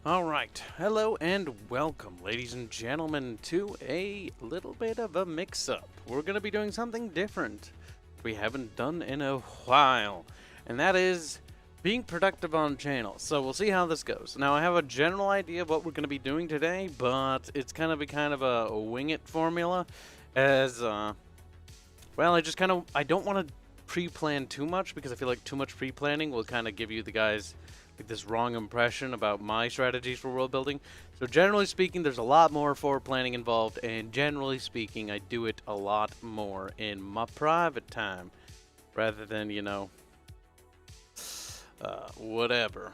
Alright, hello and welcome, ladies and gentlemen, to a little bit of a mix-up. We're going to be doing something different we haven't done in a while, and that is being productive on channel. So we'll see how this goes. Now, I have a general idea of what we're going to be doing today, but it's going to be kind of a wing-it formula, as, well, I don't want to pre-plan too much, because I feel like too much pre-planning will kind of give you the guys this wrong impression about my strategies for world building. So generally speaking, there's a lot more foreplanning involved, and generally speaking, I do it a lot more in my private time rather than, you know, whatever.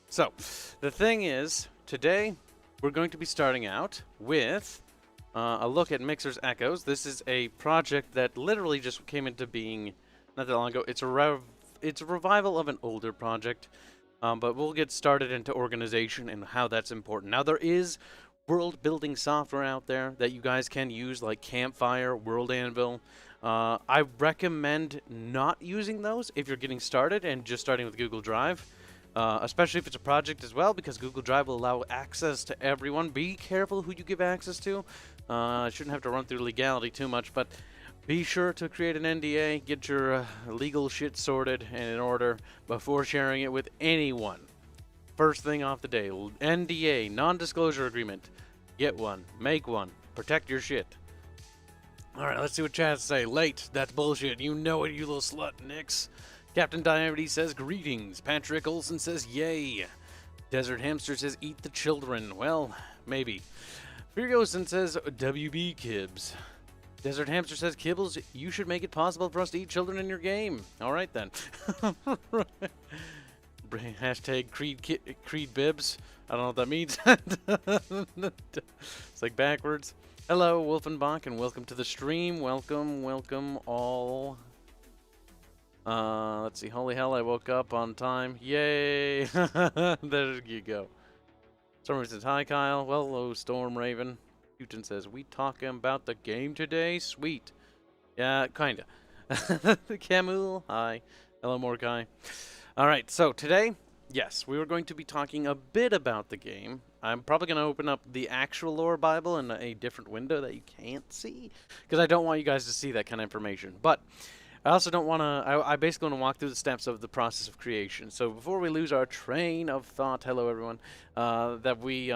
So the thing is, today we're going to be starting out with a look at Mixer's Echoes. This is a project that literally just came into being not that long ago. It's a revival of an older project. But we'll get started into organization and how that's important. Now, there is world building software out there that you guys can use, like Campfire, World Anvil. I recommend not using those if you're getting started and just starting with Google Drive, especially if it's a project as well, because Google Drive will allow access to everyone. Be careful who you give access to. I shouldn't have to run through legality too much, but be sure to create an NDA, get your legal shit sorted and in order before sharing it with anyone. First thing off the day, NDA, non-disclosure agreement. Get one, make one, protect your shit. Alright, let's see what chat say. Late, that's bullshit. You know it, you little slut, Nix. Captain Diabetes says greetings. Patrick Olson says yay. Desert Hamster says eat the children. Well, maybe. Ferguson says WB Kibs. Desert Hamster says, Kibbles, you should make it possible for us to eat children in your game. All right, then. Hashtag Creed Bibs. I don't know what that means. It's like backwards. Hello, Wolfenbach, and welcome to the stream. Welcome, welcome all. Let's see. Holy hell, I woke up on time. Yay. There you go. Storm says, hi, Kyle. Well, hello, Storm Raven. Newton says, we talking about the game today? Sweet. Yeah, kinda. Camille, hi. Hello, Mordecai. Alright, so today, yes, we were going to be talking a bit about the game. I'm probably going to open up the actual lore Bible in a different window that you can't see, because I don't want you guys to see that kind of information. But I also don't want to, I basically want to walk through the steps of the process of creation. So before we lose our train of thought, hello everyone, that we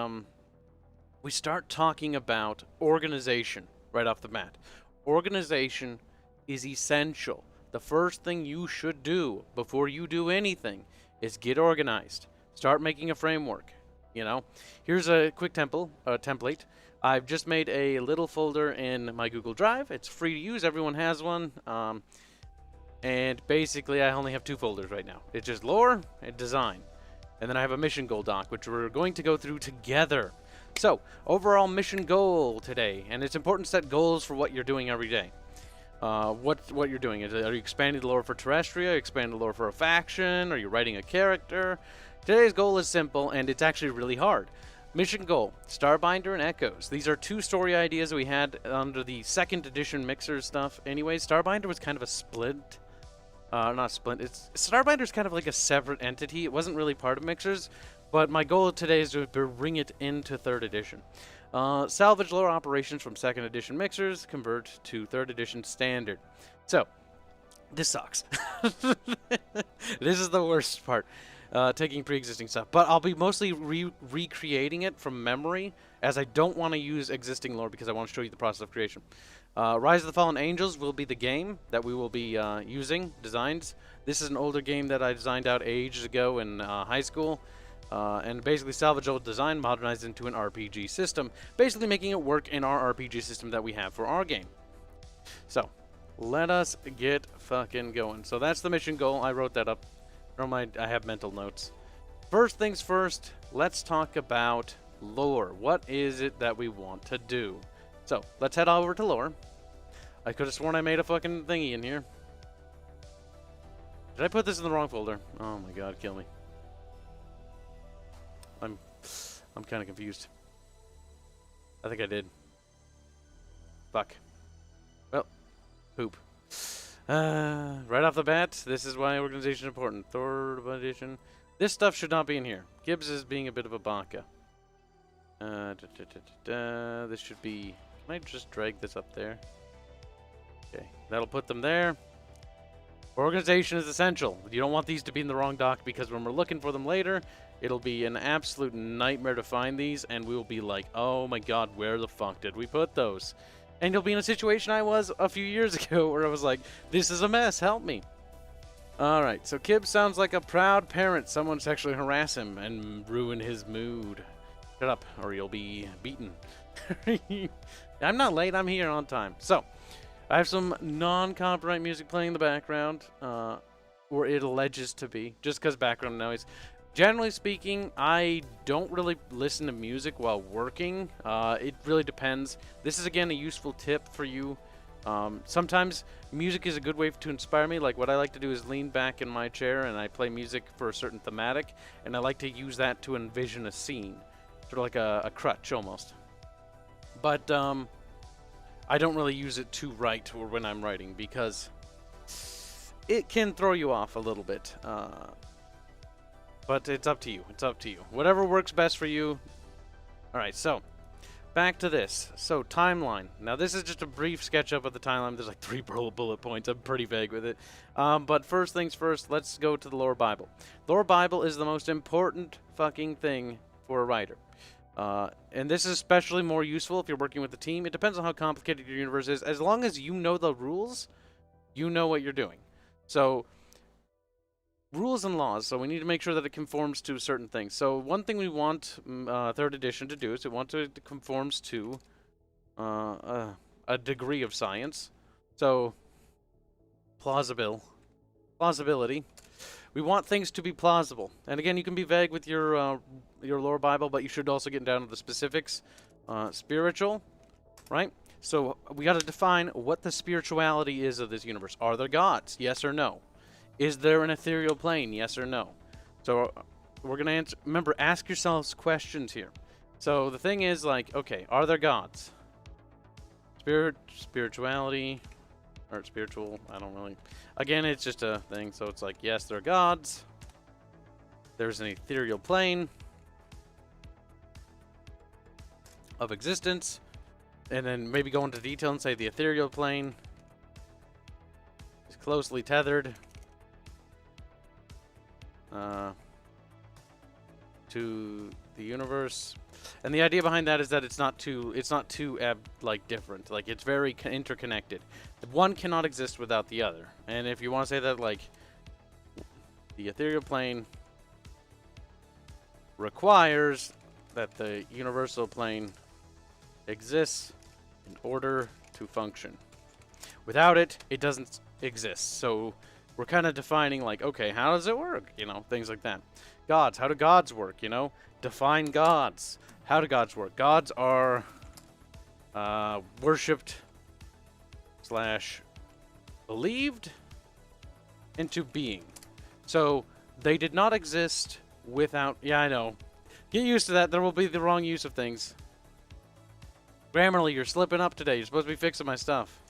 start talking about organization right off the bat. Organization is essential. The first thing you should do before you do anything is get organized. Start making a framework. You know, here's a quick template. I've just made a little folder in my Google Drive. It's free to use. Everyone has one. And basically, I only have two folders right now. It's just lore and design. And then I have a mission goal doc, which we're going to go through together. So, overall mission goal today, and it's important to set goals for what you're doing every day. What you're doing, are you expanding the lore for Terrestria, are you expanding the lore for a faction, are you writing a character? Today's goal is simple, and it's actually really hard. Mission goal, Starbinder and Echoes. These are two story ideas we had under the 2nd edition Mixer stuff. Anyways, Starbinder was kind of a split. Not split, Starbinder's kind of like a separate entity. It wasn't really part of Mixers. But my goal today is to bring it into 3rd edition. Salvage lore operations from 2nd edition Mixers convert to 3rd edition standard. So, this sucks. This is the worst part, taking pre-existing stuff. But I'll be mostly recreating it from memory, as I don't want to use existing lore because I want to show you the process of creation. Rise of the Fallen Angels will be the game that we will be using, designs. This is an older game that I designed out ages ago in high school. And basically salvage old design, modernized into an RPG system, basically making it work in our RPG system that we have for our game. So, let us get fucking going. So that's the mission goal. I wrote that up. I have mental notes. First things first, let's talk about lore. What is it that we want to do? So, let's head over to lore. I could have sworn I made a fucking thingy in here. Did I put this in the wrong folder? Oh my god, kill me. I'm kind of confused. I think I did. Fuck. Well, poop. Right off the bat, this is why organization is important. 3rd edition. This stuff should not be in here. Kibs is being a bit of a baka. This should be... Can I just drag this up there? Okay, that'll put them there. Organization is essential. You don't want these to be in the wrong dock, because when we're looking for them later, it'll be an absolute nightmare to find these, and we will be like, oh my god, where the fuck did we put those? And you'll be in a situation I was a few years ago where I was like, this is a mess, help me. Alright, so Kibs sounds like a proud parent. Someone sexually harass him and ruin his mood. Shut up, or you'll be beaten. I'm not late, I'm here on time. So, I have some non-copyright music playing in the background, or it alleges to be, just because background noise. Generally speaking, I don't really listen to music while working. It really depends. This is, again, a useful tip for you. Sometimes music is a good way to inspire me. Like, what I like to do is lean back in my chair and I play music for a certain thematic, and I like to use that to envision a scene. Sort of like a crutch, almost. But, I don't really use it to write or when I'm writing, because it can throw you off a little bit. But it's up to you. It's up to you. Whatever works best for you. Alright, so back to this. So, timeline. Now, this is just a brief sketch up of the timeline. There's like 3 bullet points. I'm pretty vague with it. But first things first, let's go to the lore Bible. Lore Bible is the most important fucking thing for a writer. And this is especially more useful if you're working with a team. It depends on how complicated your universe is. As long as you know the rules, you know what you're doing. So, rules and laws. So we need to make sure that it conforms to certain things. So one thing we want 3rd edition to do is we want it to conforms to a degree of science. So, plausibility. We want things to be plausible. And again, you can be vague with your lore Bible, but you should also get down to the specifics. Spiritual, right? So we got to define what the spirituality is of this universe. Are there gods? Yes or no? Is there an ethereal plane? Yes or no? So we're going to answer. Remember, ask yourselves questions here. So the thing is, like, okay, are there gods? Spirituality, or spiritual, I don't really. Again, it's just a thing. So it's like, yes, there are gods. There's an ethereal plane of existence. And then maybe go into detail and say the ethereal plane is closely tethered to the universe, and the idea behind that is that it's not too different. Like, it's very interconnected. One cannot exist without the other. And if you want to say that, like, the ethereal plane requires that the universal plane exists in order to function. Without it, it doesn't exist. So we're kind of defining, like, okay, how does it work? You know, things like that. Gods, how do gods work, you know? Define gods. How do gods work? Gods are worshipped / believed into being. So they did not exist without... Yeah, I know. Get used to that. There will be the wrong use of things. Grammarly, you're slipping up today. You're supposed to be fixing my stuff.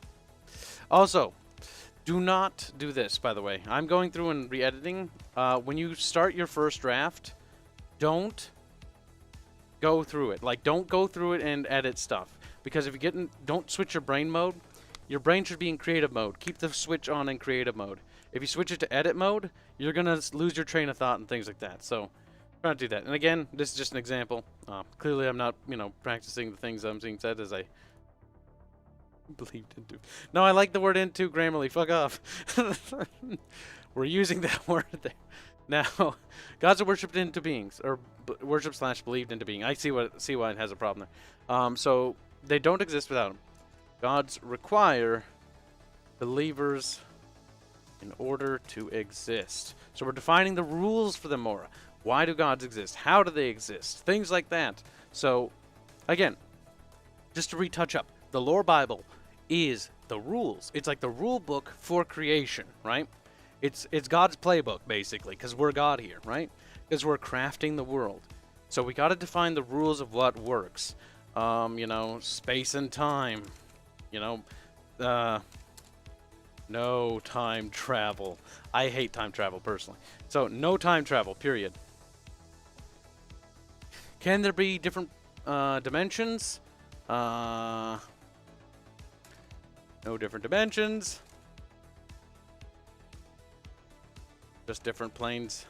Also, do not do this, by the way. I'm going through and re-editing. When you start your first draft, don't go through it. Like, don't go through it and edit stuff. Because if you get in, don't switch your brain mode. Your brain should be in creative mode. Keep the switch on in creative mode. If you switch it to edit mode, you're going to lose your train of thought and things like that. So, try not to do that. And again, this is just an example. Clearly, I'm not, practicing the things I'm being said as I believed into. No, I like the word into, Grammarly. Fuck off. We're using that word there. Now, gods are worshipped into beings, or worship / believed into being. I see why it has a problem there. So they don't exist without them. Gods require believers in order to exist. So we're defining the rules for them more. Why do gods exist? How do they exist? Things like that. So, again, just to retouch up, the lore Bible is the rules. It's like the rule book for creation, right? It's God's playbook, basically, because we're God here, right? Because we're crafting the world. So we got to define the rules of what works. Space and time. No time travel. I hate time travel, personally. So, no time travel, period. Can there be different dimensions? No different dimensions. Just different planes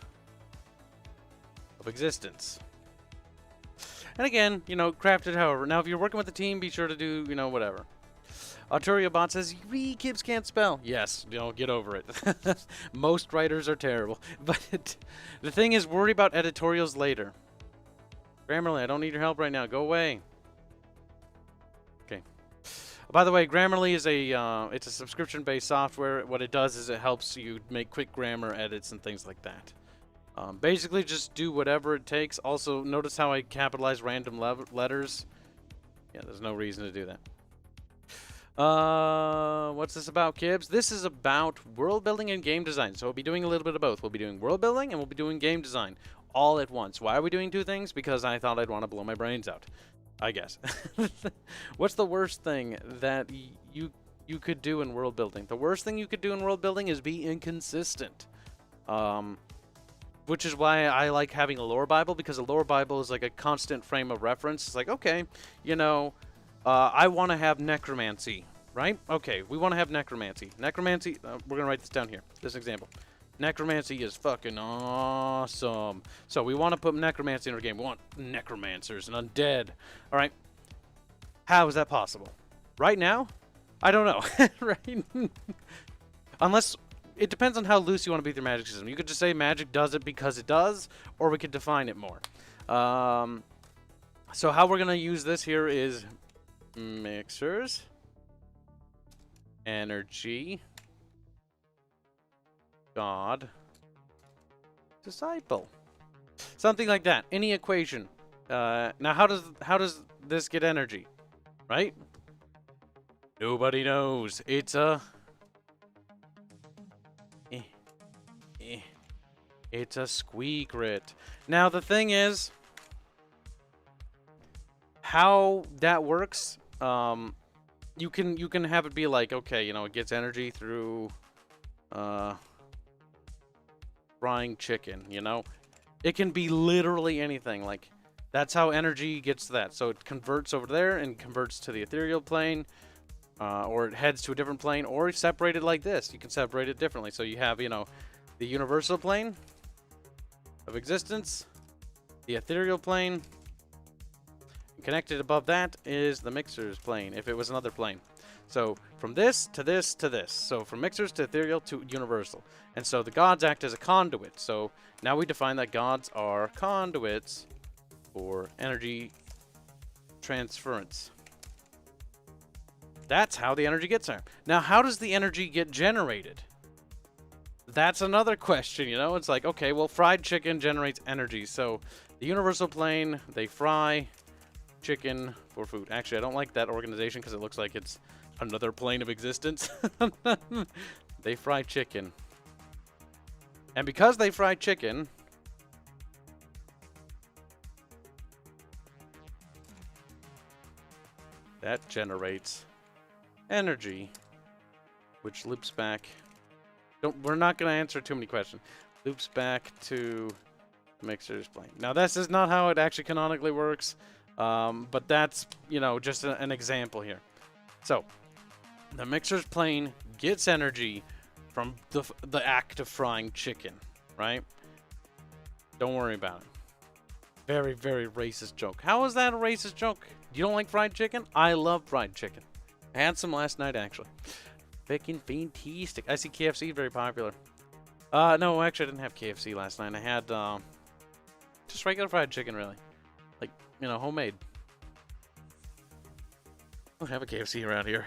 of existence. And again, you know, crafted however. Now, if you're working with a team, be sure to do, you know, whatever. Arturia Bot says, Kibs can't spell. Yes, you know, get over it. Most writers are terrible. But the thing is, worry about editorials later. Grammarly, I don't need your help right now. Go away. Okay. By the way, Grammarly is it's a subscription-based software. What it does is it helps you make quick grammar edits and things like that. Basically, just do whatever it takes. Also, notice how I capitalize random letters. Yeah, there's no reason to do that. What's this about, Kibs? This is about world building and game design. So we'll be doing a little bit of both. We'll be doing world building and we'll be doing game design all at once. Why are we doing two things? Because I thought I'd want to blow my brains out, I guess. What's the worst thing that you could do in world building? The worst thing you could do in world building is be inconsistent. Which is why I like having a lore Bible, because a lore Bible is like a constant frame of reference. It's like, okay, you know, I want to have necromancy, right? Okay, we want to have necromancy. Necromancy, we're going to write this down here, this example. Necromancy is fucking awesome. So we want to put necromancy in our game. We want necromancers and undead. All right. How is that possible? Right now? I don't know. Right? Unless... It depends on how loose you want to be with your magic system. You could just say magic does it because it does, or we could define it more. So how we're going to use this here is mixers, energy, God, disciple. Something like that. Any equation. Now how does this get energy? Right? Nobody knows. It's a... It's a squeaklet. Now the thing is, how that works, you can have it be like, okay, you know, it gets energy through frying chicken, you know? It can be literally anything. Like, that's how energy gets to that. So it converts over there and converts to the ethereal plane, or it heads to a different plane, or it's separated like this. You can separate it differently. So you have, you know, the universal plane of existence, the ethereal plane, and connected above that is the mixers plane, if it was another plane. So from this to this to this. So from mixers to ethereal to universal. And so the gods act as a conduit. So now we define that gods are conduits for energy transference. That's how the energy gets there. Now, how does the energy get generated? That's another question, you know? It's like, okay, well, fried chicken generates energy. So the universal plane, they fry chicken for food. Actually, I don't like that organization because it looks like it's another plane of existence. They fry chicken. And because they fry chicken, that generates energy, which loops back. We're not going to answer too many questions. Loops back to mixer's plane. Now, this is not how it actually canonically works, but that's, you know, just an example here. So, the mixer's plane gets energy from the act of frying chicken, right? Don't worry about it. Very, very racist joke. How is that a racist joke? You don't like fried chicken? I love fried chicken. I had some last night, actually. Freaking fantastic. I see KFC very popular. No, actually I didn't have KFC last night. I had just regular fried chicken, really. Like, you know, homemade. I don't have a KFC around here.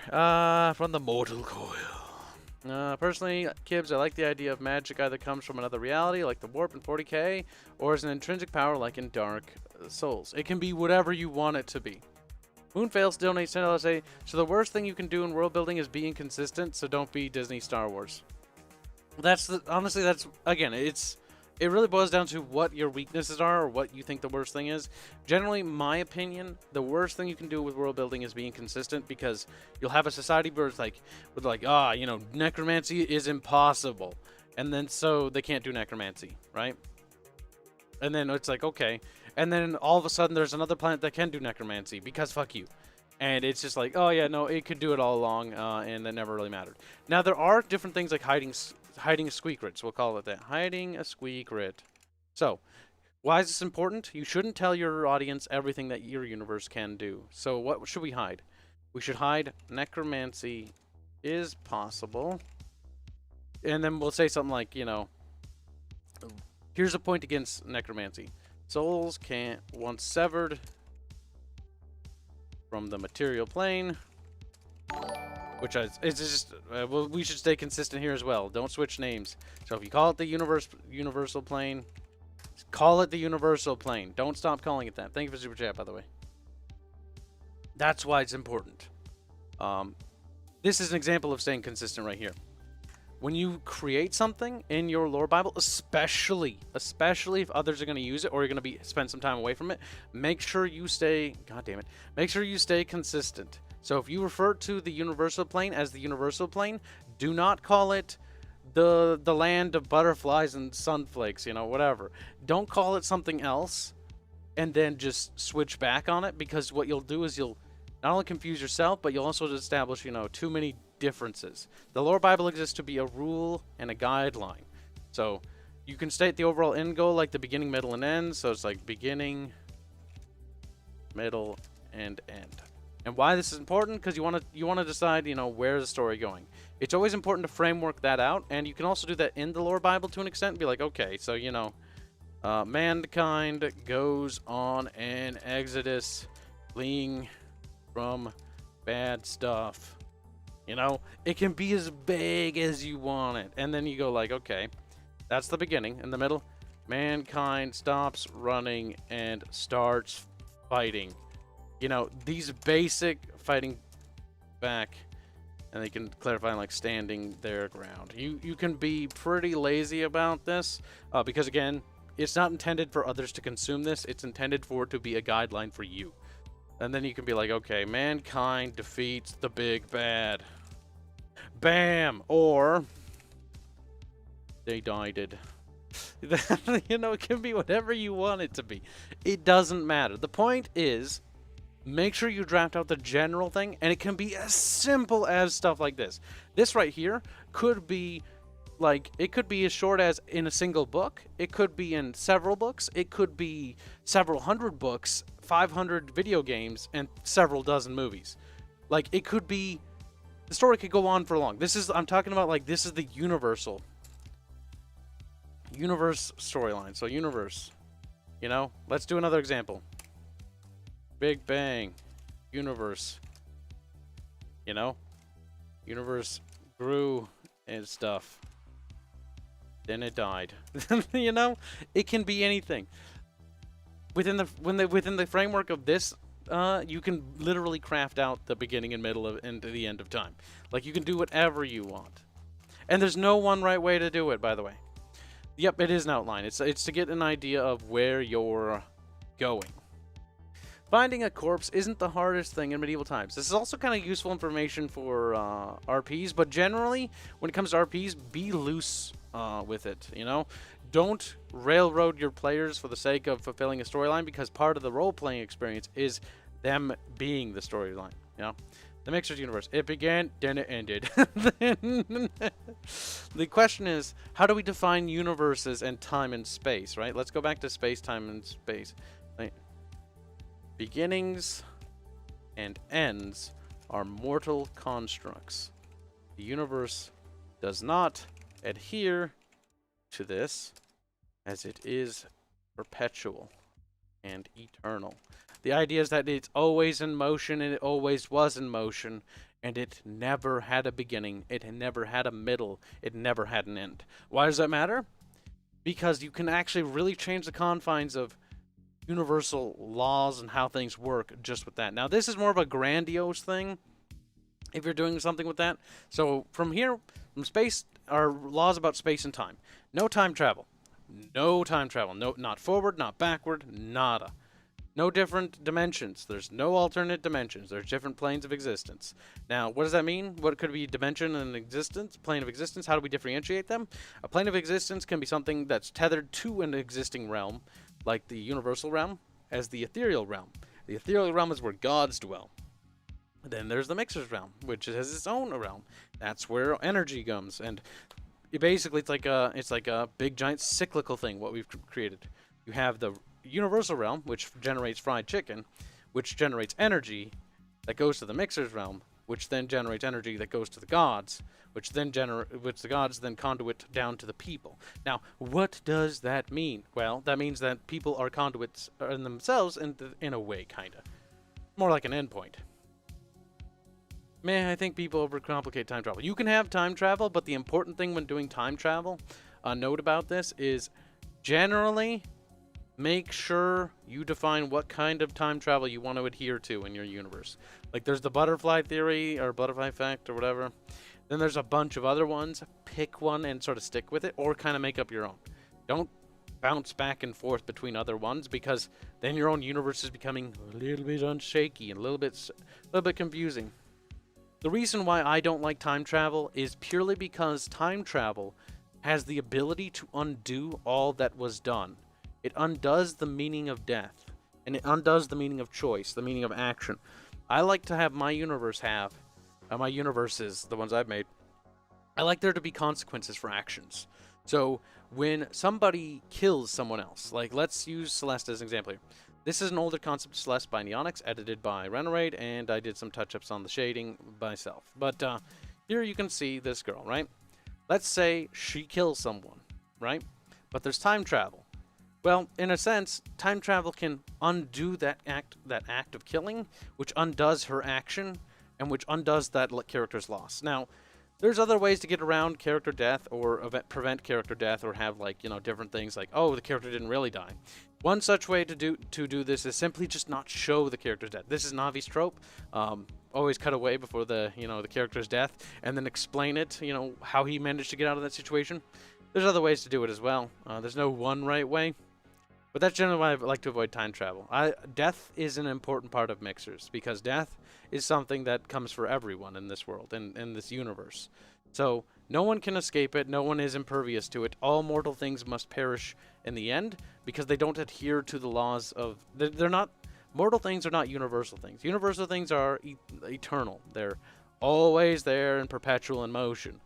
From the Mortal Coil. Personally, Kibs, I like the idea of magic either comes from another reality, like the Warp in 40k, or as an intrinsic power, like in Dark Souls. It can be whatever you want it to be. Moonfails donates to LSA. So the worst thing you can do in world building is be inconsistent, so don't be Disney Star Wars. Honestly, that's, again, it really boils down to what your weaknesses are or what you think the worst thing is. Generally, my opinion, the worst thing you can do with world building is be inconsistent, because you'll have a society where it's like, you know, necromancy is impossible. And then so they can't do necromancy, right? And then it's like, okay. And then all of a sudden there's another planet that can do necromancy because fuck you. And it's just like, oh yeah, no, it could do it all along, and that never really mattered. Now there are different things like hiding a squeaklet, we'll call it that. Hiding a squeaklet. So, why is this important? You shouldn't tell your audience everything that your universe can do. So what should we hide? We should hide necromancy is possible. And then we'll say something like, you know, here's a point against necromancy. Souls can't, once severed from the material plane, which is just, well, we should stay consistent here as well. Don't switch names. So if you call it the universal plane, call it the universal plane. Don't stop calling it that. Thank you for super chat, by the way. That's why it's important. This is an example of staying consistent right here. When you create something in your lore Bible, especially if others are going to use it or you're going to spend some time away from it, make sure you stay, god damn it, make sure you stay consistent. So if you refer to the universal plane as the universal plane, do not call it the land of butterflies and sunflakes, you know, whatever. Don't call it something else and then just switch back on it, because what you'll do is you'll not only confuse yourself, but you'll also establish, you know, too many differences. The lore Bible exists to be a rule and a guideline. So you can state the overall end goal like the beginning, middle, and end. So it's like beginning, middle, and end. And why this is important? Because you want to decide, you know, where's the story going. It's always important to framework that out, and you can also do that in the lore Bible to an extent and be like, okay, so, you know, mankind goes on an exodus, fleeing from bad stuff. You know, it can be as big as you want it. And then you go like, okay, that's the beginning. In the middle, mankind stops running and starts fighting. You know, these basic fighting back, and they can clarify like standing their ground. You can be pretty lazy about this, because again, it's not intended for others to consume this. It's intended for it to be a guideline for you. And then you can be like, okay, mankind defeats the big bad. Bam! Or they died. You know, it can be whatever you want it to be. It doesn't matter. The point is, make sure you draft out the general thing, and it can be as simple as stuff like this. This right here could be like, it could be as short as in a single book. It could be in several books. It could be several hundred books, 500 video games, and several dozen movies. Like, it could be, the story could go on for long. This is, I'm talking about, like, this is the universe storyline. So universe, you know, let's do another example. Big Bang, universe, you know, universe grew and stuff. Then it died. You know, it can be anything. Within the framework of this, you can literally craft out the beginning and middle of and the end of time. Like, you can do whatever you want, and there's no one right way to do it. By the way, yep, it is an outline. It's to get an idea of where you're going. Finding a corpse isn't the hardest thing in medieval times. This is also kind of useful information for RPs, but generally, when it comes to RPs, be loose with it, you know? Don't railroad your players for the sake of fulfilling a storyline, because part of the role-playing experience is them being the storyline, you know? The Mixer's universe. It began, then it ended. The question is, how do we define universes and time and space, right? Let's go back to space, time, and space. Right? Beginnings and ends are mortal constructs. The universe does not adhere to this, as it is perpetual and eternal. The idea is that it's always in motion, and it always was in motion, and it never had a beginning, it never had a middle, it never had an end. Why does that matter? Because you can actually really change the confines of universal laws and how things work just with that. Now, this is more of a grandiose thing if you're doing something with that. So from here, from space, are laws about space and time. No time travel. No time travel. No, not forward, not backward, nada. No different dimensions. There's no alternate dimensions. There's different planes of existence. Now, what does that mean? What could be dimension and existence? Plane of existence. How do we differentiate them? A plane of existence can be something that's tethered to an existing realm, like the universal realm, as the ethereal realm. The ethereal realm is where gods dwell. Then there's the mixer's realm, which has its own realm. That's where energy comes, and basically it's like a big giant cyclical thing. What we've created. You have the universal realm, which generates fried chicken, which generates energy that goes to the mixer's realm, which then generates energy that goes to the gods, which the gods then conduit down to the people. Now, what does that mean? Well, that means that people are conduits in themselves, in a way, kinda. More like an endpoint. Man, I think people overcomplicate time travel. You can have time travel, but the important thing when doing time travel, a note about this is generally make sure you define what kind of time travel you want to adhere to in your universe. Like there's the butterfly theory or butterfly effect or whatever. Then there's a bunch of other ones. Pick one and sort of stick with it, or kind of make up your own. Don't bounce back and forth between other ones, because then your own universe is becoming a little bit unshaky and a little bit confusing. The reason why I don't like time travel is purely because time travel has the ability to undo all that was done. It undoes the meaning of death, and it undoes the meaning of choice, the meaning of action. I like to have my universe my universes, the ones I've made, I like there to be consequences for actions. So when somebody kills someone else, like let's use Celest as an example here. This is an older concept, Celest by Neionix, edited by Renerade, and I did some touch-ups on the shading myself. But here you can see this girl, right? Let's say she kills someone, right? But there's time travel. Well, in a sense, time travel can undo that act of killing, which undoes her action, and which undoes that character's loss. Now, there's other ways to get around character death, or prevent character death, or have, like, you know, different things like, oh, the character didn't really die. One such way to do this is simply just not show the character's death. This is Navi's trope. Always cut away before the character's death, and then explain it, how he managed to get out of that situation. There's other ways to do it as well. There's no one right way. But that's generally why I like to avoid time travel. Death is an important part of mixers, because death is something that comes for everyone in this world, in this universe. So no one can escape it. No one is impervious to it. All mortal things must perish in the end, because they don't adhere to the laws of... They're not... Mortal things are not universal things. Universal things are eternal. They're always there and perpetual in motion.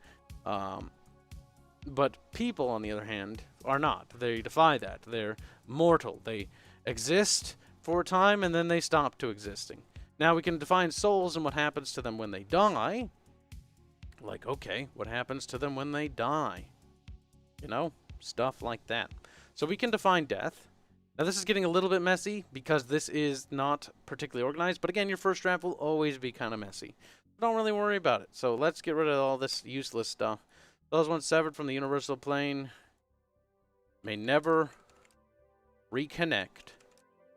But people, on the other hand, are not. They defy that. They're mortal. They exist for a time, and then they stop to existing. Now, we can define souls and what happens to them when they die. Like, okay, what happens to them when they die? Stuff like that. So we can define death. Now, this is getting a little bit messy, because this is not particularly organized. But again, your first draft will always be kind of messy. Don't really worry about it. So let's get rid of all this useless stuff. Those ones severed from the universal plane may never reconnect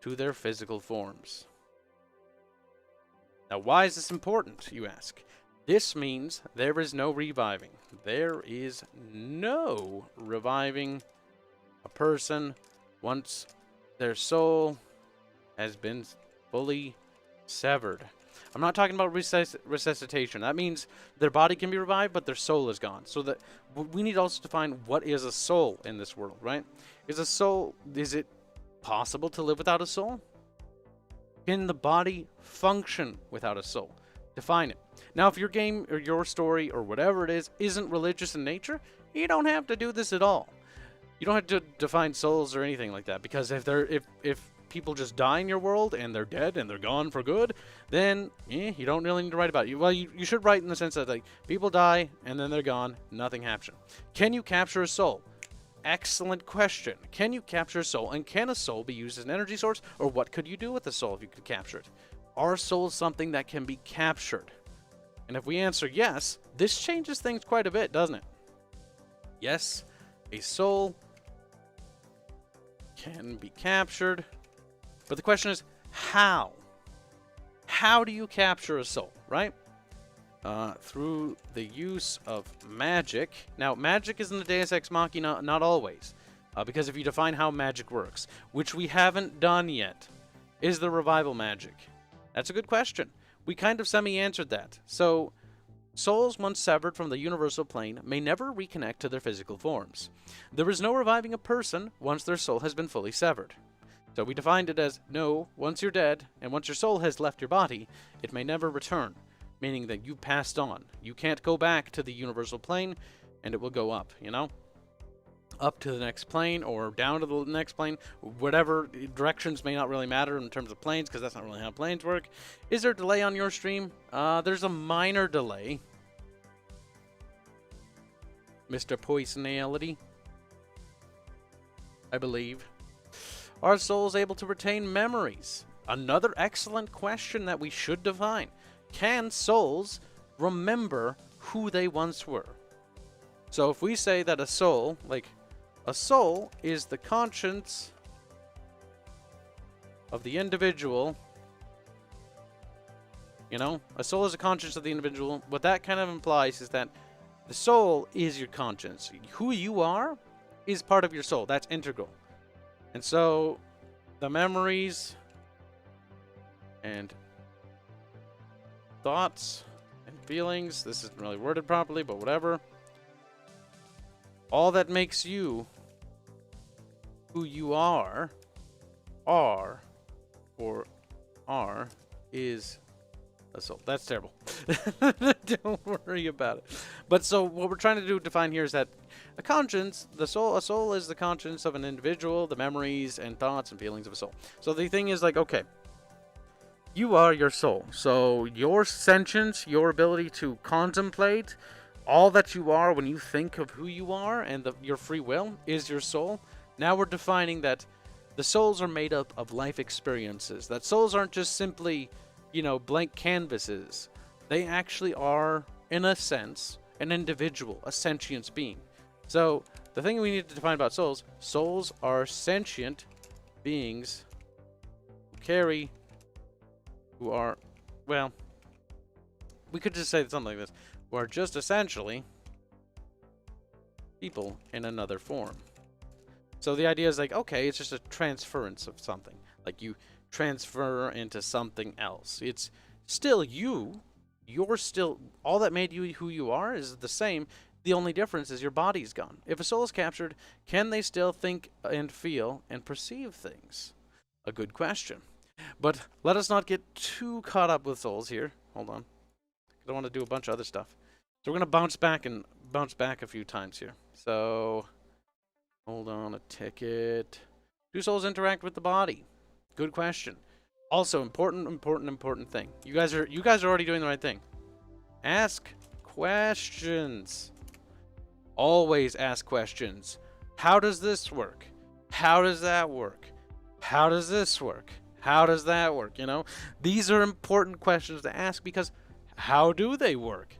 to their physical forms. Now, why is this important, you ask? This means there is no reviving. There is no reviving a person once their soul has been fully severed. I'm not talking about resuscitation. That means their body can be revived, but their soul is gone. So that we need also to find what is a soul in this world, right? Is it possible to live without a soul? Can the body function without a soul? Define it. Now, if your game or your story or whatever it is isn't religious in nature, you don't have to do this at all. You don't have to define souls or anything like that, because if people just die in your world and they're dead and they're gone for good, then you don't really need to write about it. Well, you should write in the sense that, like, people die and then they're gone, nothing happens. Can you capture a soul? Excellent question. Can you capture a soul? And can a soul be used as an energy source? Or what could you do with a soul if you could capture it? Are souls something that can be captured? And if we answer yes, this changes things quite a bit, doesn't it? Yes, a soul can be captured. But the question is, how? How do you capture a soul, right? Through the use of magic. Now, magic is in the Deus Ex Machina, not always. Because if you define how magic works, which we haven't done yet, Is there revival magic? That's a good question. We kind of semi-answered that. So, souls once severed from the universal plane may never reconnect to their physical forms. There is no reviving a person once their soul has been fully severed. So we defined it as, no, once you're dead, and once your soul has left your body, it may never return, meaning that you passed on. You can't go back to the universal plane, and it will go up, you know? Up to the next plane, or down to the next plane. Whatever directions may not really matter in terms of planes, because that's not really how planes work. Is there a delay on your stream? There's a minor delay. Mr. Poisonality, I believe. Are souls able to retain memories? Another excellent question that we should define. Can souls remember who they once were? So if we say that a soul, like, a soul is the conscience of the individual, you know, a soul is a conscience of the individual. What that kind of implies is that the soul is your conscience. Who you are is part of your soul. That's integral. And so the memories and thoughts and feelings, this isn't really worded properly, but whatever. All that makes you who you are is a soul. That's terrible. Don't worry about it. But so what we're trying to define here is that a conscience, a soul is the conscience of an individual, the memories and thoughts and feelings of a soul. So the thing is like, okay, you are your soul. So your sentience, your ability to contemplate all that you are when you think of who you are and your free will is your soul. Now we're defining that the souls are made up of life experiences. That souls aren't just simply, you know, blank canvases. They actually are, in a sense, an individual, a sentient being. So the thing we need to define about souls are sentient beings who are, well, we could just say something like this, who are just essentially people in another form. So the idea is like, okay, it's just a transference of something. Like you transfer into something else. It's still you. You're still, all that made you who you are is the same. The only difference is your body's gone. If a soul is captured, can they still think and feel and perceive things? A good question. But let us not get too caught up with souls here. Hold on. I want to do a bunch of other stuff. So we're going to bounce back a few times here. So hold on a ticket. Do souls interact with the body? Good question. Also, important thing. You guys are already doing the right thing. Ask questions. Always ask questions. How does this work? How does that work? How does this work? How does that work? You know, these are important questions to ask because how do they work?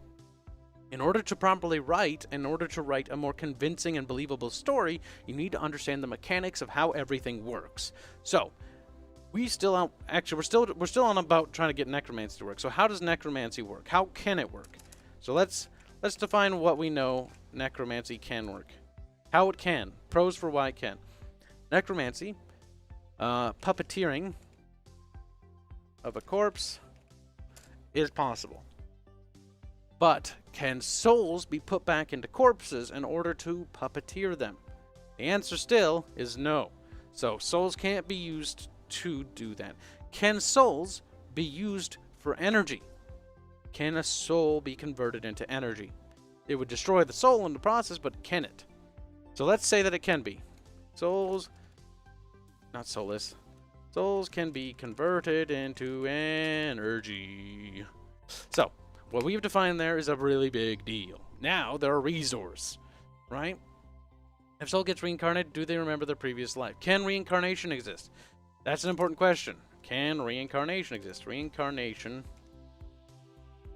In order to properly write, in order to write a more convincing and believable story, you need to understand the mechanics of how everything works. So, we're still on about trying to get necromancy to work. So how does necromancy work? How can it work? So let's define what we know necromancy can work. How it can. Pros for why it can. Necromancy, puppeteering of a corpse is possible. But can souls be put back into corpses in order to puppeteer them? The answer still is no. So souls can't be used to do that. Can souls be used for energy? Can a soul be converted into energy? It would destroy the soul in the process, but can it? So let's say that it can be. Souls, not soulless. Souls can be converted into energy. So, what we've defined there is a really big deal. Now, they're a resource, right? If soul gets reincarnated, do they remember their previous life? Can reincarnation exist? That's an important question. Can reincarnation exist? Reincarnation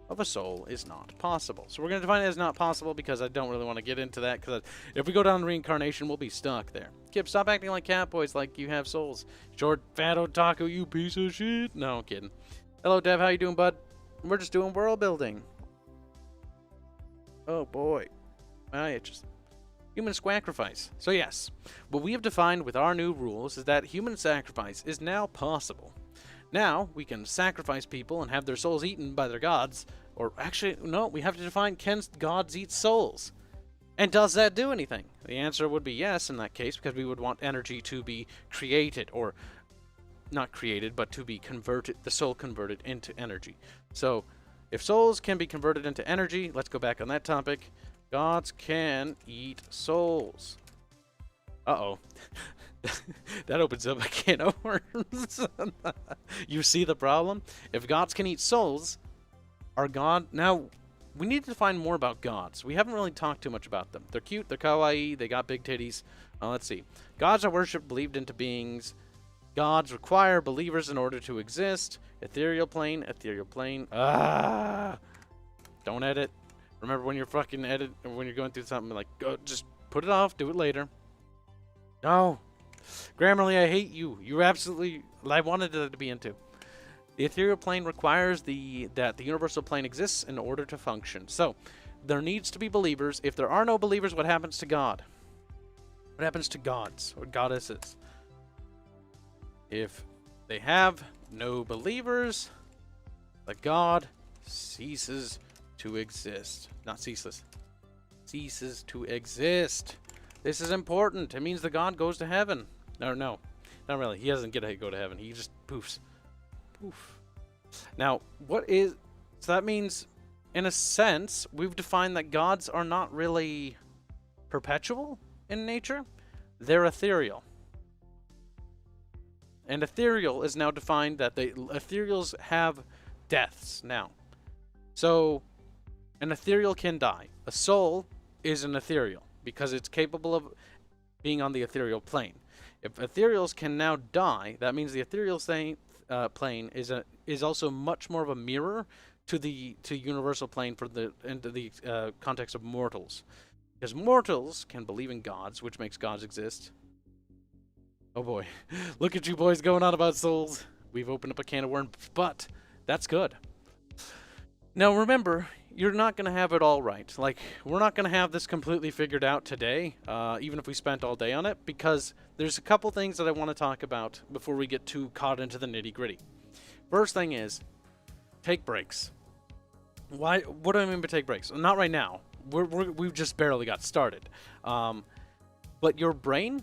of a soul is not possible. So we're going to define it as not possible because I don't really want to get into that, because if we go down reincarnation, we'll be stuck there. Kibs, stop acting like catboys like you have souls. Short, fat otaku, you piece of shit. No, I'm kidding. Hello, Dev. How you doing, bud? We're just doing world building. Oh, boy. My itches. Human sacrifice. So yes, what we have defined with our new rules is that human sacrifice is now possible. Now, we can sacrifice people and have their souls eaten by their gods. Or actually, no, we have to define, can gods eat souls? And does that do anything? The answer would be yes in that case, because we would want energy to be created, or not created, but to be converted, the soul converted into energy. So, if souls can be converted into energy, let's go back on that topic. Gods can eat souls. Uh-oh. That opens up a can of worms. You see the problem? If gods can eat souls, are god... Now, we need to find more about gods. We haven't really talked too much about them. They're cute, they're kawaii, they got big titties. Let's see. Gods are worshipped, believed into beings. Gods require believers in order to exist. Ethereal plane, ethereal plane. Don't edit. Remember when you're fucking when you're going through something, like, go, just put it off, do it later. No. Grammarly, I hate you. You absolutely... I wanted it to be into. The ethereal plane requires that the universal plane exists in order to function. So, there needs to be believers. If there are no believers, what happens to God? What happens to gods or goddesses? If they have no believers, the god ceases to exist. Not ceaseless. Ceases to exist. This is important. It means the god goes to heaven. No, not really. He doesn't get to go to heaven. He just poofs. Poof. Now, so that means, in a sense, we've defined that gods are not really perpetual in nature. They're ethereal. And ethereal is now defined that ethereals have deaths now. So, an ethereal can die. A soul is an ethereal because it's capable of being on the ethereal plane. If ethereals can now die, that means the ethereal plane is also much more of a mirror to universal plane into the context of mortals, because mortals can believe in gods, which makes gods exist. Oh boy, look at you boys going on about souls. We've opened up a can of worms, but that's good. Now remember, you're not going to have it all right. Like, we're not going to have this completely figured out today, even if we spent all day on it, because there's a couple things that I want to talk about before we get too caught into the nitty-gritty. First thing is, take breaks. Why? What do I mean by take breaks? Not right now. We've just barely got started. But your brain,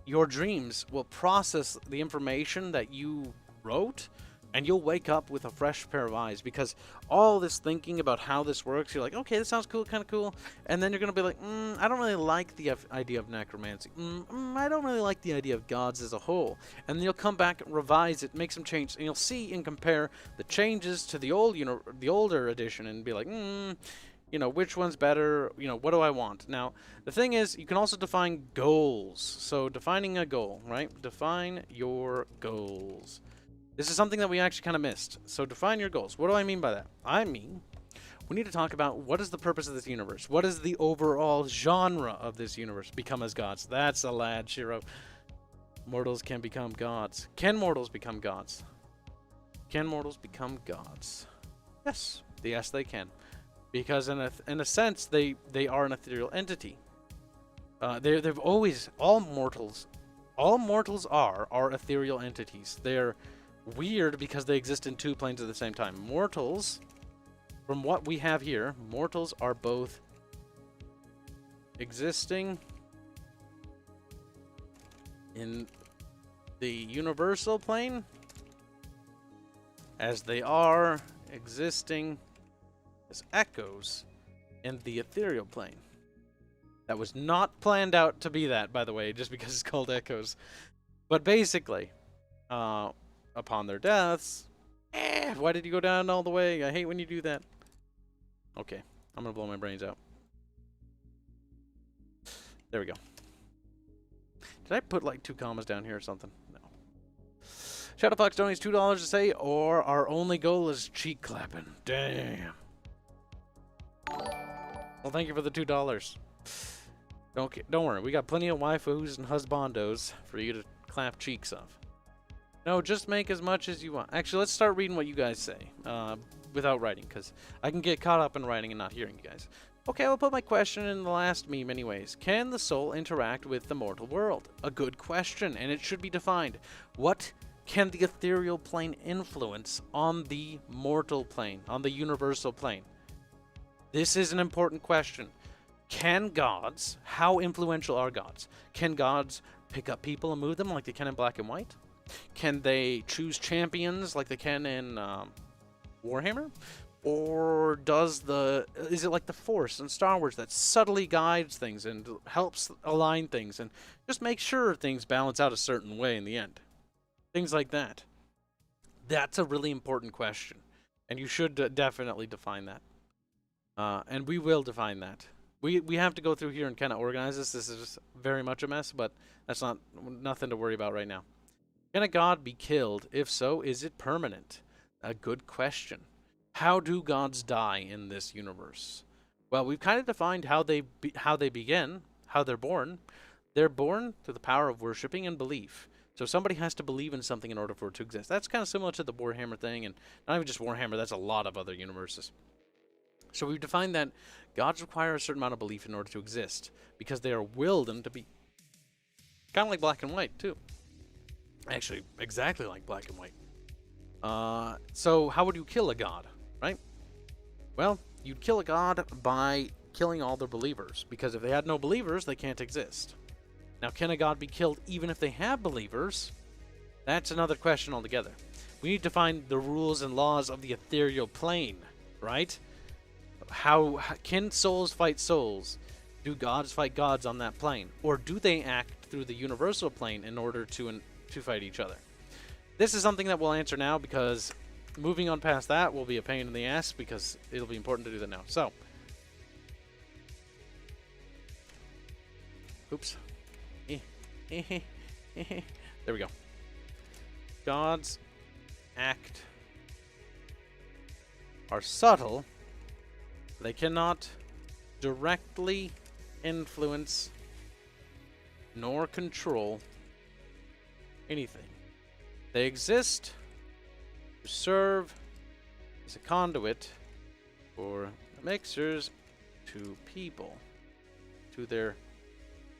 your dreams will process the information that you wrote, and you'll wake up with a fresh pair of eyes, because all this thinking about how this works, you're like, okay, this sounds cool, kind of cool, and then you're going to be like, I don't really like the idea of necromancy. I don't really like the idea of gods as a whole. And then you'll come back, revise it, make some changes, and you'll see and compare the changes to the older edition and be like, which one's better? What do I want? Now, the thing is, you can also define goals. So, defining a goal, right? Define your goals. This is something that we actually kind of missed. So define your goals. What do I mean by that? I mean, we need to talk about what is the purpose of this universe. What is the overall genre of this universe? Become as gods. That's a lad, Shiro. Mortals can become gods. Can mortals become gods? Can mortals become gods? Yes. Yes, they can. Because in a sense, they are an ethereal entity. They've always, all mortals are ethereal entities. They're weird because they exist in two planes at the same time. Mortals, from what we have here, mortals are both existing in the universal plane as they are existing as echoes in the ethereal plane. That was not planned out to be that, by the way, just because it's called echoes. But basically, upon their deaths, why did you go down all the way? I hate when you do that. Okay, I'm gonna blow my brains out. There we go. Did I put like 2 commas down here or something? No. Shadowfox donates $2 to say, or our only goal is cheek clapping. Damn. Well, thank you for the $2. Don't worry, we got plenty of waifus and husbandos for you to clap cheeks of. No, just make as much as you want. Actually, let's start reading what you guys say without writing, because I can get caught up in writing and not hearing you guys. Okay, I'll put my question in the last meme anyways. Can the soul interact with the mortal world? A good question, and it should be defined. What can the ethereal plane influence on the mortal plane, on the universal plane? This is an important question. Can gods, how influential are gods? Can gods pick up people and move them like they can in Black and White? Can they choose champions like they can in Warhammer? Or is it like the Force in Star Wars that subtly guides things and helps align things and just make sure things balance out a certain way in the end? Things like that. That's a really important question. And you should definitely define that. And we will define that. We have to go through here and kind of organize this. This is just very much a mess, but that's nothing to worry about right now. Can a god be killed? If so, is it permanent? A good question. How do gods die in this universe? Well, we've kind of defined how they begin, how they're born. They're born through the power of worshipping and belief. So somebody has to believe in something in order for it to exist. That's kind of similar to the Warhammer thing, and not even just Warhammer, that's a lot of other universes. So we've defined that gods require a certain amount of belief in order to exist, because they are willed and to be kind of like Black and White, too. Actually, exactly like Black and White. So how would you kill a god, right? Well, you'd kill a god by killing all the believers, because if they had no believers, they can't exist. Now, can a god be killed even if they have believers? That's another question altogether. We need to find the rules and laws of the ethereal plane, right? How can souls fight souls? Do gods fight gods on that plane? Or do they act through the universal plane in order to fight each other? This is something that we'll answer now, because moving on past that will be a pain in the ass, because it'll be important to do that now. So, oops. There we go. Gods are subtle. They cannot directly influence nor control anything. They exist to serve as a conduit for mixers to people, to their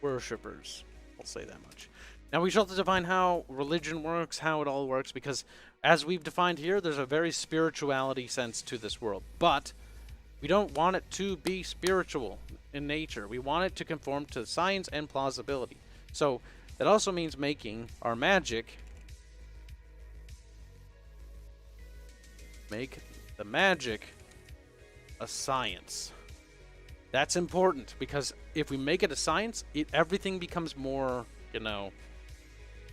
worshippers. I'll say that much. Now we should also define how religion works, how it all works, because as we've defined here, there's a very spirituality sense to this world. But we don't want it to be spiritual in nature. We want it to conform to science and plausibility. So that also means making our magic, make the magic a science. That's important, because if we make it a science, everything becomes more,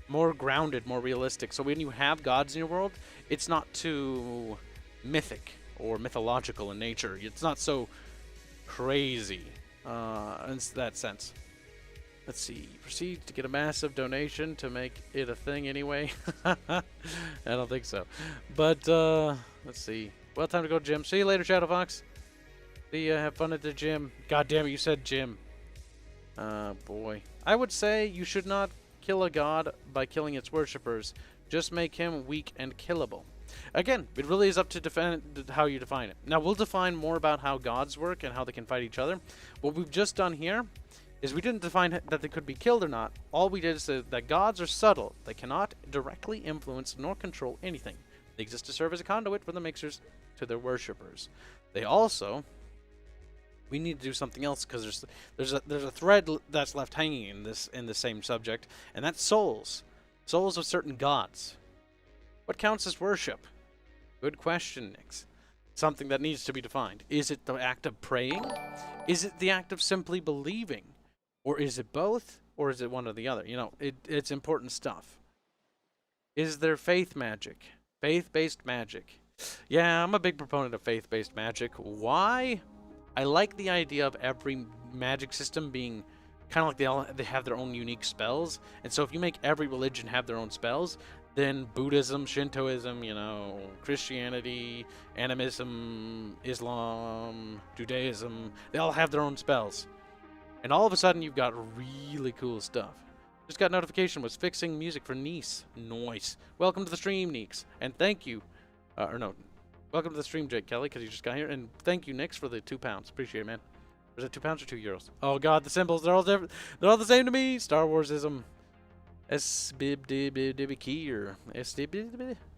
more grounded, more realistic. So when you have gods in your world, it's not too mythic or mythological in nature. It's not so crazy in that sense. Let's see. Proceed to get a massive donation to make it a thing anyway. I don't think so. But, let's see. Well, time to go gym. See you later, Shadow Fox. See ya. Have fun at the gym. God damn it, you said gym. Boy. I would say you should not kill a god by killing its worshippers. Just make him weak and killable. Again, it really is up to how you define it. Now, we'll define more about how gods work and how they can fight each other. What we've just done here is we didn't define that they could be killed or not. All we did is say that gods are subtle. They cannot directly influence nor control anything. They exist to serve as a conduit for the mixers to their worshippers. They also... We need to do something else, because there's a thread that's left hanging in the same subject, and that's souls. Souls of certain gods. What counts as worship? Good question, Nix. Something that needs to be defined. Is it the act of praying? Is it the act of simply believing? Or is it both? Or is it one or the other? It's important stuff. Is there faith magic? Faith-based magic. Yeah, I'm a big proponent of faith-based magic. Why? I like the idea of every magic system being kind of like they have their own unique spells. And so if you make every religion have their own spells, then Buddhism, Shintoism, Christianity, animism, Islam, Judaism, they all have their own spells. And all of a sudden you've got really cool stuff. Just got notification was fixing music for Nice. Nice. Welcome to the stream, Neeks. And thank you. Welcome to the stream, Jake Kelly, because you just got here. And thank you, Nix, for the £2. Appreciate it, man. Or is it £2 or €2? Oh, God, the symbols, they're all different. They're all the same to me. Star Warsism. Key or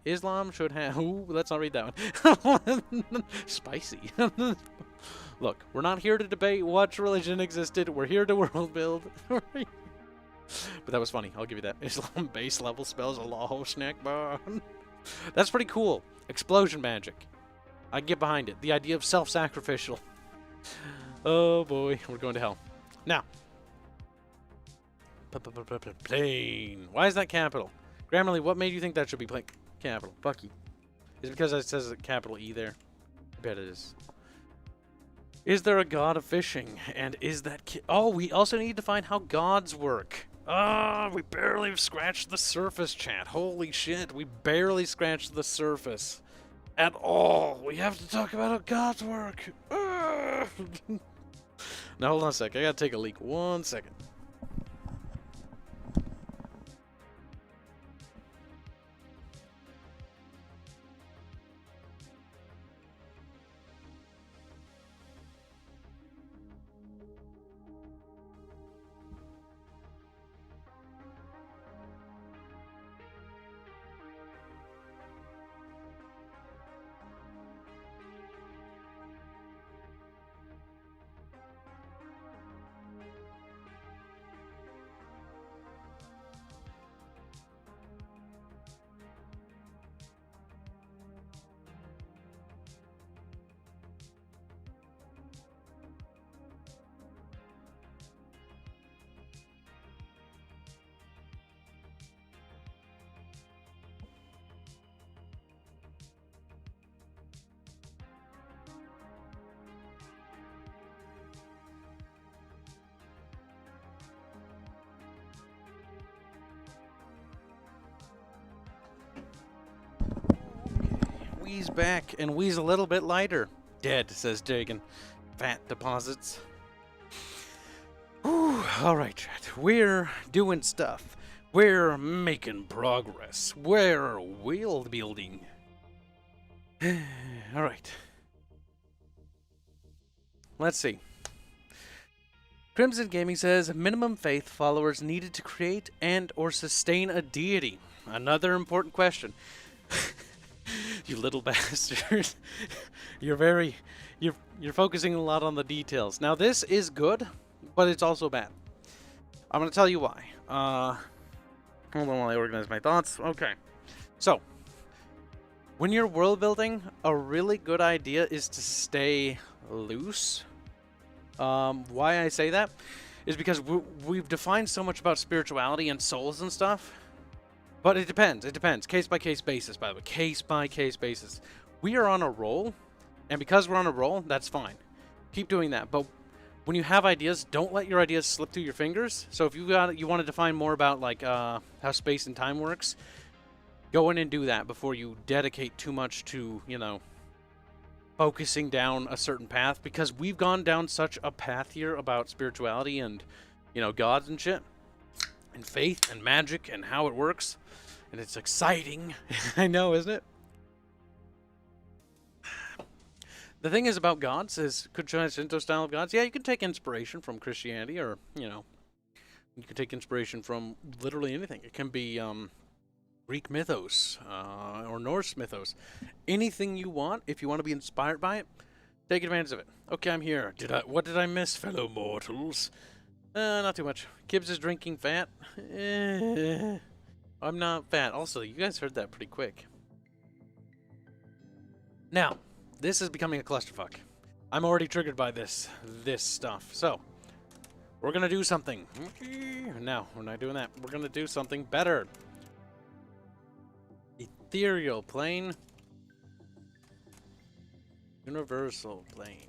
Islam should have. Ooh, let's not read that one. Spicy. Look, we're not here to debate what religion existed. We're here to world build. But that was funny. I'll give you that. Islam base level spells Allahu snack bar. That's pretty cool. Explosion magic. I can get behind it. The idea of self-sacrificial. Oh boy, we're going to hell. Now. Plane. Why is that capital? Grammarly, what made you think that should be capital? Bucky. Is it because it says a capital E there? I bet it is. Is there a god of fishing? And is that oh, we also need to find how gods work. Ah, we barely scratched the surface, chat. Holy shit, we barely scratched the surface. At all. We have to talk about how gods work. Now, hold on a sec. I gotta take a leak. 1 second. Wheeze back and wheeze a little bit lighter. Dead, says Jagan. Fat deposits. Whew, alright, chat. We're doing stuff. We're making progress. We're world building. Alright. Let's see. Crimson Gaming says, minimum faith followers needed to create and or sustain a deity. Another important question. You little bastard. You're focusing a lot on the details. Now this is good, but it's also bad. I'm going to tell you why. Hold on while I organize my thoughts. Okay. So, when you're world building, a really good idea is to stay loose. Why I say that is because we've defined so much about spirituality and souls and stuff. But it depends. It depends. Case-by-case basis, by the way. Case-by-case basis. We are on a roll, and because we're on a roll, that's fine. Keep doing that. But when you have ideas, don't let your ideas slip through your fingers. So if you want to define more about like how space and time works, go in and do that before you dedicate too much to, you know, focusing down a certain path. Because we've gone down such a path here about spirituality and, you know, gods and shit. And faith and magic and how it works. And it's exciting. I know, isn't it? The thing is about gods is, could try Shinto style of gods. Yeah, you can take inspiration from Christianity or, you know, you can take inspiration from literally anything. It can be Greek mythos or Norse mythos. Anything you want, if you want to be inspired by it, take advantage of it. Okay, I'm here. What did I miss, fellow mortals? Not too much. Kibs is drinking fat. I'm not fat. Also, you guys heard that pretty quick. Now, this is becoming a clusterfuck. I'm already triggered by this stuff. So, we're going to do something. No, we're not doing that. We're going to do something better. Ethereal plane. Universal plane.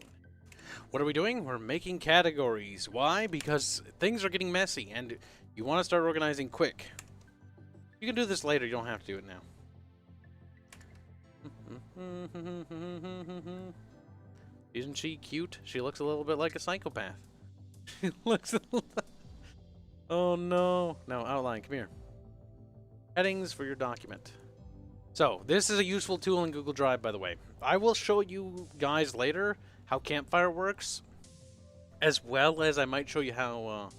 What are we doing? We're making categories. Why? Because things are getting messy, and you want to start organizing quick. You can do this later. You don't have to do it now. Isn't she cute? She looks a little bit like a psychopath. She looks a little... Oh, no. No, outline. Come here. Headings for your document. So, this is a useful tool in Google Drive, by the way. I will show you guys later how Campfire works, as well as I might show you how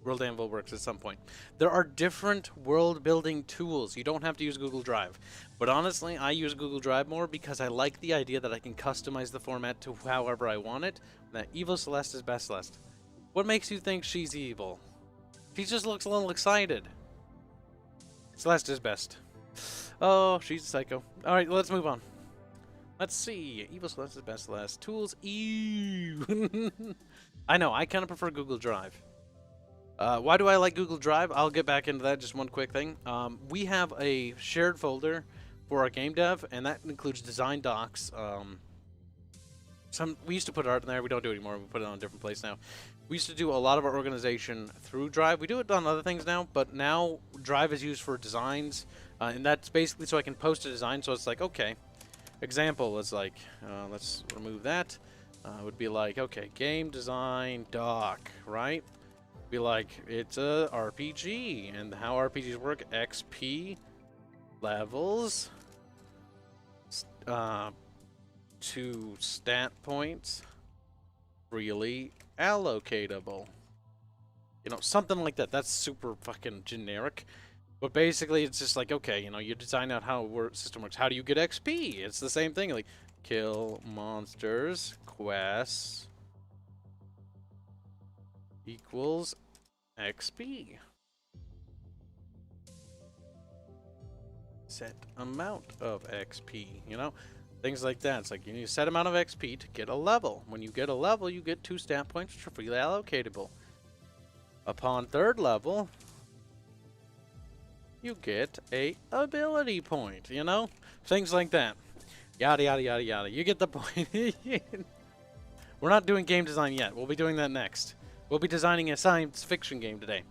World Anvil works at some point. There are different world building tools. You don't have to use Google Drive. But honestly, I use Google Drive more because I like the idea that I can customize the format to however I want it. That evil Celeste is best Celeste. What makes you think she's evil? She just looks a little excited. Celeste is best. Oh, she's a psycho. Alright, let's move on. Let's see. Evil Celeste is best Celeste. Tools. Ew. I know, I kind of prefer Google Drive. Why do I like Google Drive? I'll get back into that. Just one quick thing. We have a shared folder for our game dev, and that includes design docs. We used to put art in there. We don't do it anymore. We put it on a different place now. We used to do a lot of our organization through Drive. We do it on other things now, but now Drive is used for designs, and that's basically so I can post a design. So it's like, okay, example is like, let's remove that. Would be like, okay, game design doc, right? Be like, it's a RPG, and how RPGs work, XP levels to stat points freely allocatable. You know, something like that. That's super fucking generic. But basically, it's just like, okay, you know, you design out how the system works. How do you get XP? It's the same thing. Like, kill monsters, quests, equals XP. Set amount of XP, you know? Things like that. It's like you need a set amount of XP to get a level. When you get a level, you get 2 stat points which are freely allocatable. Upon 3rd level, you get a ability point, you know? Things like that. Yada, yada, yada, yada. You get the point. We're not doing game design yet. We'll be doing that next. We'll be designing a science fiction game today.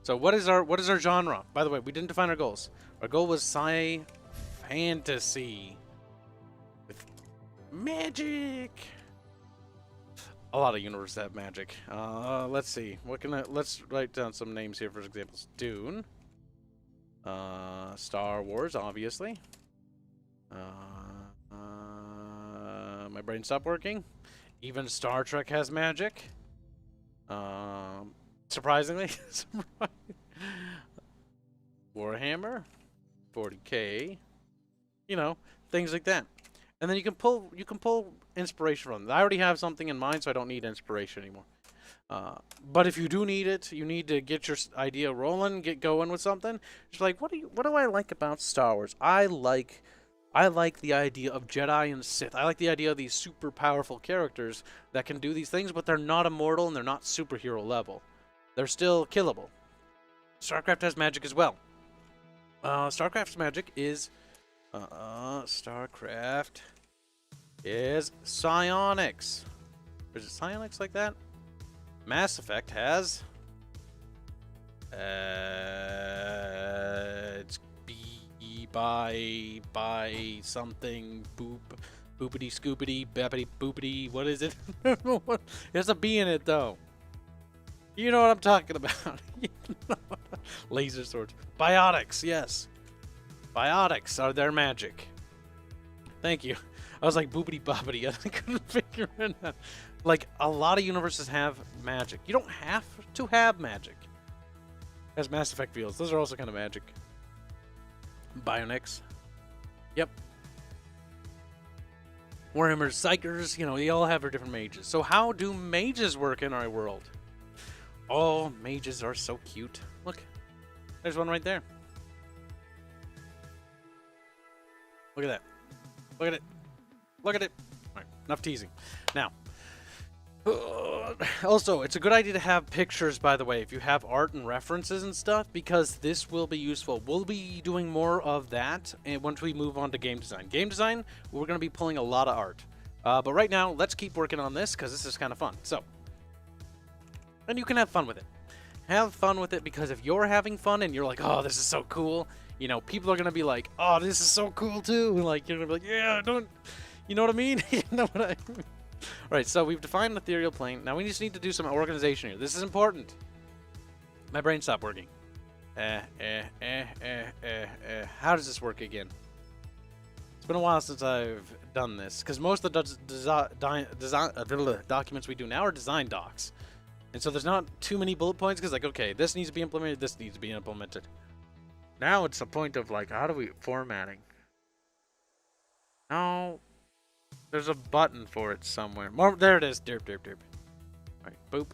So what is our genre? By the way, we didn't define our goals. Our goal was sci-fantasy with magic. A lot of universes have magic. Let's see. Let's write down some names here for examples. Dune. Star Wars, obviously. My brain stopped working. Even Star Trek has magic. Surprisingly. Warhammer. 40K. You know, things like that. And then you can pull inspiration from them. I already have something in mind, so I don't need inspiration anymore. But if you do need it, you need to get your idea rolling, get going with something. It's like, what do I like about Star Wars? I like the idea of Jedi and Sith. I like the idea of these super powerful characters that can do these things, but they're not immortal and they're not superhero level. They're still killable. StarCraft has magic as well. StarCraft's magic is StarCraft is psionics. Is it psionics like that? Mass Effect has it's B by something boopity scoopity bappity boopity. What is it? There's a B in it though. You know what I'm talking about. Laser swords. Biotics, yes. Biotics are their magic. Thank you. I was like boopity boppity. I couldn't figure it out. Like, a lot of universes have magic. You don't have to have magic. As Mass Effect feels. Those are also kind of magic. Bionics. Yep. Warhammer Psychers, you know, they all have their different mages. So how do mages work in our world? Oh, mages are so cute. Look. There's one right there. Look at that. Look at it. Look at it. All right, enough teasing. Now, also, it's a good idea to have pictures, by the way, if you have art and references and stuff, because this will be useful. We'll be doing more of that and once we move on to game design. Game design, we're going to be pulling a lot of art. But right now, let's keep working on this because this is kind of fun. So, and you can have fun with it. Have fun with it because if you're having fun and you're like, oh, this is so cool, you know, people are going to be like, oh, this is so cool too. Like, you're going to be like, yeah, don't, you know what I mean? You know what I mean? Alright, so we've defined an ethereal plane. Now we just need to do some organization here. This is important. My brain stopped working. How does this work again? It's been a while since I've done this, because most of the documents we do now are design docs. And so there's not too many bullet points because, like, okay, this needs to be implemented, this needs to be implemented. Now it's a point of, like, how do we formatting? No, there's a button for it somewhere. More, there it is. Derp, derp, derp. All right, boop.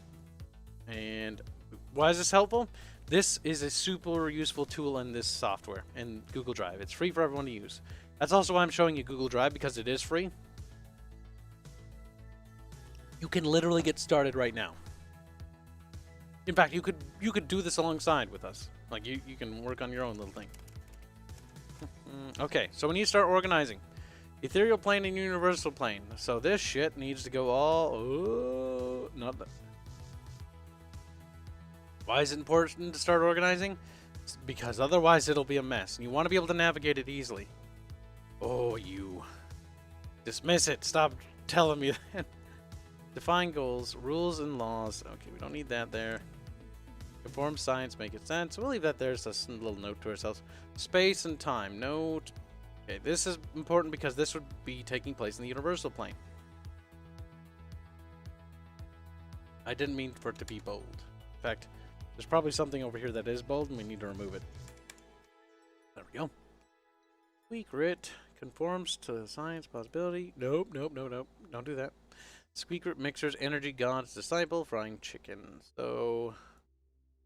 And why is this helpful? This is a super useful tool in this software, in Google Drive. It's free for everyone to use. That's also why I'm showing you Google Drive, because it is free. You can literally get started right now. In fact, you could do this alongside with us. Like, you can work on your own little thing. Okay, so we need to start organizing. Ethereal plane and universal plane. So this shit needs to go all... Oh, not that. Why is it important to start organizing? It's because otherwise it'll be a mess. And you want to be able to navigate it easily. Oh, you. Dismiss it. Stop telling me that. Define goals, rules, and laws. Okay, we don't need that there. Conform science, make it sense. We'll leave that there as a little note to ourselves. Space and time. Note. Okay, this is important because this would be taking place in the universal plane. I didn't mean for it to be bold. In fact, there's probably something over here that is bold and we need to remove it. There we go. Secret conforms to science possibility. Nope, nope, nope, nope. Don't do that. Secret mixers, energy god's disciple, frying chicken. So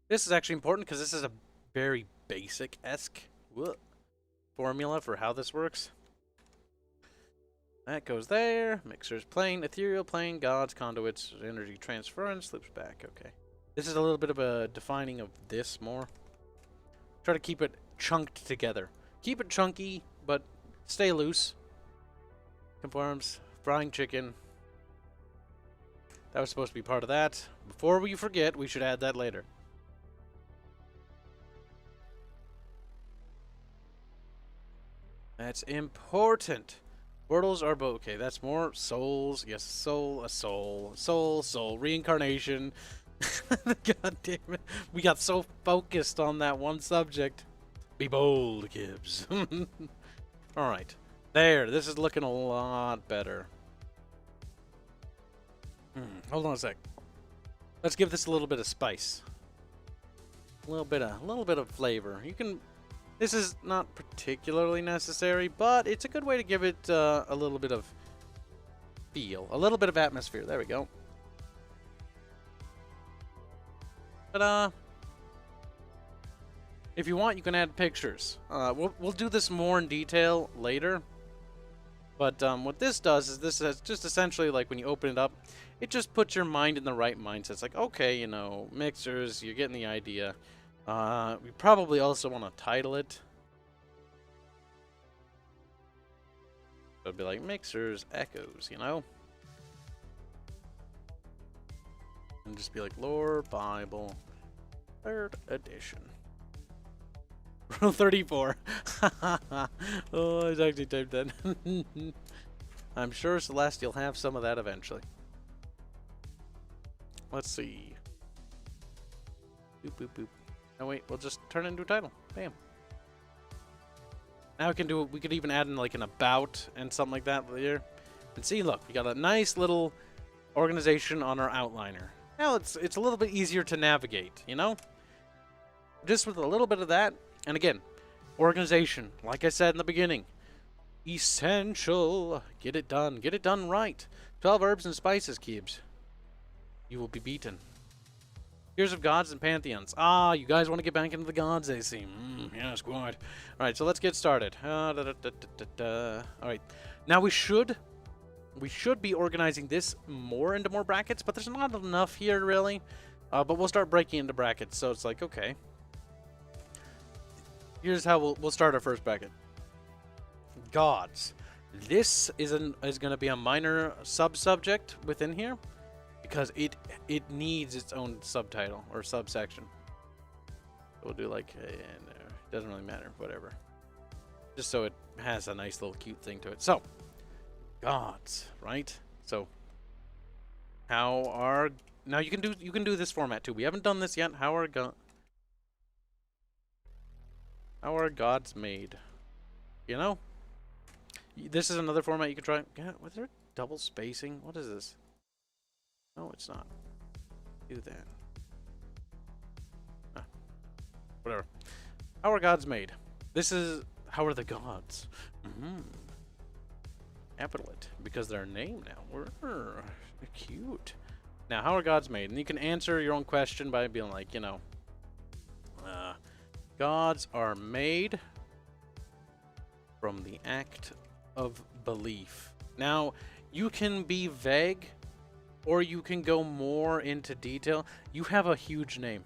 this is actually important because this is a very basic-esque formula for how this works. That goes there. Mixers plane, ethereal plane, gods, conduits, energy transference, loops back. Okay. This is a little bit of a defining of this more. Try to keep it chunked together. Keep it chunky, but stay loose. Conforms, frying chicken. That was supposed to be part of that. Before we forget, we should add that later. That's important. Portals are both... Okay, that's more souls. Yes, soul, a soul. Soul, soul. Reincarnation. God damn it. We got so focused on that one subject. Be bold, Kibs. Alright. There. This is looking a lot better. Hold on a sec. Let's give this a little bit of spice. A little bit of flavor. You can... This is not particularly necessary, but it's a good way to give it a little bit of feel. A little bit of atmosphere. There we go. But, if you want, you can add pictures. We'll do this more in detail later. But what this does is this is just essentially like when you open it up, it just puts your mind in the right mindset. It's like, okay, you know, mixers, you're getting the idea. We probably also want to title it. It'll be like Mixers Echoes, you know? And just be like Lore Bible 3rd edition. Rule 34. Oh, I actually typed that. I'm sure Celest, you'll have some of that eventually. Let's see. Boop, boop, boop. Oh wait, we'll just turn it into a title. Bam. Now we can do. We could even add in like an about and something like that here. And see, look, we got a nice little organization on our outliner. Now it's a little bit easier to navigate, you know. Just with a little bit of that, and again, organization. Like I said in the beginning, essential. Get it done right. 12 herbs and spices, Kibs. You will be beaten. Here's of gods and pantheons. Ah, you guys want to get back into the gods, they seem. Yes, quite. Alright, so let's get started. Alright. Now we should be organizing this more into more brackets, but there's not enough here, really. But we'll start breaking into brackets, so it's like, okay. Here's how we'll start our first bracket. Gods. This is going to be a minor sub-subject within here. Because it needs its own subtitle or subsection. We'll do like it doesn't really matter, whatever. Just so it has a nice little cute thing to it. So, gods, right? So, how are now you can do this format too. We haven't done this yet. How are gods made? You know, this is another format you can try. Yeah, was there double spacing? What is this? No, it's not. do that. Ah, whatever. How are gods made? This is how are the gods? Capital it because they're named now. They're cute. Now, how are gods made? And you can answer your own question by being like, you know, gods are made from the act of belief. Now, you can be vague, or you can go more into detail. You have a huge name.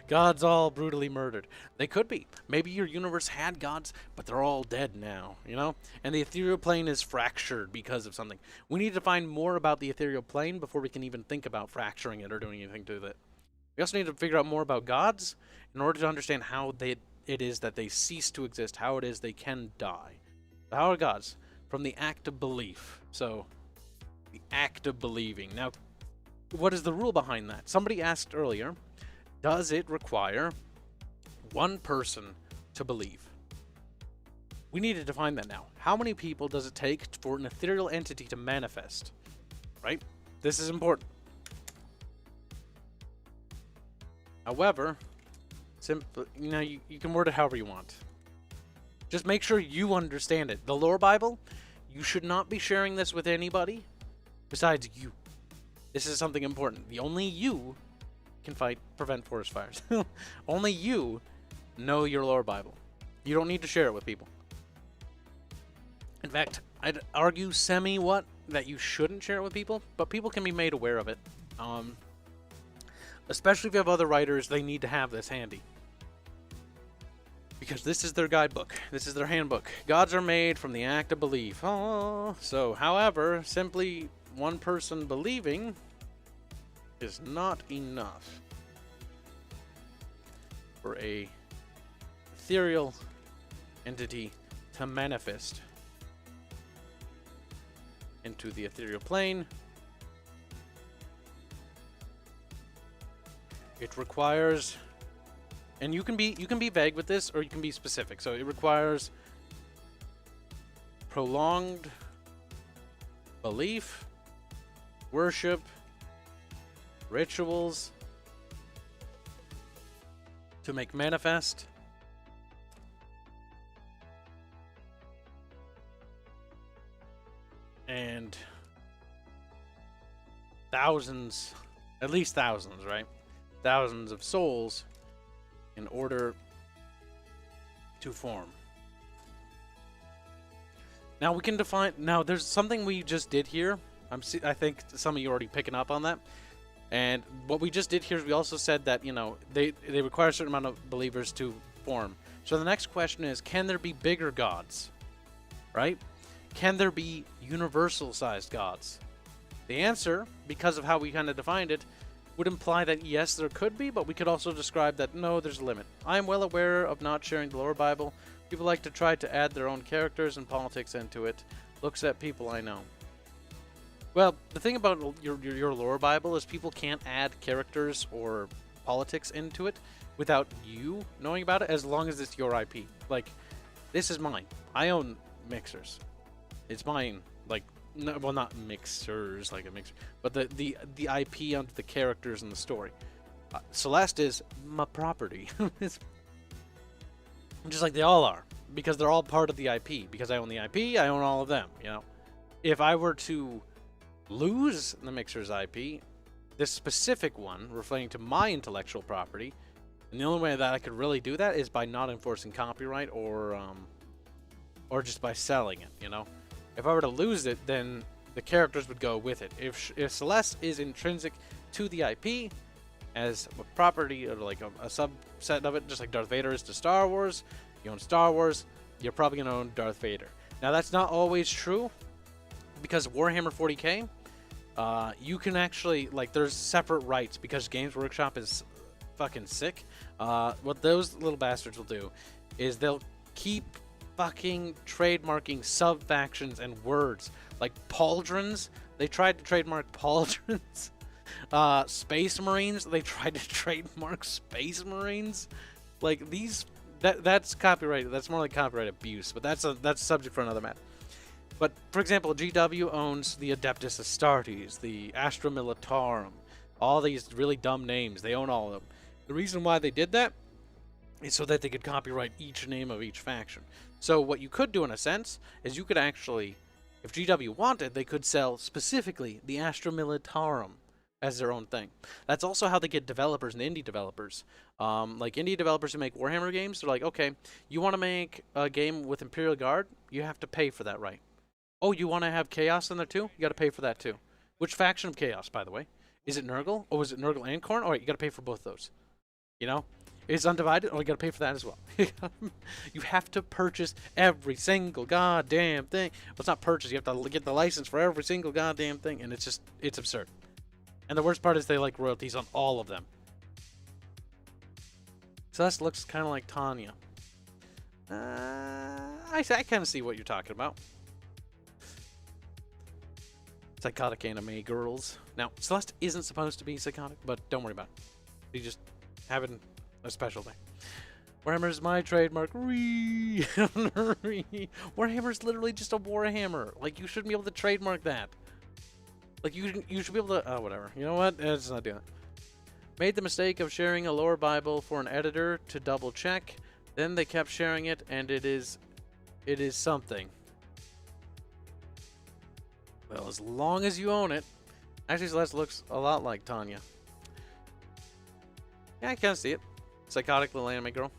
Gods all brutally murdered. They could be. Maybe your universe had gods, but they're all dead now, you know? And the ethereal plane is fractured because of something. We need to find more about the ethereal plane before we can even think about fracturing it or doing anything to it. We also need to figure out more about gods in order to understand how it is that they cease to exist, how it is they can die. So how are gods? From the act of belief. So, the act of believing. Now, what is the rule behind that? Somebody asked earlier, does it require one person to believe? We need to define that now. How many people does it take for an ethereal entity to manifest? Right? This is important. However, simply, you know, you can word it however you want. Just make sure you understand it. The lore Bible, you should not be sharing this with anybody besides you. This is something important. The only you can prevent forest fires. Only you know your lore Bible. You don't need to share it with people. In fact, I'd argue that you shouldn't share it with people, but people can be made aware of it. Especially if you have other writers, they need to have this handy. Because this is their guidebook. This is their handbook. Gods are made from the act of belief. Oh, so, however, simply one person believing is not enough for a ethereal entity to manifest into the ethereal plane. It requires, and you can be vague with this, or you can be specific. So it requires prolonged belief, worship, rituals to make manifest, and thousands, at least thousands, right? Thousands of souls in order to form. Now we can define, now there's something we just did here. I think some of you are already picking up on that. And what we just did here is we also said that, you know, they require a certain amount of believers to form. So the next question is, can there be bigger gods? Right? Can there be universal-sized gods? The answer, because of how we kind of defined it, would imply that yes, there could be, but we could also describe that no, there's a limit. I am well aware of not sharing the lore Bible. People like to try to add their own characters and politics into it. Looks at people I know. Well, the thing about your lore Bible is people can't add characters or politics into it without you knowing about it, as long as it's your IP. Like, this is mine. I own mixers. It's mine. Like, no, well, not mixers, like a mixer, but the IP onto the characters in the story. Celest is my property. It's just like they all are, because they're all part of the IP. Because I own the IP, I own all of them, you know. If I were to lose the mixer's IP, this specific one, referring to my intellectual property, and the only way that I could really do that is by not enforcing copyright or just by selling it, you know. If I were to lose it, then the characters would go with it. If Celeste is intrinsic to the IP as a property or like a subset of it, just like Darth Vader is to Star Wars, you own Star Wars, you're probably going to own Darth Vader. Now, that's not always true, because Warhammer 40k, you can actually, like, there's separate rights, because Games Workshop is fucking sick. What those little bastards will do is they'll keep fucking trademarking sub-factions and words. Like pauldrons, they tried to trademark pauldrons. Space Marines, they tried to trademark Space Marines. Like, these, that's copyright, that's more like copyright abuse, but that's a subject for another matter. But, for example, GW owns the Adeptus Astartes, the Astra Militarum, all these really dumb names. They own all of them. The reason why they did that is so that they could copyright each name of each faction. So what you could do, in a sense, is you could actually, if GW wanted, they could sell specifically the Astra Militarum as their own thing. That's also how they get developers and indie developers. Like indie developers who make Warhammer games, they're like, okay, you want to make a game with Imperial Guard? You have to pay for that, right? Oh, you want to have Chaos in there too? You got to pay for that too. Which faction of Chaos, by the way? Is it Nurgle? Oh, is it Nurgle and Khorne? All right, you got to pay for both those. You know? It's Undivided? Oh, you got to pay for that as well. You have to purchase every single goddamn thing. Well, it's not purchase. You have to get the license for every single goddamn thing. And it's just, it's absurd. And the worst part is they like royalties on all of them. Celeste looks kind of like Tanya. I kind of see what you're talking about. Psychotic anime girls. Now, Celeste isn't supposed to be psychotic, but don't worry about it. She's just having a special thing. Warhammer's my trademark. Warhammer's literally just a Warhammer. Like, you shouldn't be able to trademark that. Like, you should be able to... Oh, whatever. You know what? Let's not do it. Made the mistake of sharing a lore Bible for an editor to double check. Then they kept sharing it, and it is something. Well, as long as you own it. Actually, Celeste looks a lot like Tanya. Yeah, I kind of see it. Psychotic little anime girl.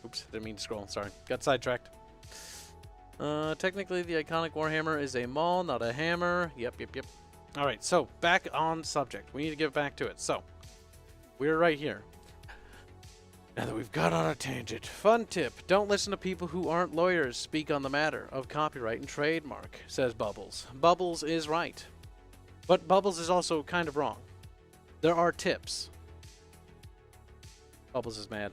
Oops, didn't mean to scroll. Sorry. Got sidetracked. Technically, the iconic Warhammer is a maul, not a hammer. Yep. Alright, so, back on subject. We need to get back to it. So, we're right here. Now that we've got on a tangent. Fun tip. Don't listen to people who aren't lawyers speak on the matter of copyright and trademark, says Bubbles. Bubbles is right. But Bubbles is also kind of wrong. There are tips. Bubbles is mad.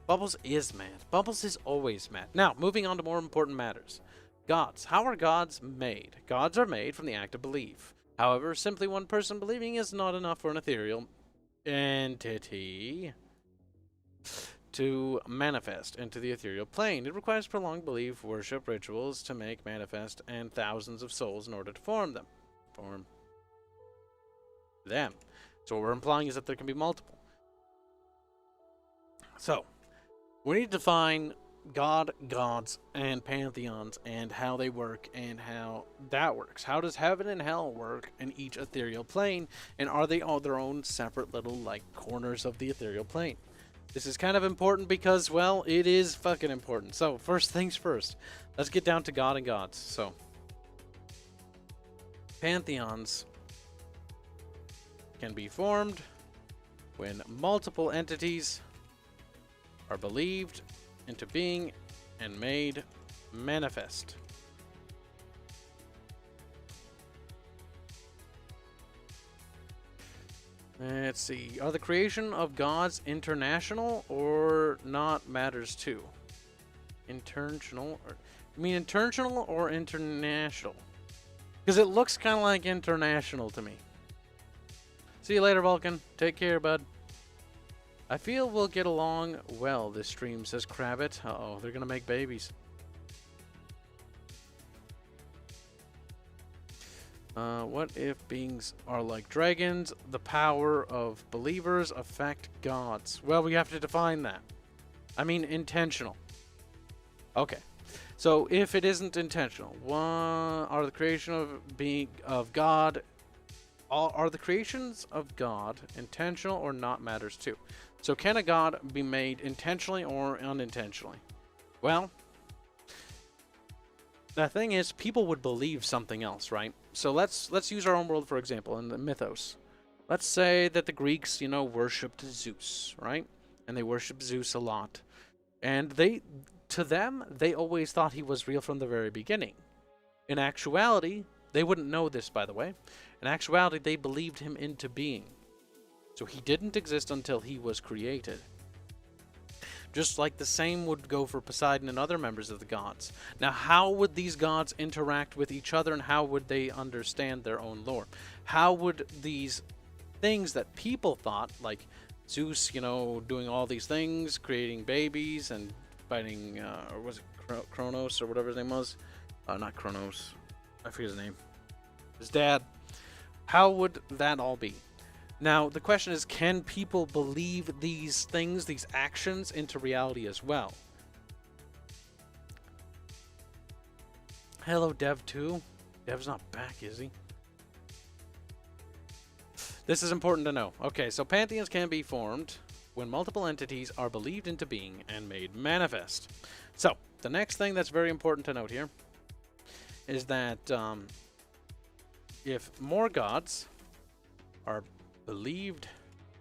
Bubbles is mad. Bubbles is always mad. Now, moving on to more important matters. Gods. How are gods made? Gods are made from the act of belief. However, simply one person believing is not enough for an ethereal entity to manifest into the ethereal plane. It requires prolonged belief, worship, rituals to make manifest, and thousands of souls in order to form them. So what we're implying is that there can be multiple. So, we need to define gods, and pantheons, and how they work, and how that works. How does heaven and hell work in each ethereal plane, and are they all their own separate little, like, corners of the ethereal plane? This is kind of important because, well, it is fucking important. So, first things first. Let's get down to God and gods. So, pantheons can be formed when multiple entities are believed into being and made manifest. Let's see. Are the creation of gods international or not matters too? International? You mean international or international? Because it looks kind of like international to me. See you later, Vulcan. Take care, bud. I feel we'll get along well this stream, says Krabbit. Uh-oh, they're gonna make babies. What if beings are like dragons? The power of believers affect gods. Well, we have to define that. I mean, intentional. Okay. So, if it isn't intentional, are the creation of God... Are the creations of God intentional or not matters too? So can a god be made intentionally or unintentionally? Well, the thing is, people would believe something else, right? So let's use our own world for example in the mythos. Let's say that the Greeks, worshipped Zeus, right? And they worshipped Zeus a lot. And to them, they always thought he was real from the very beginning. In actuality, they wouldn't know this, by the way. In actuality, they believed him into being. So he didn't exist until he was created. Just like the same would go for Poseidon and other members of the gods. Now, how would these gods interact with each other, and how would they understand their own lore? How would these things that people thought, like Zeus, doing all these things, creating babies and fighting, or was it Kronos or whatever his name was. Not Kronos. I forget his name. His dad. How would that all be? Now, the question is, can people believe these things, these actions, into reality as well? Hello, Dev2. Dev's not back, is he? This is important to know. Okay, so pantheons can be formed when multiple entities are believed into being and made manifest. So, the next thing that's very important to note here is that if more gods are believed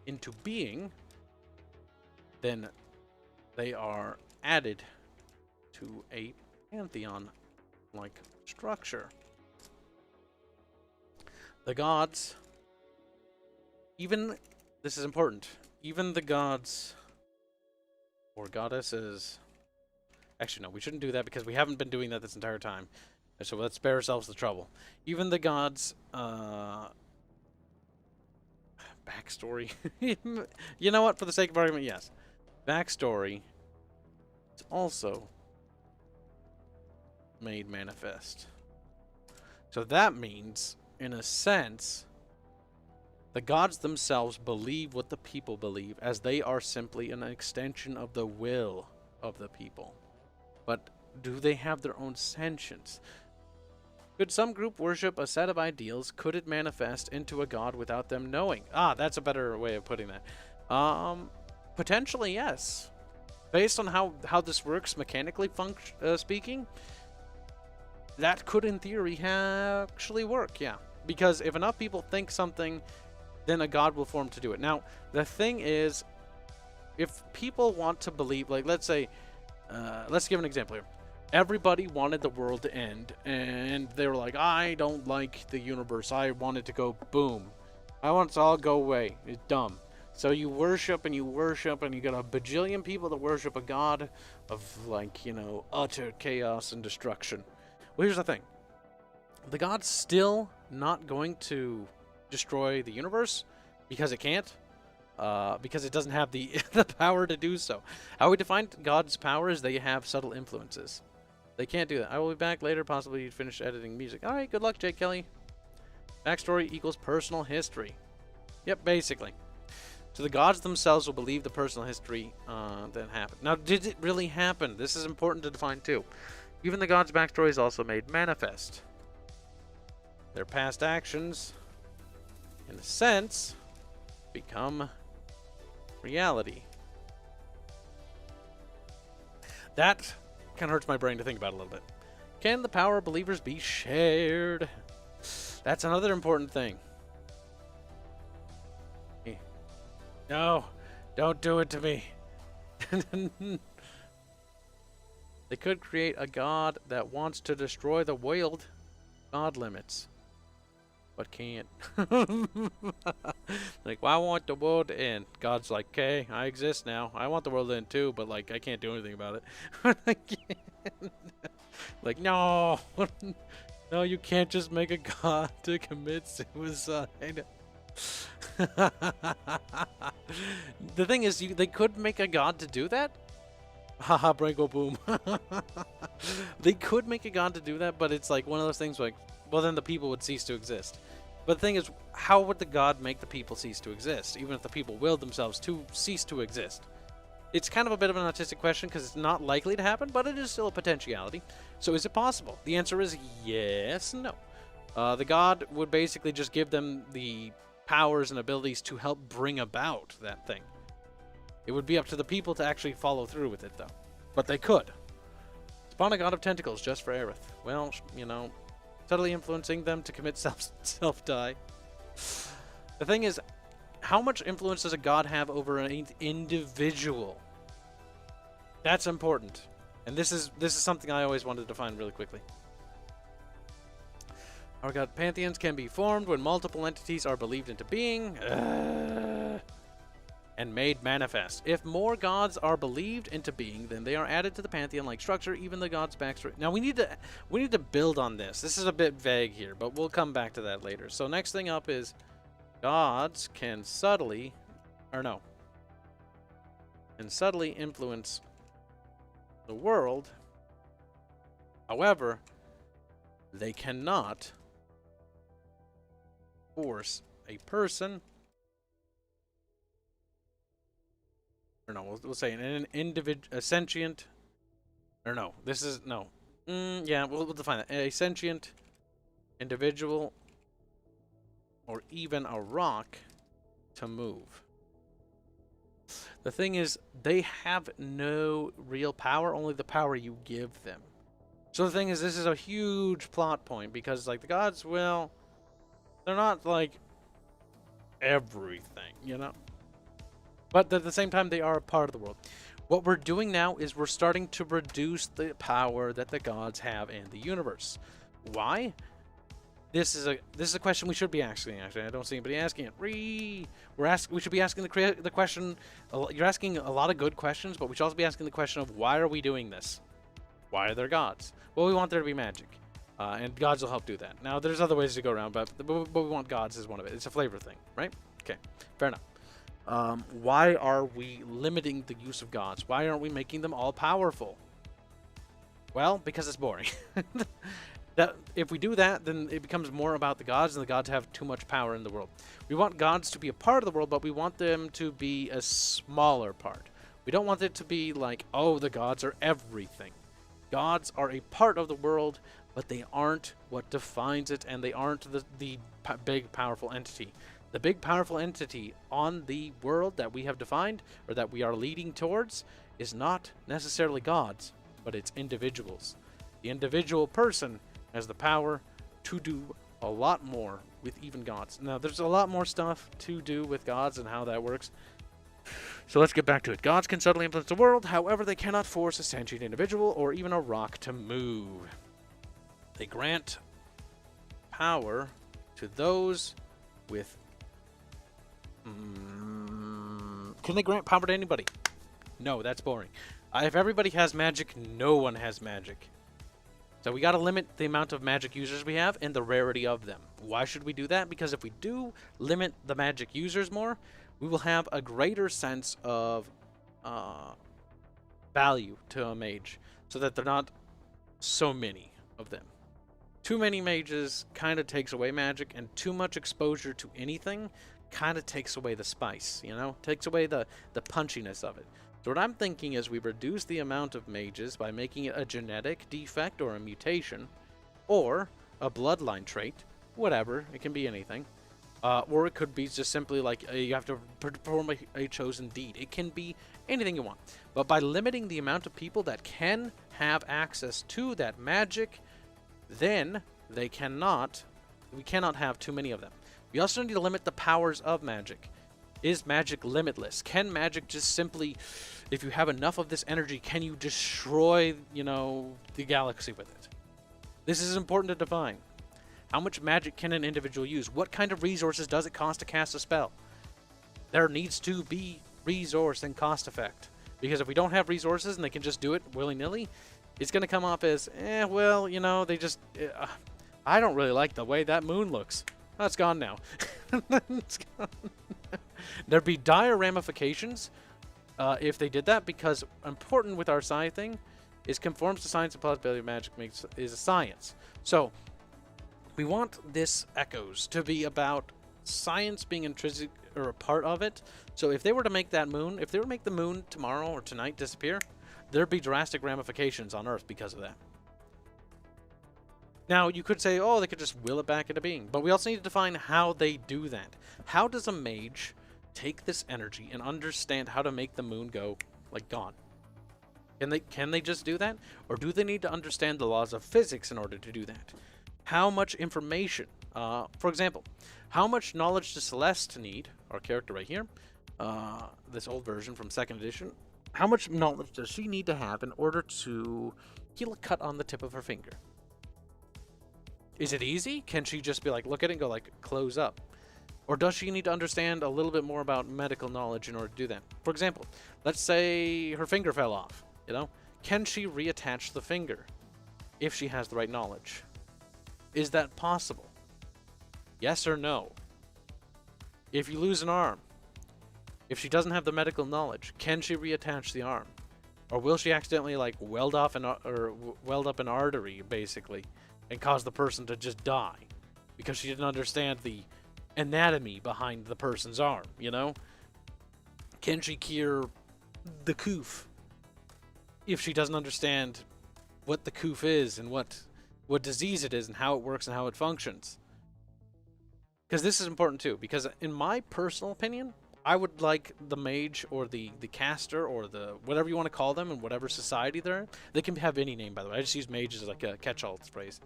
into being, then they are added to a pantheon-like structure. The gods, even, this is important, even the gods or goddesses, actually no, we shouldn't do that because we haven't been doing that this entire time. So let's spare ourselves the trouble. Even the gods, backstory. You know what? For the sake of argument, yes. Backstory is also made manifest. So that means, in a sense, the gods themselves believe what the people believe, as they are simply an extension of the will of the people. But do they have their own sentience? Could some group worship a set of ideals? Could it manifest into a god without them knowing? Ah, that's a better way of putting that. Potentially, yes. Based on how this works mechanically speaking, that could, in theory, actually work, yeah. Because if enough people think something, then a god will form to do it. Now, the thing is, if people want to believe, like, let's say, let's give an example here. Everybody wanted the world to end, and they were like, I don't like the universe. I want it to go boom. I want it to all go away. It's dumb. So you worship, and you got a bajillion people that worship a god of, like, you know, utter chaos and destruction. Well, here's the thing. The god's still not going to destroy the universe because it can't. Because it doesn't have the power to do so. How we define God's power is they have subtle influences. They can't do that. I will be back later, possibly finish editing music. Alright, good luck, Jake Kelly. Backstory equals personal history. Yep, basically. So the gods themselves will believe the personal history that happened. Now, did it really happen? This is important to define too. Even the gods' backstory is also made manifest. Their past actions, in a sense, become reality. That kind of hurts my brain to think about a little bit. Can the power of believers be shared? That's another important thing. No, don't do it to me. They could create a god that wants to destroy the world. God limits. But can't. Like, well, I want the world to end. God's like, okay, I exist now. I want the world to end too, but like, I can't do anything about it. Like, no. No, you can't just make a god to commit suicide. The thing is, they could make a god to do that. Haha, Branko boom. They could make a god to do that, but it's like one of those things like, well, then the people would cease to exist. But the thing is, how would the god make the people cease to exist, even if the people willed themselves to cease to exist? It's kind of a bit of an autistic question because it's not likely to happen, but it is still a potentiality. So is it possible? The answer is yes and no. The god would basically just give them the powers and abilities to help bring about that thing. It would be up to the people to actually follow through with it, though. But they could. Spawn a god of tentacles just for Aerith. Well, you know, subtly influencing them to commit self-die. The thing is, how much influence does a god have over an individual? That's important. And this is something I always wanted to define really quickly. Our god pantheons can be formed when multiple entities are believed into being and made manifest. If more gods are believed into being, then they are added to the pantheon-like structure, even the god's backstory. Now we need to build on this. This is a bit vague here, but we'll come back to that later. So next thing up is gods can subtly influence the world However, they cannot force a person, or no, we'll say an individual, a sentient, or no, this is, no. Yeah, we'll define that. A sentient individual or even a rock to move. The thing is, they have no real power, only the power you give them. So the thing is, this is a huge plot point, because, like, the gods, well, they're not, like, everything, you know? But at the same time, they are a part of the world. What we're doing now is we're starting to reduce the power that the gods have in the universe. Why? This is a question we should be asking. Actually, I don't see anybody asking it. We should be asking the question. You're asking a lot of good questions, but we should also be asking the question of, why are we doing this? Why are there gods? Well, we want there to be magic, and gods will help do that. Now, there's other ways to go around, but we want gods as one of it. It's a flavor thing, right? Okay, fair enough. Why are we limiting the use of gods? Why aren't we making them all powerful? Well, because it's boring. That if we do that, then it becomes more about the gods, and the gods have too much power in the world. We want gods to be a part of the world, but we want them to be a smaller part. We don't want it to be like, oh, the gods are everything. Gods are a part of the world, but they aren't what defines it, and they aren't the big, powerful entity. The big, powerful entity on the world that we have defined, or that we are leading towards, is not necessarily gods, but it's individuals. The individual person has the power to do a lot more with even gods. Now, there's a lot more stuff to do with gods and how that works. So let's get back to it. Gods can subtly influence the world, however, they cannot force a sentient individual or even a rock to move. They grant power to those with... Can they grant power to anybody? No, that's boring. If everybody has magic, no one has magic. So we got to limit the amount of magic users we have and the rarity of them. Why should we do that? Because if we do limit the magic users more, we will have a greater sense of value to a mage, so that they're not so many of them. Too many mages kind of takes away magic, and too much exposure to anything kind of takes away the spice, you know? Takes away the punchiness of it. So what I'm thinking is we reduce the amount of mages by making it a genetic defect or a mutation, or a bloodline trait, whatever, it can be anything. Or it could be just simply like you have to perform a chosen deed. It can be anything you want. But by limiting the amount of people that can have access to that magic, then we cannot have too many of them. We also need to limit the powers of magic. Is magic limitless? Can magic just simply, if you have enough of this energy, can you destroy, you know, the galaxy with it? This is important to define. How much magic can an individual use? What kind of resources does it cost to cast a spell? There needs to be resource and cost effect. Because if we don't have resources and they can just do it willy-nilly, it's going to come off as, well, you know, they just... I don't really like the way that moon looks. Oh, it's gone now. It's gone. There'd be dire ramifications if they did that, because important with our sci thing is conforms to science and plausibility of magic is a science. So we want this Echoes to be about science being intrinsic or a part of it. So if they were to make that moon, if they were to make the moon tomorrow or tonight disappear, there'd be drastic ramifications on Earth because of that. Now, you could say, oh, they could just will it back into being. But we also need to define how they do that. How does a mage take this energy and understand how to make the moon go, like, gone? Can they just do that? Or do they need to understand the laws of physics in order to do that? How much information? For example, how much knowledge does Celest need, our character right here, this old version from 2nd edition, how much knowledge does she need to have in order to heal a cut on the tip of her finger? Is it easy? Can she just be like, look at it and go like, close up? Or does she need to understand a little bit more about medical knowledge in order to do that? For example, let's say her finger fell off, you know? Can she reattach the finger if she has the right knowledge? Is that possible? Yes or no? If you lose an arm, if she doesn't have the medical knowledge, can she reattach the arm? Or will she accidentally like weld up an artery basically and cause the person to just die because she didn't understand the anatomy behind the person's arm, you know? Can she cure the coof if she doesn't understand what the coof is and what disease it is and how it works and how it functions? Because this is important too, because in my personal opinion, I would like the mage or the caster or the whatever you want to call them in whatever society they're in. They can have any name, by the way. I just use mage as like a catch-all phrase.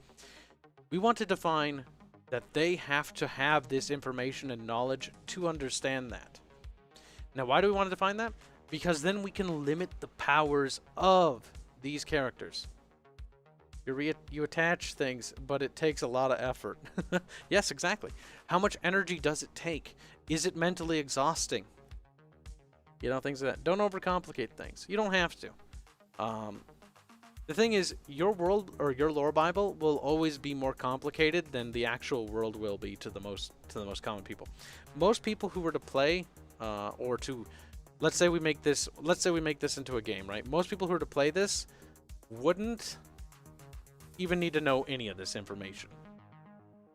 We want to define that they have to have this information and knowledge to understand that. Now, why do we want to define that? Because then we can limit the powers of these characters. You attach things, but it takes a lot of effort. Yes, exactly. How much energy does it take? Is it mentally exhausting? You know, things like that. Don't overcomplicate things. You don't have to. The thing is, your world or your lore Bible will always be more complicated than the actual world will be to the most common people. Most people who were to play, or to, let's say we make this into a game, right? Most people who are to play this wouldn't even need to know any of this information.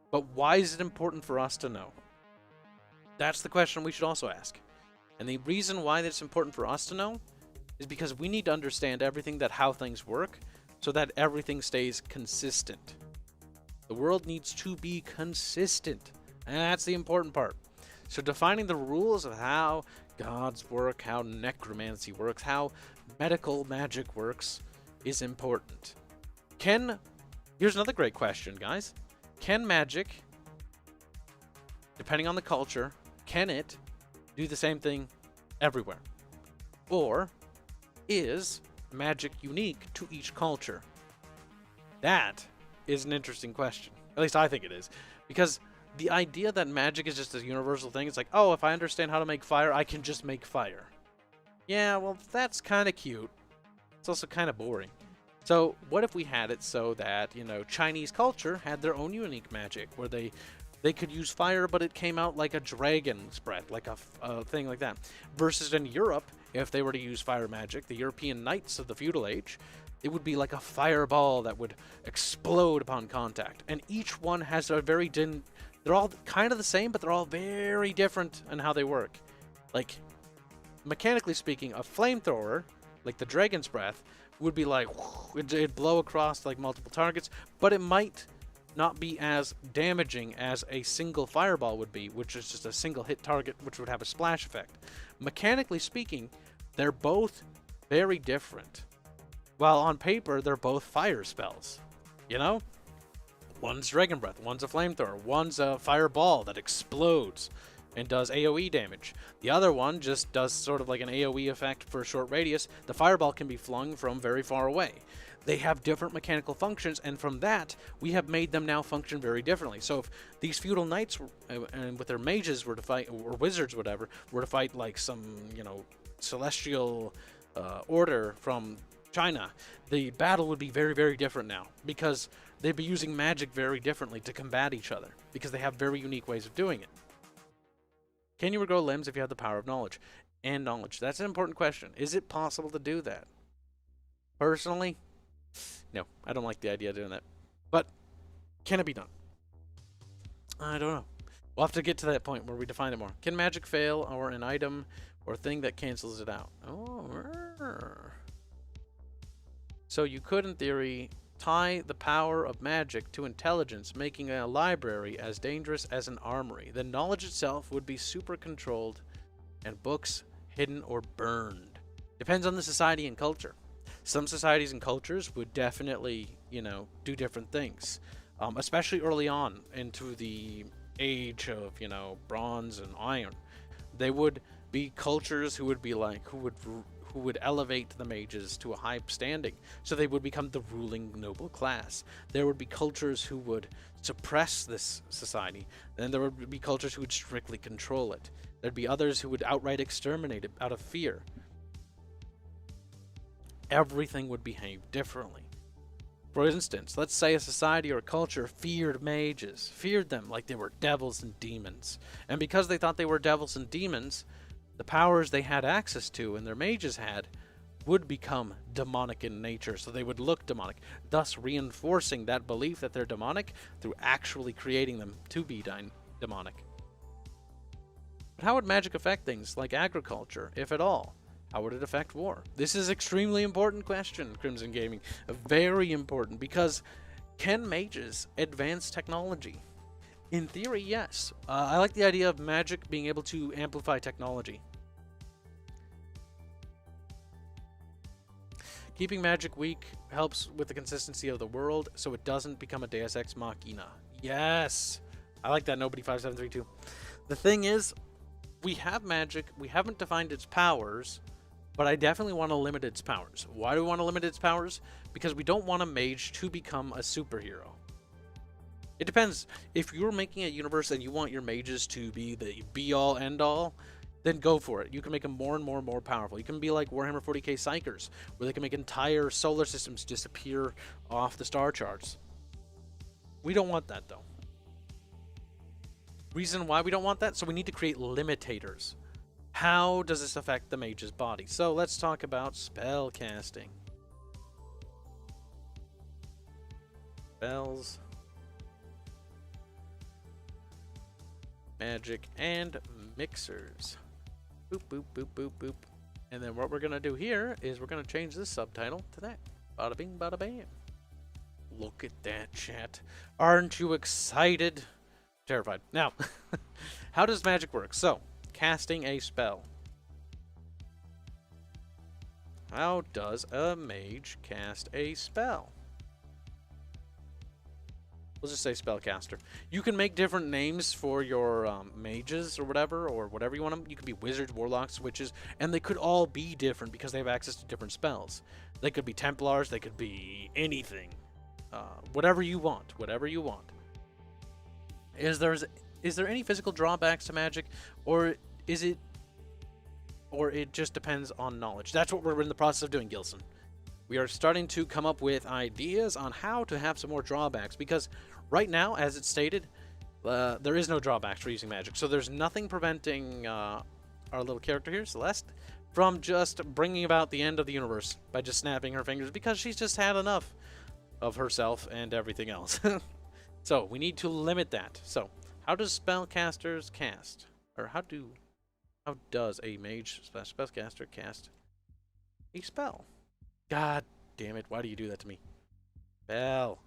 But why is it important for us to know? That's the question we should also ask. And the reason why it's important for us to know is because we need to understand everything how things work so that everything stays consistent. The world needs to be consistent. And that's the important part. So defining the rules of how gods work, how necromancy works, how medical magic works is important. Here's another great question, guys. Can magic, depending on the culture, can it do the same thing everywhere? Or is magic unique to each culture? That is an interesting question. At least I think it is. Because the idea that magic is just a universal thing, it's like, oh, if I understand how to make fire, I can just make fire. Yeah, well, that's kind of cute. It's also kind of boring. So what if we had it so that, you know, Chinese culture had their own unique magic where they could use fire, but it came out like a dragon's breath, like a thing like that. Versus in Europe, if they were to use fire magic, the European knights of the feudal age, it would be like a fireball that would explode upon contact. And each one has a very they're all kind of the same, but they're all very different in how they work. Like, mechanically speaking, a flamethrower, like the dragon's breath, would be like, it'd blow across like multiple targets, but it might not be as damaging as a single fireball would be, which is just a single hit target, which would have a splash effect. Mechanically speaking, they're both very different. While on paper, they're both fire spells. You know? One's Dragon Breath, one's a flamethrower, one's a fireball that explodes and does AoE damage. The other one just does sort of like an AoE effect for a short radius. The fireball can be flung from very far away. They have different mechanical functions, and from that, we have made them now function very differently. So if these feudal knights and with their mages were to fight, or wizards, whatever, were to fight like some, you know, celestial order from China, the battle would be very, very different now, because they'd be using magic very differently to combat each other, because they have very unique ways of doing it. Can you regrow limbs if you have the power of knowledge? And knowledge. That's an important question. Is it possible to do that? Personally, no. I don't like the idea of doing that. But can it be done? I don't know. We'll have to get to that point where we define it more. Can magic fail, or an item or thing that cancels it out? Oh. So you could, in theory, tie the power of magic to intelligence, making a library as dangerous as an armory. Then knowledge itself would be super controlled and books hidden or burned. Depends on the society and culture. Some societies and cultures would definitely, you know, do different things. Especially early on into the age of, you know, bronze and iron. They would be cultures who would be like, who would elevate the mages to a high standing, so they would become the ruling noble class. There would be cultures who would suppress this society, and there would be cultures who would strictly control it. There'd be others who would outright exterminate it out of fear. Everything would behave differently. For instance, let's say a society or a culture feared mages, feared them like they were devils and demons. And because they thought they were devils and demons, the powers they had access to and their mages had would become demonic in nature, so they would look demonic, thus reinforcing that belief that they're demonic through actually creating them to be demonic. But how would magic affect things like agriculture, if at all? How would it affect war? This is an extremely important question, Crimson Gaming. Very important, because can mages advance technology? In theory, yes. I like the idea of magic being able to amplify technology. Keeping magic weak helps with the consistency of the world, so it doesn't become a Deus Ex Machina. Yes! I like that, Nobody5732. The thing is, we have magic, we haven't defined its powers, but I definitely want to limit its powers. Why do we want to limit its powers? Because we don't want a mage to become a superhero. It depends. If you're making a universe and you want your mages to be the be-all, end-all, then go for it. You can make them more and more and more powerful. You can be like Warhammer 40k Psychers, where they can make entire solar systems disappear off the star charts. We don't want that, though. Reason why we don't want that? So we need to create limitators. How does this affect the mage's body? So let's talk about spell casting. Spells, magic, and mixers. Boop, boop, boop, boop, boop. And then what we're going to do here is we're going to change this subtitle to that. Bada bing, bada bam. Look at that, chat. Aren't you excited? Terrified. Now, how does magic work? So, casting a spell. How does a mage cast a spell? We'll just say spellcaster. You can make different names for your mages or whatever you want them. You could be wizards, warlocks, witches, and they could all be different because they have access to different spells. They could be Templars, they could be anything. Whatever you want, whatever you want. Is there any physical drawbacks to magic, or it just depends on knowledge? That's what we're in the process of doing, Gilson. We are starting to come up with ideas on how to have some more drawbacks, because right now, as it's stated, there is no drawbacks for using magic. So there's nothing preventing our little character here, Celeste, from just bringing about the end of the universe by just snapping her fingers, because she's just had enough of herself and everything else. So we need to limit that. So how does spellcasters cast? Or how does a mage spellcaster cast a spell? God damn it, why do you do that to me? Spell.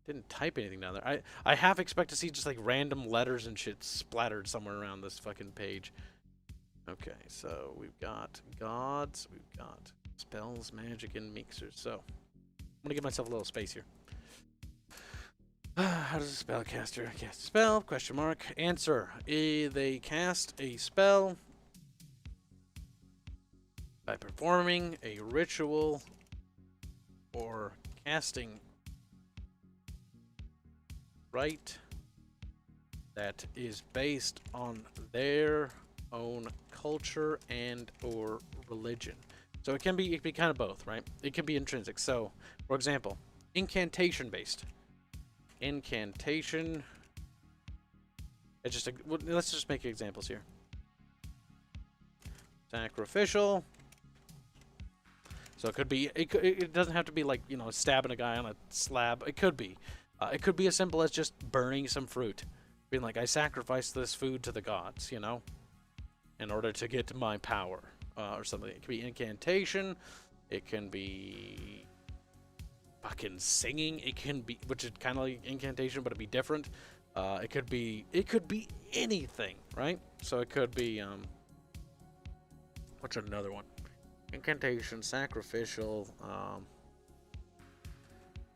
Didn't type anything down there. I half expect to see just like random letters and shit splattered somewhere around this fucking page. Okay, so we've got gods, we've got spells, magic, and mixers. So I'm gonna give myself a little space here. How does a spellcaster cast a spell? Question mark. Answer. They cast a spell by performing a ritual or casting rite that is based on their own culture and or religion. So it can be kind of both, right? It can be intrinsic. So, for example, incantation based. Incantation. Let's just make examples here. Sacrificial. So it could be. It doesn't have to be like, you know, stabbing a guy on a slab. It could be. It could be as simple as just burning some fruit, being like, I sacrifice this food to the gods, you know, in order to get my power, or something. It could be incantation. It can be fucking singing. It can be, which is kind of like incantation, but it'd be different. It could be anything, right? So it could be what's another one? Incantation, sacrificial,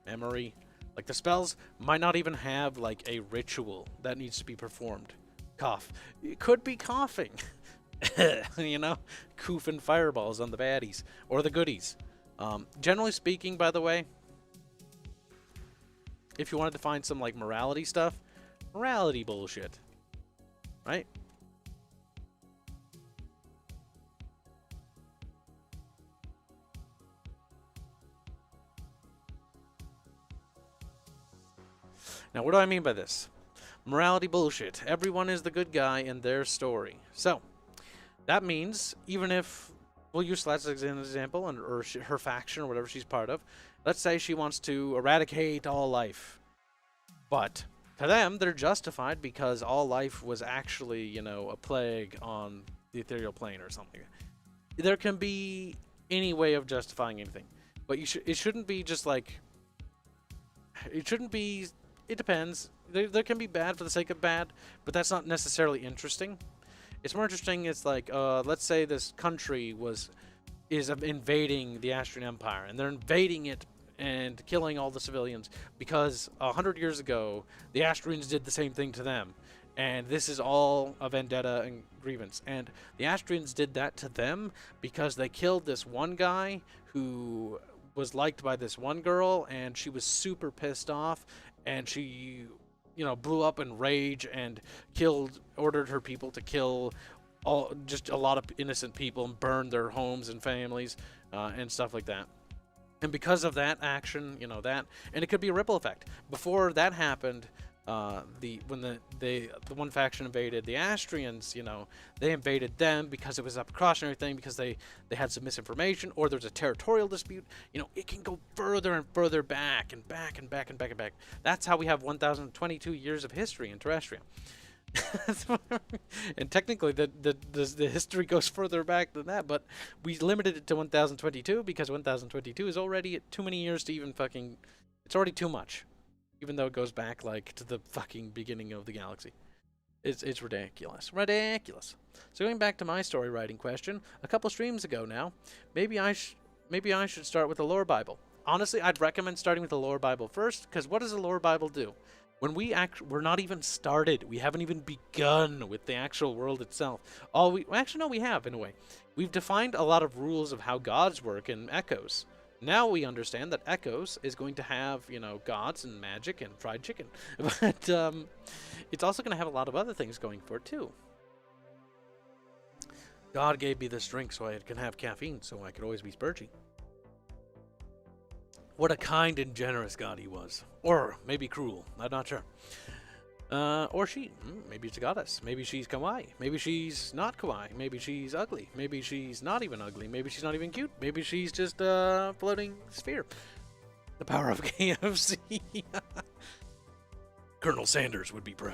memory. Like the spells might not even have like a ritual that needs to be performed. Cough. It could be coughing. You know, coofing fireballs on the baddies or the goodies. Generally speaking, by the way, if you wanted to find some like morality stuff, morality bullshit, right? Now, what do I mean by this? Morality bullshit. Everyone is the good guy in their story. So, that means even if we'll use Celeste as an example, or her faction or whatever she's part of. Let's say she wants to eradicate all life. But to them, they're justified because all life was actually, you know, a plague on the ethereal plane or something. There can be any way of justifying anything. But it shouldn't be just like... It shouldn't be... It depends. There can be bad for the sake of bad, but that's not necessarily interesting. It's more interesting, it's like, let's say this country is invading the Astrian Empire, and they're invading it and killing all the civilians because 100 years ago, the Astrians did the same thing to them. And this is all a vendetta and grievance. And the Astrians did that to them because they killed this one guy who was liked by this one girl, and she was super pissed off, and she, you know, blew up in rage and ordered her people to kill just a lot of innocent people and burn their homes and families and stuff like that. And because of that action, you know, and it could be a ripple effect. Before that happened, when the one faction invaded the Astrians, you know, they invaded them because it was up across and everything, because they had some misinformation, or there's a territorial dispute. You know, it can go further and further back and back and back and back and back. That's how we have 1,022 years of history in Terrestrial. And technically the history goes further back than that, but we limited it to 1022 because 1022 is already too many years to even fucking... It's already too much, even though it goes back like to the fucking beginning of the galaxy. It's ridiculous. So going back to my story writing question, a couple streams ago now, maybe I should start with the lore Bible. Honestly, I'd recommend starting with the lore Bible first, because what does the lore Bible do? When we're not even started, we haven't even begun with the actual world itself. Actually, no, we have, in a way. We've defined a lot of rules of how gods work in Echoes. Now we understand that Echoes is going to have, you know, gods and magic and fried chicken. But it's also going to have a lot of other things going for it, too. God gave me this drink so I can have caffeine, so I could always be spurgy. What a kind and generous god he was. Or maybe cruel. I'm not sure. Or she. Maybe it's a goddess. Maybe she's kawaii. Maybe she's not kawaii. Maybe she's ugly. Maybe she's not even ugly. Maybe she's not even cute. Maybe she's just a floating sphere. The power of KFC. Colonel Sanders would be proud.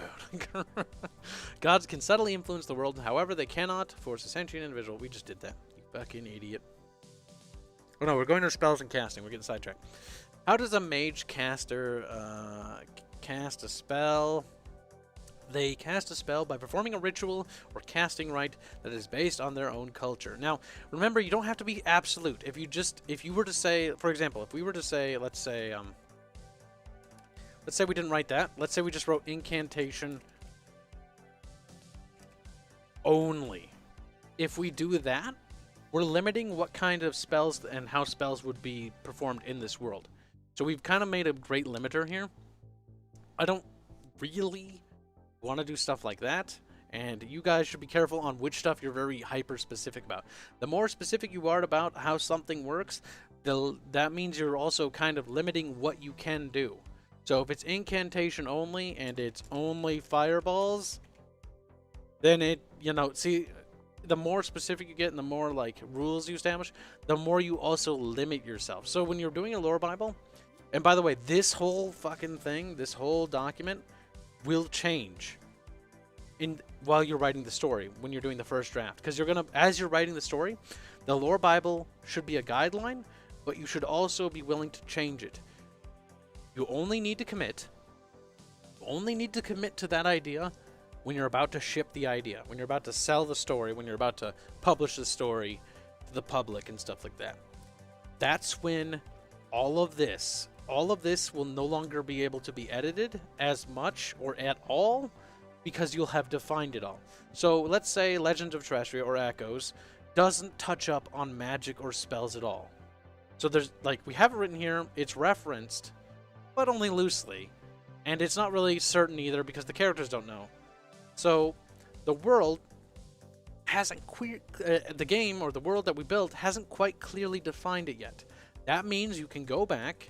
Gods can subtly influence the world. However, they cannot force a sentient individual. We just did that. You fucking idiot. Oh no, we're going to spells and casting. We're getting sidetracked. How does a mage caster cast a spell? They cast a spell by performing a ritual or casting rite that is based on their own culture. Now, remember, you don't have to be absolute. If you were to say, for example, if we were to say, let's say we didn't write that. Let's say we just wrote incantation only. If we do that, we're limiting what kind of spells and how spells would be performed in this world. So we've kind of made a great limiter here. I don't really want to do stuff like that, and you guys should be careful on which stuff you're very hyper-specific about. The more specific you are about how something works, that means you're also kind of limiting what you can do. So if it's incantation only, and it's only fireballs, then it, you know, see... The more specific you get and the more like rules you establish, the more you also limit yourself. So when you're doing a lore Bible, and by the way, this whole fucking thing, this whole document will change while you're writing the story, when you're doing the first draft. Because as you're writing the story, the lore Bible should be a guideline, but you should also be willing to change it. You only need to commit. You only need to commit to that idea when you're about to ship the idea, when you're about to sell the story, when you're about to publish the story to the public and stuff like that. That's when all of this will no longer be able to be edited as much or at all, because you'll have defined it all. So let's say Legends of Terrestrial or Echoes doesn't touch up on magic or spells at all. So there's, like, we have it written here, it's referenced, but only loosely. And it's not really certain either because the characters don't know. So, the world hasn't the game or the world that we built hasn't quite clearly defined it yet. That means you can go back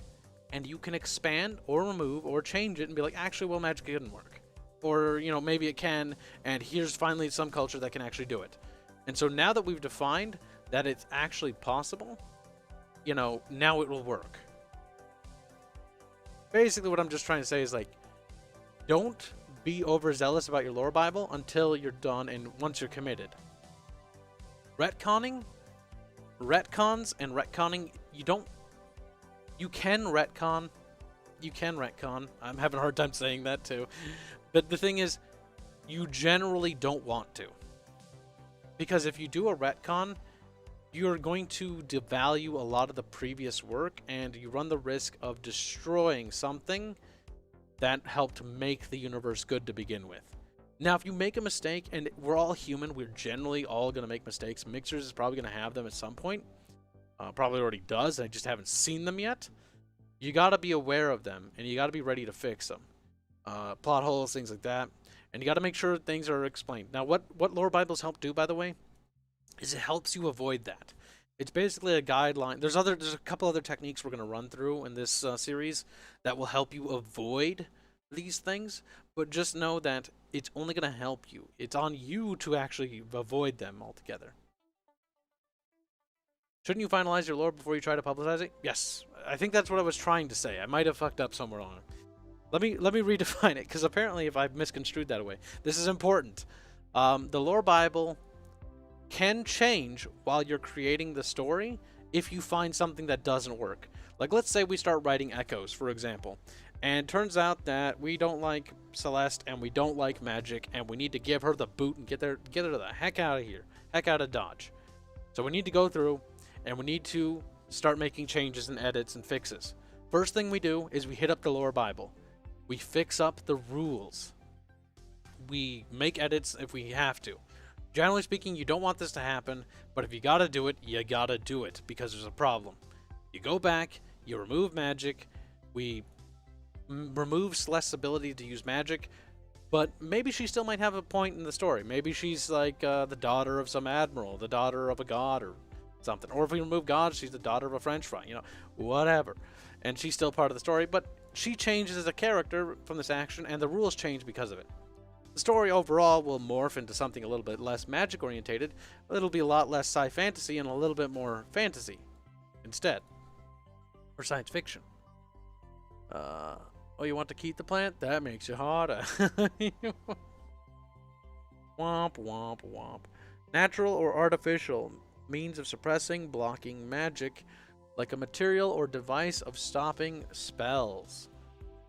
and you can expand or remove or change it and be like, actually, well, magic didn't work. Or, you know, maybe it can, and here's finally some culture that can actually do it. And so now that we've defined that it's actually possible, you know, now it will work. Basically, what I'm just trying to say is, like, don't be overzealous about your lore Bible until you're done and once you're committed. Retconning, retcons, and retconning, you can retcon. You can retcon. I'm having a hard time saying that too. But the thing is, you generally don't want to. Because if you do a retcon, you're going to devalue a lot of the previous work, and you run the risk of destroying something that helped make the universe good to begin with. Now, if you make a mistake, and we're all human, we're generally all going to make mistakes. Mixers is probably going to have them at some point. Probably already does. I just haven't seen them yet. You got to be aware of them, and you got to be ready to fix them. Plot holes, things like that. And you got to make sure things are explained. Now, what lore Bibles help do, by the way, is it helps you avoid that. It's basically a guideline. There's a couple other techniques we're going to run through in this series that will help you avoid these things, but just know that it's only going to help you. It's on you to actually avoid them altogether. Shouldn't you finalize your lore before you try to publicize it? Yes. I think that's what I was trying to say. I might have fucked up somewhere on it. Let me redefine it, because apparently if I've misconstrued that away. This is important. The lore Bible can change while you're creating the story if you find something that doesn't work. Like, let's say we start writing echoes, for example, and turns out that we don't like Celeste and we don't like magic, and we need to give her the boot and get her the heck out of here, heck out of Dodge. So we need to go through and we need to start making changes and edits and fixes. First thing we do is we hit up the lore Bible. We fix up the rules. We make edits if we have to. Generally speaking, you don't want this to happen, but if you gotta do it, you gotta do it, because there's a problem. You go back, you remove magic, we remove Celeste's ability to use magic, but maybe she still might have a point in the story. Maybe she's like the daughter of some admiral, the daughter of a god or something. Or if we remove god, she's the daughter of a french fry, you know, whatever. And she's still part of the story, but she changes as a character from this action, and the rules change because of it. The story overall will morph into something a little bit less magic orientated. It'll be a lot less sci-fantasy and a little bit more fantasy instead. Or science fiction. Oh, you want to keep the plant? That makes you harder. Womp, womp, womp. Natural or artificial means of suppressing, blocking magic, like a material or device of stopping spells.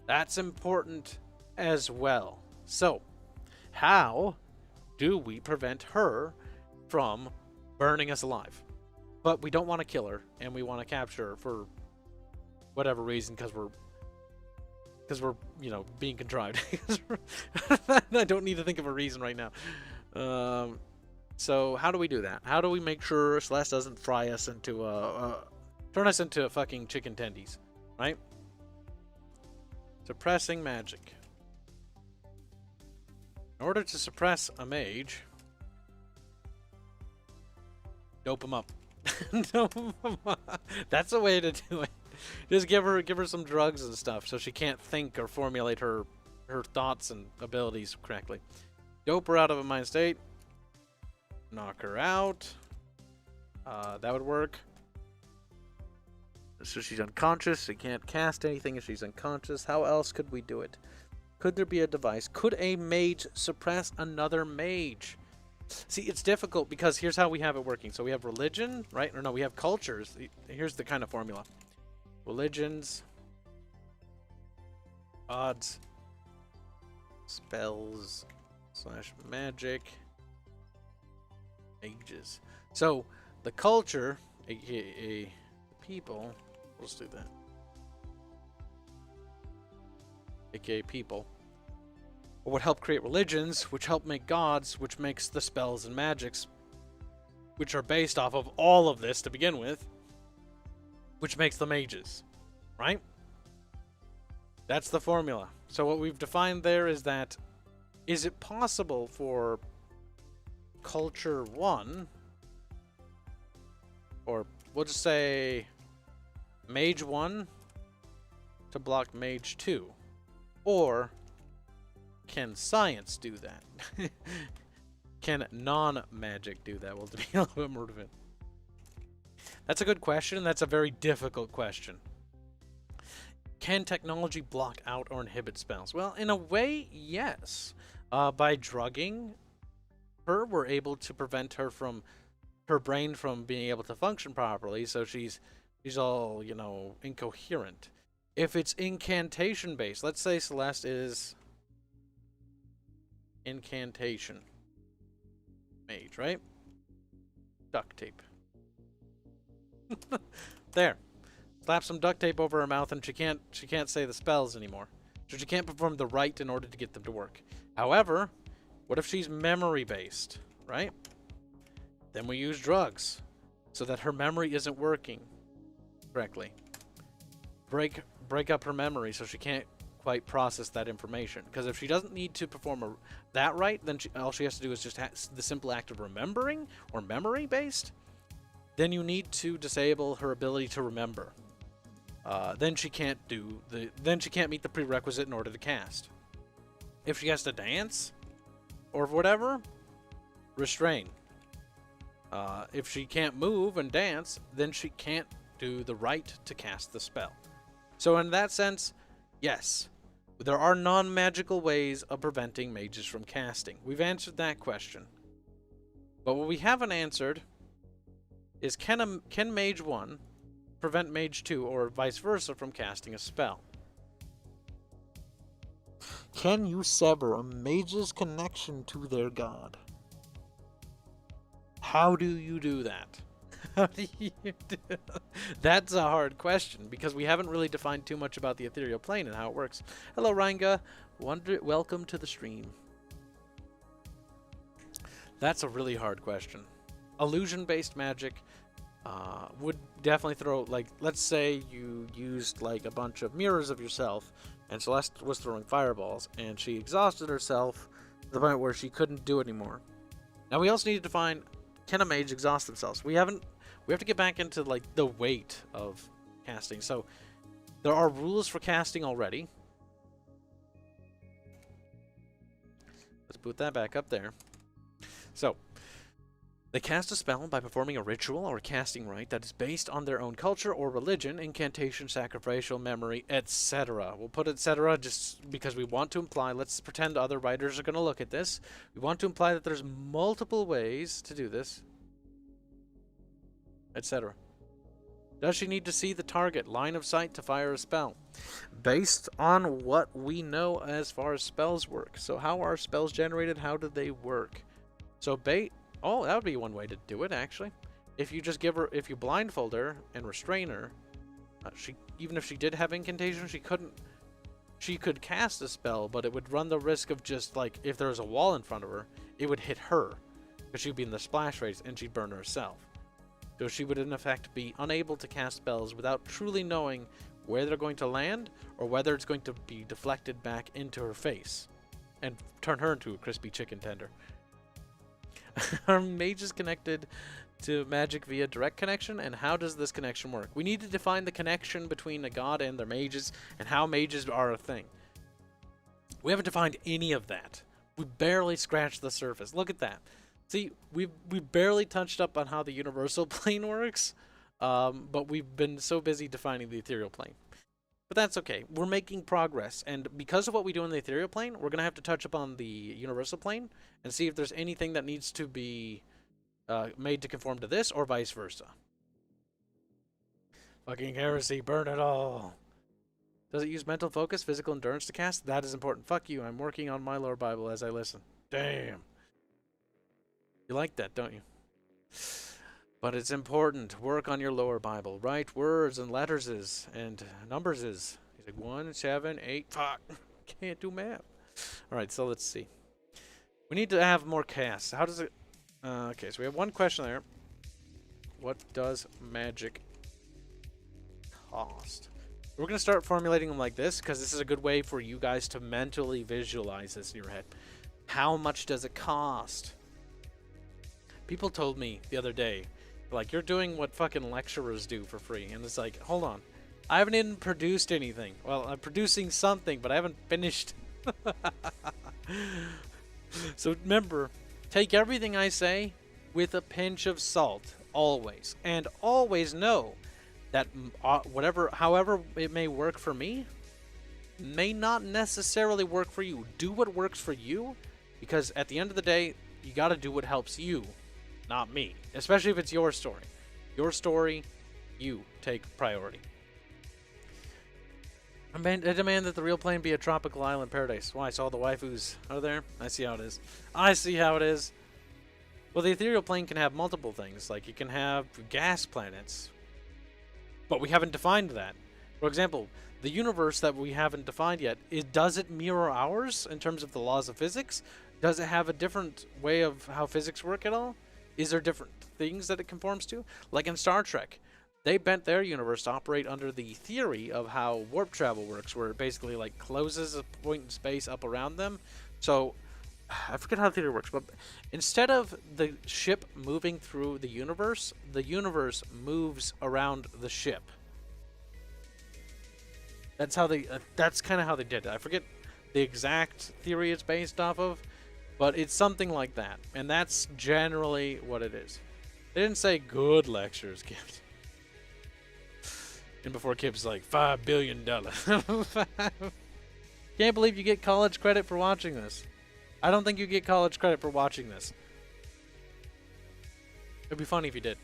That's important as well. So, how do we prevent her from burning us alive? But we don't want to kill her, and we want to capture her for whatever reason, because we're, you know, being contrived. I don't need to think of a reason right now. So how do we do that? How do we make sure Celeste doesn't fry us into turn us into fucking chicken tendies, right? Suppressing magic. In order to suppress a mage, dope him up. Dope him up. That's the way to do it. Just give her some drugs and stuff so she can't think or formulate her thoughts and abilities correctly. Dope her out of a mind state. Knock her out. That would work. So she's unconscious. She can't cast anything if she's unconscious. How else could we do it? Could there be a device? Could a mage suppress another mage? See, it's difficult because here's how we have it working. So we have religion, right? Or no, we have cultures. Here's the kind of formula. Religions, odds, spells, / magic, mages. So the culture, aka people, let's do that. Aka people, would help create religions, which help make gods, which makes the spells and magics, which are based off of all of this to begin with, which makes the mages, right? That's the formula. So what we've defined there is that, is it possible for culture 1, or we'll just say mage 1 to block mage 2? Or can science do that? Can non-magic do that? Well, to be a little bit more of it. That's a good question. That's a very difficult question. Can technology block out or inhibit spells? Well, in a way, yes. By drugging her, we're able to prevent her brain from being able to function properly, so she's all, you know, incoherent. If it's incantation based, let's say Celeste is incantation mage, right? Duct tape. There. Slap some duct tape over her mouth and she can't say the spells anymore. So she can't perform the rite in order to get them to work. However, what if she's memory based, right? Then we use drugs so that her memory isn't working correctly. Break up her memory so she can't quite process that information. Because if she doesn't need to perform that rite, then all she has to do is just the simple act of remembering or memory based. Then you need to disable her ability to remember. Then she can't meet the prerequisite in order to cast. If she has to dance or whatever, restrain. If she can't move and dance, then she can't do the rite to cast the spell. So in that sense, yes, there are non-magical ways of preventing mages from casting. We've answered that question. But what we haven't answered is can Mage 1 prevent Mage 2 or vice versa from casting a spell? Can you sever a mage's connection to their god? How do you do that? How do you do that? That's a hard question because we haven't really defined too much about the ethereal plane and how it works. Hello, Ranga. Welcome to the stream. That's a really hard question. Illusion-based magic would definitely throw, like, let's say you used like a bunch of mirrors of yourself and Celeste was throwing fireballs and she exhausted herself to the point where she couldn't do it anymore. Now we also need to define, can a mage exhaust themselves? We have to get back into like the weight of casting. So there are rules for casting already. Let's put that back up there. So they cast a spell by performing a ritual or casting rite that is based on their own culture or religion, incantation, sacrificial, memory, etc. We'll put etc. just because we want to imply, let's pretend other writers are going to look at this. We want to imply that there's multiple ways to do this, etc. Does she need to see the target, line of sight to fire a spell? Based on what we know as far as spells work. So how are spells generated? How do they work? So oh, that would be one way to do it, actually. If you just if you blindfold her and restrain her, even if she did have incantation, she could cast a spell, but it would run the risk of just, like, if there was a wall in front of her, it would hit her, because she'd be in the splash rate, and she'd burn herself. So she would, in effect, be unable to cast spells without truly knowing where they're going to land, or whether it's going to be deflected back into her face, and turn her into a crispy chicken tender. Are mages connected to magic via direct connection, and how does this connection work? We need to define the connection between a god and their mages, and how mages are a thing. We haven't defined any of that. We barely scratched the surface. Look at that. See, we barely touched up on how the universal plane works, but we've been so busy defining the ethereal plane. But that's okay. We're making progress, and because of what we do in the ethereal plane, we're going to have to touch upon the universal plane and see if there's anything that needs to be made to conform to this, or vice versa. Fucking heresy, burn it all. Does it use mental focus, physical endurance to cast? That is important. Fuck you, I'm working on my lore Bible as I listen. Damn. You like that, don't you? But it's important. Work on your lower Bible. Write words and letters is and numbers is. He's like 1, 7, 8. Fuck. Can't do math. Alright, so let's see. We need to have more casts. How does it... okay, so we have one question there. What does magic cost? We're going to start formulating them like this, because this is a good way for you guys to mentally visualize this in your head. How much does it cost? People told me the other day, like, you're doing what fucking lecturers do for free. And it's like, hold on. I haven't even produced anything. Well, I'm producing something, but I haven't finished. So remember, take everything I say with a pinch of salt. always. And always know that however it may work for me, may not necessarily work for you. Do what works for you, because at the end of the day, you got to do what helps you, not me. Especially if it's your story. Your story, you take priority. I demand that the real plane be a tropical island paradise. Why? So all the waifus are there? I see how it is. I see how it is. Well, the ethereal plane can have multiple things. Like, it can have gas planets. But we haven't defined that. For example, the universe that we haven't defined yet, does it mirror ours in terms of the laws of physics? Does it have a different way of how physics work at all? Is there different things that it conforms to? Like in Star Trek, they bent their universe to operate under the theory of how warp travel works, where it basically like closes a point in space up around them. So I forget how the theory works, but instead of the ship moving through the universe moves around the ship. That's how they. That's kind of how they did it. I forget the exact theory it's based off of, but it's something like that, and that's generally what it is. They didn't say good lectures, Kibs. And before Kibs like $5 billion. Can't believe you get college credit for watching this. I don't think you get college credit for watching this. It'd be funny if you did.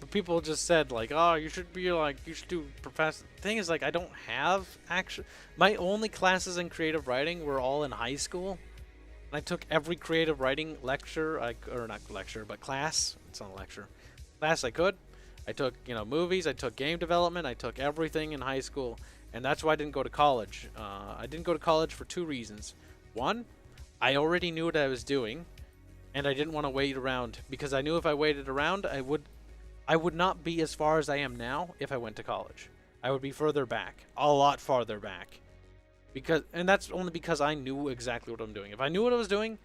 But people just said like, oh, you should do professor. Thing is, like, I don't have actually. My only classes in creative writing were all in high school. And I took every creative writing lecture, or not lecture, but class. It's not a lecture. Class I could. I took, movies. I took game development. I took everything in high school. And that's why I didn't go to college. I didn't go to college for two reasons. One, I already knew what I was doing. And I didn't want to wait around. Because I knew if I waited around, I would not be as far as I am now if I went to college. I would be further back. A lot farther back. And that's only because I knew exactly what I'm doing. If I knew what I was doing,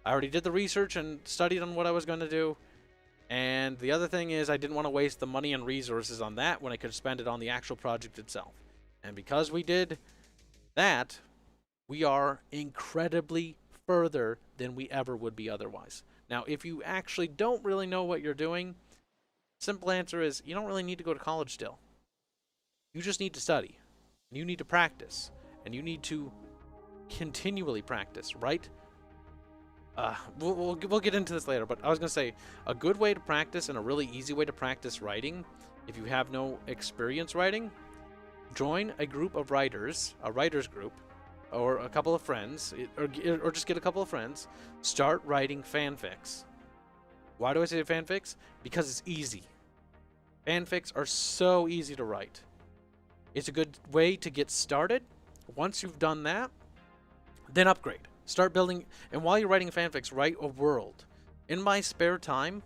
I already did the research and studied on what I was going to do. And the other thing is I didn't want to waste the money and resources on that when I could spend it on the actual project itself. And because we did that, we are incredibly further than we ever would be otherwise. Now, if you actually don't really know what you're doing, simple answer is you don't really need to go to college still. You just need to study. You need to practice. And you need to continually practice, right? We'll get into this later, but I was going to say, a good way to practice and a really easy way to practice writing, if you have no experience writing, join a group of writers, a writer's group, or a couple of friends, or just get a couple of friends, start writing fanfics. Why do I say fanfics? Because it's easy. Fanfics are so easy to write. It's a good way to get started. Once you've done that, then upgrade. Start building, and while you're writing fanfics, write a world. In my spare time,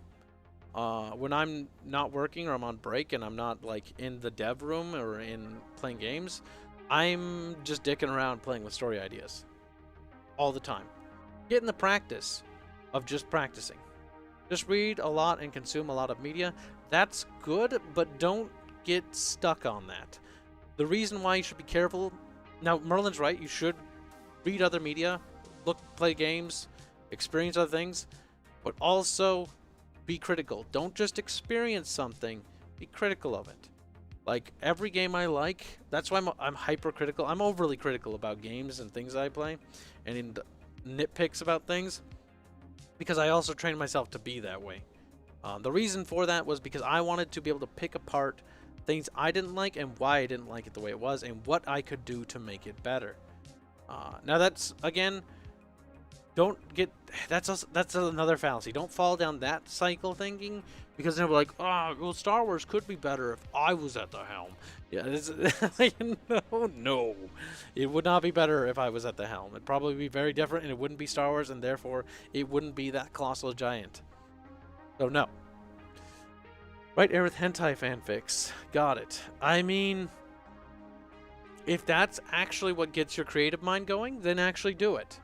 when I'm not working or I'm on break and I'm not like in the dev room or in playing games, I'm just dicking around playing with story ideas. All the time. Get in the practice of just practicing. Just read a lot and consume a lot of media. That's good, but don't get stuck on that. The reason why you should be careful... Now, Merlin's right. You should read other media, play games, experience other things, but also be critical. Don't just experience something. Be critical of it. Like, every game I like, that's why I'm hypercritical. I'm overly critical about games and things I play, and in nitpicks about things, because I also trained myself to be that way. The reason for that was because I wanted to be able to pick apart things I didn't like and why I didn't like it the way it was and what I could do to make it better. Now that's, again, don't get, that's another fallacy. Don't fall down that cycle thinking, because then we're like, oh, well, Star Wars could be better if I was at the helm. Yeah, no, it would not be better if I was at the helm. It'd probably be very different, and it wouldn't be Star Wars, and therefore it wouldn't be that colossal giant. So no. Write Aerith hentai fanfics. Got it. I mean, if that's actually what gets your creative mind going, then actually do it.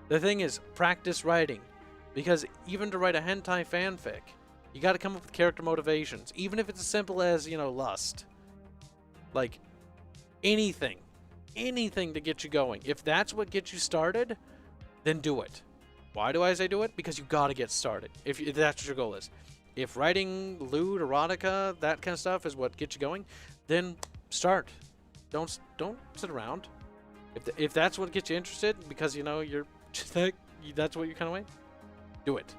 The thing is, practice writing. Because even to write a hentai fanfic, you got to come up with character motivations. Even if it's as simple as, lust. Like, anything. Anything to get you going. If that's what gets you started, then do it. Why do I say do it? Because you got to get started. If that's what your goal is. if writing lewd, erotica, that kind of stuff is what gets you going, then start. Don't sit around. If that's what gets you interested, because you know that's what you're kind of way, do it,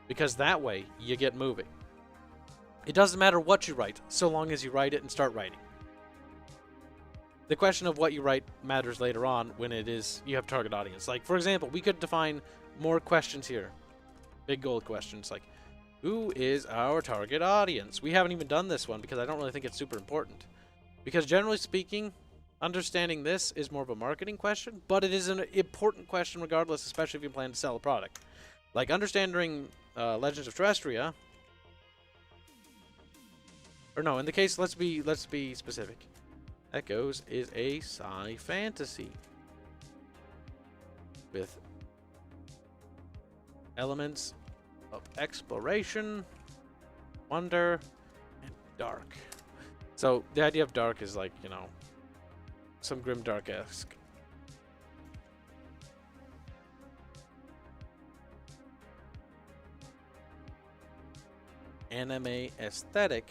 because that way you get moving. It doesn't matter what you write, so long as you write it and start writing. The question of what you write matters later on when it is you have target audience. Like, for example, we could define more questions here. Big gold questions like, who is our target audience? We haven't even done this one because I don't really think it's super important. Because generally speaking, understanding this is more of a marketing question, but it is an important question regardless, especially if you plan to sell a product. Like understanding Legends of Terrestria. Or no, in the case, let's be specific. Echoes is a sci fantasy with elements of exploration, wonder, and dark. So the idea of dark is like, you know, some grimdark-esque. Anime aesthetic.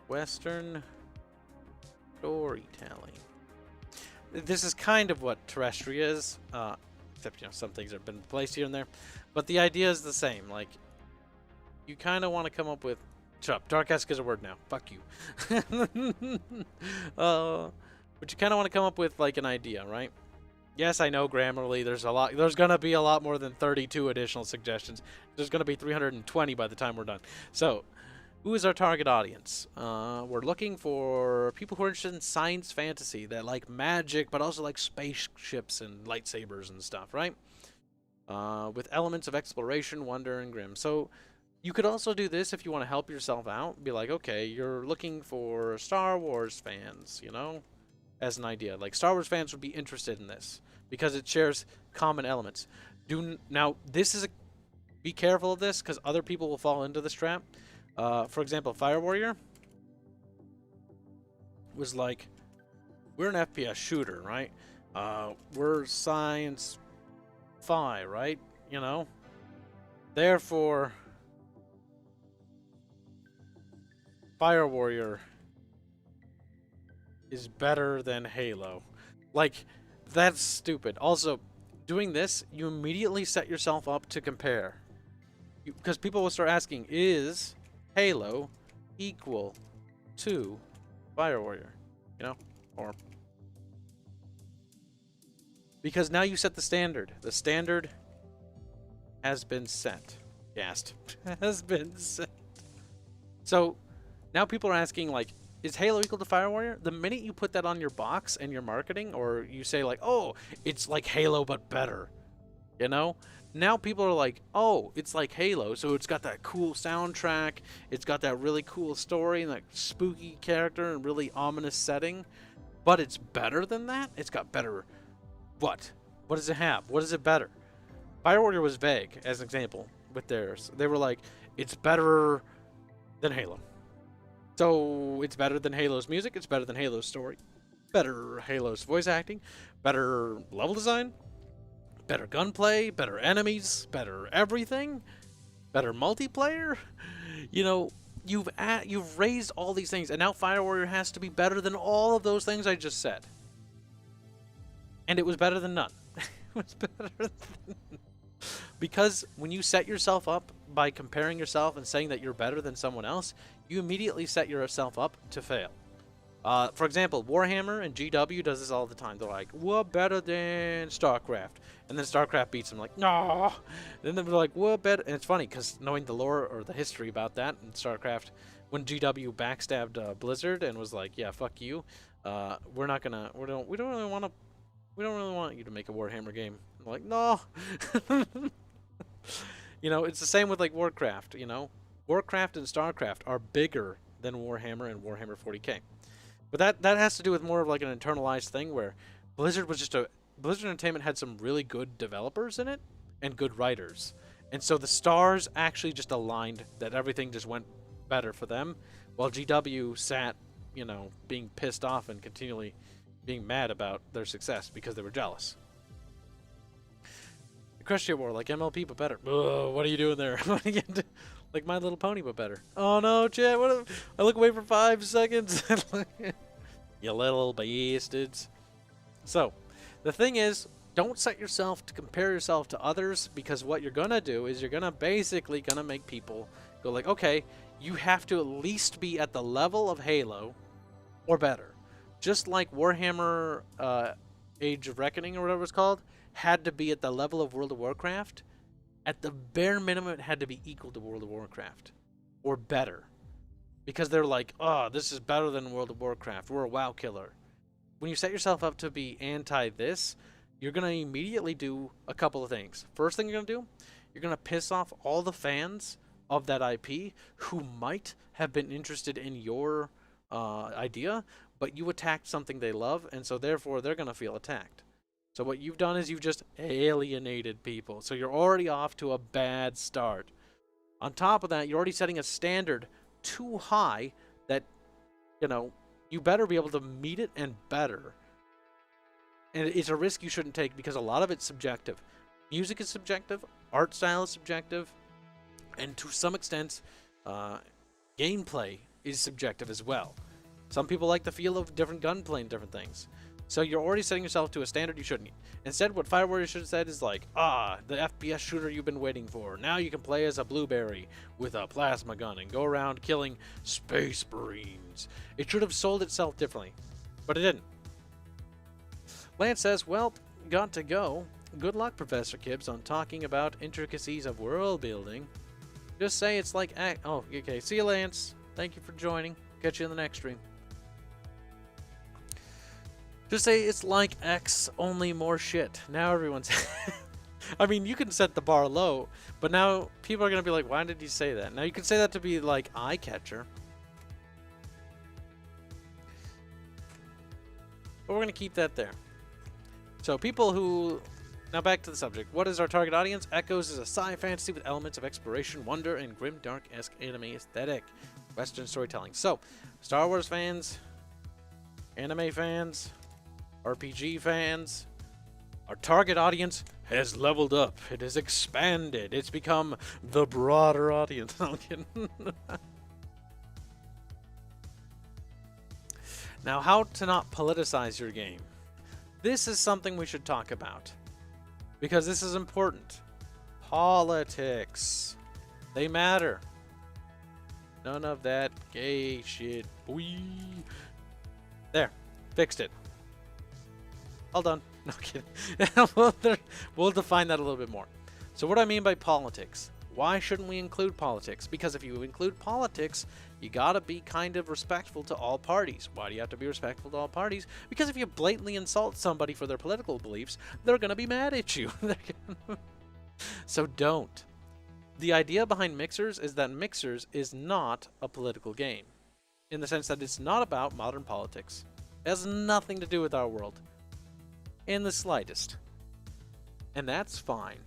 Western storytelling. This is kind of what Terrestria is, except, you know, some things have been placed here and there. But the idea is the same. Like, you kind of want to come up with... Shut up. Dark-esque is a word now. Fuck you. But you kind of want to come up with, like, an idea, right? Yes, I know Grammarly, there's going to be a lot more than 32 additional suggestions. There's going to be 320 by the time we're done. So... who is our target audience? We're looking for people who are interested in science fantasy, that like magic, but also like spaceships and lightsabers and stuff, right? With elements of exploration, wonder, and grim. So you could also do this if you want to help yourself out. Be like, okay, you're looking for Star Wars fans, you know, as an idea. Like Star Wars fans would be interested in this because it shares common elements. Now, this is be careful of this because other people will fall into this trap. For example, Fire Warrior was like, we're an FPS shooter, right? We're science fi, right? You know? Therefore, Fire Warrior is better than Halo. Like, that's stupid. Also, doing this, you immediately set yourself up to compare. Because people will start asking, is Halo equal to Fire Warrior? You know? Or... because now you set the standard. The standard has been set. Gassed. Has been set. So, now people are asking, like, is Halo equal to Fire Warrior? The minute you put that on your box and your marketing, or you say, like, oh, it's like Halo but better, you know? Now people are like, oh, it's like Halo, so it's got that cool soundtrack, it's got that really cool story and that spooky character and really ominous setting, but it's better than that? It's got better... what? What does it have? What is it better? Fire Warrior was vague, as an example, with theirs. They were like, it's better than Halo. So, it's better than Halo's music, it's better than Halo's story, better Halo's voice acting, better level design, better gunplay, better enemies, better everything, better multiplayer. You know, you've raised all these things, and now Fire Warrior has to be better than all of those things I just said. And it was better than none. It was better than... because when you set yourself up by comparing yourself and saying that you're better than someone else, you immediately set yourself up to fail. For example, Warhammer and GW does this all the time. They're like, we're better than StarCraft. And then StarCraft beats them, like, no. Then they're like, we're better. And it's funny, because knowing the lore or the history about that in StarCraft, when GW backstabbed Blizzard and was like, yeah, fuck you, we're not gonna, we don't really want you to make a Warhammer game. I'm like, no. You know, it's the same with, like, Warcraft, you know. Warcraft and StarCraft are bigger than Warhammer and Warhammer 40k. But that has to do with more of, like, an internalized thing where Blizzard was just Blizzard Entertainment had some really good developers in it and good writers. And so the stars actually just aligned that everything just went better for them, while GW sat, you know, being pissed off and continually being mad about their success because they were jealous. The Equestria War, like MLP, but better. Ugh, what are you doing there? What are you do? Like My Little Pony, but better. Oh no, chat, what I look away for 5 seconds. You little bastards. So, the thing is, don't set yourself to compare yourself to others, because what you're gonna do is you're gonna basically make people go like, okay, you have to at least be at the level of Halo or better. Just like Warhammer Age of Reckoning or whatever it's called had to be at the level of World of Warcraft, at the bare minimum it had to be equal to World of Warcraft or better. Because they're like, oh, this is better than World of Warcraft. We're a WoW killer. When you set yourself up to be anti this, you're going to immediately do a couple of things. First thing you're going to do, you're going to piss off all the fans of that IP who might have been interested in your idea, but you attacked something they love, and so therefore they're going to feel attacked. So what you've done is you've just alienated people. So you're already off to a bad start. On top of that, you're already setting a standard too high that, you know, you better be able to meet it and better. And it's a risk you shouldn't take because a lot of it's subjective. Music is subjective, art style is subjective, and to some extent, gameplay is subjective as well. Some people like the feel of different gunplay and different things. So you're already setting yourself to a standard you shouldn't. Instead, what Fire Warrior should have said is like, the FPS shooter you've been waiting for. Now you can play as a blueberry with a plasma gun and go around killing space marines. It should have sold itself differently, but it didn't. Lance says, well, got to go. Good luck, Professor Kibs, on talking about intricacies of world building. Just say it's like... Oh, okay. See you, Lance. Thank you for joining. Catch you in the next stream. Just say it's like X, only more shit. Now everyone's... I mean, you can set the bar low, but now people are going to be like, why did you say that? Now you can say that to be like eye-catcher. But we're going to keep that there. So people who... Now back to the subject. What is our target audience? Echoes is a sci fantasy with elements of exploration, wonder, and grim dark-esque anime aesthetic. Western storytelling. So, Star Wars fans, anime fans, RPG fans, our target audience has leveled up. It has expanded. It's become the broader audience. No, I'm kidding. Now, how to not politicize your game. This is something we should talk about. Because this is important. Politics. They matter. None of that gay shit. Boy. There. Fixed it. All done. No kidding. We'll define that a little bit more. So what do I mean by politics? Why shouldn't we include politics? Because if you include politics, you gotta be kind of respectful to all parties. Why do you have to be respectful to all parties? Because if you blatantly insult somebody for their political beliefs, they're gonna be mad at you. So don't. The idea behind Mixers is that Mixers is not a political game. In the sense that it's not about modern politics. It has nothing to do with our world. In the slightest. And that's fine.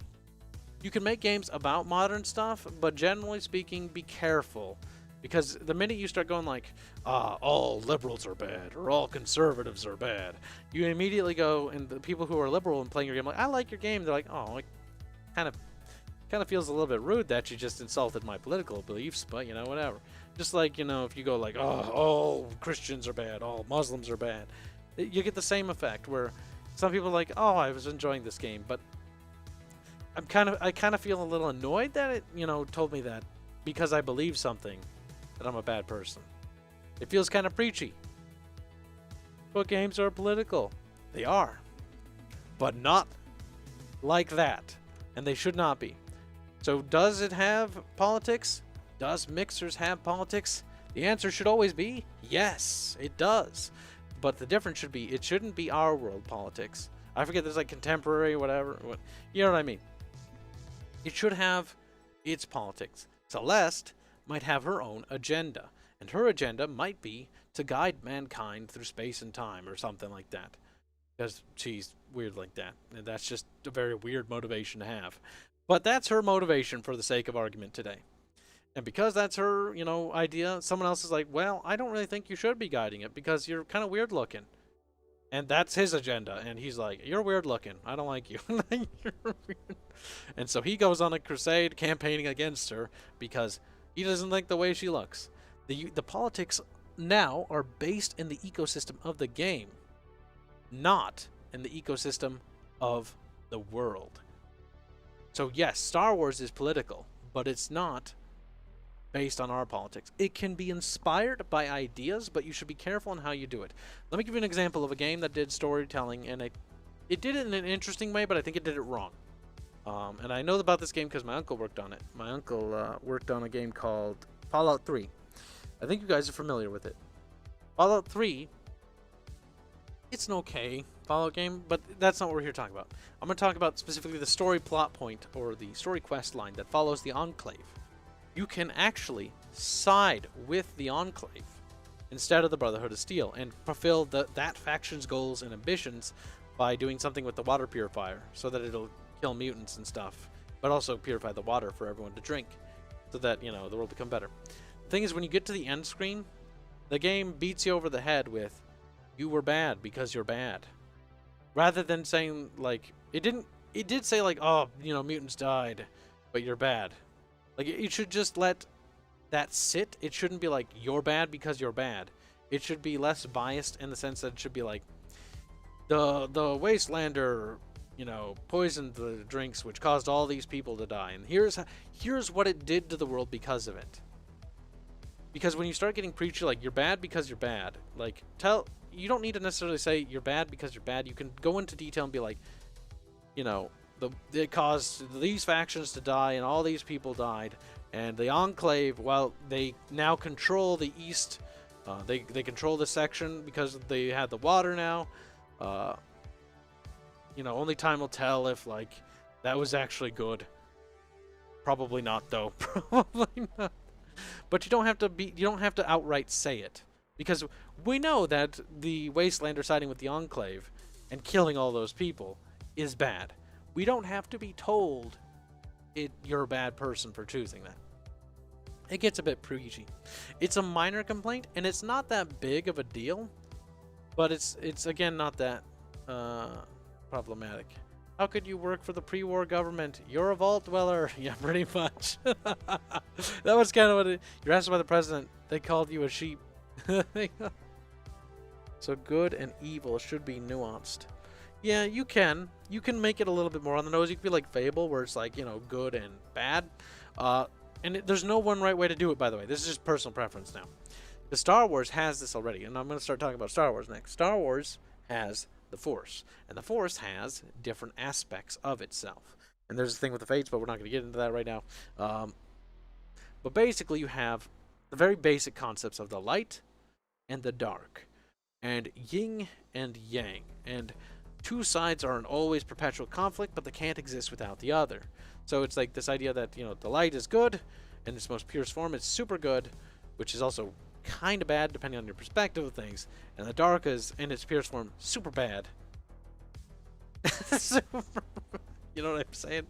You can make games about modern stuff, but generally speaking, be careful. Because the minute you start going like, all liberals are bad, or all conservatives are bad, you immediately go, and the people who are liberal and playing your game, like, I like your game, they're like, oh, like, kind of feels a little bit rude that you just insulted my political beliefs, but, you know, whatever. Just like, you know, if you go like, all Christians are bad, all Muslims are bad, you get the same effect, where some people are like, oh, I was enjoying this game, but I kind of feel a little annoyed that it, you know, told me that because I believe something, that I'm a bad person. It feels kind of preachy. But games are political. They are. But not like that. And they should not be. So does it have politics? Does Mixers have politics? The answer should always be yes, it does. But the difference should be, it shouldn't be our world politics. I forget, there's like contemporary, whatever. You know what I mean? It should have its politics. Celeste might have her own agenda. And her agenda might be to guide mankind through space and time or something like that. Because she's weird like that. And that's just a very weird motivation to have. But that's her motivation for the sake of argument today. And because that's her, you know, idea, someone else is like, well, I don't really think you should be guiding it because you're kind of weird looking. And that's his agenda. And he's like, you're weird looking. I don't like you. You're weird. And so he goes on a crusade campaigning against her because he doesn't like the way she looks. The politics now are based in the ecosystem of the game, not in the ecosystem of the world. So yes, Star Wars is political, but it's not based on our politics. It can be inspired by ideas, but you should be careful on how you do it. Let me give you an example of a game that did storytelling, and it did it in an interesting way, but I think it did it wrong. And I know about this game because my uncle worked on it. My uncle worked on a game called Fallout 3. I think you guys are familiar with it. Fallout 3, it's an okay Fallout game, but that's not what we're here talking about. I'm going to talk about specifically the story plot point, or the story quest line that follows the Enclave. You can actually side with the Enclave instead of the Brotherhood of Steel and fulfill that faction's goals and ambitions by doing something with the water purifier so that it'll kill mutants and stuff, but also purify the water for everyone to drink so that, you know, the world become better. The thing is, when you get to the end screen, the game beats you over the head with, you were bad because you're bad. Rather than saying, like, it did say, like, oh, you know, mutants died, but you're bad. Like, it should just let that sit. It shouldn't be like, you're bad because you're bad. It should be less biased in the sense that it should be like, the Wastelander, you know, poisoned the drinks, which caused all these people to die. And here's what it did to the world because of it. Because when you start getting preachy, like, you're bad because you're bad, like, you don't need to necessarily say you're bad because you're bad. You can go into detail and be like, you know, it caused these factions to die and all these people died, and the Enclave, well, they now control the east. They control the section because they had the water now. You know, only time will tell if, like, that was actually good. Probably not, though. Probably not. But you don't have to outright say it, because we know that the Wastelander siding with the Enclave and killing all those people is bad. We don't have to be told you're a bad person for choosing that. It gets a bit preachy. It's a minor complaint, and it's not that big of a deal, but it's again not that problematic. How could you work for the pre-war government? You're a vault dweller. Yeah, pretty much. That was kind of what you're asked by the president. They called you a sheep. So good and evil should be nuanced. Yeah, you can make it a little bit more on the nose. You could be like Fable, where it's like, you know, good and bad. And there's no one right way to do it, by the way. This is just personal preference now. The Star Wars has this already, and I'm going to start talking about Star Wars next. Star Wars has the Force, and the Force has different aspects of itself. And there's a thing with the Fates, but we're not going to get into that right now. But basically, you have the very basic concepts of the light and the dark, and yin and yang, and two sides are in always perpetual conflict, but they can't exist without the other. So it's like this idea that, you know, the light is good in its most purest form. It's super good, which is also kind of bad depending on your perspective of things. And the dark is in its purest form super bad. You know what I'm saying?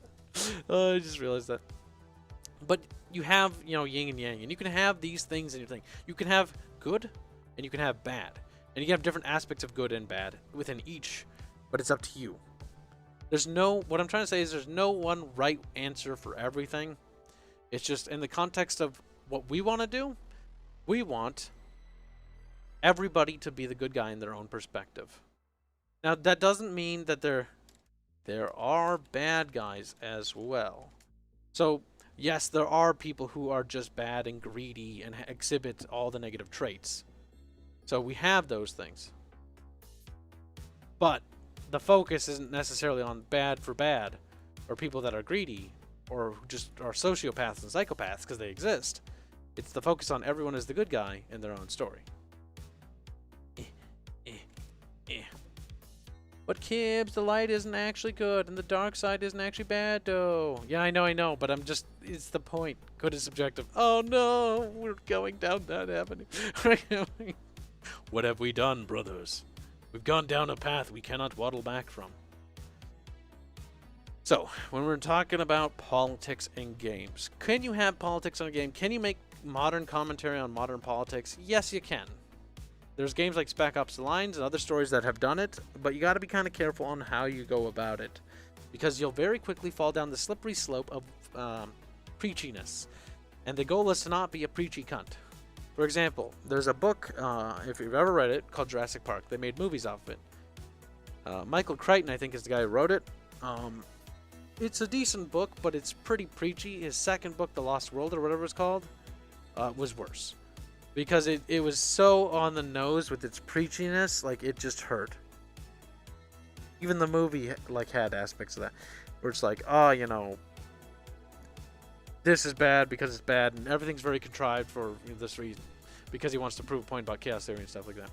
I just realized that. But you have, you know, yin and yang, and you can have these things in your thing. You can have good and you can have bad, and you can have different aspects of good and bad within each, but it's up to you. What I'm trying to say is there's no one right answer for everything. It's just in the context of what we want to do, we want everybody to be the good guy in their own perspective. Now, that doesn't mean that there are bad guys as well. So, yes, there are people who are just bad and greedy and exhibit all the negative traits. So we have those things. But the focus isn't necessarily on bad for bad, or people that are greedy, or who just are sociopaths and psychopaths, because they exist. It's the focus on everyone as the good guy in their own story. But Kibs, the light isn't actually good, and the dark side isn't actually bad, though. Yeah, I know, but it's the point. Good is subjective. Oh no, we're going down that avenue. What have we done, brothers? We've gone down a path we cannot waddle back from. So, when we're talking about politics in games, can you have politics in a game? Can you make modern commentary on modern politics? Yes, you can. There's games like Spec Ops: The Lines and other stories that have done it, but you got to be kind of careful on how you go about it, because you'll very quickly fall down the slippery slope of preachiness, and the goal is to not be a preachy cunt. For example, there's a book, if you've ever read it, called Jurassic Park. They made movies off of it. Michael Crichton, I think, is the guy who wrote it. It's a decent book, but it's pretty preachy. His second book, The Lost World, or whatever it's called, was worse. Because it was so on the nose with its preachiness, like, it just hurt. Even the movie, like, had aspects of that, where it's like, oh, you know, this is bad because it's bad, and everything's very contrived for this reason, because he wants to prove a point about chaos theory and stuff like that.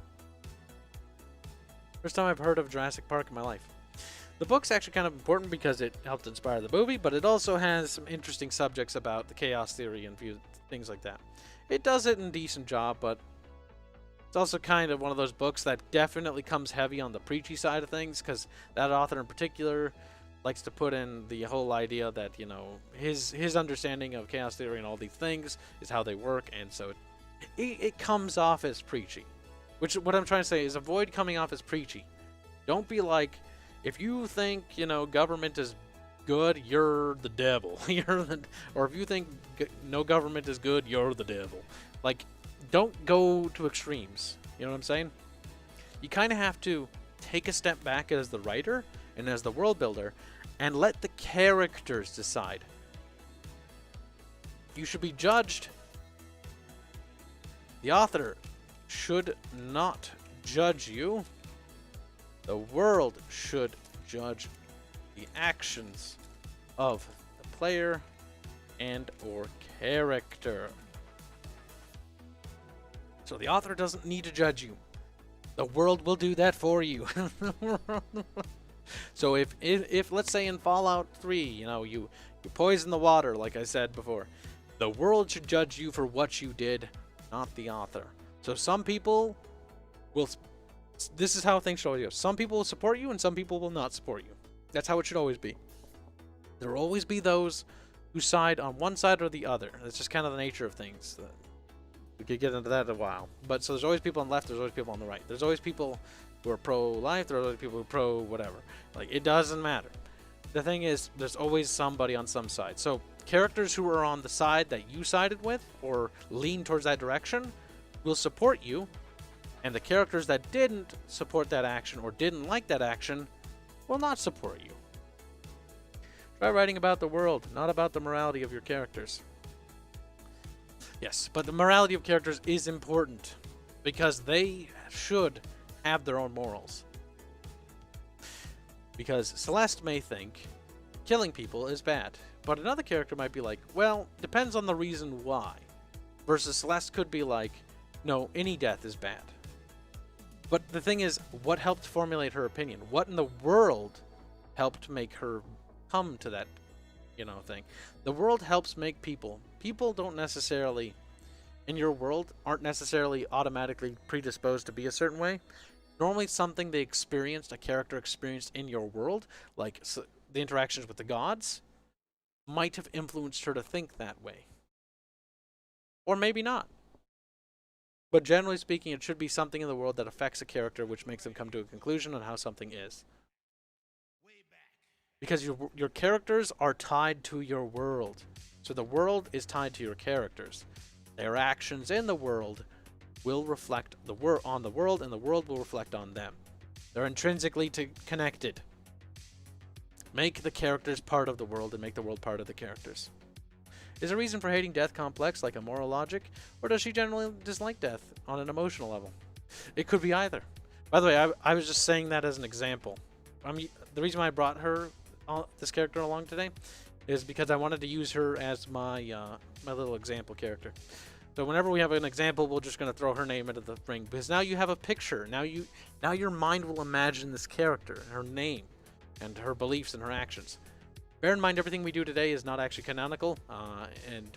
First time I've heard of Jurassic Park in my life. The book's actually kind of important because it helped inspire the movie, but it also has some interesting subjects about the chaos theory and things like that. It does it in a decent job, but it's also kind of one of those books that definitely comes heavy on the preachy side of things, because that author in particular likes to put in the whole idea that, you know, his understanding of chaos theory and all these things is how they work, and so it comes off as preachy. Which, what I'm trying to say is, avoid coming off as preachy. Don't be like, if you think, you know, government is good, you're the devil. Or if you think no government is good, you're the devil. Like, don't go to extremes. You know what I'm saying? You kind of have to take a step back as the writer and as the world builder and let the characters decide. You should be judged. The author should not judge you. The world should judge the actions of the player and or character. So the author doesn't need to judge you. The world will do that for you. So if let's say in Fallout 3, you know, you poison the water, like I said before, the world should judge you for what you did, not the author. So some people will, this is how things should always go. Some people will support you and some people will not support you. That's how it should always be. There will always be those who side on one side or the other. That's just kind of the nature of things. We could get into that in a while. But so there's always people on the left, there's always people on the right. There's always people who are pro-life, there's always people who are pro-whatever. Like, it doesn't matter. The thing is, there's always somebody on some side. So characters who are on the side that you sided with or lean towards that direction will support you. And the characters that didn't support that action or didn't like that action will not support you. Try writing about the world, not about the morality of your characters. Yes, but the morality of characters is important because they should have their own morals. Because Celeste may think killing people is bad, but another character might be like, well, depends on the reason why. Versus Celeste could be like, no, any death is bad. But the thing is, what helped formulate her opinion? What in the world helped make her come to that, you know, thing? The world helps make people. People don't necessarily, in your world, aren't necessarily automatically predisposed to be a certain way. Normally something they experienced, a character experienced in your world, like the interactions with the gods, might have influenced her to think that way. Or maybe not. But generally speaking, it should be something in the world that affects a character, which makes them come to a conclusion on how something is. Because your characters are tied to your world. So the world is tied to your characters. Their actions in the world will reflect on the world, and the world will reflect on them. They're intrinsically connected. Make the characters part of the world and make the world part of the characters. Is a reason for hating death complex, like a moral logic, or does she generally dislike death on an emotional level? It could be either. By the way, I was just saying that as an example. The reason why I brought her, this character, along today is because I wanted to use her as my my little example character. So whenever we have an example, we're just going to throw her name into the ring, because now you have a picture. Now your mind will imagine this character, her name, and her beliefs and her actions. Bear in mind, everything we do today is not actually canonical, and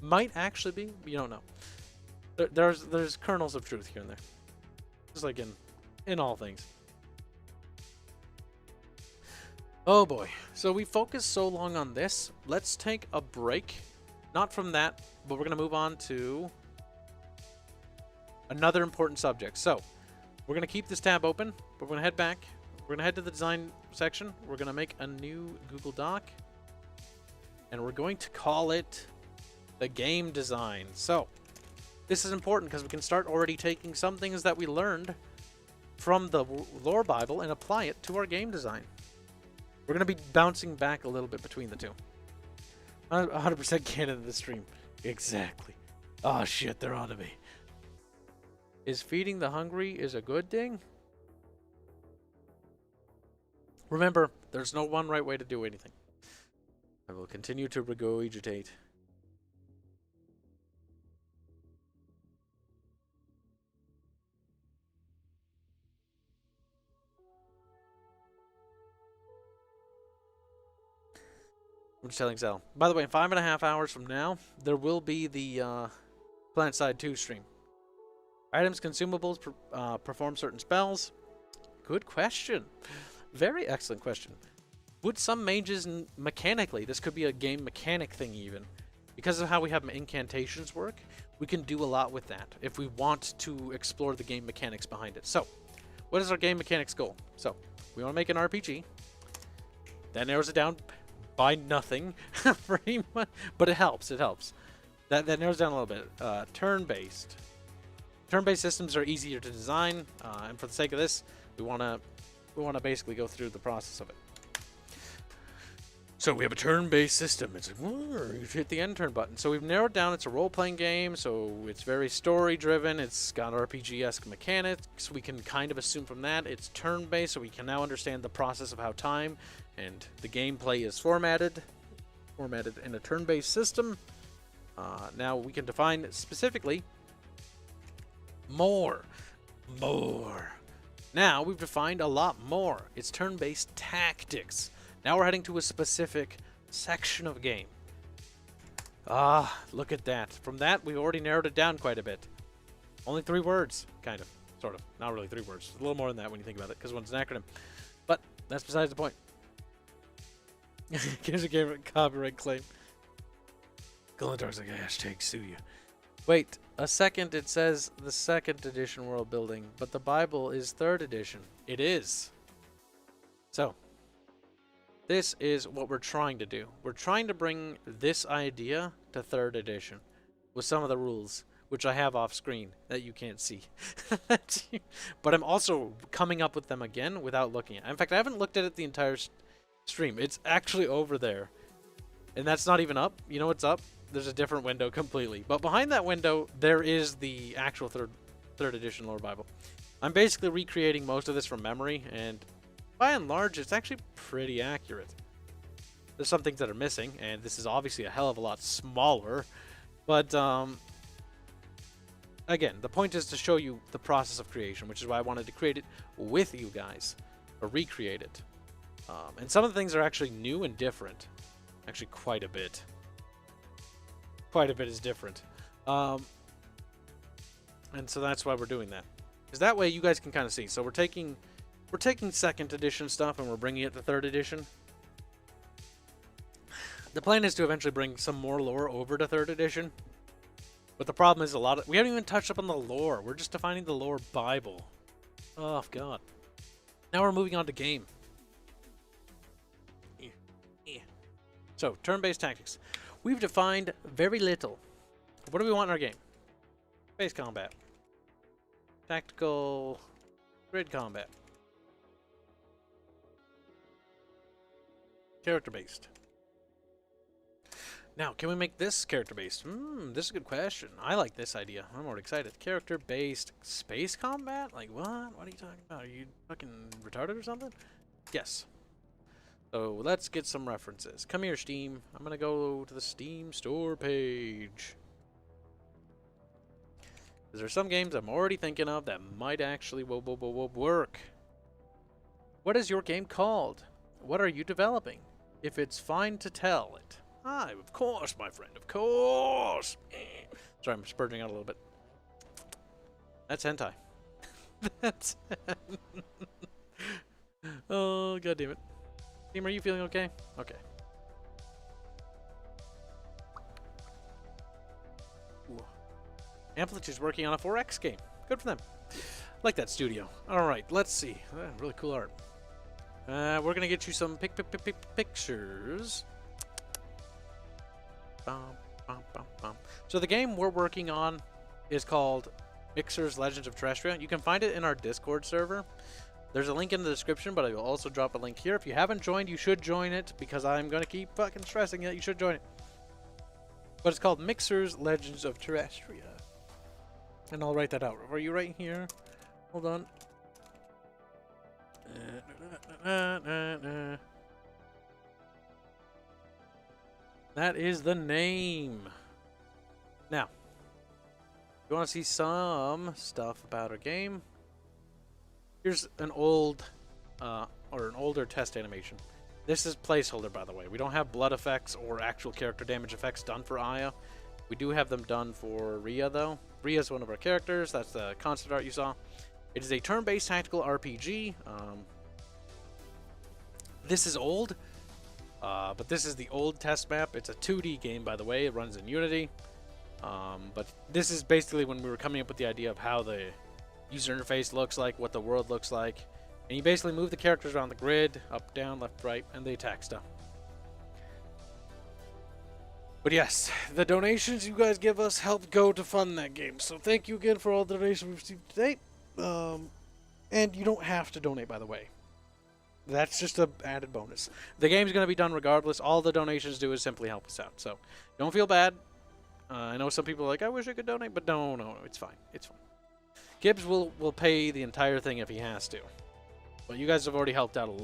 might actually be. You don't know. There's kernels of truth here and there, just like in all things. Oh boy. So we focused so long on this. Let's take a break. Not from that, but we're going to move on to another important subject. So, we're going to keep this tab open, but we're going to head back. We're going to head to the design section. We're going to make a new Google Doc. And we're going to call it the game design. So, this is important because we can start already taking some things that we learned from the lore Bible and apply it to our game design. We're going to be bouncing back a little bit between the two. 100% canon in the stream. Exactly. Oh shit, they're on to me. Is feeding the hungry is a good thing? Remember, there's no one right way to do anything. I will continue to regurgitate. I'm just telling Sal. By the way, in 5.5 hours from now, there will be the Planet Side 2 stream. Items, consumables, perform certain spells. Good question. Very excellent question. Would some mages, mechanically, this could be a game mechanic thing even, because of how we have incantations work, we can do a lot with that if we want to explore the game mechanics behind it. So, what is our game mechanics goal? So, we want to make an RPG. That narrows it down by nothing, pretty much, but it helps. It helps. That narrows down a little bit. Turn-based. Turn-based systems are easier to design, and for the sake of this, we want to basically go through the process of it. So we have a turn-based system. It's like, you hit the end turn button. So we've narrowed down. It's a role-playing game, so it's very story-driven. It's got RPG-esque mechanics. We can kind of assume from that it's turn-based, so we can now understand the process of how time and the gameplay is formatted in a turn-based system. Now we can define specifically more. Now we've defined a lot more. It's turn-based tactics. Now we're heading to a specific section of game. Ah, look at that. From that, we've already narrowed it down quite a bit. Only 3 words, kind of, sort of. Not really 3 words. It's a little more than that when you think about it, because one's an acronym. But that's besides the point. Gives a game a copyright claim. Glendar's like, hashtag sue you. Wait, a second, it says the 2nd edition world building, but the Bible is 3rd edition. It is. So, this is what we're trying to do. We're trying to bring this idea to 3rd edition with some of the rules, which I have off screen that you can't see. But I'm also coming up with them again without looking at it. In fact, I haven't looked at it the entire stream. It's actually over there. And that's not even up. You know what's up? There's a different window completely. But behind that window, there is the actual third edition lore Bible. I'm basically recreating most of this from memory, and by and large, it's actually pretty accurate. There's some things that are missing, and this is obviously a hell of a lot smaller. But, again, the point is to show you the process of creation, which is why I wanted to create it with you guys, or recreate it. And some of the things are actually new and different. Actually, quite a bit. Quite a bit is different. And so that's why we're doing that. Because that way you guys can kind of see. So we're taking 2nd edition stuff and we're bringing it to 3rd edition. The plan is to eventually bring some more lore over to 3rd edition. But the problem is we haven't even touched up on the lore. We're just defining the lore Bible. Oh, God. Now we're moving on to game. So, turn-based tactics. We've defined very little. What do we want in our game? Space combat. Tactical grid combat. Character-based. Now, can we make this character-based? This is a good question. I like this idea. I'm already excited. Character-based space combat? Like, what? What are you talking about? Are you fucking retarded or something? Yes. So, let's get some references. Come here, Steam. I'm going to go to the Steam store page. Because there are some games I'm already thinking of that might actually work. What is your game called? What are you developing? If it's fine to tell it. Ah, of course, my friend, of course. Sorry, I'm spurting out a little bit. That's hentai. That's oh, god damn it. Team, are you feeling okay? Okay. Ooh. Amplitude's working on a 4X game. Good for them. Like that studio. All right, let's see. Really cool art. We're gonna get you some pictures. So the game we're working on is called Mixer's Legends of Terrestria. You can find it in our Discord server. There's a link in the description, but I will also drop a link here. If you haven't joined, you should join it, because I'm gonna keep fucking stressing it. You should join it. But it's called Mixer's Legends of Terrestria. And I'll write that out. Are you right here? Hold on. That is the name. Now, if you want to see some stuff about our game, here's an old, or an older test animation. This is placeholder, by the way. We don't have blood effects or actual character damage effects done for Aya. We do have them done for Rhea, though. Rhea is one of our characters. That's the concept art you saw. It is a turn-based tactical RPG. This is old, but this is the old test map. It's a 2D game, by the way. It runs in Unity. But this is basically when we were coming up with the idea of how the user interface looks like, what the world looks like. And you basically move the characters around the grid, up, down, left, right, and they attack stuff. But yes, the donations you guys give us help go to fund that game. So thank you again for all the donations we've received to date. And you don't have to donate, by the way. That's just an added bonus. The game's going to be done regardless. All the donations do is simply help us out. So don't feel bad. I know some people are like, I wish I could donate, but no, it's fine. It's fine. Kibs will pay the entire thing if he has to. But you guys have already helped out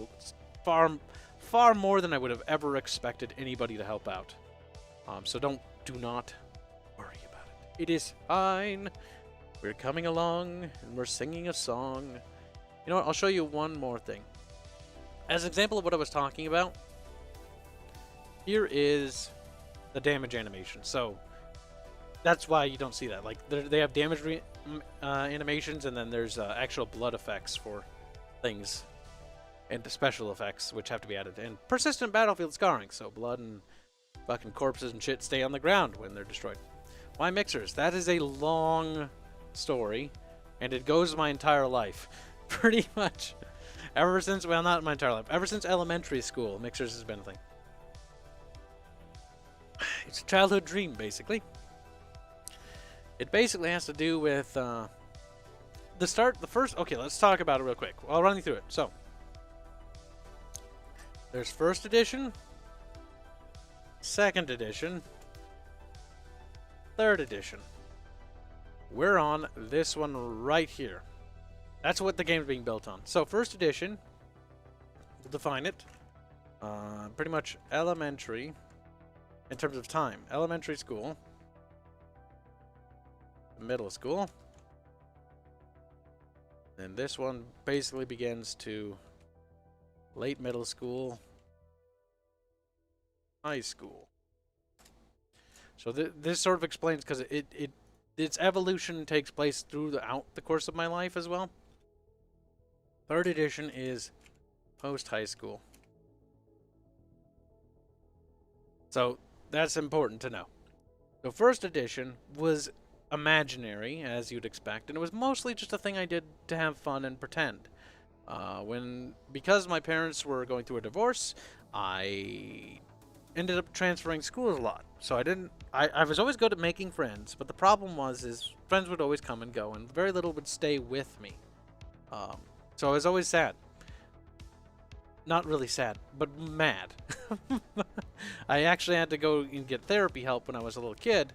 far more than I would have ever expected anybody to help out. So do not worry about it. It is fine. We're coming along and we're singing a song. You know what? I'll show you one more thing. As an example of what I was talking about, here is the damage animation. So that's why you don't see that. Like they have damage animations, and then there's actual blood effects for things, and special effects which have to be added, and persistent battlefield scarring. So blood and fucking corpses and shit stay on the ground when they're destroyed. Why mixers? That is a long story, and it goes my entire life, pretty much. Ever since, well, not my entire life. Ever since elementary school, mixers has been a thing. It's a childhood dream, basically. It basically has to do with okay, let's talk about it real quick. I'll run you through it. So, there's first edition, second edition, third edition. We're on this one right here. That's what the game's being built on. So, first edition, we'll define it. Pretty much elementary, in terms of time. Elementary school, middle school. And this one basically begins to late middle school, high school. So this sort of explains, because its evolution takes place throughout the course of my life as well. Third edition is post-high school. So that's important to know. So first edition was imaginary, as you'd expect, and it was mostly just a thing I did to have fun and pretend. Because my parents were going through a divorce, I ended up transferring schools a lot. So I was always good at making friends, but the problem is friends would always come and go, and very little would stay with me. So I was always sad. Not really sad, but mad. I actually had to go and get therapy help when I was a little kid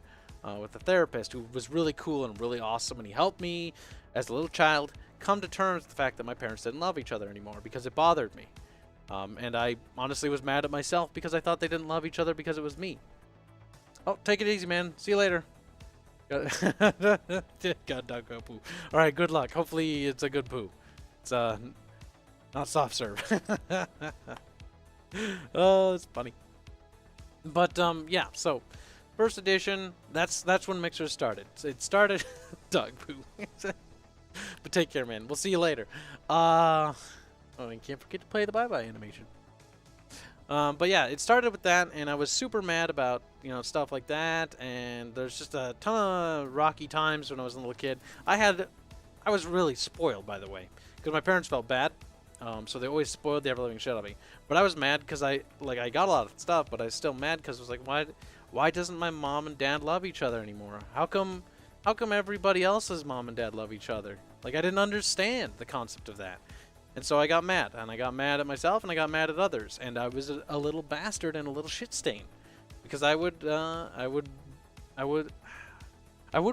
with a therapist who was really cool and really awesome, and he helped me as a little child come to terms with the fact that my parents didn't love each other anymore because it bothered me. And I honestly was mad at myself because I thought they didn't love each other because it was me. Oh, take it easy, man. See you later. God, dog, go poo. Alright, good luck. Hopefully it's a good poo. It's not soft serve. Oh, it's funny. But yeah, so first edition, that's when mixers started. It started dog poo. But take care, man. We'll see you later. Oh, and can't forget to play the bye-bye animation. But yeah, it started with that, and I was super mad about, stuff like that, and there's just a ton of rocky times when I was a little kid. I had I was really spoiled, by the way, because my parents felt bad. So they always spoiled the ever-living shit out of me. But I was mad because I got a lot of stuff, but I was still mad because I was like, why doesn't my mom and dad love each other anymore? How come everybody else's mom and dad love each other? Like, I didn't understand the concept of that. And so I got mad, and I got mad at myself, and I got mad at others, and I was a little bastard and a little shit stain, because I would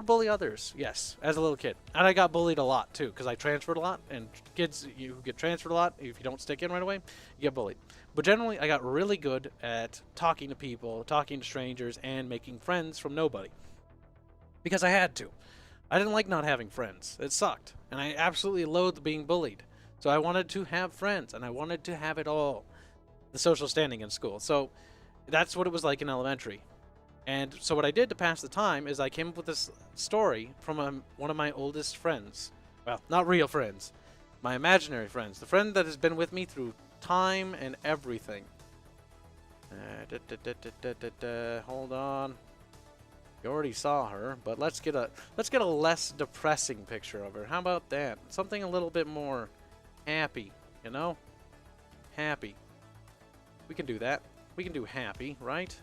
bully others, yes, as a little kid. And I got bullied a lot, too, because I transferred a lot. And kids, you get transferred a lot. If you don't stick in right away, you get bullied. But generally, I got really good at talking to people, talking to strangers, and making friends from nobody. Because I had to. I didn't like not having friends. It sucked. And I absolutely loathed being bullied. So I wanted to have friends, and I wanted to have it all. The social standing in school. So that's what it was like in elementary. And so what I did to pass the time is I came up with this story from one of my oldest friends. Well, not real friends. My imaginary friends. The friend that has been with me through time and everything. Hold on. You already saw her, but let's get a less depressing picture of her. How about that? Something a little bit more happy, you know? Happy. We can do that. We can do happy, right?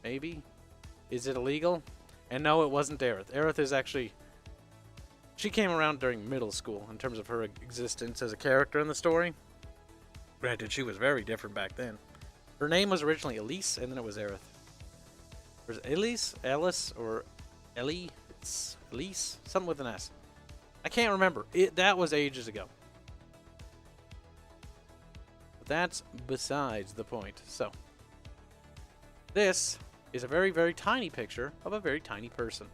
Maybe. Is it illegal? And no, it wasn't Aerith. Aerith is actually... She came around during middle school in terms of her existence as a character in the story. Granted, she was very different back then. Her name was originally Elise, and then it was Aerith. Was it Elise? Alice? Or Ellie? It's Elise? Something with an S. I can't remember. That was ages ago. But that's besides the point. So, this is a very, very tiny picture of a very tiny person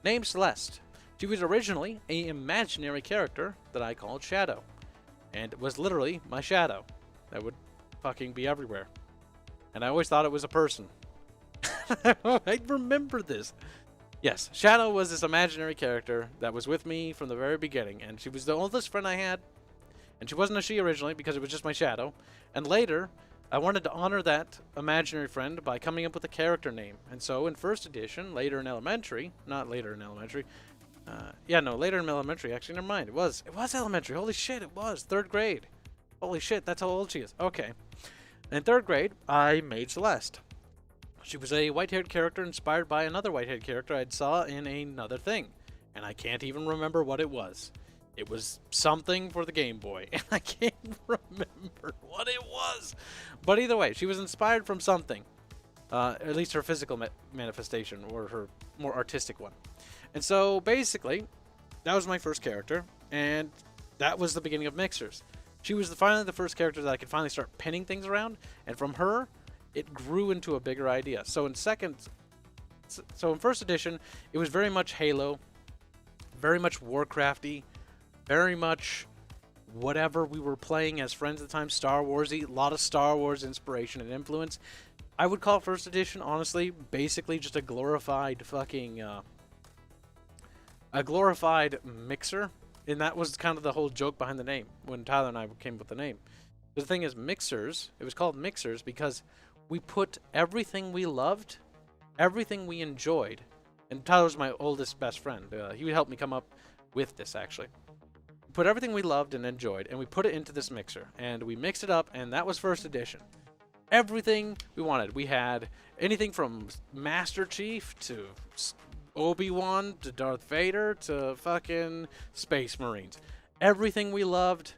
named Celeste. She was originally an imaginary character that I called Shadow, and it was literally my shadow that would fucking be everywhere. And I always thought it was a person. I remember this. Yes, Shadow was this imaginary character that was with me from the very beginning, and she was the oldest friend I had. And she wasn't a she originally because it was just my shadow. And later, I wanted to honor that imaginary friend by coming up with a character name. And so in first edition, later in elementary, not later in elementary, later in elementary, actually, never mind. It was elementary. Holy shit, it was. 3rd grade. Holy shit, that's how old she is. Okay. In 3rd grade, I made Celeste. She was a white-haired character inspired by another white-haired character I'd saw in another thing. And I can't even remember what it was. It was something for the Game Boy, and I can't remember what it was. But either way, she was inspired from something. At least her physical manifestation, or her more artistic one. And so, basically, that was my first character, and that was the beginning of Mixers. She was finally the first character that I could finally start pinning things around, and from her, it grew into a bigger idea. So in first edition, it was very much Halo, very much Warcrafty, very much whatever we were playing as friends at the time, Star Warsy, a lot of Star Wars inspiration and influence. I would call first edition, honestly, basically just a glorified fucking, a glorified mixer. And that was kind of the whole joke behind the name when Tyler and I came up with the name. The thing is, Mixers, it was called Mixers because we put everything we loved, everything we enjoyed, and Tyler's my oldest best friend. He would help me come up with this, actually. We put everything we loved and enjoyed, and we put it into this mixer. And we mixed it up, and that was first edition. Everything we wanted. We had anything from Master Chief to Obi-Wan to Darth Vader to fucking Space Marines. Everything we loved,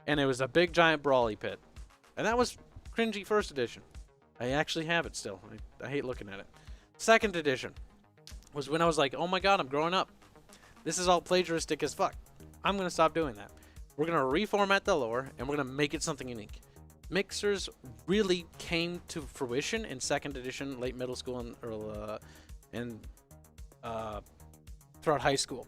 and it was a big giant brawly pit. And that was cringy first edition. I actually have it still. I hate looking at it. Second edition was when I was like, oh my god, I'm growing up. This is all plagiaristic as fuck. I'm going to stop doing that. We're going to reformat the lore, and we're going to make it something unique. Mixers really came to fruition in second edition, late middle school, and throughout high school.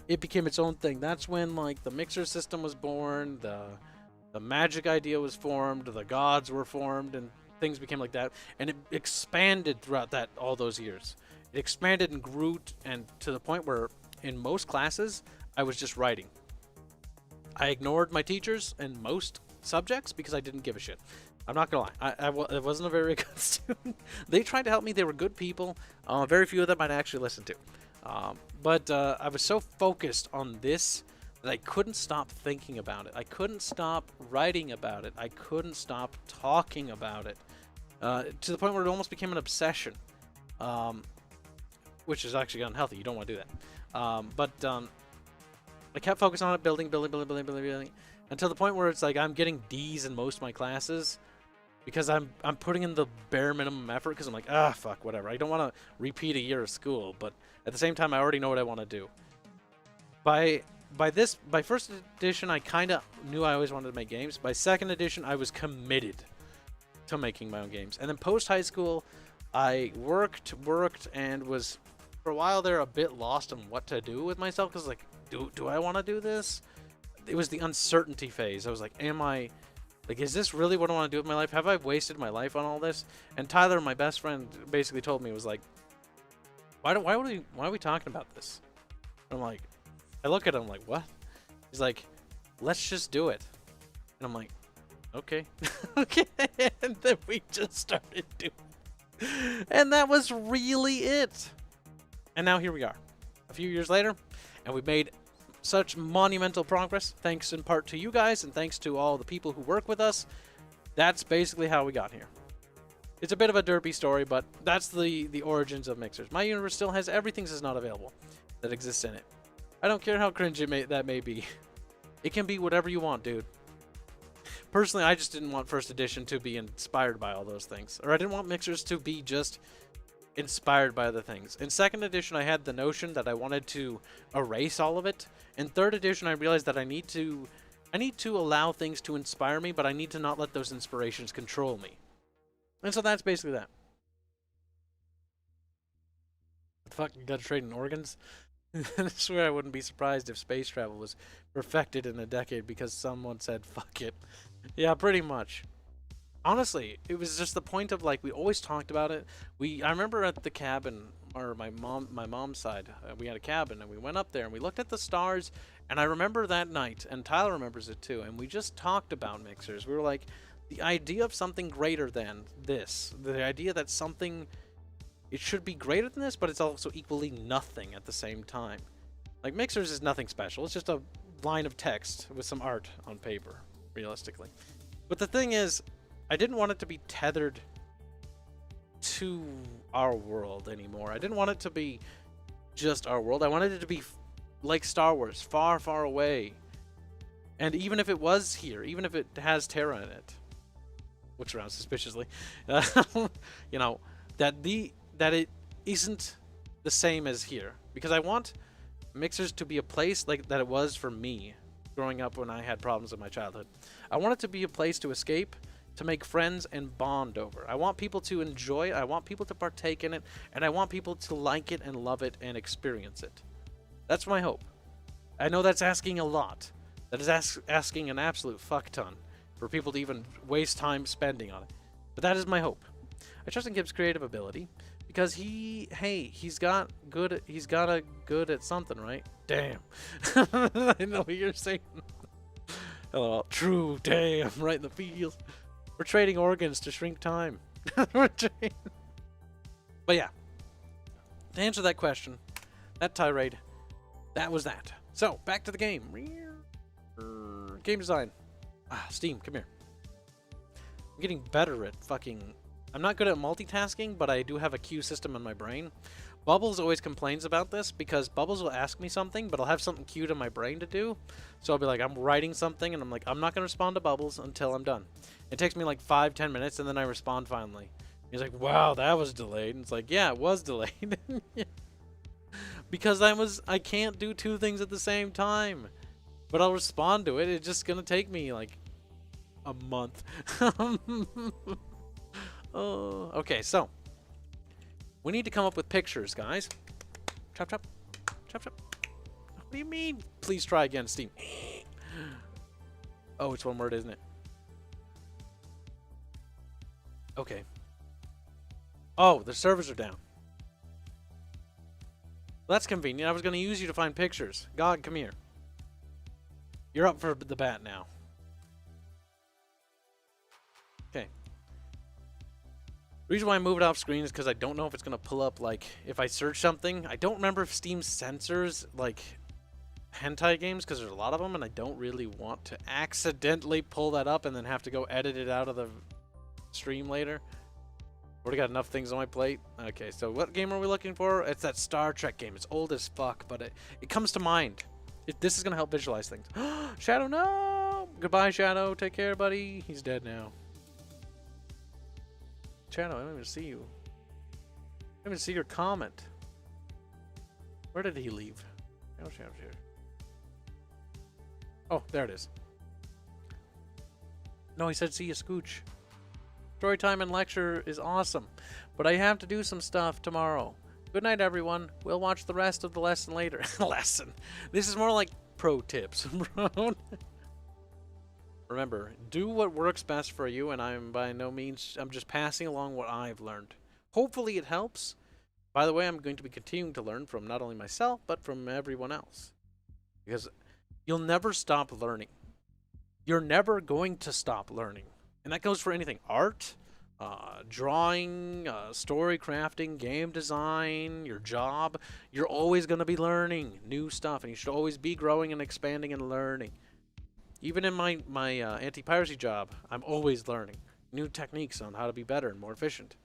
It became its own thing. That's when like the mixer system was born, the magic idea was formed, the gods were formed, and things became like that. And it expanded throughout all those years. It expanded and grew, and to the point where in most classes I was just writing. I ignored my teachers in most subjects because I didn't give a shit. I'm not gonna lie. I wasn't a very good student. They tried to help me. They were good people. Very few of them I'd actually listen to. But I was so focused on this that I couldn't stop thinking about it. I couldn't stop writing about it. I couldn't stop talking about it. To the point where it almost became an obsession. Which is actually unhealthy. You don't want to do that. I kept focusing on it, building, until the point where it's like I'm getting D's in most of my classes because I'm putting in the bare minimum effort because I'm like, fuck, whatever. I don't want to repeat a year of school, but at the same time, I already know what I want to do. By first edition, I kind of knew I always wanted to make games. By second edition, I was committed to making my own games. And then post high school, I worked, and was for a while there a bit lost on what to do with myself because like, do I want to do this? It was the uncertainty phase. I was like, is this really what I want to do with my life? Have I wasted my life on all this? And Tyler, my best friend, basically told me, was like, why are we talking about this? And I'm like, I look at him like, what? He's like, let's just do it. And I'm like, okay. Okay. And then we just started doing it. And that was really it. And now here we are, a few years later, and we've made such monumental progress, thanks in part to you guys, and thanks to all the people who work with us. That's basically how we got here. It's a bit of a derpy story, but that's the origins of Mixers. My universe still has everything that's not available that exists in it. I don't care how cringe that may be. It can be whatever you want, dude. Personally, I just didn't want first edition to be inspired by all those things. Or I didn't want Mixers to be just inspired by the things. In second edition, I had the notion that I wanted to erase all of it. In third edition, I realized that I need to allow things to inspire me, but I need to not let those inspirations control me. And so that's basically that. Fuck, you gotta trade in organs? I swear I wouldn't be surprised if space travel was perfected in a decade because someone said fuck it. Yeah, pretty much. Honestly, it was just the point of like we always talked about it. I remember at the cabin, or my mom's side, we had a cabin and we went up there and we looked at the stars, and I remember that night, and Tyler remembers it too, and we just talked about Mixers. We were like, the idea of something greater than this, the idea that something, it should be greater than this, but it's also equally nothing at the same time. Like Mixers is nothing special. It's just a line of text with some art on paper, realistically. But the thing is, I didn't want it to be tethered to our world anymore. I didn't want it to be just our world. I wanted it to be like Star Wars, far, far away. And even if it was here, even if it has Terra in it, looks around suspiciously, you know, that it isn't the same as here. Because I want Mixers to be a place like that it was for me growing up when I had problems in my childhood. I want it to be a place to escape, to make friends and bond over. I want people to enjoy it, I want people to partake in it, and I want people to like it and love it and experience it. That's my hope. I know that's asking a lot. That is asking an absolute fuck ton for people to even waste time spending on it. But that is my hope. I trust in Kibs' creative ability because he's got a good at something, right? Damn. I know what you're saying. LOL. True, damn, right in the feels. We're trading organs to shrink time. But yeah, to answer that question, that tirade, that was that. So, back to the game. Game design. Steam, come here. I'm getting better at fucking... I'm not good at multitasking, but I do have a queue system in my brain. Bubbles always complains about this because Bubbles will ask me something, but I'll have something queued in my brain to do. So I'll be like, I'm writing something, and I'm like, I'm not going to respond to Bubbles until I'm done. It takes me like 5-10 minutes, and then I respond finally. He's like, wow, that was delayed. And it's like, yeah, it was delayed. Because I can't do two things at the same time. But I'll respond to it. It's just going to take me like a month. Oh, okay, so we need to come up with pictures, guys. Chop, chop, chop, chop. What do you mean? Please try again, Steam. Oh, it's one word, isn't it? Okay. Oh, the servers are down. Well, that's convenient. I was going to use you to find pictures. God, come here. You're up for the bat now. Okay. The reason why I moved off screen is because I don't know if it's going to pull up, like, if I search something. I don't remember if Steam censors, like, hentai games because there's a lot of them, and I don't really want to accidentally pull that up and then have to go edit it out of the stream later. Already got enough things on my plate. Okay, so what game are we looking for? It's that Star Trek game. It's old as fuck, but it comes to mind. This is gonna help visualize things. Shadow, no! Goodbye, Shadow. Take care, buddy. He's dead now. Shadow, I don't even see you. I don't even see your comment. Where did he leave? Oh, Shadow here. Oh, there it is. No, he said see you, Scooch. Story time and lecture is awesome, but I have to do some stuff tomorrow. Good night, everyone. We'll watch the rest of the lesson later. Lesson. This is more like pro tips, bro. Remember, do what works best for you, and I'm by no means, I'm just passing along what I've learned. Hopefully it helps. By the way, I'm going to be continuing to learn from not only myself, but from everyone else. Because you'll never stop learning. You're never going to stop learning. And that goes for anything. Art, drawing, story crafting, game design, your job. You're always going to be learning new stuff, and you should always be growing and expanding and learning. Even in my anti-piracy job, I'm always learning new techniques on how to be better and more efficient.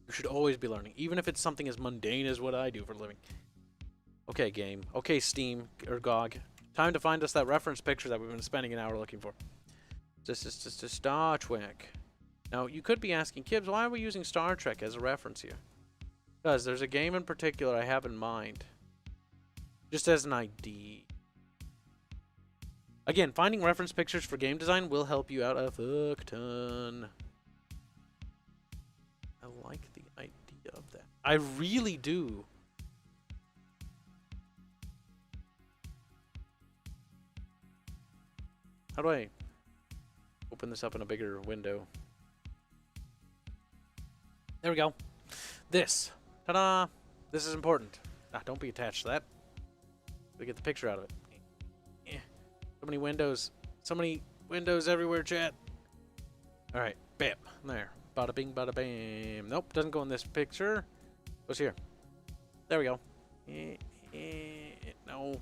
You should always be learning, even if it's something as mundane as what I do for a living. Okay, game. Okay, Steam or GOG. Time to find us that reference picture that we've been spending an hour looking for. This is just a Star Trek. Now, you could be asking, Kibs, why are we using Star Trek as a reference here? Because there's a game in particular I have in mind. Just as an ID. Again, finding reference pictures for game design will help you out a fuck ton. I like the idea of that. I really do. How do I open this up in a bigger window? There we go. This. Ta-da! This is important. Ah, don't be attached to that. We get the picture out of it. So many windows. So many windows everywhere, chat. Alright, bam. There. Bada bing, bada bam. Nope, doesn't go in this picture. What's here? There we go. No.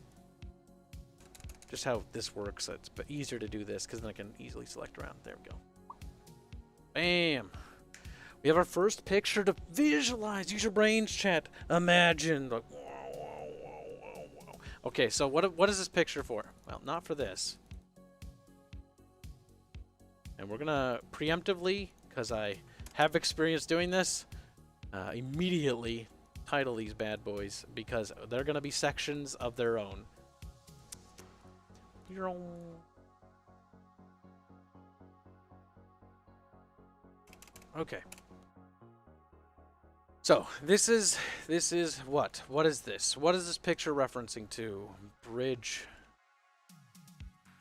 Just how this works. It's easier to do this because then I can easily select around. There we go. Bam. We have our first picture to visualize. Use your brains, chat. Imagine. Like, whoa, whoa, whoa, whoa, whoa. Okay, so what is this picture for? Well, not for this. And we're gonna preemptively, because I have experience doing this, immediately title these bad boys because they're gonna be sections of their own. Okay. So this is what? What is this? What is this picture referencing to? Bridge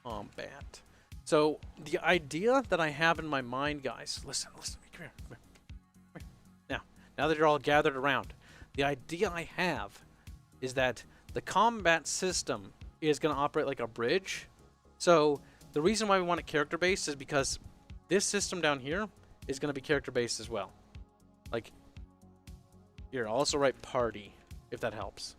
combat. So the idea that I have in my mind, guys, listen, come here, come here. Now that you're all gathered around, the idea I have is that the combat system is going to operate like a bridge. So the reason why we want it character based is because this system down here is going to be character based as well. Like, here, I'll also write party, if that helps.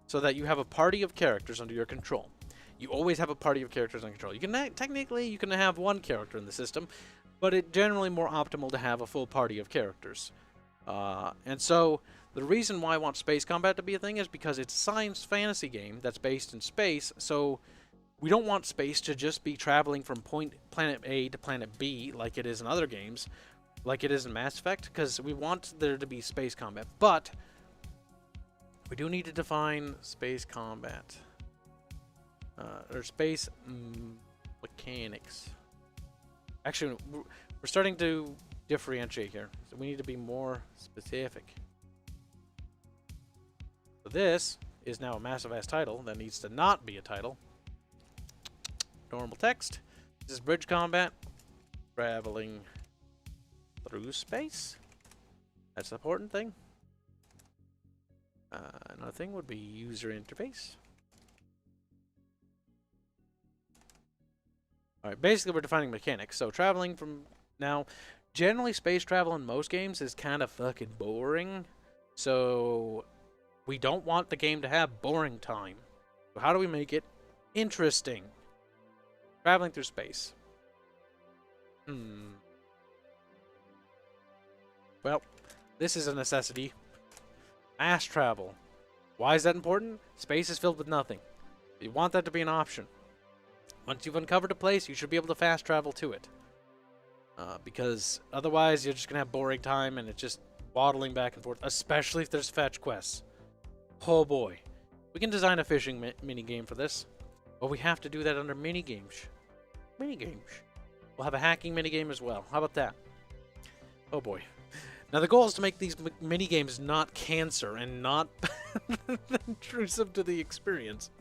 So that you have a party of characters under your control. You always have a party of characters under control. You can technically you can have one character in the system, but it's generally more optimal to have a full party of characters. And so the reason why I want space combat to be a thing is because it's a science fantasy game that's based in space. So we don't want space to just be traveling from planet A to planet B like it is in other games, like it is in Mass Effect, because we want there to be space combat. But we do need to define space combat. Or space mechanics. Actually, we're starting to differentiate here. So we need to be more specific. So this is now a massive ass title that needs to not be a title. Normal text. This is bridge combat. Traveling through space. That's the important thing. Another thing would be user interface. Alright, basically we're defining mechanics. So traveling from... Now, generally space travel in most games is kind of fucking boring. So We don't want the game to have boring time. So how do we make it interesting? Traveling through space. Well, this is a necessity. Fast travel. Why is that important? Space is filled with nothing. You want that to be an option. Once you've uncovered a place, you should be able to fast travel to it. Because otherwise, you're just going to have boring time and it's just waddling back and forth, especially if there's fetch quests. Oh boy. We can design a fishing minigame for this. But we have to do that under minigames. Minigames. We'll have a hacking minigame as well. How about that? Oh boy. Now the goal is to make these minigames not cancer and not intrusive to the experience.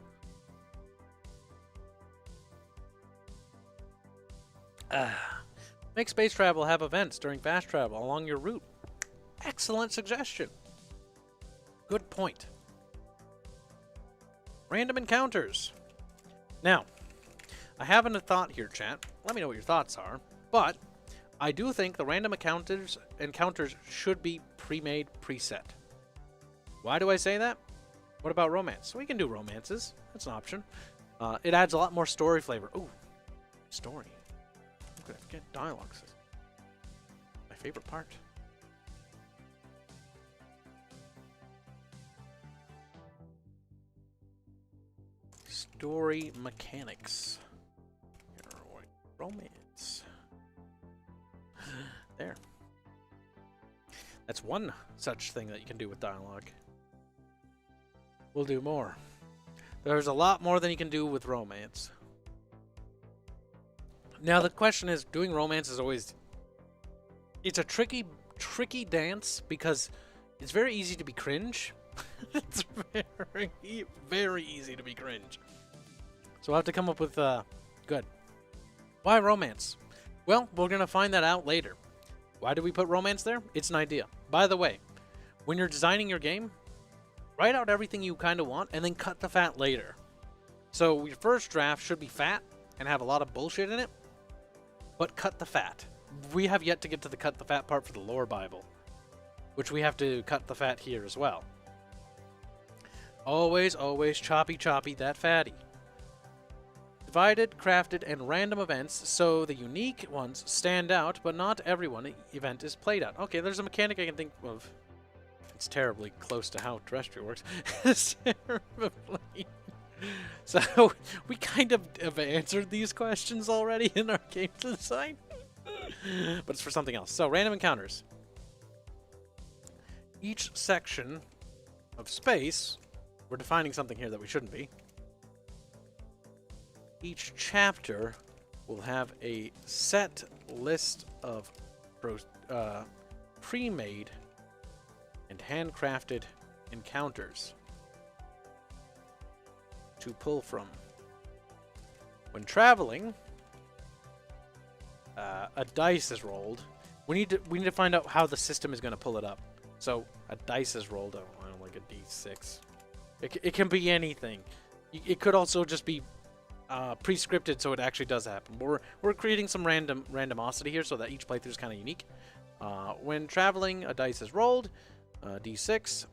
Make space travel have events during fast travel along your route. Excellent suggestion. Good point. Random encounters. Now, I have a thought here, chat. Let me know what your thoughts are. But I do think the random encounters should be pre-made, preset. Why do I say that? What about romance? We can do romances. That's an option. It adds a lot more story flavor. Ooh, story. How could I forget dialogues? My favorite part. Story mechanics. Romance. There. That's one such thing that you can do with dialogue. We'll do more. There's a lot more than you can do with romance. Now the question is, doing romance is always... It's a tricky dance because it's very easy to be cringe. It's very easy to be cringe. So I'll have to come up with good. Why romance? Well, we're going to find that out later. Why do we put romance there? It's an idea. By the way, when you're designing your game, write out everything you kind of want and then cut the fat later. So your first draft should be fat and have a lot of bullshit in it, but cut the fat. We have yet to get to the cut the fat part for the lore Bible, which we have to cut the fat here as well. Always, always choppy that fatty. Divided, crafted, and random events, so the unique ones stand out, but not every event is played out. Okay, there's a mechanic I can think of. It's terribly close to how terrestrial works. It's terribly. So, we kind of have answered these questions already in our game design. But it's for something else. So, random encounters. Each section of space, we're defining something here that we shouldn't be. Each chapter will have a set list of pre-made and handcrafted encounters to pull from. When traveling, a dice is rolled. We need to find out how the system is going to pull it up. So a dice is rolled. I don't like a D6. It can be anything. It could also just be pre-scripted, so it actually does happen. We're creating some randomosity here, so that each playthrough is kind of unique. When traveling, a dice is rolled, D6.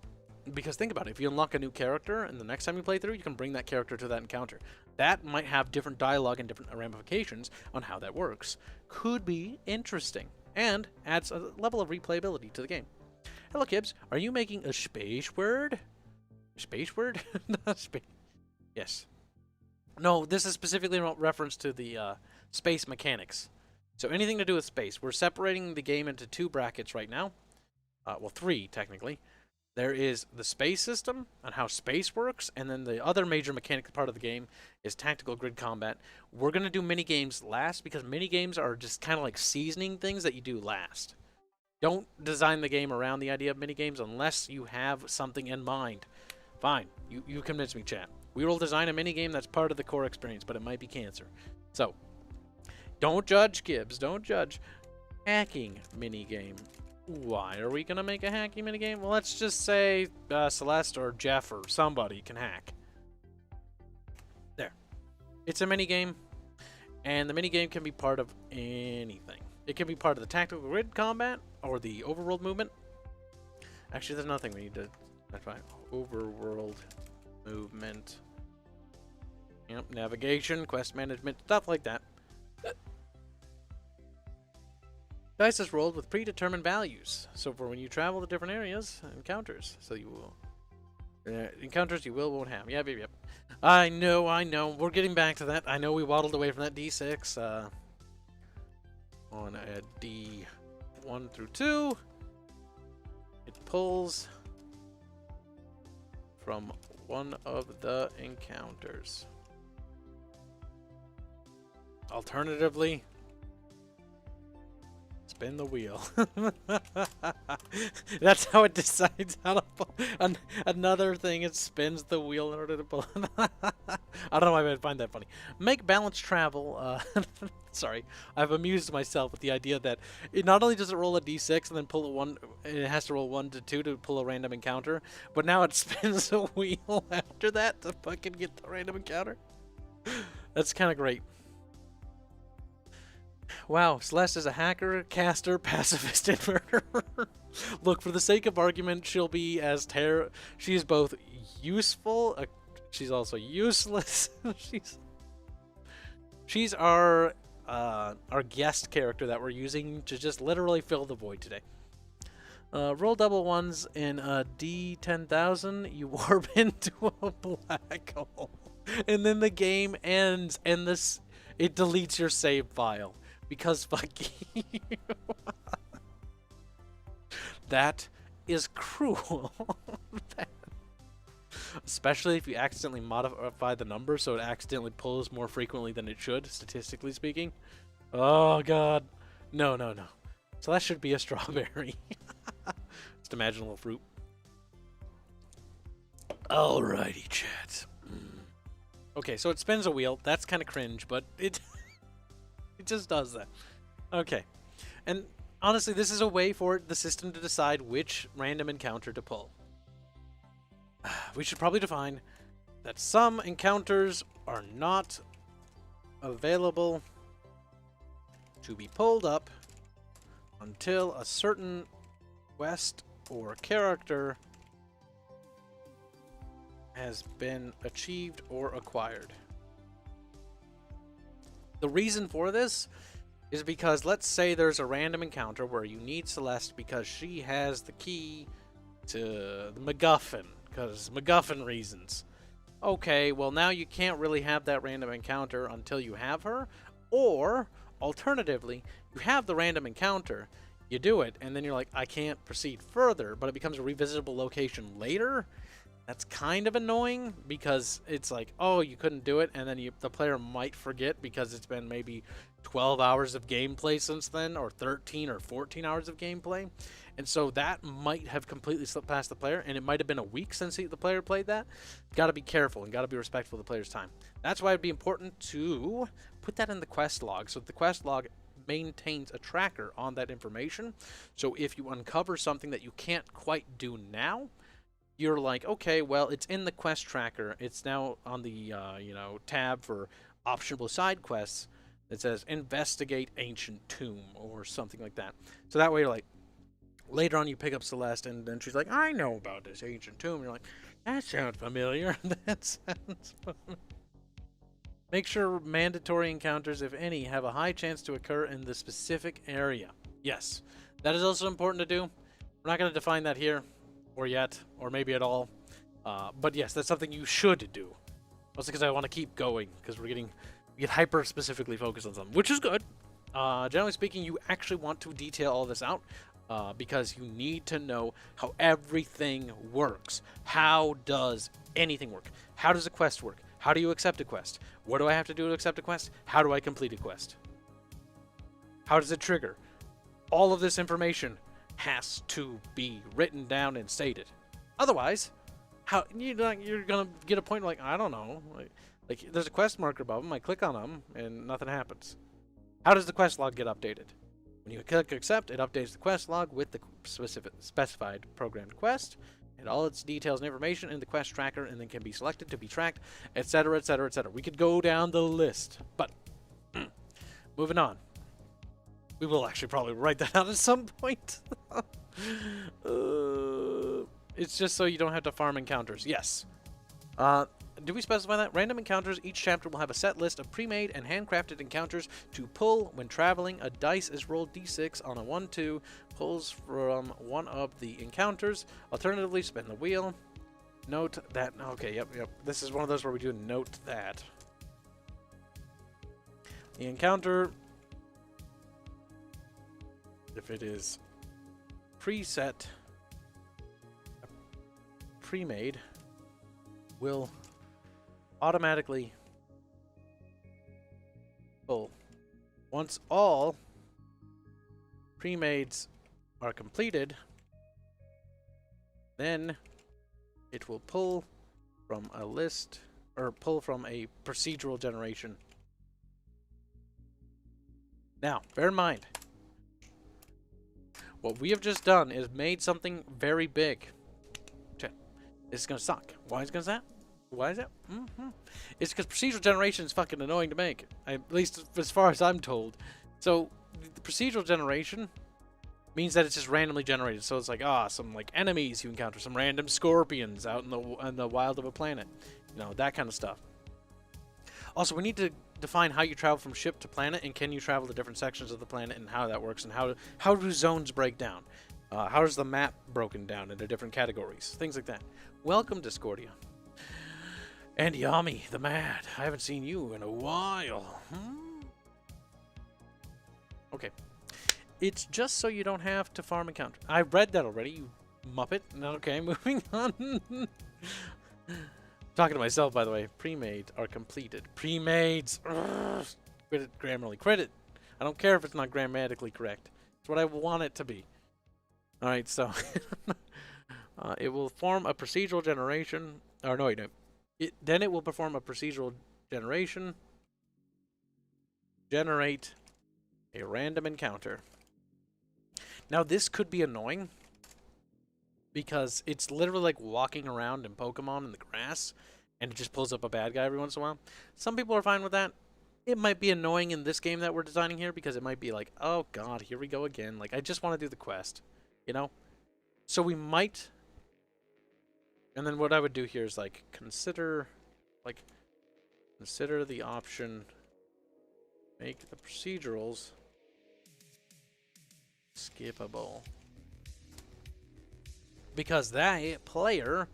Because think about it, if you unlock a new character, and the next time you play through, you can bring that character to that encounter. That might have different dialogue and different ramifications on how that works. Could be interesting, and adds a level of replayability to the game. Hello, Kibs. Are you making a space word? Space word? Yes. No, this is specifically in reference to the space mechanics. So anything to do with space. We're separating the game into two brackets right now. Well, three, technically. There is the space system and how space works, and then the other major mechanic part of the game is tactical grid combat. We're going to do mini-games last because mini-games are just kind of like seasoning things that you do last. Don't design the game around the idea of mini-games unless you have something in mind. Fine, you convince me, chat. We will design a mini-game that's part of the core experience, but it might be cancer. So, don't judge, Kibs. Don't judge. Hacking mini-game. Why are we going to make a hacking minigame? Well, let's just say Celeste or Jeff or somebody can hack. There. It's a minigame, and the minigame can be part of anything. It can be part of the tactical grid combat or the overworld movement. Actually, there's nothing we need to... That's fine. overworld movement. Yep, navigation, quest management, stuff like that. Dice is rolled with predetermined values. So for when you travel to different areas, encounters. So you will... encounters you won't have. Yep. I know. We're getting back to that. I know we waddled away from that D6. On a D1 through 2, it pulls from one of the encounters. Alternatively, spin the wheel. That's how it decides how to pull. Another thing, it spins the wheel in order to pull. I don't know why I find that funny. Make balanced travel. Sorry, I've amused myself with the idea that it not only does it roll a d6 and then pull a 1, it has to roll 1 to 2 to pull a random encounter, but now it spins a wheel after that to fucking get the random encounter. That's kind of great. Wow, Celeste is a hacker, caster, pacifist, and murderer. Look, for the sake of argument, she'll be as she's both useful, she's also useless. she's our guest character that we're using to just literally fill the void today. Roll double ones in a D10,000, you warp into a black hole. And then the game ends, and it deletes your save file. Because fuck you. That is cruel. Especially if you accidentally modify the number so it accidentally pulls more frequently than it should, statistically speaking. Oh god. No. So that should be a strawberry. Just imagine a little fruit. Alrighty, chat. Okay, so it spins a wheel. That's kind of cringe, but it just does that. Okay. And honestly, this is a way for the system to decide which random encounter to pull. We should probably define that some encounters are not available to be pulled up until a certain quest or character has been achieved or acquired. The reason for this is because let's say there's a random encounter where you need Celeste because she has the key to the MacGuffin, because MacGuffin reasons. Okay, well now you can't really have that random encounter until you have her, or alternatively, you have the random encounter, you do it, and then you're like, I can't proceed further, but it becomes a revisitable location later. That's kind of annoying because it's like, oh, you couldn't do it, and then the player might forget because it's been maybe 12 hours of gameplay since then, or 13 or 14 hours of gameplay. And so that might have completely slipped past the player, and it might have been a week since the player played that. Got to be careful and got to be respectful of the player's time. That's why it'd be important to put that in the quest log, so the quest log maintains a tracker on that information. So if you uncover something that you can't quite do now, you're like, okay, well, it's in the quest tracker. It's now on the tab for optional side quests that says investigate ancient tomb or something like that. So that way you're like, later on you pick up Celeste and then she's like, I know about this ancient tomb. You're like, that sounds familiar. That sounds familiar. Make sure mandatory encounters, if any, have a high chance to occur in the specific area. Yes, that is also important to do. We're not going to define that here, or yet, or maybe at all. But yes, that's something you should do. Mostly because I want to keep going, because we get hyper specifically focused on something, which is good. Generally speaking, you actually want to detail all this out, because you need to know how everything works. How does anything work? How does a quest work? How do you accept a quest? What do I have to do to accept a quest? How do I complete a quest? How does it trigger? All of this information has to be written down and stated. Otherwise, how you're gonna get a point like, I don't know, like there's a quest marker above them. I click on them and nothing happens. How does the quest log get updated? When you click accept, it updates the quest log with the specified programmed quest and all its details and information in the quest tracker, and then can be selected to be tracked, etc., etc., etc. We could go down the list, but moving on. We will actually probably write that out at some point. It's just so you don't have to farm encounters. Yes. Do we specify that? Random encounters. Each chapter will have a set list of pre-made and handcrafted encounters to pull when traveling. A dice is rolled d6 on a 1-2. Pulls from one of the encounters. Alternatively, spin the wheel. Note that... Okay, yep. This is one of those where we do note that. The encounter, if it is preset, pre-made, will automatically pull. Once all pre-mades are completed, then it will pull from a list, or pull from a procedural generation. Now, bear in mind, what we have just done is made something very big. Check. This is going to suck. Why is it going to suck? Why is it? It's because procedural generation is fucking annoying to make. At least as far as I'm told. So, the procedural generation means that it's just randomly generated. So it's like, some like enemies you encounter, some random scorpions out in the wild of a planet. You know, that kind of stuff. Also, we need to define how you travel from ship to planet, and can you travel to different sections of the planet, and how that works, and how do zones break down? How is the map broken down into different categories? Things like that. Welcome, Discordia. And Yami, the Mad. I haven't seen you in a while. Okay. It's just so you don't have to farm encounter. I read that already, you muppet. Okay, moving on. Talking to myself, by the way. Pre-made are completed. Pre-mades. Credit grammarly. Credit. I don't care if it's not grammatically correct. It's what I want it to be. Alright, so. It will form a procedural generation. Or no, then it will perform a procedural generation. Generate a random encounter. Now, this could be annoying, because it's literally like walking around in Pokemon in the grass, and it just pulls up a bad guy every once in a while. Some people are fine with that. It might be annoying in this game that we're designing here, because it might be like, oh god, here we go again. Like, I just want to do the quest, you know? So we might... And then what I would do here is, like, consider the option, make the procedurals skippable. Because that player,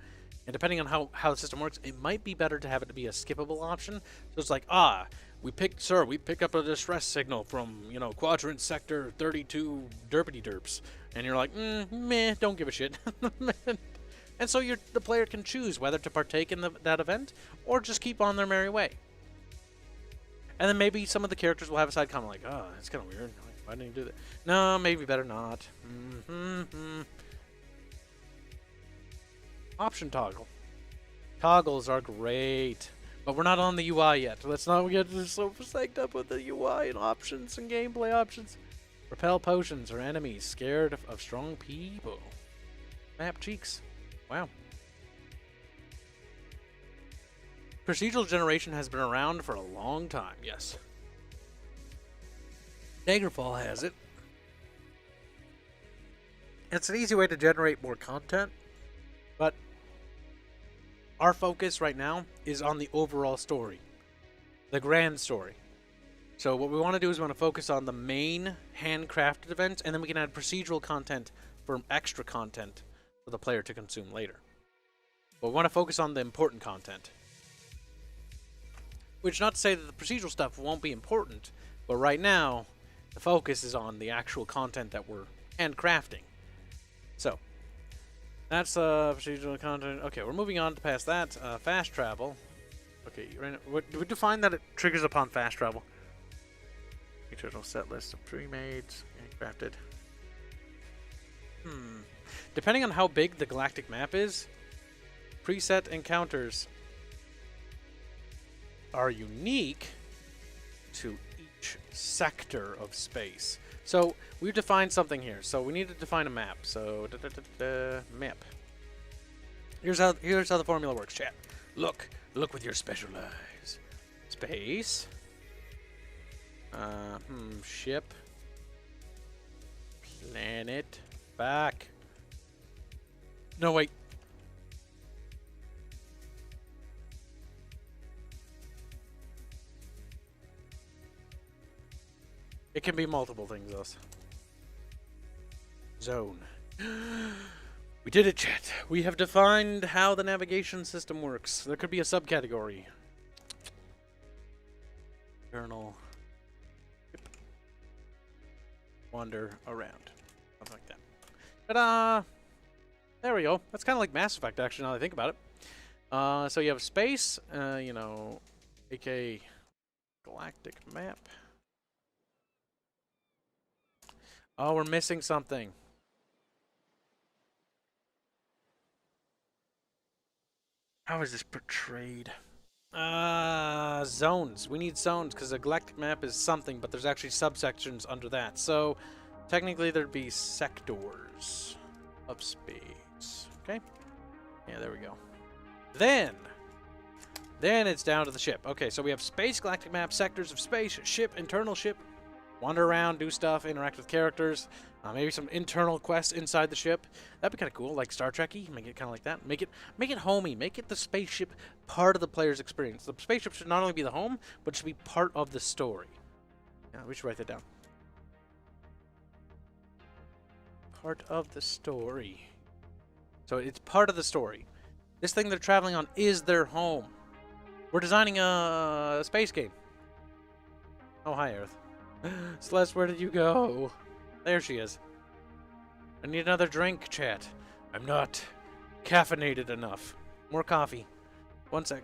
and depending on how the system works, it might be better to have it to be a skippable option. So it's like, we pick up a distress signal from, you know, quadrant sector 32 derpity derps. And you're like, meh, don't give a shit. And so the player can choose whether to partake in that event, or just keep on their merry way. And then maybe some of the characters will have a side comment like, that's kind of weird. Why didn't you do that? No, maybe better not. Option toggle. Toggles are great, but we're not on the UI yet. Let's not get so psyched up with the UI and options and gameplay options. Repel potions or enemies scared of strong people. Map cheeks. Wow. Procedural generation has been around for a long time, yes. Daggerfall has it. It's an easy way to generate more content, but our focus right now is on the overall story, the grand story. So what we want to do is we want to focus on the main handcrafted events, and then we can add procedural content for extra content for the player to consume later. But we want to focus on the important content. Which, not to say that the procedural stuff won't be important, but right now, the focus is on the actual content that we're handcrafting. So, that's procedural content. Okay, we're moving on to past that. Fast travel. Okay, do we define that it triggers upon fast travel? Total set list of pre-mades, handcrafted. Depending on how big the galactic map is, preset encounters are unique to each sector of space. So we've defined something here. So we need to define a map. So map. Here's how the formula works, chat. Look with your special eyes. Space. Ship. Planet. Back. No, wait. It can be multiple things, though. Zone. We did it, chat. We have defined how the navigation system works. There could be a subcategory. Journal. Wander around. Something like that. Ta-da! There we go. That's kind of like Mass Effect, actually, now that I think about it. So you have space, you know, aka galactic map. Oh, we're missing something. How is this portrayed? Zones. We need zones because a galactic map is something, but there's actually subsections under that. So technically there'd be sectors of space. Okay? Yeah, there we go. Then it's down to the ship. Okay, so we have space, galactic map, sectors of space, ship, internal ship, wander around, do stuff, interact with characters, maybe some internal quests inside the ship. That'd be kind of cool, like Star Trek-y. Make it kind of like that. Make it homey. Make it the spaceship part of the player's experience. The spaceship should not only be the home, but should be part of the story. Yeah, we should write that down. Part of the story. So it's part of the story. This thing they're traveling on is their home. We're designing a space game. Oh, hi, Earth. Celeste, where did you go? There she is. I need another drink, chat. I'm not caffeinated enough. More coffee. One sec.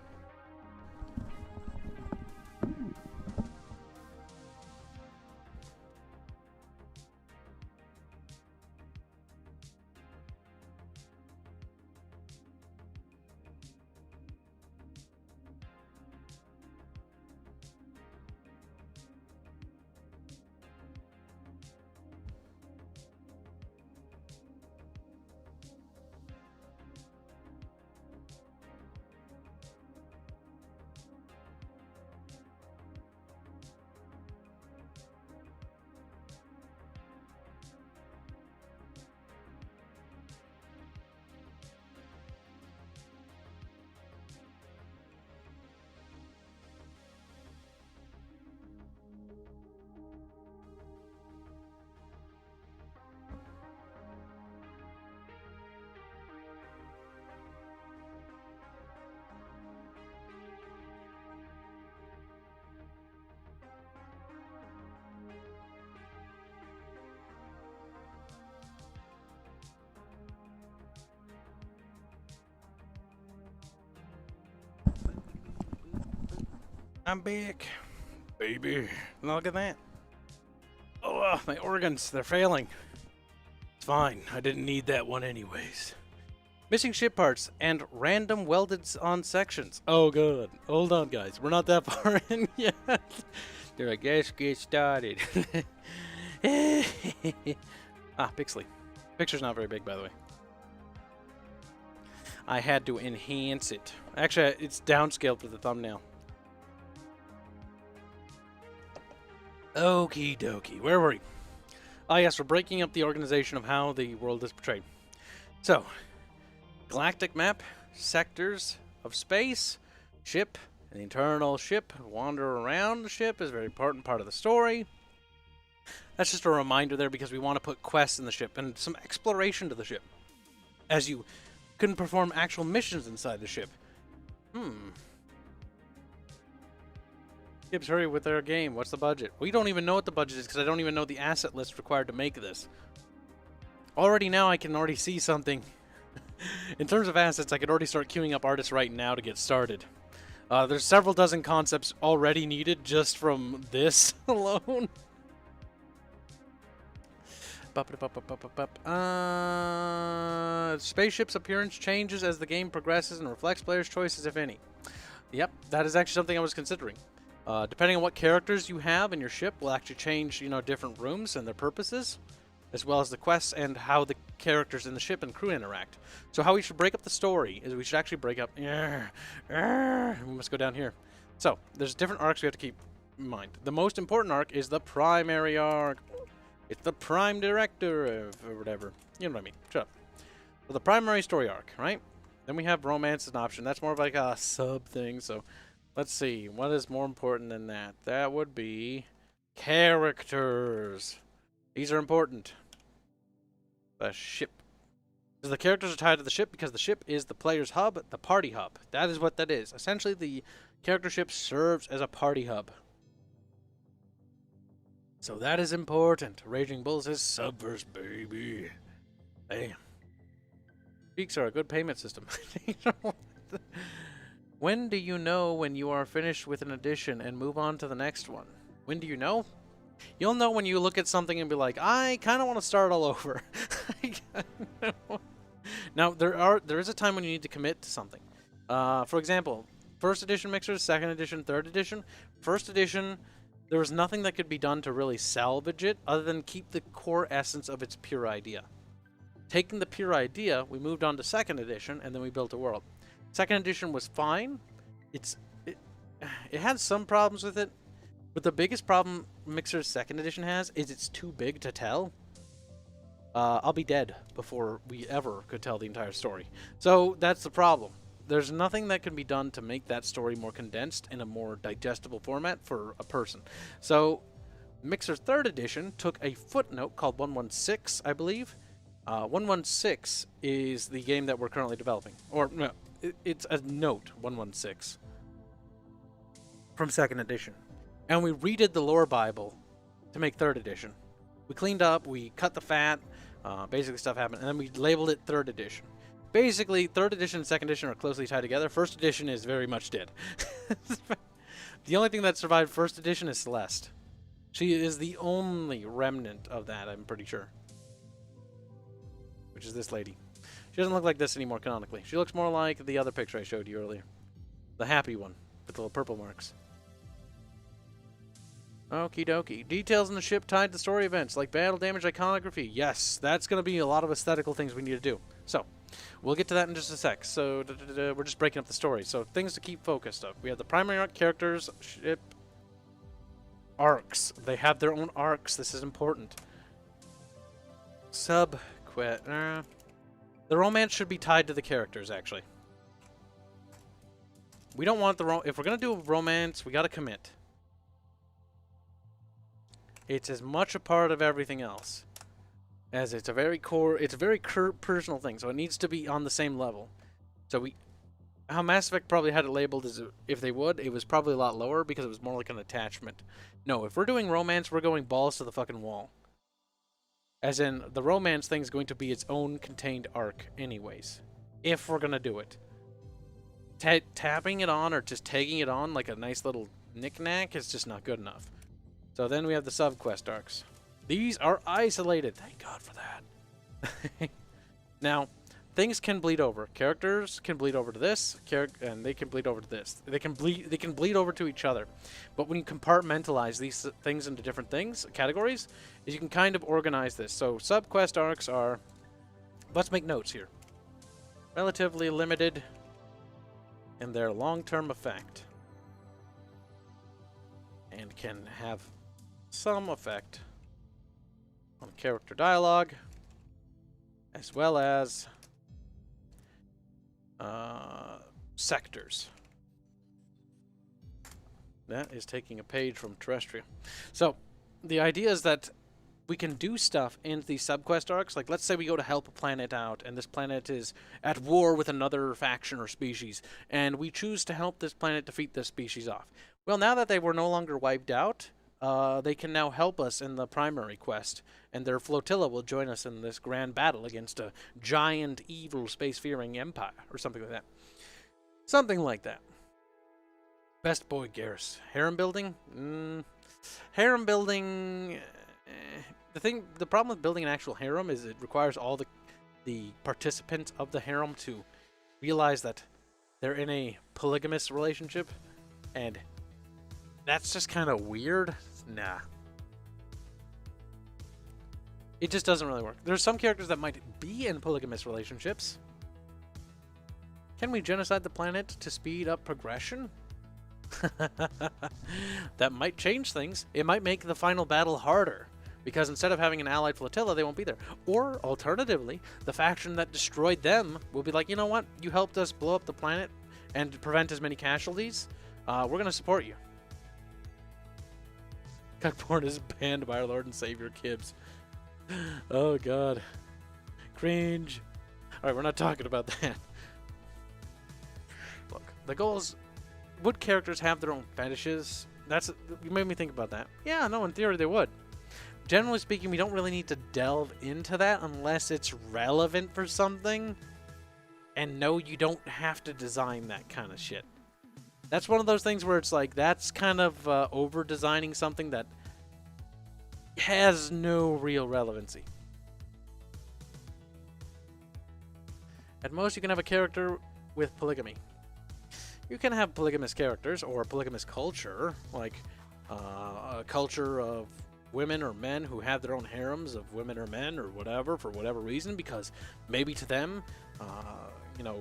I'm back. Baby. Look at that. Oh, my organs, they're failing. It's fine. I didn't need that one anyways. Missing ship parts and random welded on sections. Oh, good. Hold on, guys. We're not that far in yet. They're like, let's get started. Pixely. Picture's not very big, by the way. I had to enhance it. Actually, it's downscaled for the thumbnail. Okie dokie. Where were we? Ah, yes, we're breaking up the organization of how the world is portrayed. So, galactic map, sectors of space, ship, an internal ship, wander around the ship is a very important part of the story. That's just a reminder there because we want to put quests in the ship and some exploration to the ship, as you can perform actual missions inside the ship. Kibs, hurry with their game. What's the budget? We don't even know what the budget is because I don't even know the asset list required to make this. Already now I can already see something. In terms of assets, I could already start queuing up artists right now to get started. There's several dozen concepts already needed just from this alone. Spaceship's appearance changes as the game progresses and reflects players' choices, if any. Yep, that is actually something I was considering. Depending on what characters you have in your ship will actually change, you know, different rooms and their purposes, as well as the quests and how the characters in the ship and crew interact. So how we should break up the story is we should actually break up... We must go down here. So, there's different arcs we have to keep in mind. The most important arc is the primary arc. It's the prime director or whatever. You know what I mean. Shut up. So the primary story arc, right? Then we have romance as an option. That's more of like a sub thing, so... Let's see, what is more important than that? That would be Characters. These are important. The ship. The characters are tied to the ship because the ship is the player's hub, the party hub. That is what that is. Essentially, the character ship serves as a party hub. So that is important. Raging Bull says Subverse, baby. Hey. Peaks are a good payment system. When do you know when you are finished with an edition and move on to the next one? When do you know? You'll know when you look at something and be like, I kind of want to start all over. Now, there is a time when you need to commit to something. For example, first edition mixers, second edition, third edition. First edition, there was nothing that could be done to really salvage it other than keep the core essence of its pure idea. Taking the pure idea, we moved on to second edition, and then we built a world. Second edition was fine. It had some problems with it, but the biggest problem Mixer's second edition has is it's too big to tell. I'll be dead before we ever could tell the entire story. So that's the problem. There's nothing that can be done to make that story more condensed in a more digestible format for a person. So Mixer's third edition took a footnote called 116, I believe. 116 is the game that we're currently developing. Or, no, it's a note, 116, from second edition. And we redid the lore Bible to make third edition. We cleaned up, we cut the fat, basically stuff happened, and then we labeled it third edition. Basically, third edition and second edition are closely tied together. First edition is very much dead. The only thing that survived first edition is Celest. She is the only remnant of that, I'm pretty sure. Which is this lady. She doesn't look like this anymore canonically. She looks more like the other picture I showed you earlier. The happy one, with the little purple marks. Okie dokie. Details in the ship tied to story events, like battle damage iconography. Yes, that's going to be a lot of aesthetical things we need to do. So, we'll get to that in just a sec. So, we're just breaking up the story. So, things to keep focused of. We have the primary arc characters, ship, arcs. They have their own arcs. This is important. Subquest. The romance should be tied to the characters, actually. We don't want the if we're going to do a romance, we got to commit. It's as much a part of everything else as it's a very core, it's a very personal thing, so it needs to be on the same level. So how Mass Effect probably had it labeled as if they would, it was probably a lot lower because it was more like an attachment. No, if we're doing romance, we're going balls to the fucking wall. As in, the romance thing's going to be its own contained arc anyways, if we're going to do it. Tapping it on or just tagging it on like a nice little knick-knack is just not good enough. So then we have the sub-quest arcs. These are isolated. Thank God for that. Now, things can bleed over. Characters can bleed over to this, and they can bleed over to this. They can bleed over to each other. But when you compartmentalize these things into different things, categories, you can kind of organize this. So sub-quest arcs are, let's make notes here, relatively limited in their long-term effect, and can have some effect on character dialogue, as well as sectors. That is taking a page from Terrestrial. So, the idea is that we can do stuff in these subquest arcs. Like, let's say we go to help a planet out, and this planet is at war with another faction or species, and we choose to help this planet defeat this species off. Well, now that they were no longer wiped out, they can now help us in the primary quest, and their flotilla will join us in this grand battle against a giant, evil, space-fearing empire, or something like that. Something like that. Best boy Garrus. Harem building? Harem building... The problem with building an actual harem is it requires all the participants of the harem to realize that they're in a polygamous relationship, and that's just kind of weird. Nah. It just doesn't really work. There's some characters that might be in polygamous relationships. Can we genocide the planet to speed up progression? That might change things. It might make the final battle harder, because instead of having an allied flotilla, they won't be there. Or, alternatively, the faction that destroyed them will be like, you know what? You helped us blow up the planet and prevent as many casualties. We're going to support you. Cuckporn is banned by our Lord and Savior Kibs. Oh god. Cringe. Alright, we're not talking about that. Look, the goal is, would characters have their own fetishes? You made me think about that. Yeah, no, in theory they would. Generally speaking, we don't really need to delve into that unless it's relevant for something. And no, you don't have to design that kind of shit. That's one of those things where it's like, that's kind of over-designing something that has no real relevancy. At most, you can have a character with polygamy. You can have polygamous characters or a polygamous culture, like a culture of women or men who have their own harems of women or men or whatever, for whatever reason, because maybe to them, you know,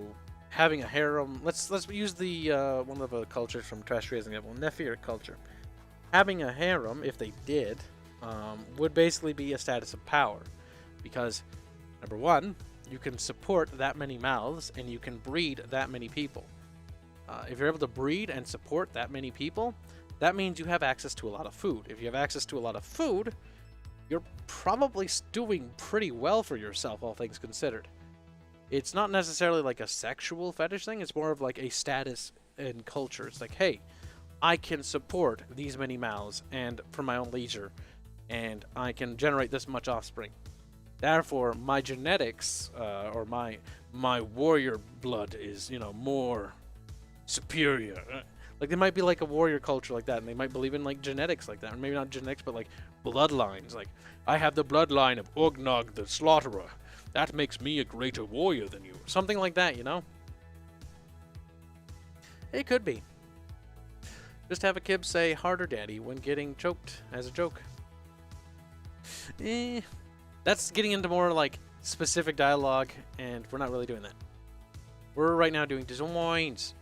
having a harem. Let's use the one of the cultures from Trashtree as an example, Nephir culture. Having a harem, if they did, would basically be a status of power, because number one, you can support that many mouths and you can breed that many people. If you're able to breed and support that many people, that means you have access to a lot of food. If you have access to a lot of food, you're probably doing pretty well for yourself, all things considered. It's not necessarily like a sexual fetish thing, it's more of like a status in culture. It's like, hey, I can support these many mouths and for my own leisure, and I can generate this much offspring. Therefore, my genetics, or my warrior blood is, you know, more superior. Like, there might be like a warrior culture like that, and they might believe in like genetics like that, or maybe not genetics, but like bloodlines. Like, I have the bloodline of Ognog the Slaughterer. That makes me a greater warrior than you. Something like that, you know? It could be. Just have a kid say harder daddy when getting choked as a joke. That's getting into more like specific dialogue, and we're not really doing that. We're right now doing designs.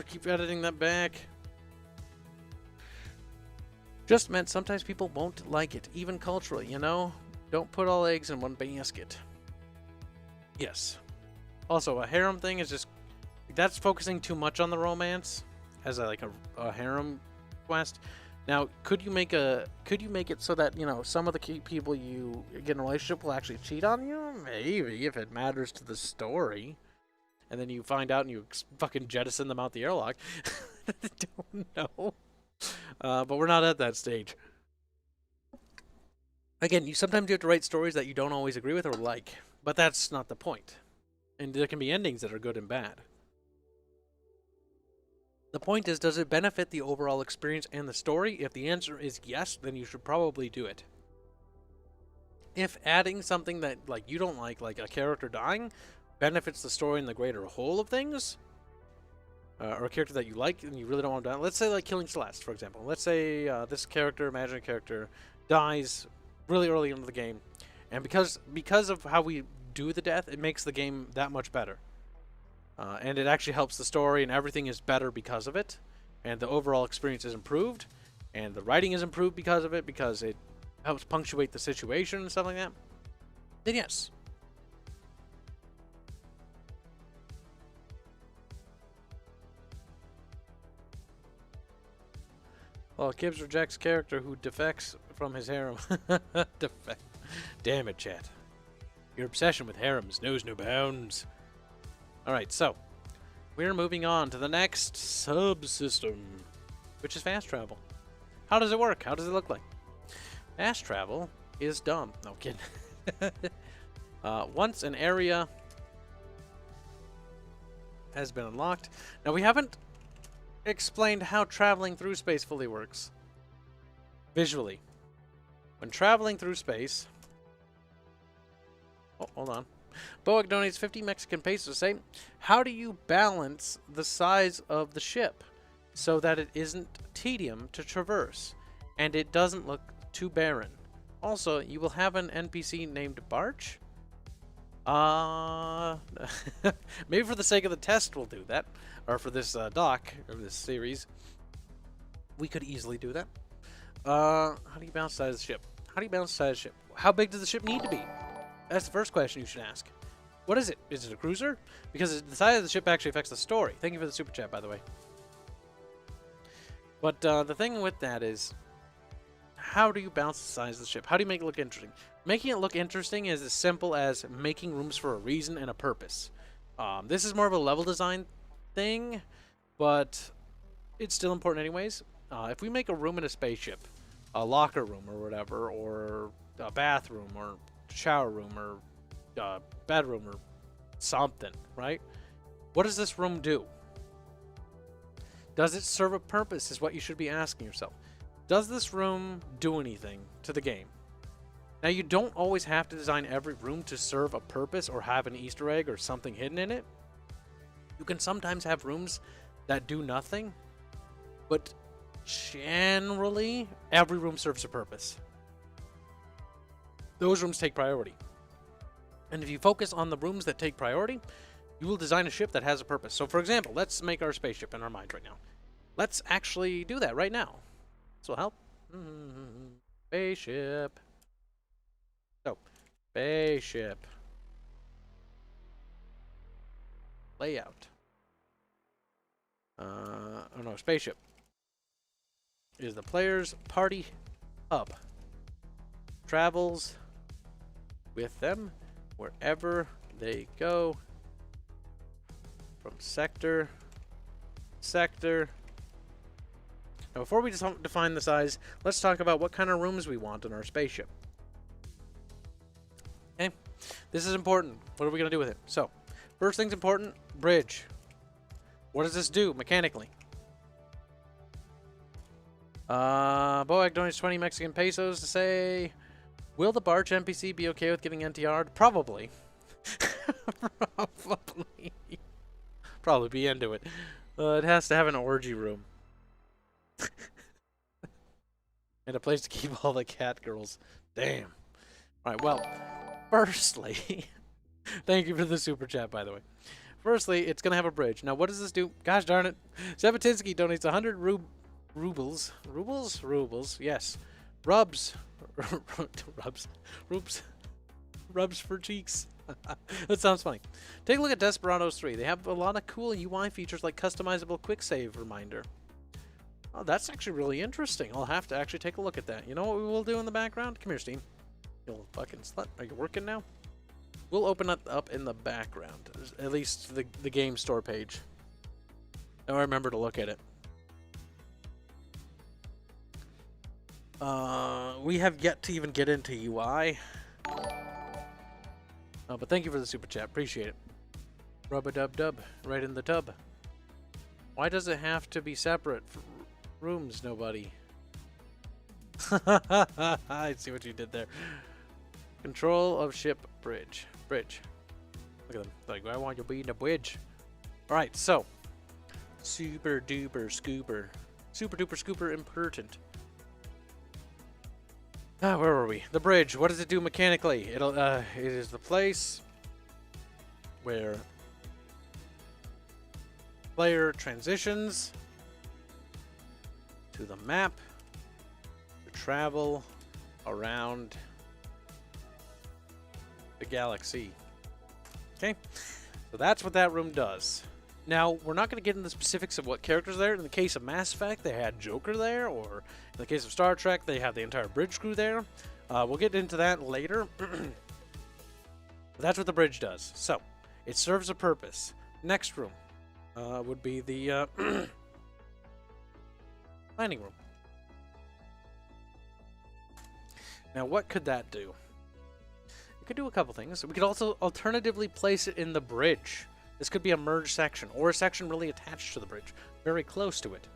Keep editing that back. Just meant sometimes people won't like it, even culturally, you know? Don't put all eggs in one basket. Yes. Also, a harem thing is just, that's focusing too much on the romance as a harem quest. Now, could you make it so that, you know, some of the key people you get in a relationship will actually cheat on you? Maybe, if it matters to the story. And then you find out and you fucking jettison them out the airlock. I don't know. But we're not at that stage. Again, sometimes you have to write stories that you don't always agree with or like. But that's not the point. And there can be endings that are good and bad. The point is, does it benefit the overall experience and the story? If the answer is yes, then you should probably do it. If adding something that you don't like a character dying, benefits the story and the greater whole of things, or a character that you like and you really don't want to die. Let's say like killing Celeste, for example. Let's say this character, imaginary character, dies really early into the game, and because of how we do the death, it makes the game that much better. And it actually helps the story, and everything is better because of it, and the overall experience is improved, and the writing is improved because of it, because it helps punctuate the situation and stuff like that. Then yes. Well, Kibs rejects character who defects from his harem. Defect. Damn it, chat. Your obsession with harems knows no bounds. Alright, so we're moving on to the next subsystem, which is fast travel. How does it work? How does it look like? Fast travel is dumb. No kidding. Once an area has been unlocked. Now, we haven't explained how traveling through space fully works. Visually. When traveling through space... Oh, hold on. Boag donates 50 Mexican pesos to say, how do you balance the size of the ship so that it isn't tedium to traverse and it doesn't look too barren? Also, you will have an NPC named Barch? Maybe for the sake of the test we'll do that. Or for this doc, or this series. We could easily do that. How do you balance the size of the ship? How do you balance the size of the ship? How big does the ship need to be? That's the first question you should ask. What is it? Is it a cruiser? Because the size of the ship actually affects the story. Thank you for the super chat, by the way. But the thing with that is, how do you balance the size of the ship? How do you make it look interesting? Making it look interesting is as simple as making rooms for a reason and a purpose. This is more of a level design thing, but it's still important anyways. If we make a room in a spaceship, a locker room or whatever, or a bathroom or shower room or bedroom or something, right? What does this room do? Does it serve a purpose is what you should be asking yourself. Does this room do anything to the game? Now, you don't always have to design every room to serve a purpose or have an Easter egg or something hidden in it. You can sometimes have rooms that do nothing, but generally, every room serves a purpose. Those rooms take priority. And if you focus on the rooms that take priority, you will design a ship that has a purpose. So, for example, let's make our spaceship in our mind right now. Let's actually do that right now. This will help. Spaceship. So, spaceship. Layout. Oh no, spaceship is the player's party hub. Travels with them wherever they go. From sector to sector. Now, before we define the size, let's talk about what kind of rooms we want in our spaceship. Okay, this is important. What are we going to do with it? So, first thing's important, bridge. What does this do mechanically? Boag donates 20 Mexican pesos to say, will the barge NPC be okay with getting NTR'd? Probably. Probably. Probably be into it. It has to have an orgy room. And a place to keep all the cat girls. Damn. Alright, well, firstly, thank you for the super chat, by the way. Firstly, it's going to have a bridge. Now, what does this do? Gosh darn it. Zebatinsky donates 100 rubles. Rubles? Rubles, yes. Rubs. Rubs for cheeks. That sounds funny. Take a look at Desperados 3. They have a lot of cool UI features like customizable quick save reminder. Oh, that's actually really interesting. I'll have to actually take a look at that. You know what we will do in the background? Come here, Steam. You little fucking slut. Are you working now? We'll open it up in the background. At least the game store page. Now I remember to look at it. We have yet to even get into UI. But thank you for the super chat. Appreciate it. Rub-a-dub-dub. Right in the tub. Why does it have to be separate? Rooms, nobody. I see what you did there. Control of ship bridge. Bridge. Look at them. Like, I want you to be in the bridge. Alright, so. Super duper scooper. Super duper scooper impertinent. Where were we? The bridge. What does it do mechanically? It is the place where player transitions to the map to travel around the galaxy. Okay, so that's what that room does. Now, we're not going to get into the specifics of what characters are there. In the case of Mass Effect, they had Joker there, or in the case of Star Trek, they have the entire bridge crew there. We'll get into that later. That's what the bridge does. So, it serves a purpose. Next room would be the landing room. Now, what could that do? It could do a couple things. We could also alternatively place it in the bridge. This could be a merged section, or a section really attached to the bridge, very close to it.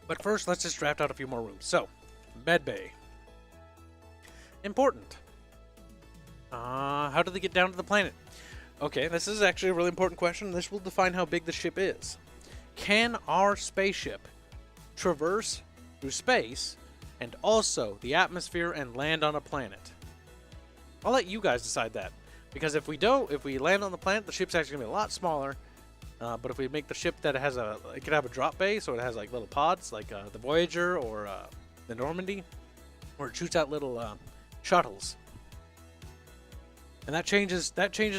But first, let's just draft out a few more rooms. So, medbay. Important. How do they get down to the planet? Okay, this is actually a really important question. This will define how big the ship is. Can our spaceship traverse through space and also the atmosphere and land on a planet? I'll let you guys decide that. Because if we land on the planet, the ship's actually going to be a lot smaller. But if we make the ship that has it could have a drop bay, so it has like little pods, like the Voyager or the Normandy, where it shoots out little shuttles. And that changes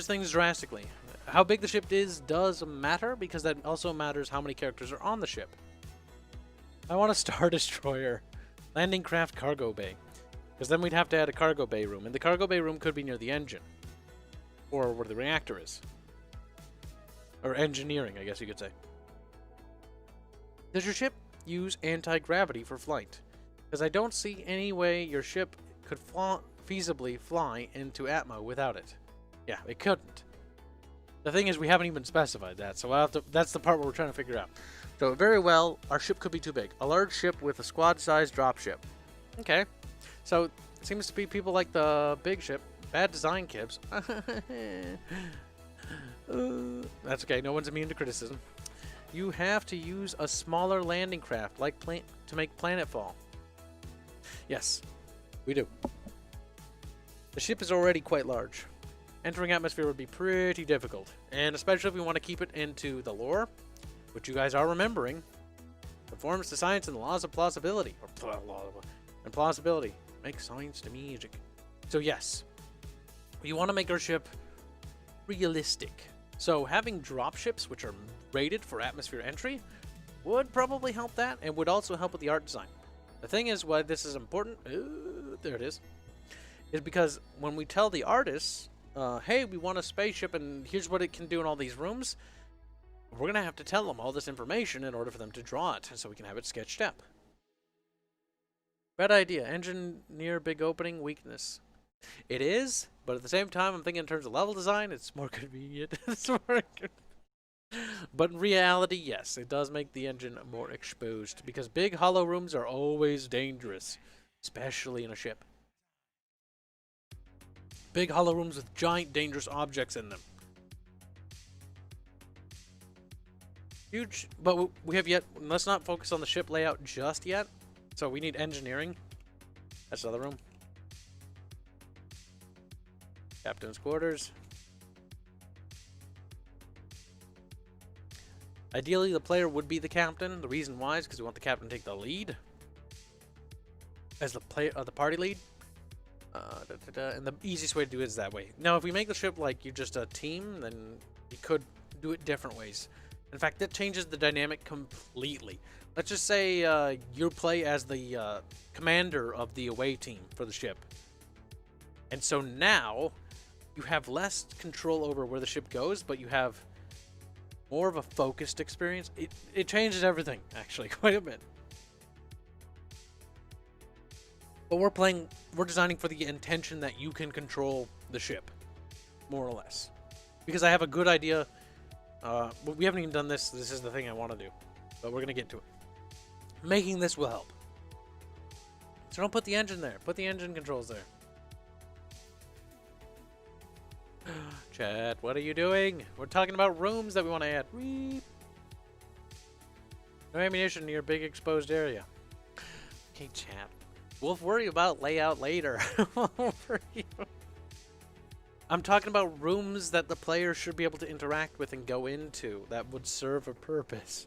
things drastically. How big the ship is does matter, because that also matters how many characters are on the ship. I want a Star Destroyer. Landing craft cargo bay. Because then we'd have to add a cargo bay room. And the cargo bay room could be near the engine. Or where the reactor is. Or engineering, I guess you could say. Does your ship use anti-gravity for flight? Because I don't see any way your ship could feasibly fly into Atmo without it. Yeah, it couldn't. The thing is, we haven't even specified that, so that's the part where we're trying to figure out. So, very well, our ship could be too big. A large ship with a squad-sized dropship. Okay. So, it seems to be people like the big ship. Bad design, Kibs. That's okay, no one's immune to criticism. You have to use a smaller landing craft, like to make planetfall. Yes, we do. The ship is already quite large. Entering atmosphere would be pretty difficult, and especially if we want to keep it into the lore, which you guys are remembering, conforms to science and the laws of plausibility. And plausibility makes science to music. So yes, we want to make our ship realistic. So having dropships, which are rated for atmosphere entry, would probably help that, and would also help with the art design. The thing is, why this is important, there it is because when we tell the artists, hey, we want a spaceship and here's what it can do in all these rooms, we're going to have to tell them all this information in order for them to draw it, so we can have it sketched up. Bad idea. Engine near big opening, weakness. It is, but at the same time, I'm thinking in terms of level design, it's more convenient. But in reality, yes, it does make the engine more exposed, because big hollow rooms are always dangerous, especially in a ship. Big hollow rooms with giant dangerous objects in them. Huge, but we have yet, let's not focus on the ship layout just yet. So we need engineering. That's another room. Captain's quarters. Ideally, the player would be the captain. The reason why is because we want the captain to take the lead as the party lead. And the easiest way to do it is that way. Now, if we make the ship like you're just a team, then you could do it different ways. In fact, that changes the dynamic completely. Let's just say you play as the commander of the away team for the ship. And so now you have less control over where the ship goes, but you have more of a focused experience. It changes everything, actually, quite a bit. But we're designing for the intention that you can control the ship, more or less. Because I have a good idea. We haven't even done this. This is the thing I want to do. But we're going to get to it. Making this will help. So don't put the engine there. Put the engine controls there. Chat, what are you doing? We're talking about rooms that we want to add. Weep. No ammunition near big exposed area. Okay, chat. We'll worry about layout later. I'm talking about rooms that the player should be able to interact with and go into that would serve a purpose.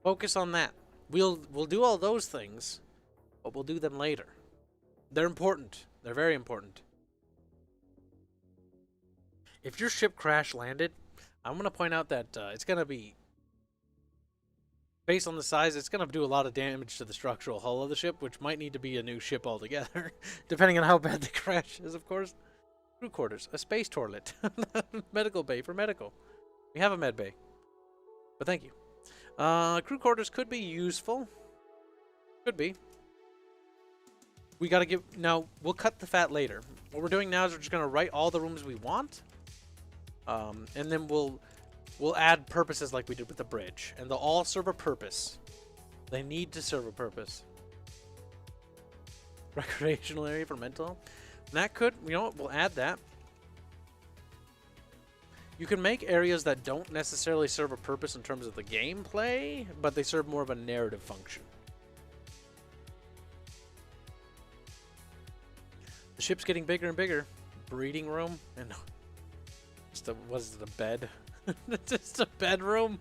Focus on that. We'll do all those things, but we'll do them later. They're important. They're very important. If your ship crash landed, I'm going to point out that it's going to be, based on the size, it's going to do a lot of damage to the structural hull of the ship, which might need to be a new ship altogether, depending on how bad the crash is, of course. Crew quarters, a space toilet, medical bay for medical. We have a med bay, but thank you. Crew quarters could be useful. Could be. We got to give, now, we'll cut the fat later. What we're doing now is we're just going to write all the rooms we want. And then we'll add purposes like we did with the bridge. And they'll all serve a purpose. They need to serve a purpose. Recreational area for mental. And that could, you know what, we'll add that. You can make areas that don't necessarily serve a purpose in terms of the gameplay, but they serve more of a narrative function. The ship's getting bigger and bigger. Breeding room and what is it, a bed? It's just a bedroom.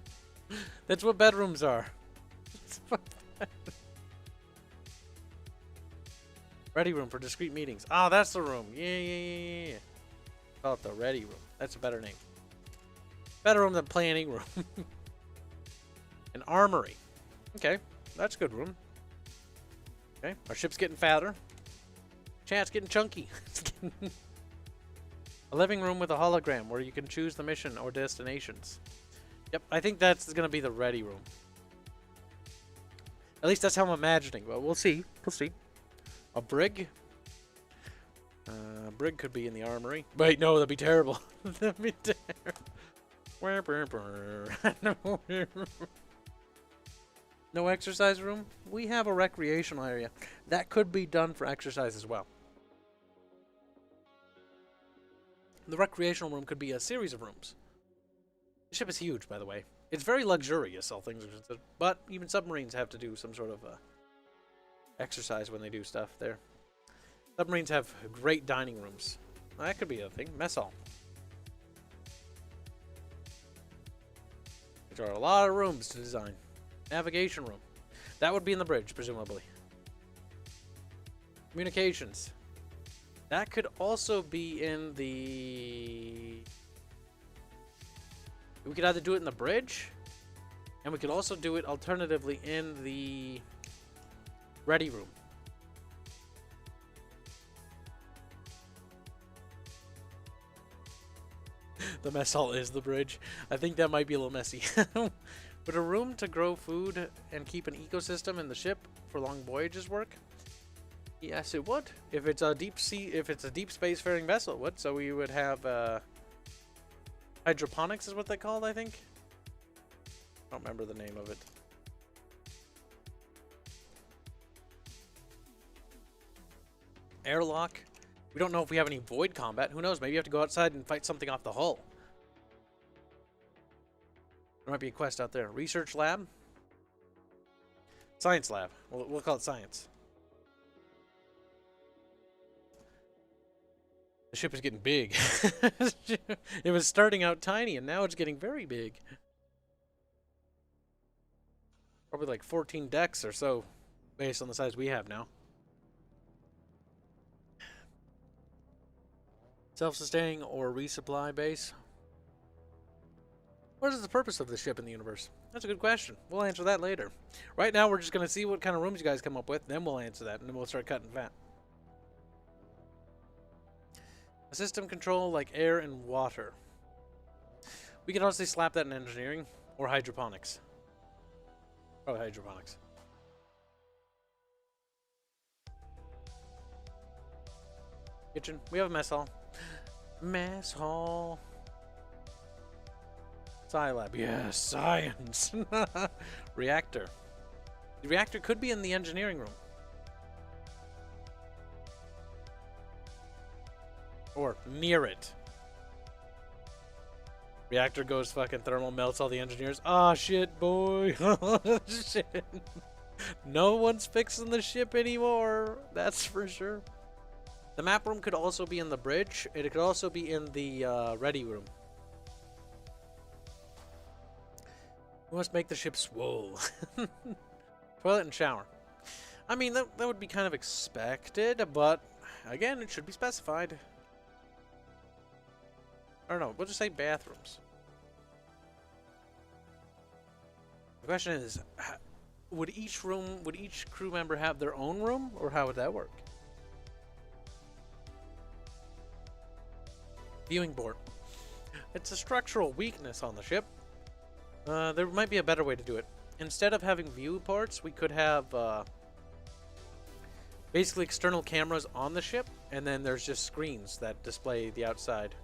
That's what bedrooms are. Ready room for discreet meetings. Ah, that's the room. Yeah. Call it the ready room. That's a better name. Better room than planning room. An armory. Okay, that's a good room. Okay, our ship's getting fatter. Chat's getting chunky. A living room with a hologram where you can choose the mission or destinations. Yep, I think that's going to be the ready room. At least that's how I'm imagining, but we'll see. We'll see. A brig? Brig could be in the armory. Wait, no, that'd be terrible. That'd be terrible. No exercise room? We have a recreational area. That could be done for exercise as well. The recreational room could be a series of rooms. The ship is huge, by the way. It's very luxurious, all things are considered. But even submarines have to do some sort of exercise when they do stuff there. Submarines have great dining rooms. Well, that could be a thing. Mess hall. There are a lot of rooms to design. Navigation room. That would be in the bridge, presumably. Communications. That could also be in the... We could either do it in the bridge, and we could also do it alternatively in the ready room. The mess hall is the bridge. I think that might be a little messy. Would a room to grow food and keep an ecosystem in the ship for long voyages work? Yes, it would. If it's a deep spacefaring vessel, it would. So we would have hydroponics is what they called, I think. I don't remember the name of it. Airlock. We don't know if we have any void combat. Who knows? Maybe you have to go outside and fight something off the hull. There might be a quest out there. Research lab? Science lab. We'll call it science. The ship is getting big. It was starting out tiny, and now it's getting very big. Probably like 14 decks or so, based on the size we have now. Self-sustaining or resupply base? What is the purpose of the ship in the universe? That's a good question. We'll answer that later. Right now, we're just going to see what kind of rooms you guys come up with, then we'll answer that, and then we'll start cutting fat. A system control like air and water. We could honestly slap that in engineering or hydroponics. Probably hydroponics. Kitchen. We have a mess hall. Mess hall. Sci lab. Yes, science. Reactor. The reactor could be in the engineering room. Or near it. Reactor goes fucking thermal, melts all the engineers. Ah, shit, boy. Shit. No one's fixing the ship anymore. That's for sure. The map room could also be in the bridge. It could also be in the ready room. We must make the ship swole. Toilet and shower. I mean, that would be kind of expected, but again, it should be specified. I don't know, we'll just say bathrooms. The question is, would each crew member have their own room, or how would that work? Viewing board. It's a structural weakness on the ship. There might be a better way to do it. Instead of having viewports, we could have basically external cameras on the ship, and then there's just screens that display the outside.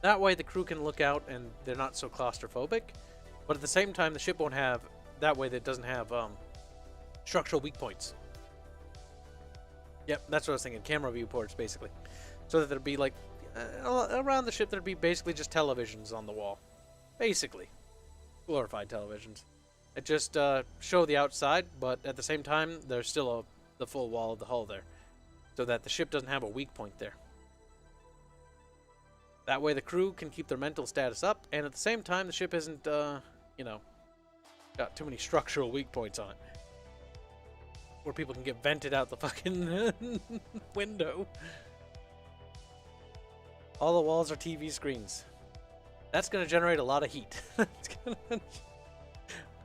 That way the crew can look out and they're not so claustrophobic, but at the same time the ship won't have, that way that it doesn't have structural weak points. Yep, that's what I was thinking, camera viewports basically. So that there'd be like, around the ship there'd be basically just televisions on the wall. Basically. Glorified televisions. It just show the outside, but at the same time there's still the full wall of the hull there. So that the ship doesn't have a weak point there. That way the crew can keep their mental status up, and at the same time the ship isn't, you know, got too many structural weak points on it. Where people can get vented out the fucking window. All the walls are TV screens. That's going to generate a lot of heat.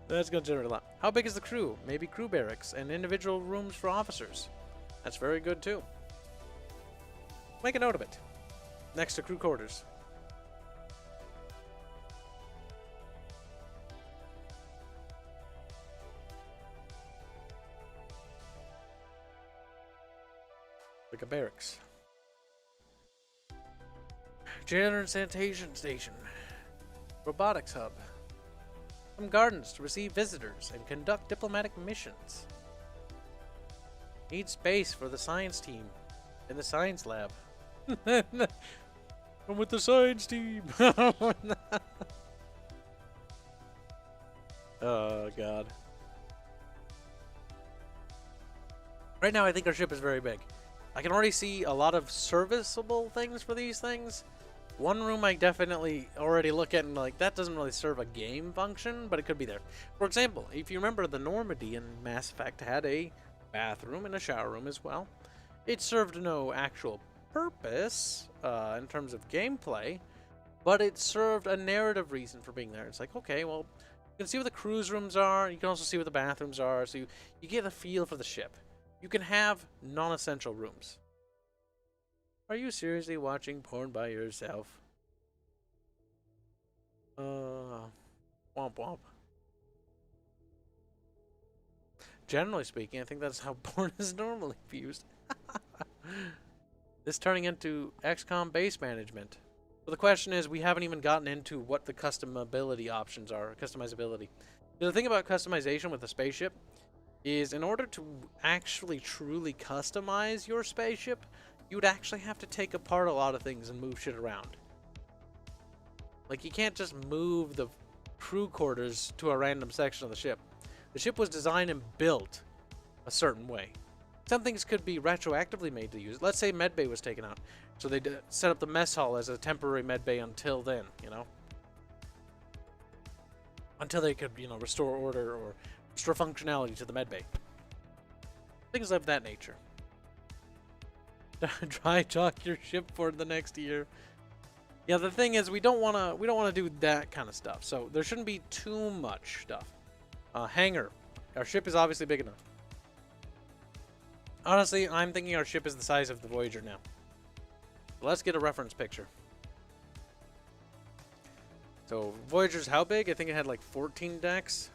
That's going to generate a lot. How big is the crew? Maybe crew barracks and individual rooms for officers. That's very good too. Make a note of it. Next to crew quarters. Like a barracks. Janitor and sanitation station. Robotics hub. Some gardens to receive visitors and conduct diplomatic missions. Need space for the science team in the science lab. I'm with the science team. Oh, God. Right now, I think our ship is very big. I can already see a lot of serviceable things for these things. One room I definitely already look at and like, that doesn't really serve a game function, but it could be there. For example, if you remember, the Normandy in Mass Effect had a bathroom and a shower room as well. It served no actual purpose in terms of gameplay, but it served a narrative reason for being there. It's like, okay, well, you can see where the cruise rooms are. You can also see where the bathrooms are, so you get a feel for the ship. You can have non-essential rooms. Are you seriously watching porn by yourself? Womp womp. Generally speaking, I think that's how porn is normally used. This turning into XCOM base management. So the question is, we haven't even gotten into what the customability options are, customizability. So the thing about customization with a spaceship is, in order to actually truly customize your spaceship, you would actually have to take apart a lot of things and move shit around. Like, you can't just move the crew quarters to a random section of the ship. The ship was designed and built a certain way. Some things could be retroactively made to use. Let's say medbay was taken out, so they set up the mess hall as a temporary medbay until then, you know? Until they could, you know, restore order or restore functionality to the medbay. Things of that nature. Dry dock your ship for the next year. Yeah, the thing is, we don't wanna do that kind of stuff. So there shouldn't be too much stuff. Hangar. Our ship is obviously big enough. Honestly, I'm thinking our ship is the size of the Voyager now. Let's get a reference picture. So Voyager's how big? I think it had like 14 decks.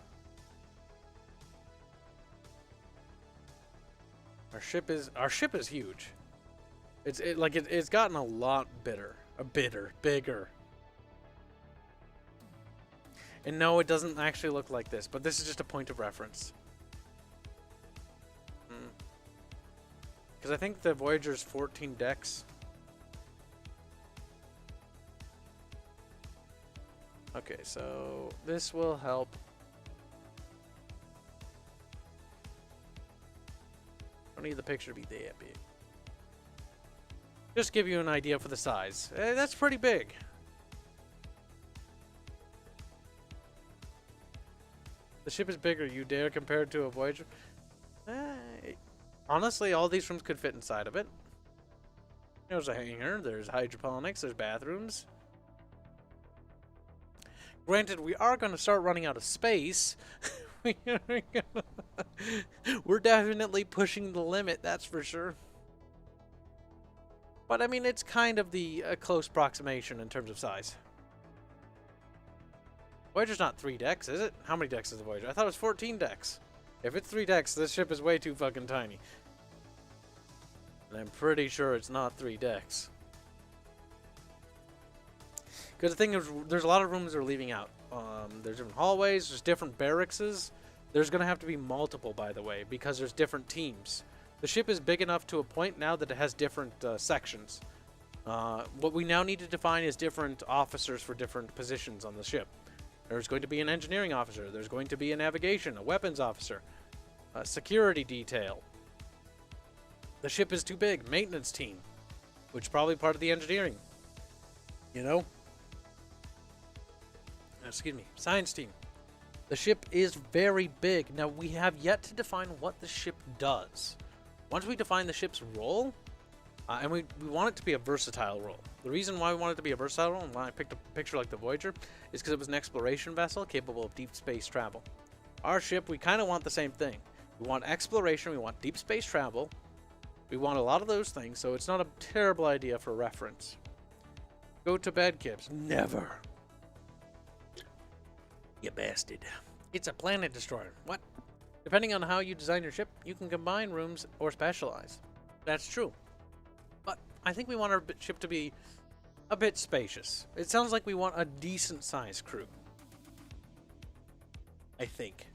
Our ship is huge. It's gotten a lot bigger. And no, it doesn't actually look like this, but this is just a point of reference. Because I think the Voyager's 14 decks. Okay, so this will help. Don't need the picture to be that big. Just give you an idea for the size. That's pretty big. The ship is bigger, you dare, compared to a Voyager? Honestly, all these rooms could fit inside of it. There's a hangar, there's hydroponics, there's bathrooms. Granted, we are going to start running out of space. We're definitely pushing the limit, that's for sure. But I mean, it's kind of the close approximation in terms of size. Voyager's not 3 decks, is it? How many decks is the Voyager? I thought it was 14 decks. If it's 3 decks, this ship is way too fucking tiny. And I'm pretty sure it's not 3 decks. Because the thing is, there's a lot of rooms that are leaving out. There's different hallways, there's different barracks. There's going to have to be multiple, by the way, because there's different teams. The ship is big enough to a point now that it has different sections. What we now need to define is different officers for different positions on the ship. There's going to be an engineering officer. There's going to be a navigation, a weapons officer, a security detail. The ship is too big. Maintenance team, which is probably part of the engineering. You know? Excuse me. Science team. The ship is very big. Now, we have yet to define what the ship does. Once we define the ship's role, and we want it to be a versatile role. The reason why we want it to be a versatile role, and why I picked a picture like the Voyager, is because it was an exploration vessel capable of deep space travel. Our ship, we kind of want the same thing. We want exploration, we want deep space travel. We want a lot of those things, so it's not a terrible idea for reference. Go to bed, Kibs. Never. You bastard. It's a planet destroyer. What? Depending on how you design your ship, you can combine rooms or specialize. That's true. But I think we want our ship to be a bit spacious. It sounds like we want a decent-sized crew. I think.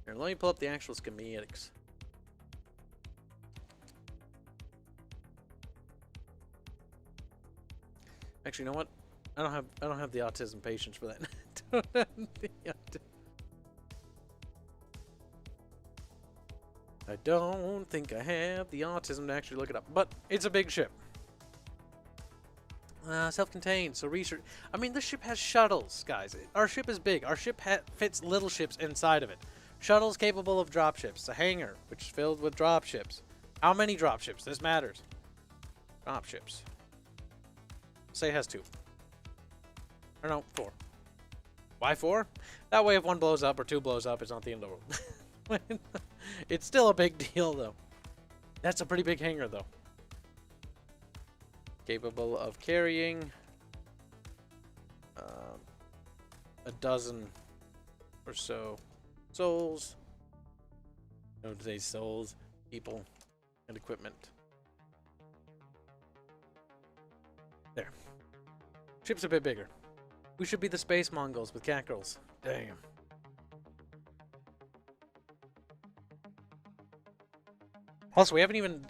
Here, let me pull up the actual schematics. Actually, you know what? I don't have the autism patience for that. I don't think I have the autism to actually look it up, but it's a big ship. Self-contained, so research. I mean, this ship has shuttles, guys. Our ship is big. Our ship fits little ships inside of it. Shuttles capable of dropships. It's a hangar, which is filled with dropships. How many dropships? This matters. Dropships. Say it has 2. Or no, 4. Why 4? That way if 1 blows up or 2 blows up, it's not the end of the world. It's still a big deal, though. That's a pretty big hangar, though. Capable of carrying a dozen or so souls. No, say souls, people, and equipment. There. Ship's a bit bigger. We should be the space Mongols with cackerels. Damn. Also, we haven't even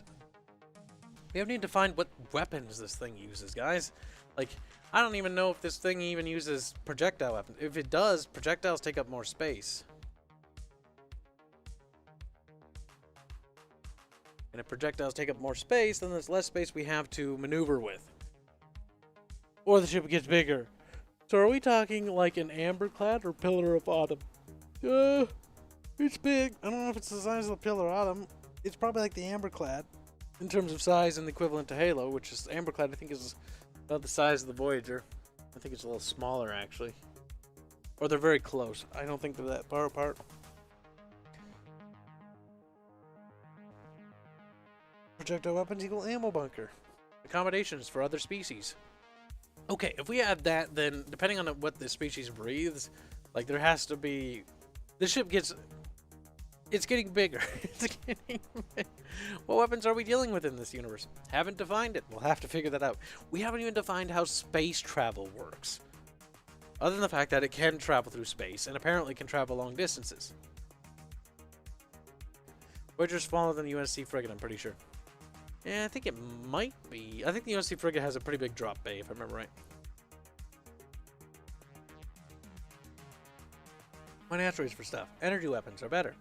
defined what weapons this thing uses, guys. Like, I don't even know if this thing even uses projectile weapons. If it does, projectiles take up more space. And if projectiles take up more space, then there's less space we have to maneuver with. Or the ship gets bigger. So are we talking like an amberclad or pillar of autumn? It's big. I don't know if it's the size of the pillar of autumn. It's probably like the amberclad in terms of size and equivalent to Halo, which is amberclad. I think is about the size of the Voyager. I think it's a little smaller actually, or they're very close. I don't think they're that far apart. Projectile weapons equal ammo bunker. Accommodations for other species. Okay, if we add that, then depending on what the species breathes, like there has to be. This ship gets. It's getting bigger. It's getting bigger. What weapons are we dealing with in this universe? Haven't defined it. We'll have to figure that out. We haven't even defined how space travel works. Other than the fact that it can travel through space, and apparently can travel long distances. Voyager's smaller than the USC frigate, I'm pretty sure. Yeah, I think it might be. I think the USC frigate has a pretty big drop bay, if I remember right. Mine asteroids for stuff. Energy weapons are better.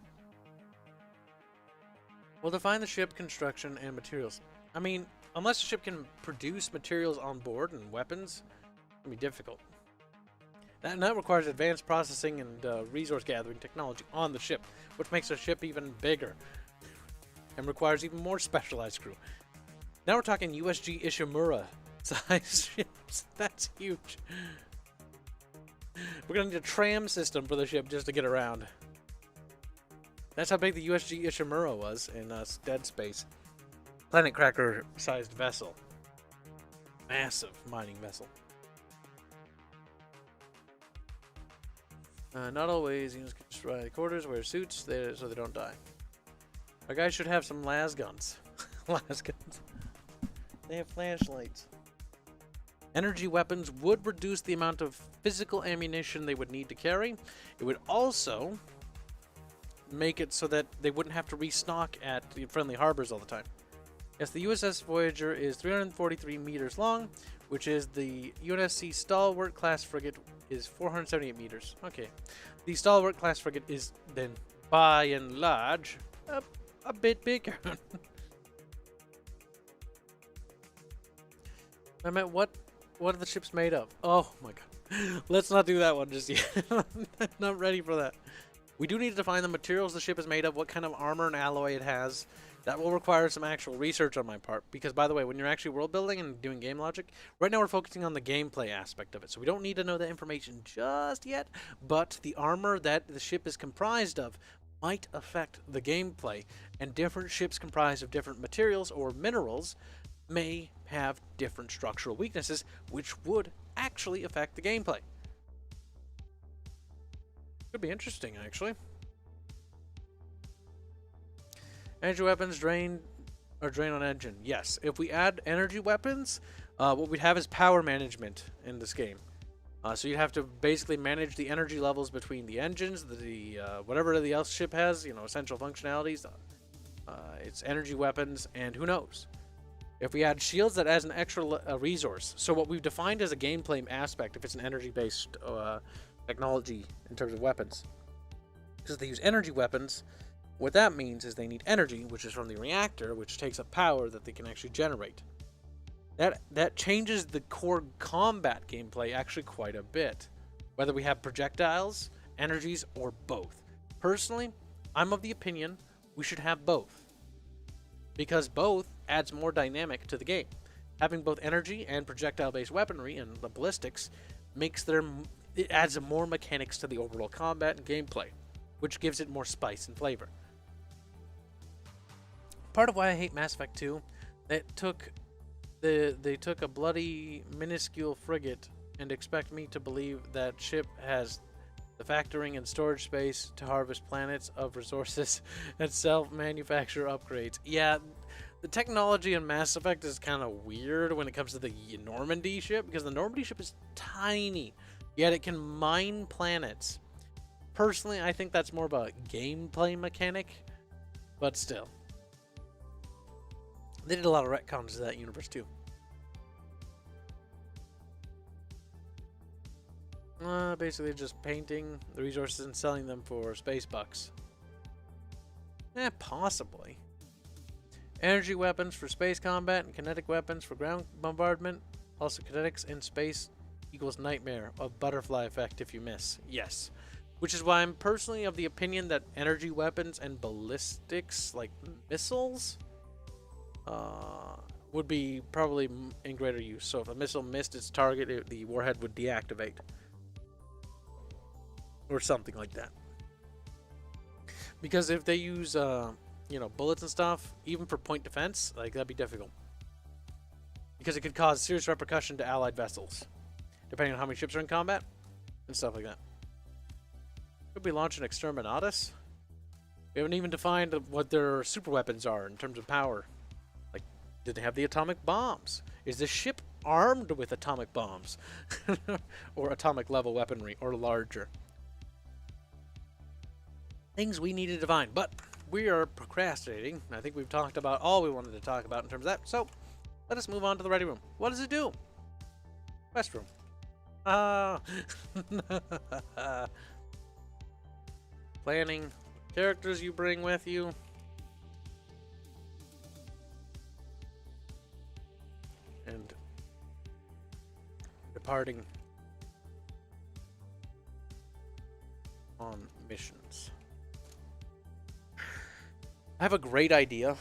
We'll define the ship construction and materials. I mean, unless the ship can produce materials on board and weapons, it'll be difficult. That requires advanced processing and resource gathering technology on the ship, which makes the ship even bigger and requires even more specialized crew. Now we're talking USG Ishimura size ships. That's huge. We're gonna need a tram system for the ship just to get around. That's how big the USG Ishimura was in Dead Space. Planet Cracker-sized vessel. Massive mining vessel. Not always. You can just ride quarters, wear suits, so they don't die. Our guys should have some las guns. Las guns. They have flashlights. Energy weapons would reduce the amount of physical ammunition they would need to carry. It would also make it so that they wouldn't have to restock at the friendly harbors all the time. Yes, the USS Voyager is 343 meters long, which is the UNSC Stalwart class frigate is 478 meters. Okay. The Stalwart class frigate is then, by and large, a bit bigger. I meant, what are the ships made of? Oh my god. Let's not do that one just yet. I'm not ready for that. We do need to define the materials the ship is made of, what kind of armor and alloy it has, That will require some actual research on my part, because by the way, when you're actually world building and doing game logic, right now we're focusing on the gameplay aspect of it, so we don't need to know that information just yet, but the armor that the ship is comprised of might affect the gameplay, and different ships comprised of different materials or minerals may have different structural weaknesses, which would actually affect the gameplay. Could be interesting, actually. Energy weapons drain on engine. Yes, if we add energy weapons, what we'd have is power management in this game. So you'd have to basically manage the energy levels between the engines, the whatever the else ship has, you know, essential functionalities. It's energy weapons, and who knows? If we add shields, that adds an extra resource. So what we've defined as a gameplay aspect, if it's an energy-based technology in terms of weapons, because they use energy weapons. What that means is they need energy, which is from the reactor, which takes up power that they can actually generate. That changes the core combat gameplay actually quite a bit, whether we have projectiles, energies, or both. Personally, I'm of the opinion we should have both, because both adds more dynamic to the game. Having both energy and projectile-based weaponry and the ballistics it adds more mechanics to the overall combat and gameplay, which gives it more spice and flavor. Part of why I hate Mass Effect 2, they took a bloody minuscule frigate and expect me to believe that ship has the factoring and storage space to harvest planets of resources and self-manufacture upgrades. Yeah, the technology in Mass Effect is kind of weird when it comes to the Normandy ship, because the Normandy ship is tiny, yet it can mine planets. Personally, I think that's more of a gameplay mechanic, but still. They did a lot of retcons to that universe too. Basically just painting the resources and selling them for space bucks. Possibly. Energy weapons for space combat and kinetic weapons for ground bombardment. Also kinetics in space equals nightmare of butterfly effect if you miss. Yes. Which is why I'm personally of the opinion that energy weapons and ballistics, like missiles, would be probably in greater use. So if a missile missed its target, the warhead would deactivate. Or something like that. Because if they use, bullets and stuff, even for point defense, like, that'd be difficult. Because it could cause serious repercussion to allied vessels, depending on how many ships are in combat, and stuff like that. Could we launch an Exterminatus? We haven't even defined what their super weapons are in terms of power. Like, do they have the atomic bombs? Is the ship armed with atomic bombs? Or atomic level weaponry, or larger? Things we need to define, but we are procrastinating. I think we've talked about all we wanted to talk about in terms of that, so let us move on to the ready room. What does it do? Quest room. Planning characters you bring with you. And departing on missions. I have a great idea,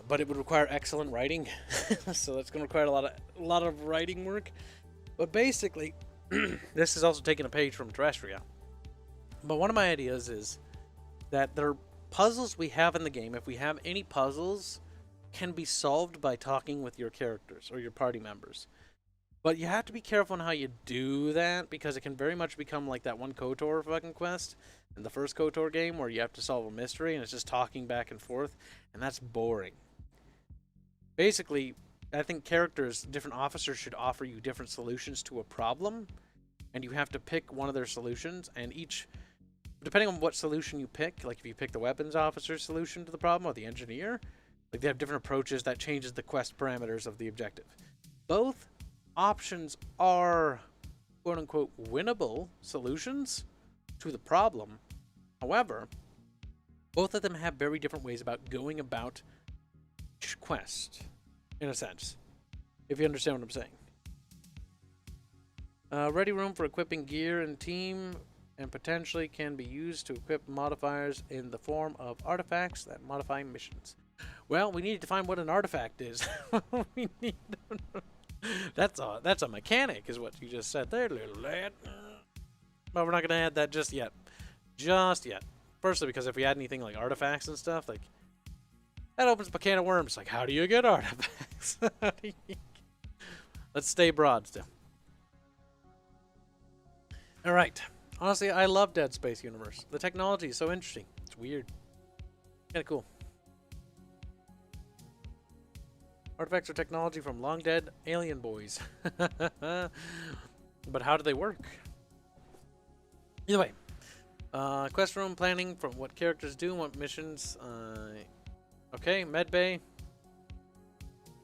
but it would require excellent writing, so that's going to require a lot of writing work. But basically, this is also taking a page from Terrestria. But one of my ideas is that there are puzzles we have in the game. If we have any puzzles, can be solved by talking with your characters or your party members. But you have to be careful on how you do that, because it can very much become like that one KOTOR fucking quest in the first KOTOR game where you have to solve a mystery and it's just talking back and forth, and that's boring. Basically, I think characters, different officers, should offer you different solutions to a problem, and you have to pick one of their solutions, and each, depending on what solution you pick, like if you pick the weapons officer's solution to the problem or the engineer, like they have different approaches that changes the quest parameters of the objective. Both options are quote-unquote winnable solutions to the problem. However, both of them have very different ways about going about each quest, in a sense, if you understand what I'm saying. Ready room for equipping gear and team, and potentially can be used to equip modifiers in the form of artifacts that modify missions. Well, we need to find what an artifact is. We need that's a mechanic, is what you just said there, little lad. But we're not gonna add that just yet. Just yet. Firstly, because if we add anything like artifacts and stuff, like that opens up a can of worms. Like, how do you get artifacts? Let's stay broad still. All right. Honestly, I love Dead Space universe. The technology is so interesting. It's weird. Kind of cool. Artifacts are technology from long dead alien boys. But how do they work? Either way. Quest room planning from what characters do and what missions. Okay, medbay.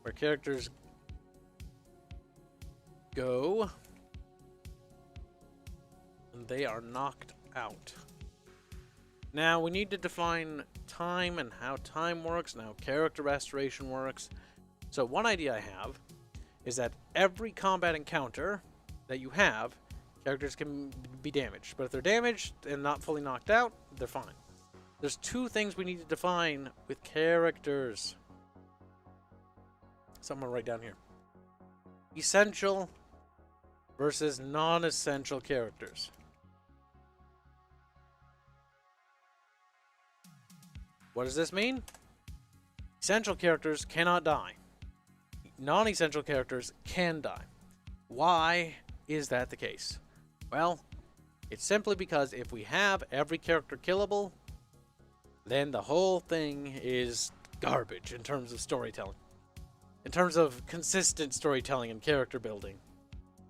Where characters go. And they are knocked out. Now, we need to define time and how time works and how character restoration works. So one idea I have is that every combat encounter that you have, characters can be damaged. But if they're damaged and not fully knocked out, they're fine. There's two things we need to define with characters. Something right down here. Essential versus non-essential characters. What does this mean? Essential characters cannot die. Non-essential characters can die. Why is that the case? Well, it's simply because if we have every character killable, then the whole thing is garbage in terms of storytelling. In terms of consistent storytelling and character building.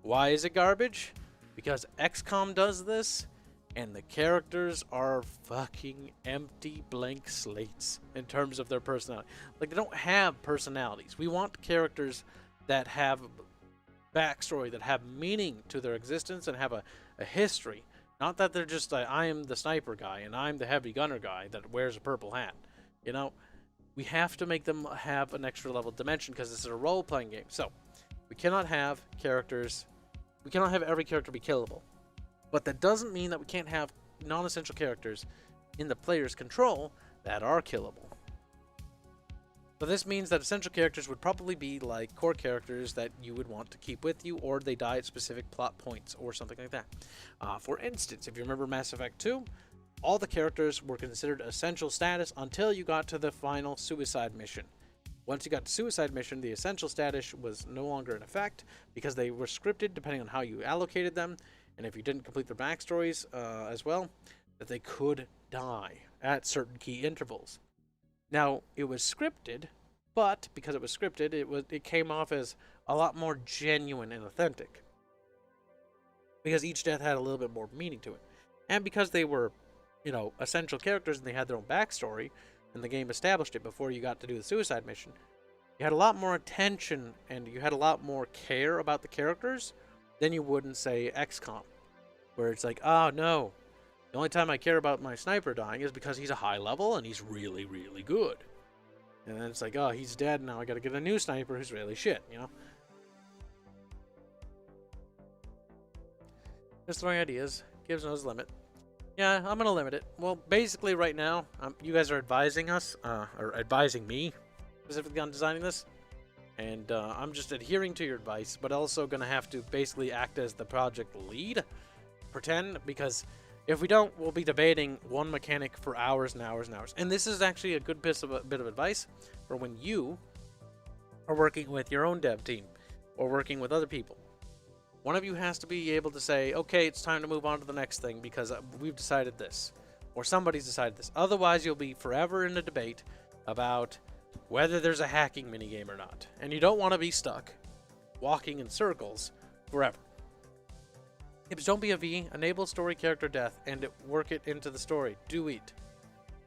Why is it garbage? Because XCOM does this, and the characters are fucking empty blank slates in terms of their personality. Like, they don't have personalities. We want characters that have backstory, that have meaning to their existence and have a history. Not that they're just I am the sniper guy and I'm the heavy gunner guy that wears a purple hat. You know, we have to make them have an extra level dimension because this is a role-playing game. So, we cannot have characters, we cannot have every character be killable. But that doesn't mean that we can't have non-essential characters in the player's control that are killable. So this means that essential characters would probably be like core characters that you would want to keep with you, or they die at specific plot points or something like that. For instance, if you remember Mass Effect 2, all the characters were considered essential status until you got to the final suicide mission. Once you got to suicide mission, the essential status was no longer in effect because they were scripted depending on how you allocated them. And if you didn't complete their backstories as well, that they could die at certain key intervals. Now, it was scripted, but because it was scripted, it came off as a lot more genuine and authentic. Because each death had a little bit more meaning to it. And because they were, you know, essential characters and they had their own backstory, and the game established it before you got to do the suicide mission, you had a lot more attention and you had a lot more care about the characters than you would in, say, XCOM, where it's like, oh no, the only time I care about my sniper dying is because he's a high level and he's really, really good. And then it's like, oh, he's dead, now I gotta get a new sniper who's really shit, you know? Just throwing ideas. Kibs knows the limit. Yeah, I'm gonna limit it. Well, basically right now, you guys are advising us, or advising me, specifically on designing this. And I'm just adhering to your advice, but also going to have to basically act as the project lead. Pretend, because if we don't, we'll be debating one mechanic for hours and hours and hours. And this is actually a good bit of advice for when you are working with your own dev team or working with other people. One of you has to be able to say, okay, it's time to move on to the next thing because we've decided this. Or somebody's decided this. Otherwise, you'll be forever in a debate about whether there's a hacking minigame or not. And you don't want to be stuck walking in circles forever. Kibs, don't be a V. Enable story character death and work it into the story. Do it.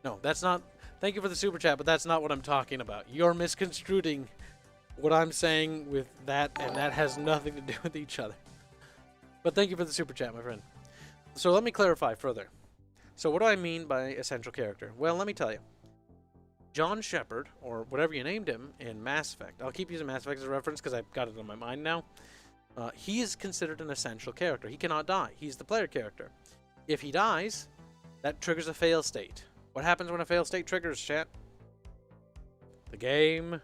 No, that's not... Thank you for the super chat, but that's not what I'm talking about. You're misconstruing what I'm saying with that, and that has nothing to do with each other. But thank you for the super chat, my friend. So let me clarify further. So what do I mean by essential character? Well, let me tell you. John Shepard, or whatever you named him in Mass Effect. I'll keep using Mass Effect as a reference because I've got it on my mind now. He is considered an essential character. He cannot die. He's the player character. If he dies, that triggers a fail state. What happens when a fail state triggers, chat? the game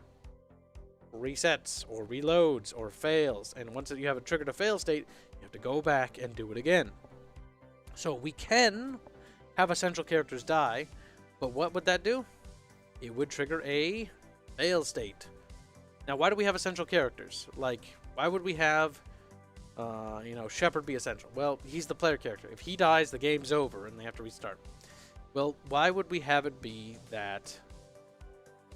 resets or reloads or fails. And once you have a triggered a fail state, you have to go back and do it again. So we can have essential characters die, but what would that do? It would trigger a fail state. Now, why do we have essential characters? Like, why would we have, you know, Shepard be essential? Well, he's the player character. If he dies, the game's over and they have to restart. Well, why would we have it be that,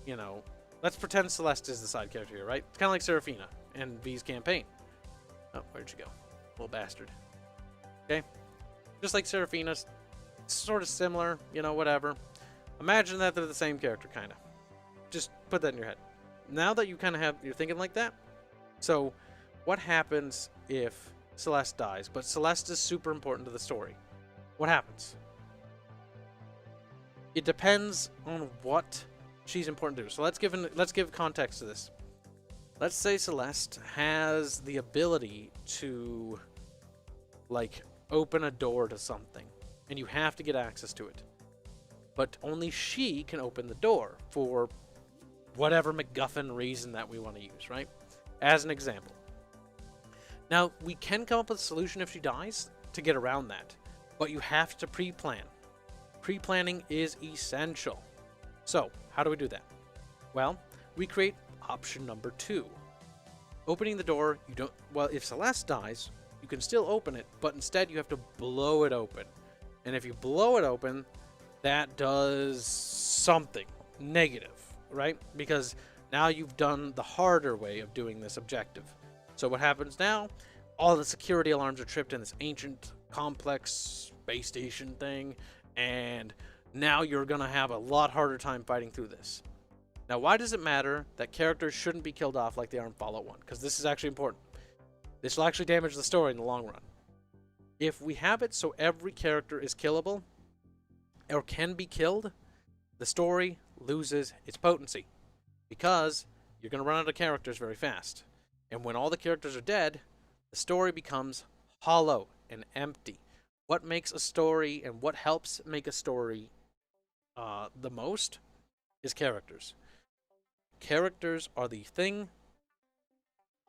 you know, let's pretend Celeste is the side character here, right? It's kind of like Seraphina in V's campaign. Oh, where'd you go? Little bastard. Okay? Just like Seraphina, sort of similar, you know, whatever. Imagine that they're the same character, kind of. Just put that in your head. Now that you kind of have, you're thinking like that. So, what happens if Celeste dies? But Celeste is super important to the story. What happens? It depends on what she's important to do. So let's give context to this. Let's say Celeste has the ability to, like, open a door to something, and you have to get access to it. But only she can open the door for whatever MacGuffin reason that we want to use, right? As an example. Now, we can come up with a solution if she dies to get around that, but you have to pre-plan. Pre-planning is essential. So, how do we do that? Well, we create option number 2. Opening the door, you don't... Well, if Celeste dies, you can still open it, but instead you have to blow it open. And if you blow it open, that does something negative, right? Because now you've done the harder way of doing this objective. So what happens now? All the security alarms are tripped in this ancient, complex space station thing, and now you're going to have a lot harder time fighting through this. Now, why does it matter that characters shouldn't be killed off like they are in Fallout 1? Because this is actually important. This will actually damage the story in the long run. If we have it so every character is killable, or can be killed, the story loses its potency. Because you're going to run out of characters very fast. And when all the characters are dead, the story becomes hollow and empty. What makes a story and what helps make a story the most is characters. Characters are the thing,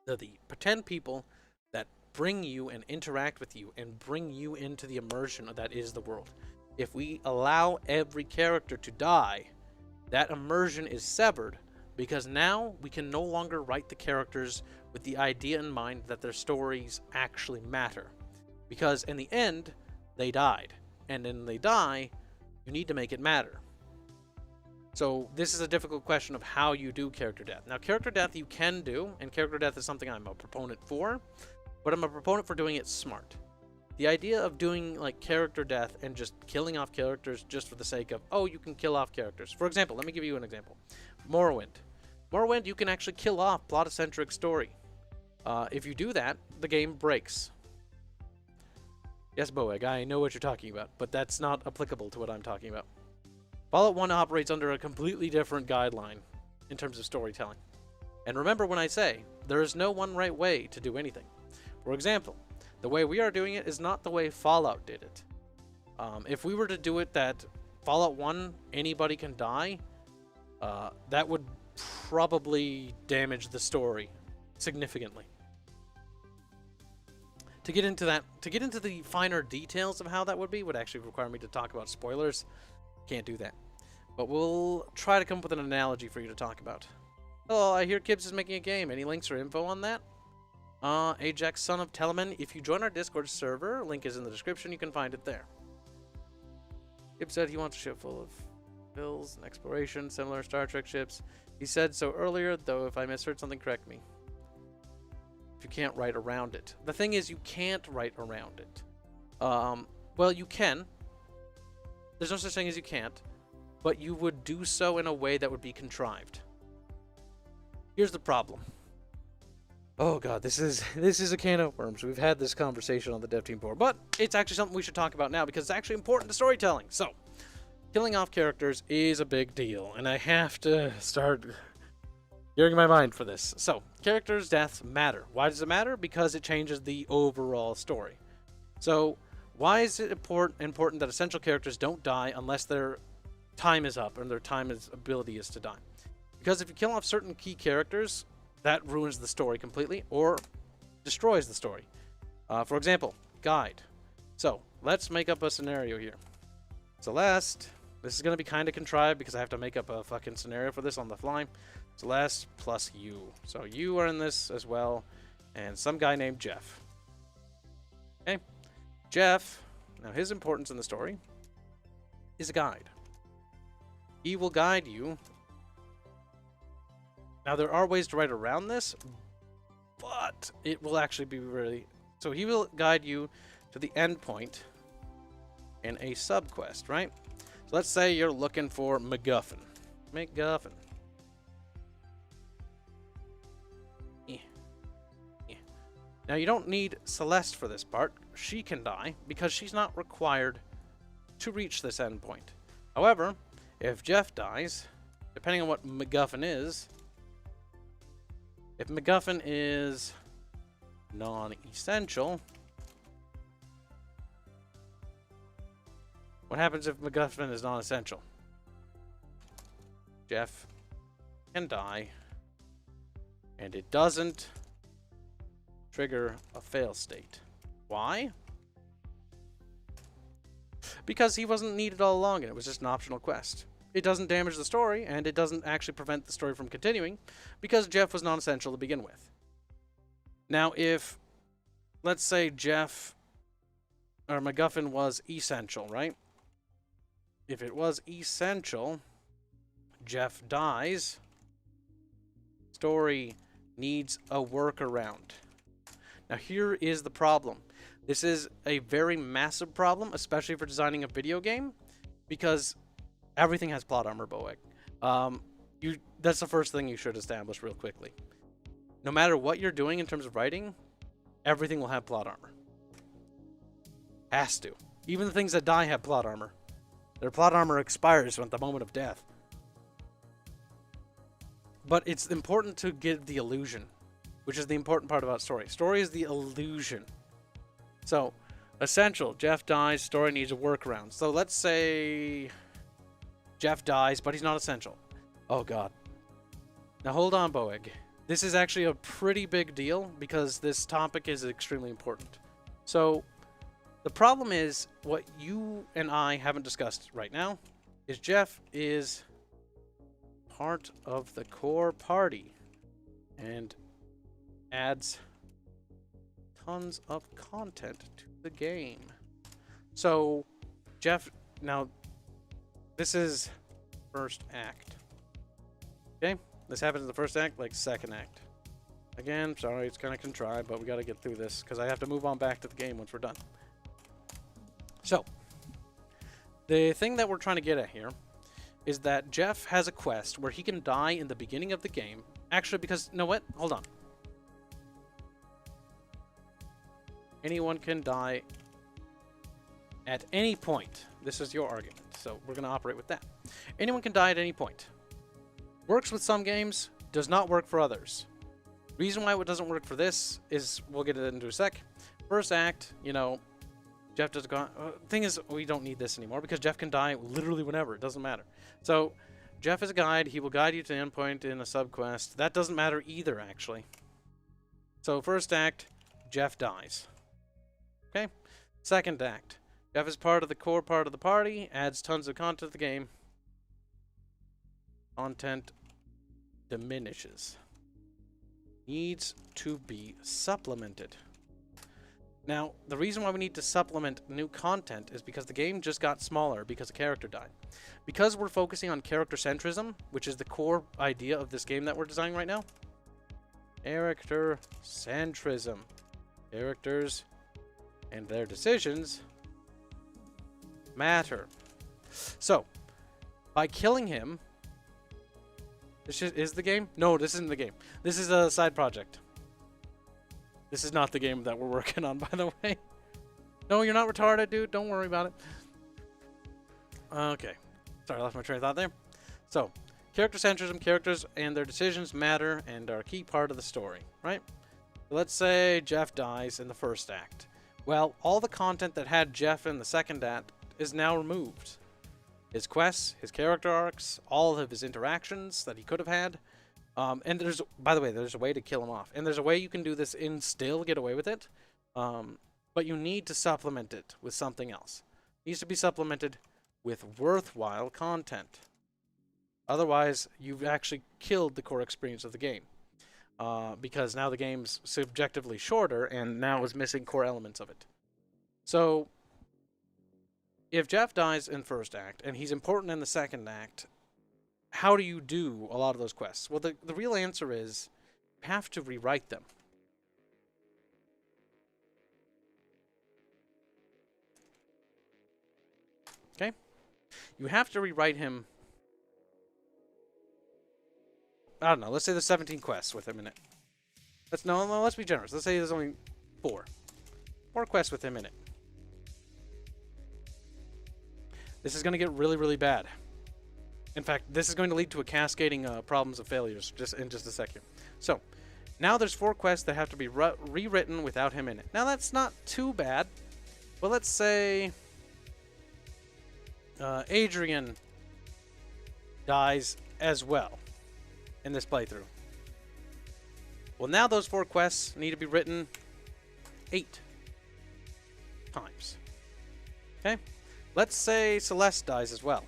they're the pretend people that bring you and interact with you and bring you into the immersion that is the world. If we allow every character to die, that immersion is severed, because now we can no longer write the characters with the idea in mind that their stories actually matter. Because in the end, they died. And when they die, you need to make it matter. So this is a difficult question of how you do character death. Now, character death you can do, and character death is something I'm a proponent for, but I'm a proponent for doing it smart. The idea of doing like character death and just killing off characters just for the sake of, oh, you can kill off characters. For example, let me give you an example. Morrowind. Morrowind, you can actually kill off plot-centric story. If you do that, the game breaks. Yes, Boeg, I know what you're talking about, but that's not applicable to what I'm talking about. Fallout 1 operates under a completely different guideline in terms of storytelling. And remember when I say, there is no one right way to do anything. For example, the way we are doing it is not the way Fallout did it. If we were to do it that Fallout 1, anybody can die, that would probably damage the story significantly. To get into the finer details of how that would be would actually require me to talk about spoilers. Can't do that. But we'll try to come up with an analogy for you to talk about. Oh, I hear Kibs is making a game. Any links or info on that? Ajax, son of Telemann. If you join our Discord server, link is in the description. You can find it there. Kibs said he wants a ship full of bills and exploration, similar Star Trek ships. He said so earlier, though if I misheard something, correct me. If you can't write around it. The thing is, you can't write around it. Well, you can. There's no such thing as you can't. But you would do so in a way that would be contrived. Here's the problem. Oh god, this is a can of worms. We've had this conversation on the dev team board, but it's actually something we should talk about now because it's actually important to storytelling. So, killing off characters is a big deal, and I have to start gearing my mind for this. So, characters' deaths matter. Why does it matter? Because it changes the overall story. So, why is it important that essential characters don't die unless their time is up and their ability is to die? Because if you kill off certain key characters, that ruins the story completely or destroys the story. For example, guide. So let's make up a scenario here. Celeste, this is going to be kind of contrived because I have to make up a fucking scenario for this on the fly. Celeste plus you. So you are in this as well, and some guy named Jeff. Okay, Jeff, now his importance in the story is a guide. He will guide you. Now there are ways to write around this, but it will actually be really... So he will guide you to the end point in a subquest, right? So let's say you're looking for MacGuffin. MacGuffin. Now you don't need Celeste for this part. She can die because she's not required to reach this end point. However, if Jeff dies, depending on what MacGuffin is, if MacGuffin is non-essential, what happens if MacGuffin is non-essential? Jeff can die, and it doesn't trigger a fail state. Why? Because he wasn't needed all along and it was just an optional quest. It doesn't damage the story, and it doesn't actually prevent the story from continuing because Jeff was non-essential to begin with. Now, if, let's say Jeff or MacGuffin was essential, right? If it was essential, Jeff dies, story needs a workaround. Now here is the problem. This is a very massive problem, especially for designing a video game, because everything has plot armor, Boeg. That's the first thing you should establish real quickly. No matter what you're doing in terms of writing, everything will have plot armor. Has to. Even the things that die have plot armor. Their plot armor expires at the moment of death. But it's important to give the illusion, which is the important part about story. Story is the illusion. So, essential. Jeff dies, story needs a workaround. So let's say Jeff dies, but he's not essential. Oh god. Now hold on, Boeg. This is actually a pretty big deal because this topic is extremely important. So, the problem is, what you and I haven't discussed right now, is Jeff is part of the core party and adds tons of content to the game. So, Jeff, now, this is first act. Okay? This happens in the first act, like second act. Again, sorry, it's kind of contrived, but we got to get through this because I have to move on back to the game once we're done. So, the thing that we're trying to get at here is that Jeff has a quest where he can die in the beginning of the game. Actually, because, you know what? Hold on. Anyone can die at any point. This is your argument, so we're going to operate with that. Anyone can die at any point. Works with some games, does not work for others. Reason why it doesn't work for this is, we'll get it into a sec. First act, you know, Jeff does go. Thing is, we don't need this anymore because Jeff can die literally whenever. It doesn't matter. So, Jeff is a guide. He will guide you to the endpoint in a subquest. That doesn't matter either, actually. So, first act, Jeff dies. Okay? Second act, Jeff is part of the core part of the party, adds tons of content to the game. Content diminishes. Needs to be supplemented. Now, the reason why we need to supplement new content is because the game just got smaller because a character died. Because we're focusing on character centrism, which is the core idea of this game that we're designing right now. Character centrism. Characters and their decisions matter. So, by killing him... This is the game? No, this isn't the game. This is a side project. This is not the game that we're working on, by the way. No, you're not retarded, dude. Don't worry about it. Okay. Sorry, I lost my train of thought there. So, character centrism, characters and their decisions matter and are a key part of the story, right? Let's say Jeff dies in the first act. Well, all the content that had Jeff in the second act is now removed. his quests, his character arcs, all of his interactions that he could have had. And there's, by the way, there's a way to kill him off. And there's a way you can do this and still get away with it. But you need to supplement it with something else. It needs to be supplemented with worthwhile content. Otherwise, you've actually killed the core experience of the game. Because now the game's subjectively shorter and now is missing core elements of it. So, if Jeff dies in first act and he's important in the second act, how do you do a lot of those quests? Well, the real answer is you have to rewrite them. Okay? You have to rewrite him. I don't know. Let's say there's 17 quests with him in it. Let's be generous. Let's say there's only 4. 4 quests with him in it. This is going to get really, really bad. In fact, this is going to lead to a cascading problems of failures in just a second. So, now there's 4 quests that have to be rewritten without him in it. Now, that's not too bad. But let's say Adrian dies as well in this playthrough. Well, now those 4 quests need to be written 8 times. Okay? Let's say Celest dies as well.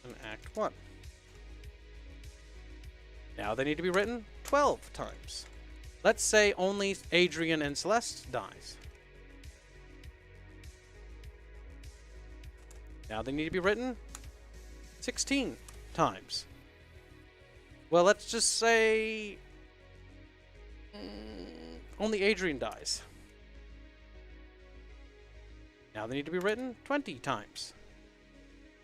In Act 1. Now they need to be written 12 times. Let's say only Adrian and Celeste dies. Now they need to be written 16 times. Well, let's just say only Adrian dies. Now they need to be written 20 times.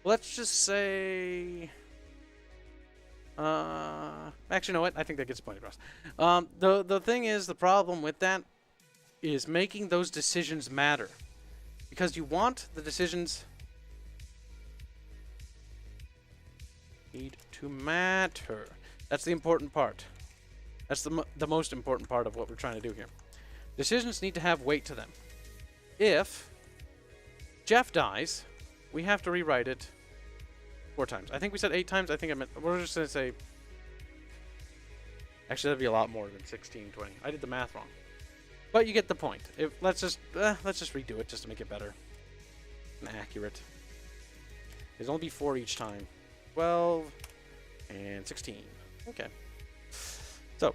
Let's just say... actually, you know what? I think that gets the point across. The thing is, the problem with that is making those decisions matter. Because you want the decisions need to matter. That's the important part. That's the most important part of what we're trying to do here. Decisions need to have weight to them. If Jeff dies, we have to rewrite it 4 times. I think we said 8 times. I think I meant... We're just going to say... Actually, that'd be a lot more than 16, 20. I did the math wrong. But you get the point. Let's just redo it just to make it better and accurate. There's only 4 each time. 12 and 16. Okay. So,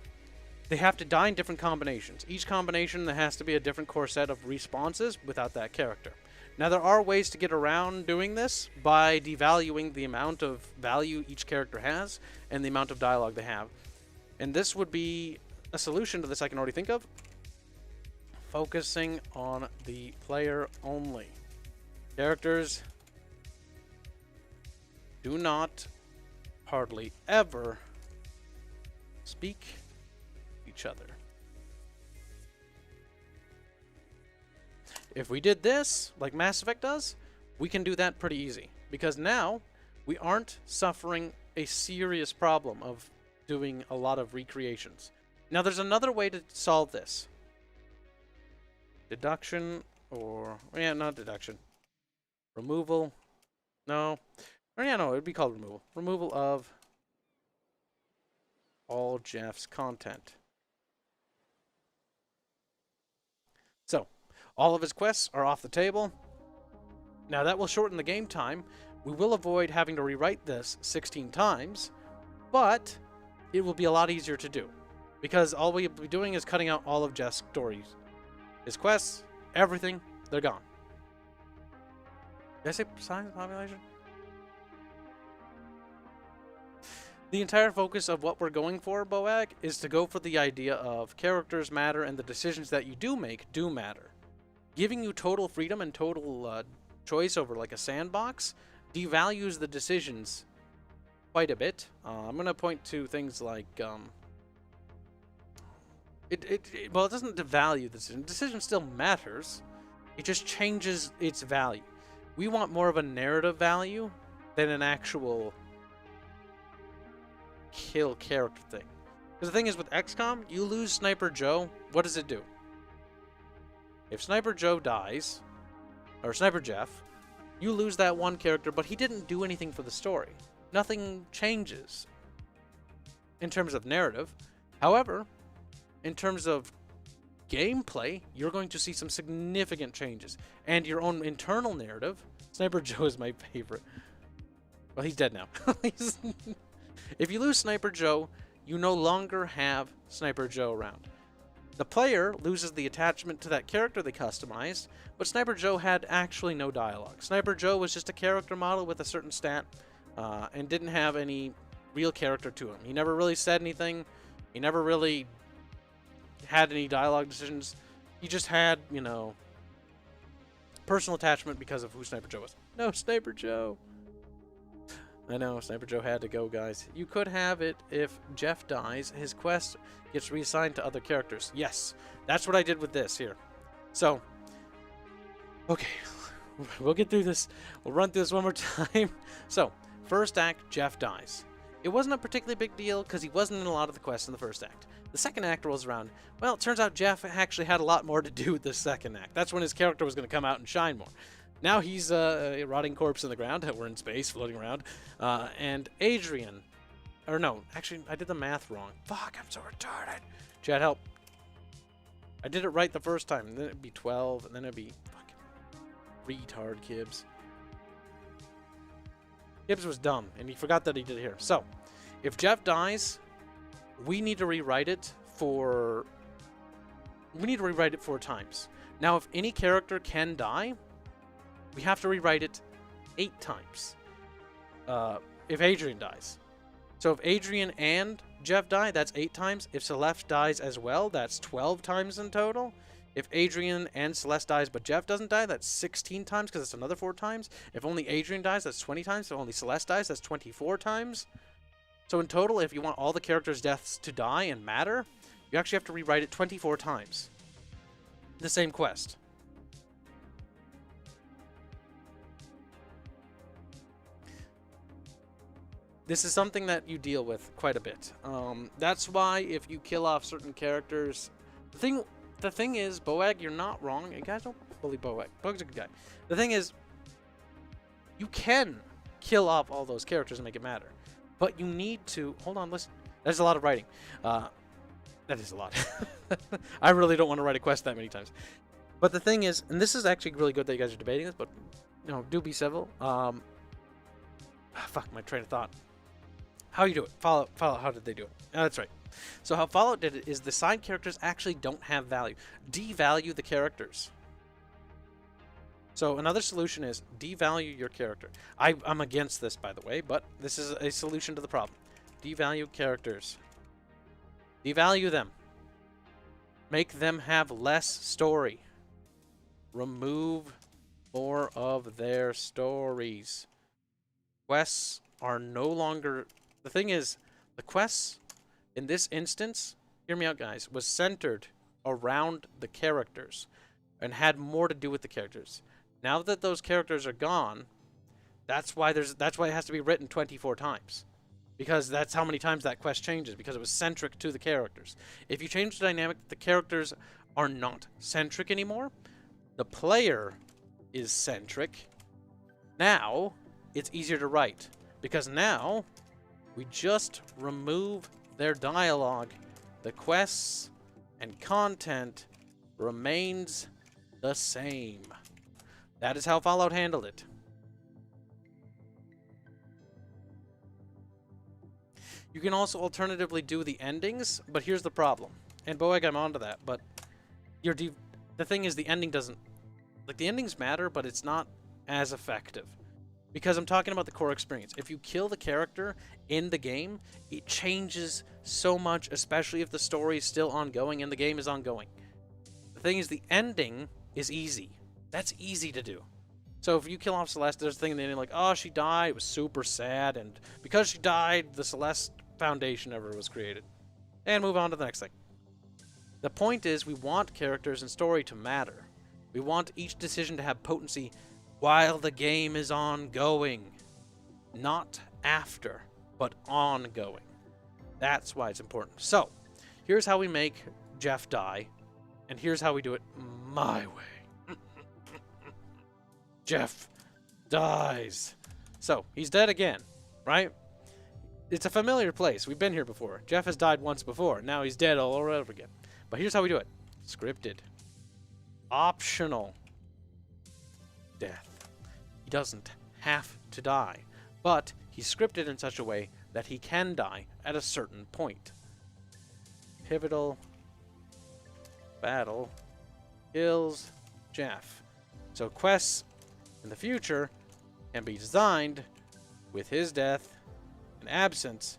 they have to die in different combinations. Each combination, there has to be a different core set of responses without that character. Now, there are ways to get around doing this by devaluing the amount of value each character has and the amount of dialogue they have. And this would be a solution to this I can already think of. Focusing on the player only. Characters do not hardly ever speak to each other. If we did this, like Mass Effect does, we can do that pretty easy. Because now, we aren't suffering a serious problem of doing a lot of recreations. Now, there's another way to solve this. Deduction, or... Yeah, not deduction. Removal. No. Or yeah, no, it would be called removal. Removal of all Jeff's content. So, all of his quests are off the table. Now that will shorten the game time. We will avoid having to rewrite this 16 times, but it will be a lot easier to do. Because all we'll be doing is cutting out all of Jeff's stories. His quests, everything, they're gone. Did I say size of population? The entire focus of what we're going for, Boag, is to go for the idea of characters matter and the decisions that you do make do matter. Giving you total freedom and total choice over like a sandbox devalues the decisions quite a bit. I'm going to point to things like... well, it doesn't devalue the decision. The decision still matters. It just changes its value. We want more of a narrative value than an actual kill character thing. Because the thing is, with XCOM, you lose Sniper Joe, what does it do? If Sniper Joe dies, or Sniper Jeff, you lose that one character, but he didn't do anything for the story. Nothing changes in terms of narrative. However, in terms of gameplay, you're going to see some significant changes. And your own internal narrative, Sniper Joe is my favorite. Well, he's dead now. If you lose Sniper Joe, you no longer have Sniper Joe around. The player loses the attachment to that character they customized, but Sniper Joe had actually no dialogue. Sniper Joe was just a character model with a certain stat, and didn't have any real character to him. He never really said anything. He never really had any dialogue decisions. He just had, you know, personal attachment because of who Sniper Joe was. No, Sniper Joe! I know, Sniper Joe had to go, guys. You could have it if Jeff dies, his quest gets reassigned to other characters. Yes, that's what I did with this here. So, okay, we'll get through this. We'll run through this one more time. So, first act, Jeff dies. It wasn't a particularly big deal because he wasn't in a lot of the quests in the first act. The second act rolls around. Well, it turns out Jeff actually had a lot more to do with the second act. That's when his character was going to come out and shine more. Now he's a rotting corpse in the ground. We're in space, floating around. And Adrian... Or no, actually, I did the math wrong. Fuck, I'm so retarded. Chat, help. I did it right the first time. And then it'd be 12, and then it'd be... Fucking retard, Kibs. Kibs was dumb, and he forgot that he did it here. So, if Jeff dies, we need to rewrite it for... We need to rewrite it 4 times. Now, if any character can die... We have to rewrite it 8 times. If Adrian dies. So if Adrian and Jeff die, that's 8 times. If Celeste dies as well, that's 12 times in total. If Adrian and Celeste dies but Jeff doesn't die, that's 16 times because it's another 4 times. If only Adrian dies, that's 20 times. If only Celeste dies, that's 24 times. So in total, if you want all the characters' deaths to die and matter, you actually have to rewrite it 24 times. The same quest. This is something that you deal with quite a bit. That's why if you kill off certain characters... The thing is, Boag, you're not wrong. You guys don't bully Boag. Boag's a good guy. The thing is, you can kill off all those characters and make it matter. But you need to... Hold on, listen. There's a lot of writing. That is a lot. I really don't want to write a quest that many times. But the thing is, and this is actually really good that you guys are debating this, but, you know, do be civil. Fuck, my train of thought. How you do it? Fallout, how did they do it? That's right. So how Fallout did it is the side characters actually don't have value. Devalue the characters. So another solution is devalue your character. I'm against this, by the way, but this is a solution to the problem. Devalue characters. Devalue them. Make them have less story. Remove more of their stories. Quests are no longer... The thing is, the quests, in this instance, hear me out, guys, was centered around the characters and had more to do with the characters. Now that those characters are gone, that's why it has to be written 24 times. Because that's how many times that quest changes, because it was centric to the characters. If you change the dynamic, the characters are not centric anymore. The player is centric. Now, it's easier to write. Because now, we just remove their dialogue. The quests and content remains the same. That is how Fallout handled it. You can also alternatively do the endings, but here's the problem. And Boag, I'm onto that, but the thing is the ending doesn't... Like, the endings matter, but it's not as effective. Because I'm talking about the core experience. If you kill the character in the game, it changes so much, especially if the story is still ongoing and the game is ongoing. The thing is, the ending is easy. That's easy to do. So if you kill off Celeste, there's a thing in the ending like, oh, she died, it was super sad, and because she died, the Celeste Foundation ever was created. And move on to the next thing. The point is, we want characters and story to matter. We want each decision to have potency while the game is ongoing. Not after, but ongoing. That's why it's important. So, here's how we make Jeff die, and here's how we do it my way. Jeff dies. So, he's dead again, right? It's a familiar place. We've been here before. Jeff has died once before. Now he's dead all over again. But here's how we do it. Scripted. Optional death. He doesn't have to die. But he's scripted in such a way that he can die at a certain point. Pivotal battle kills Jeff. So quests in the future can be designed with his death and absence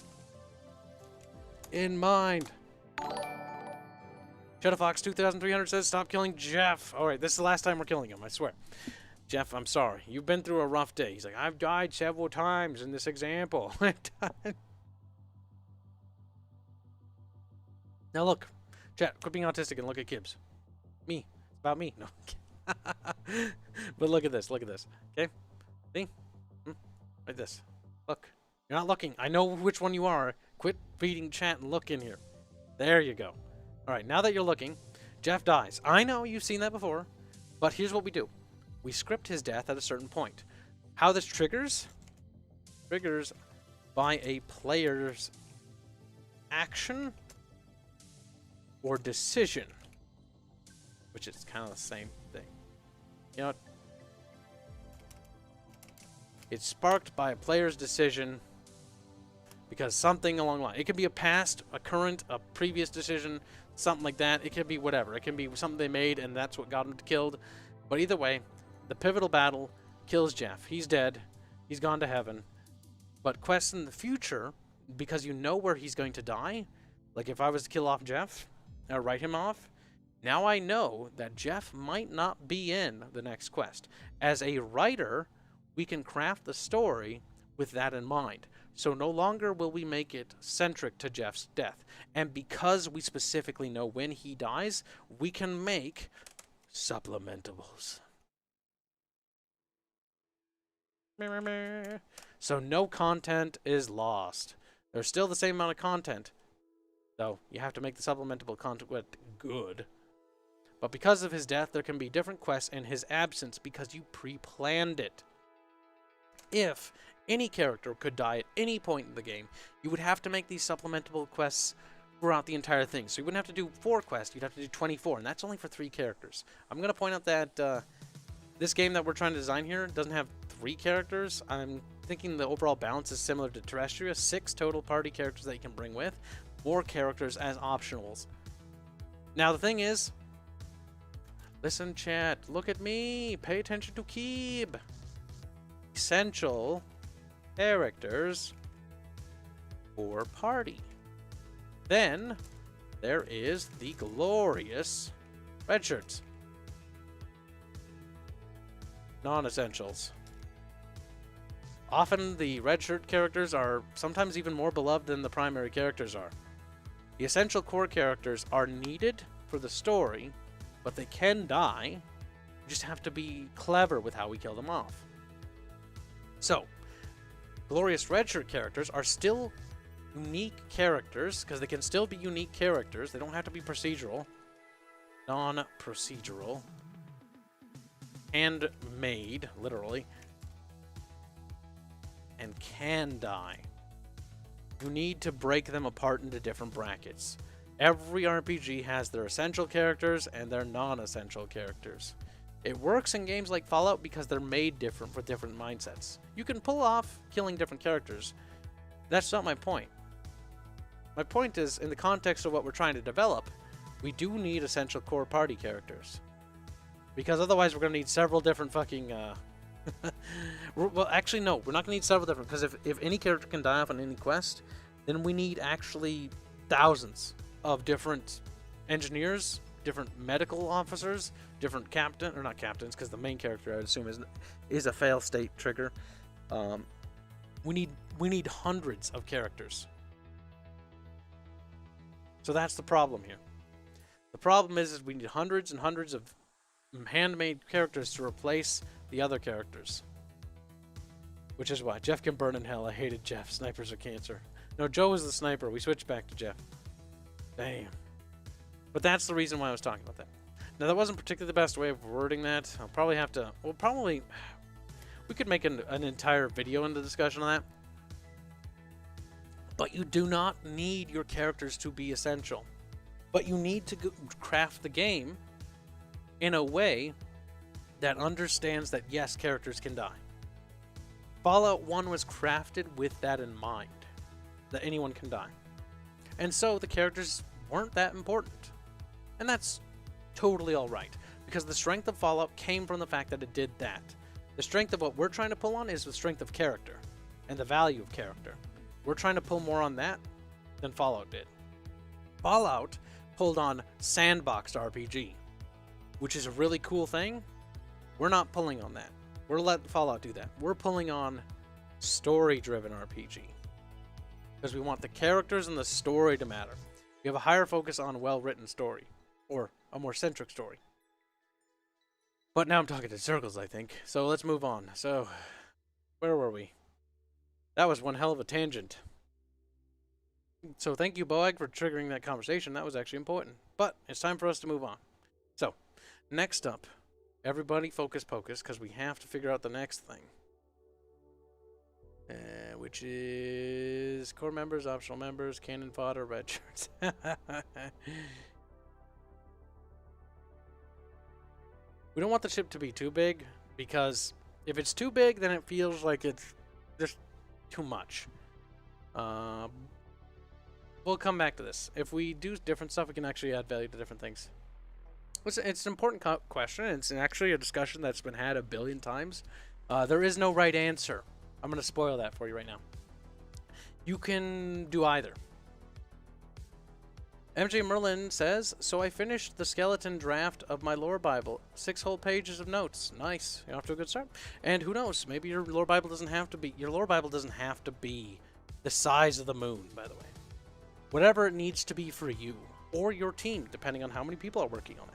in mind. Shadowfox 2300 says, stop killing Jeff. Alright, this is the last time we're killing him, I swear. Jeff, I'm sorry. You've been through a rough day. He's like, I've died several times in this example. Now look, chat, quit being autistic and look at Kibs. Me. It's about me. No. But look at this. Look at this. Okay? See? Like this. Look. You're not looking. I know which one you are. Quit feeding chat and look in here. There you go. Alright, now that you're looking, Jeff dies. I know you've seen that before, but here's what we do. We script his death at a certain point. How this triggers? Triggers by a player's action or decision, which is kind of the same thing. You know what? It's sparked by a player's decision because something along the line. It could be a past, a current, a previous decision, something like that. It could be whatever. It can be something they made and that's what got him killed. But either way, the pivotal battle kills Jeff. He's dead. He's gone to heaven. But quests in the future, because you know where he's going to die, like if I was to kill off Jeff, or write him off, now I know that Jeff might not be in the next quest. As a writer, we can craft the story with that in mind. So no longer will we make it centric to Jeff's death. And because we specifically know when he dies, we can make supplementables. So no content is lost. There's still the same amount of content, though you have to make the supplementable content good. But because of his death, there can be different quests in his absence because you pre-planned it. If any character could die at any point in the game, you would have to make these supplementable quests throughout the entire thing. So you wouldn't have to do 4 quests, you'd have to do 24, and that's only for 3 characters. I'm going to point out that this game that we're trying to design here doesn't have 3 characters. I'm thinking the overall balance is similar to Terrestria. 6 total party characters that you can bring with. 4 characters as optionals. Now the thing is, listen chat, look at me, pay attention to Kib. Essential characters for party. Then there is the glorious red shirts. Non-essentials. Often the red shirt characters are sometimes even more beloved than the primary characters are. The essential core characters are needed for the story, but they can die. You just have to be clever with how we kill them off. So, glorious red shirt characters are still unique characters, because they can still be unique characters. They don't have to be procedural. Non-procedural. Handmade, literally. And can die. You need to break them apart into different brackets. Every RPG has their essential characters and their non-essential characters. It works in games like Fallout because they're made different for different mindsets. You can pull off killing different characters. That's not my point. My point is, in the context of what we're trying to develop, we do need essential core party characters. Because otherwise we're going to need several different fucking... well, actually, no. We're not going to need several different... Because if any character can die off on any quest, then we need actually thousands of different engineers, different medical officers, different captain... Or not captains, because the main character, I would assume, is a fail state trigger. We need hundreds of characters. So that's the problem here. The problem is we need hundreds and hundreds of handmade characters to replace the other characters. Which is why Jeff can burn in hell. I hated Jeff. Snipers are cancer. No, Joe was the sniper. We switched back to Jeff. Damn. But that's the reason why I was talking about that. Now, that wasn't particularly the best way of wording that. I'll probably have to... We'll probably We could make an entire video in the discussion on that. But you do not need your characters to be essential. But you need to craft the game in a way that understands that, yes, characters can die. Fallout 1 was crafted with that in mind, that anyone can die. And so the characters weren't that important. And that's totally alright, because the strength of Fallout came from the fact that it did that. The strength of what we're trying to pull on is the strength of character, and the value of character. We're trying to pull more on that than Fallout did. Fallout pulled on sandboxed RPG, which is a really cool thing. We're not pulling on that. We're letting Fallout do that. We're pulling on story-driven RPG, because we want the characters and the story to matter. We have a higher focus on a well-written story, or a more centric story. But now I'm talking in circles, I think. So let's move on. So, where were we? That was one hell of a tangent. So thank you, Boag, for triggering that conversation. That was actually important. But it's time for us to move on. So, next up, everybody focus pocus, because we have to figure out the next thing. Which is core members, optional members, cannon fodder, red shirts. We don't want the ship to be too big, because if it's too big, then it feels like it's just too much. We'll come back to this. If we do different stuff, we can actually add value to different things. It's an important question. It's actually a discussion that's been had a billion times. There is no right answer. I'm going to spoil that for you right now. You can do either. MJ Merlin says, so I finished the skeleton draft of my lore Bible. 6 whole pages of notes. Nice. You're off to a good start. And who knows, maybe your lore Bible doesn't have to be the size of the moon, by the way. Whatever it needs to be for you or your team, depending on how many people are working on it.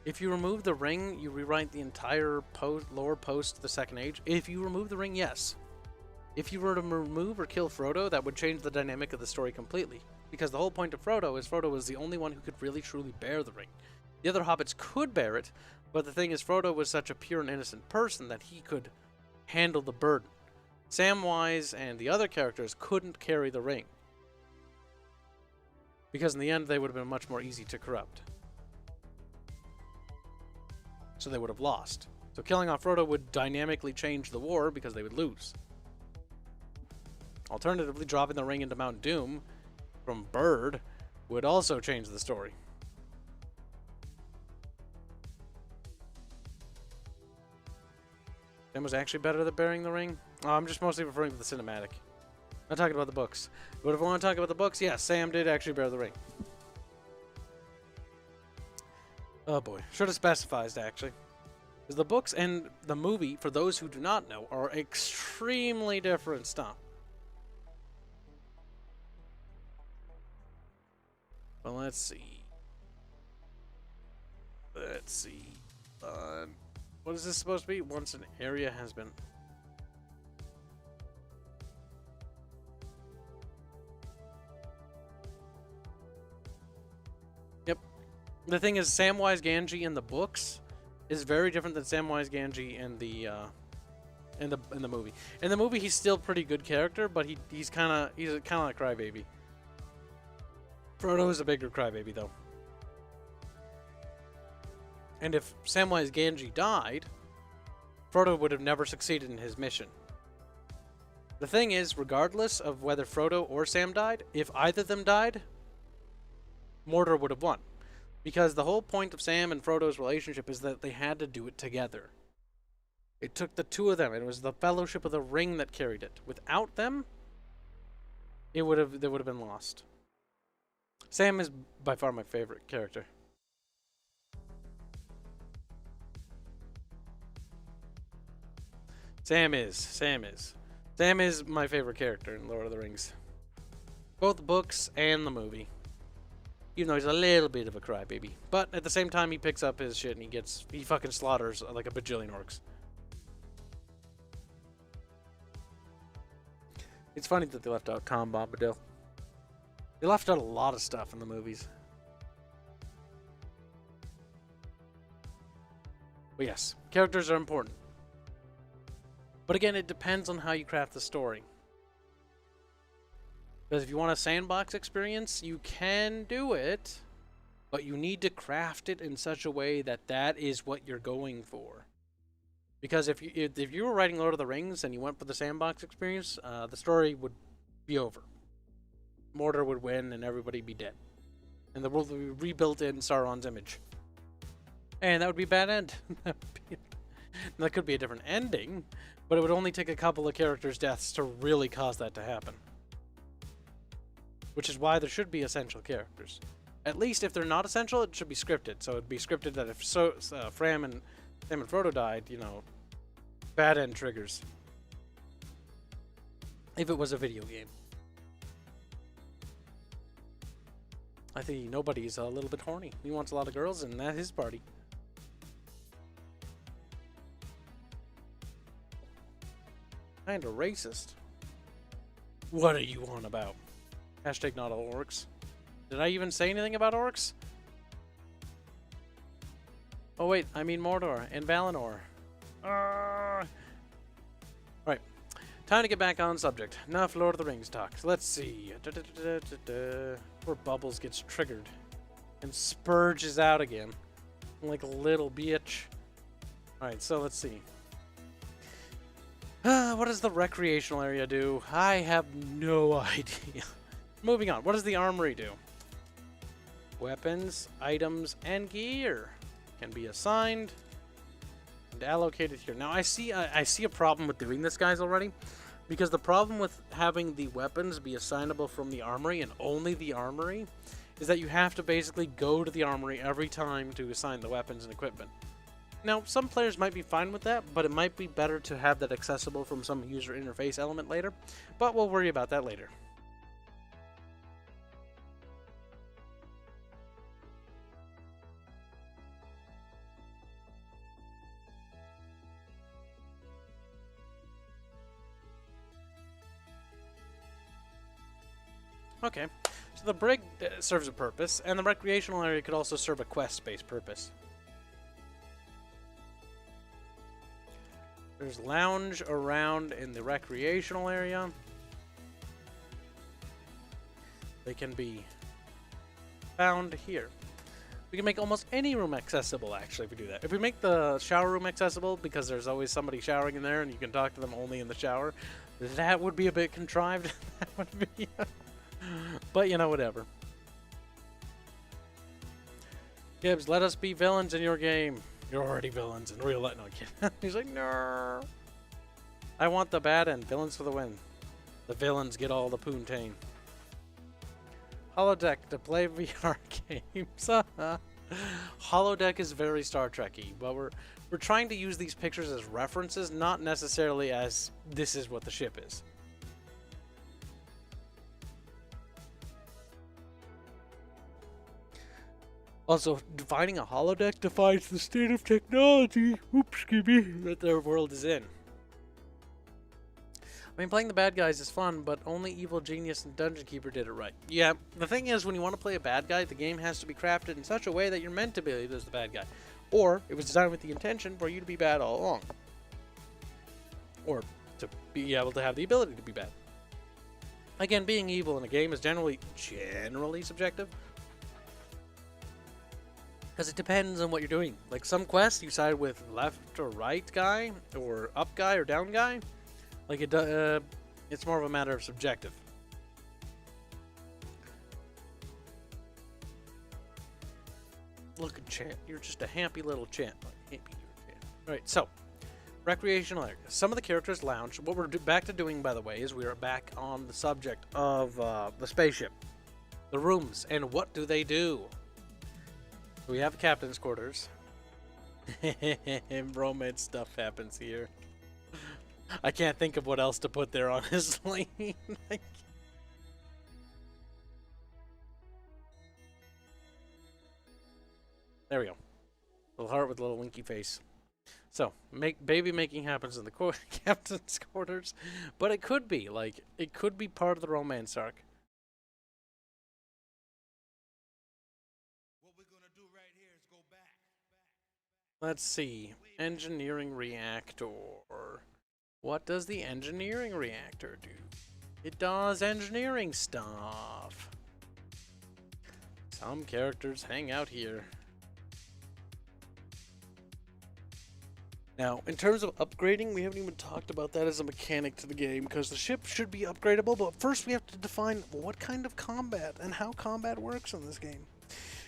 If you remove the ring, you rewrite the entire lore post the second age. If you remove the ring, yes. If you were to remove or kill Frodo, that would change the dynamic of the story completely. Because the whole point of Frodo is Frodo was the only one who could really truly bear the ring. The other hobbits could bear it, but the thing is Frodo was such a pure and innocent person that he could handle the burden. Samwise and the other characters couldn't carry the ring. Because in the end, they would have been much more easy to corrupt. So they would have lost. So killing off Frodo would dynamically change the war because they would lose. Alternatively, dropping the ring into Mount Doom from Bird would also change the story. Sam was actually better at bearing the ring? Oh, I'm just mostly referring to the cinematic. Not talking about the books. But if I want to talk about the books, yes, Sam did actually bear the ring. Oh boy, should have specified actually. Because the books and the movie, for those who do not know, are extremely different stuff. Well, let's see. Let's see. What is this supposed to be? Once an area has been... Yep. The thing is, Samwise Gamgee in the books is very different than Samwise Gamgee in the movie. In the movie, he's still a pretty good character, but he's kind of like a crybaby. Frodo is a bigger crybaby, though. And if Samwise Gamgee died, Frodo would have never succeeded in his mission. The thing is, regardless of whether Frodo or Sam died, if either of them died, Mordor would have won. Because the whole point of Sam and Frodo's relationship is that they had to do it together. It took the two of them. It was the Fellowship of the Ring that carried it. Without them, they would have been lost. Sam is by far my favorite character. Sam is my favorite character in Lord of the Rings. Both the books and the movie. Even though he's a little bit of a crybaby. But at the same time, he picks up his shit and he fucking slaughters like a bajillion orcs. It's funny that they left out Tom Bombadil. They left out a lot of stuff in the movies. But yes, characters are important. But again, it depends on how you craft the story. Because if you want a sandbox experience, you can do it, but you need to craft it in such a way that that is what you're going for. Because if you were writing Lord of the Rings and you went for the sandbox experience, the story would be over. Mordor would win and everybody be dead. And the world would be rebuilt in Sauron's image. And that would be a bad end. That could be a different ending, but it would only take a couple of characters' deaths to really cause that to happen. Which is why there should be essential characters. At least if they're not essential, it should be scripted. So it'd be scripted that if Sam and Frodo died, you know, bad end triggers. If it was a video game. I think nobody's a little bit horny. He wants a lot of girls, and that's his party. Kinda racist. What are you on about? Hashtag not all orcs. Did I even say anything about orcs? Oh wait, I mean Mordor and Valinor. Right. Time to get back on subject. Enough Lord of the Rings talk. Let's see. Poor Bubbles gets triggered and spurges out again. Like a little bitch. Alright, so let's see. What does the recreational area do? I have no idea. Moving on. What does the armory do? Weapons, items, and gear can be assigned and allocated here. Now I see a problem with doing this, guys, already. Because the problem with having the weapons be assignable from the armory and only the armory is that you have to basically go to the armory every time to assign the weapons and equipment. Now, some players might be fine with that, but it might be better to have that accessible from some user interface element later. But we'll worry about that later. Okay, so the brig serves a purpose, and the recreational area could also serve a quest-based purpose. There's lounge around in the recreational area. They can be found here. We can make almost any room accessible, actually, if we do that. If we make the shower room accessible, because there's always somebody showering in there and you can talk to them only in the shower, that would be a bit contrived. That would be... But, you know, whatever. Kibs, let us be villains in your game. You're already villains in real life. No, kid. He's like, no. I want the bad end. Villains for the win. The villains get all the poontang. Holodeck to play VR games. Holodeck is very Star Trek-y, but we're trying to use these pictures as references, not necessarily as this is what the ship is. Also, defining a holodeck defines the state of technology, that their world is in. I mean, playing the bad guys is fun, but only Evil Genius and Dungeon Keeper did it right. Yeah, the thing is, when you want to play a bad guy, the game has to be crafted in such a way that you're meant to believe there's the bad guy. Or, it was designed with the intention for you to be bad all along. Or, to be able to have the ability to be bad. Again, being evil in a game is generally subjective. Because it depends on what you're doing. Like some quests, you side with left or right guy, or up guy or down guy. Like it's more of a matter of subjective. Look at Chant. You're just a happy little Chant. Alright, so. Recreational area. Some of the characters lounge. What we're back to doing, by the way, is we are back on the subject of the spaceship. The rooms. And what do they do? We have captain's quarters. Romance stuff happens here. I can't think of what else to put there, honestly. There we go. Little heart with a little winky face. So, baby making happens in the captain's quarters. But it could be, like, it could be part of the romance arc. Let's see. Engineering reactor. What does the engineering reactor do? It does engineering stuff. Some characters hang out here. Now, in terms of upgrading, we haven't even talked about that as a mechanic to the game, because the ship should be upgradable, but first we have to define what kind of combat and how combat works in this game.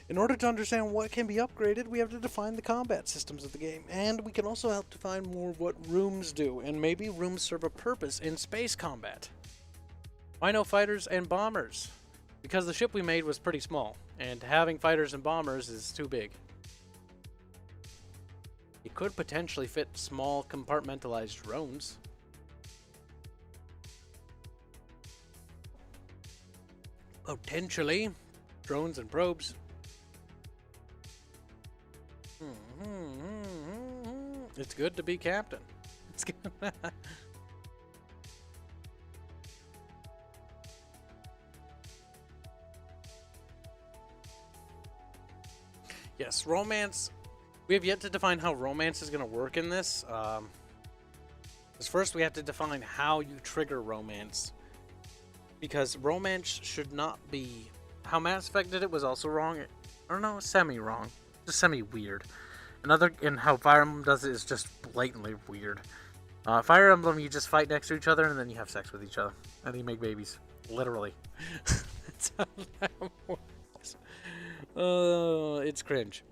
In order to understand what can be upgraded, we have to define the combat systems of the game, and we can also help define more what rooms do, and maybe rooms serve a purpose in space combat. Why no fighters and bombers? Because the ship we made was pretty small, and having fighters and bombers is too big. It could potentially fit small compartmentalized drones. Potentially. Drones and probes. It's good to be captain. It's good. Yes, romance. We have yet to define how romance is going to work in this. Because first we have to define how you trigger romance. Because romance should not be... How Mass Effect did it was also wrong. Or no, semi-wrong. Just semi-weird. And how Fire Emblem does it is just blatantly weird. Fire Emblem, you just fight next to each other and then you have sex with each other. And then you make babies. Literally. That's how that works. It's cringe.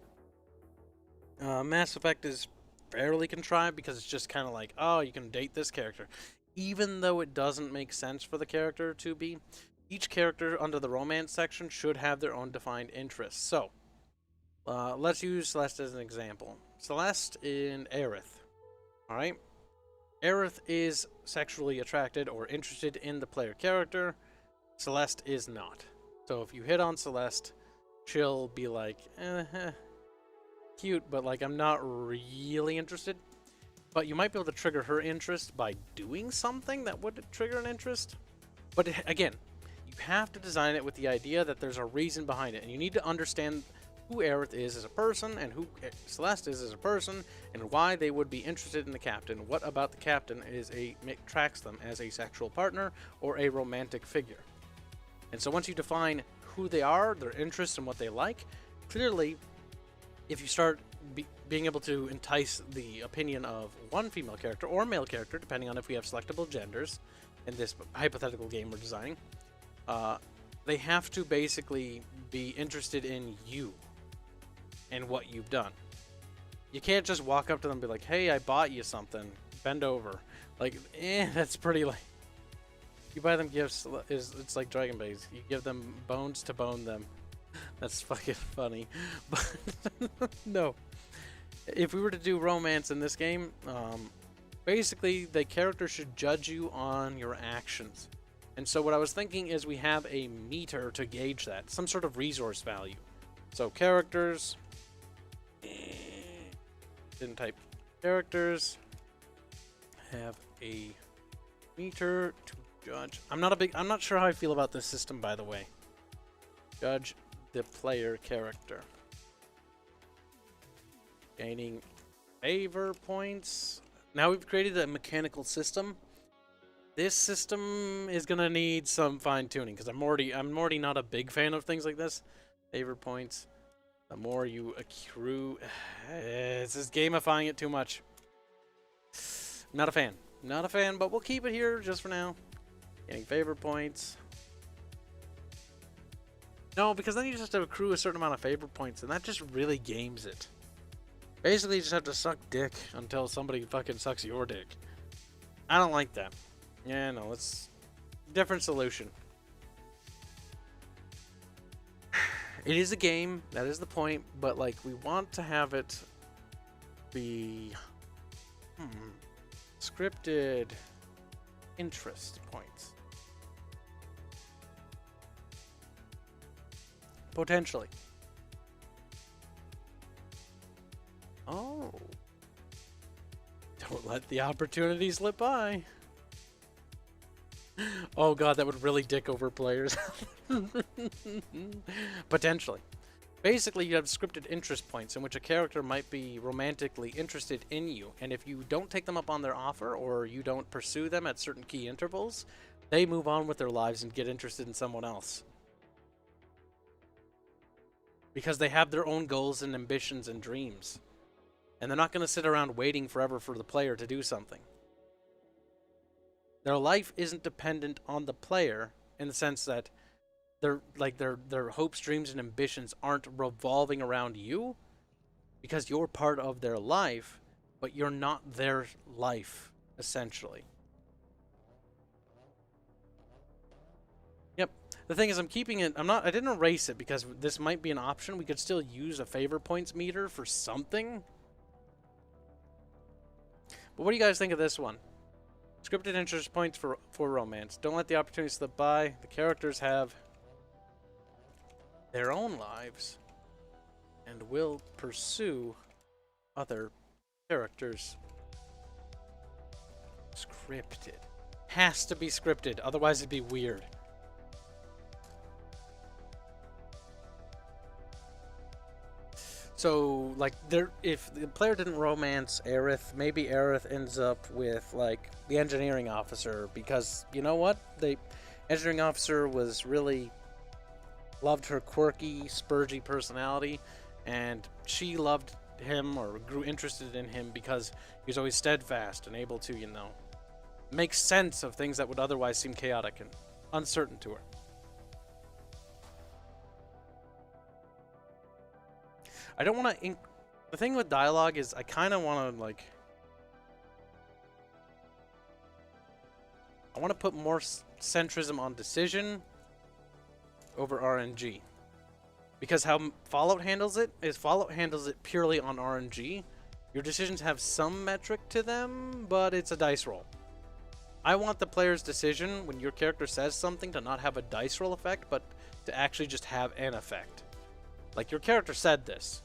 Mass Effect is fairly contrived because it's just kind of like, oh, you can date this character. Even though it doesn't make sense for the character to be, each character under the romance section should have their own defined interests. So, let's use Celeste as an example. Celeste in Aerith. Alright? Aerith is sexually attracted or interested in the player character. Celeste is not. So if you hit on Celeste, she'll be like, cute, but like I'm not really interested. But you might be able to trigger her interest by doing something that would trigger an interest. But again, you have to design it with the idea that there's a reason behind it, and you need to understand who Aerith is as a person and who Celeste is as a person and why they would be interested in the captain. What about the captain attracts them as a sexual partner or a romantic figure. And so once you define who they are, their interests, and what they like, clearly, if you start being able to entice the opinion of one female character or male character, depending on if we have selectable genders in this hypothetical game we're designing, they have to basically be interested in you and what you've done. You can't just walk up to them and be like, hey, I bought you something, bend over. Like, that's pretty like... You buy them gifts, it's like Dragon Base. You give them bones to bone them. That's fucking funny. But no. If we were to do romance in this game, basically the character should judge you on your actions. And so what I was thinking is we have a meter to gauge that. Some sort of resource value. So characters. Didn't type characters. Have a meter to judge. I'm not sure how I feel about this system, by the way. Judge the player character. Gaining favor points. Now we've created a mechanical system. This system is gonna need some fine tuning because I'm already not a big fan of things like this. Favor points. The more you accrue, this is gamifying it too much. Not a fan. Not a fan, but we'll keep it here just for now. Getting favor points. No, because then you just have to accrue a certain amount of favor points, and that just really games it. Basically, you just have to suck dick until somebody fucking sucks your dick. I don't like that. Yeah, no, it's a different solution. It is a game, that is the point, but like we want to have it be scripted interest points. Potentially. Oh. Don't let the opportunity slip by. Oh god, that would really dick over players. Potentially. Basically, you have scripted interest points in which a character might be romantically interested in you, and if you don't take them up on their offer or you don't pursue them at certain key intervals, they move on with their lives and get interested in someone else. Because they have their own goals and ambitions and dreams. And they're not going to sit around waiting forever for the player to do something. Their life isn't dependent on the player in the sense that their hopes, dreams, and ambitions aren't revolving around you because you're part of their life, but you're not their life, essentially. Yep. The thing is, I'm keeping it. I didn't erase it because this might be an option. We could still use a favor points meter for something. But what do you guys think of this one? Scripted interest points for romance. Don't let the opportunity slip by. The characters have their own lives and will pursue other characters. Scripted. Has to be scripted, otherwise it'd be weird. So, like, if the player didn't romance Aerith, maybe Aerith ends up with, like, the engineering officer, because, you know what? The engineering officer was really loved her quirky, spurgy personality, and she loved him or grew interested in him because he was always steadfast and able to, you know, make sense of things that would otherwise seem chaotic and uncertain to her. I don't want to... The thing with dialogue is I kind of want to, like... I want to put more centrism on decision over RNG. Because how Fallout handles it is Fallout handles it purely on RNG. Your decisions have some metric to them, but it's a dice roll. I want the player's decision when your character says something to not have a dice roll effect, but to actually just have an effect. Like, your character said this.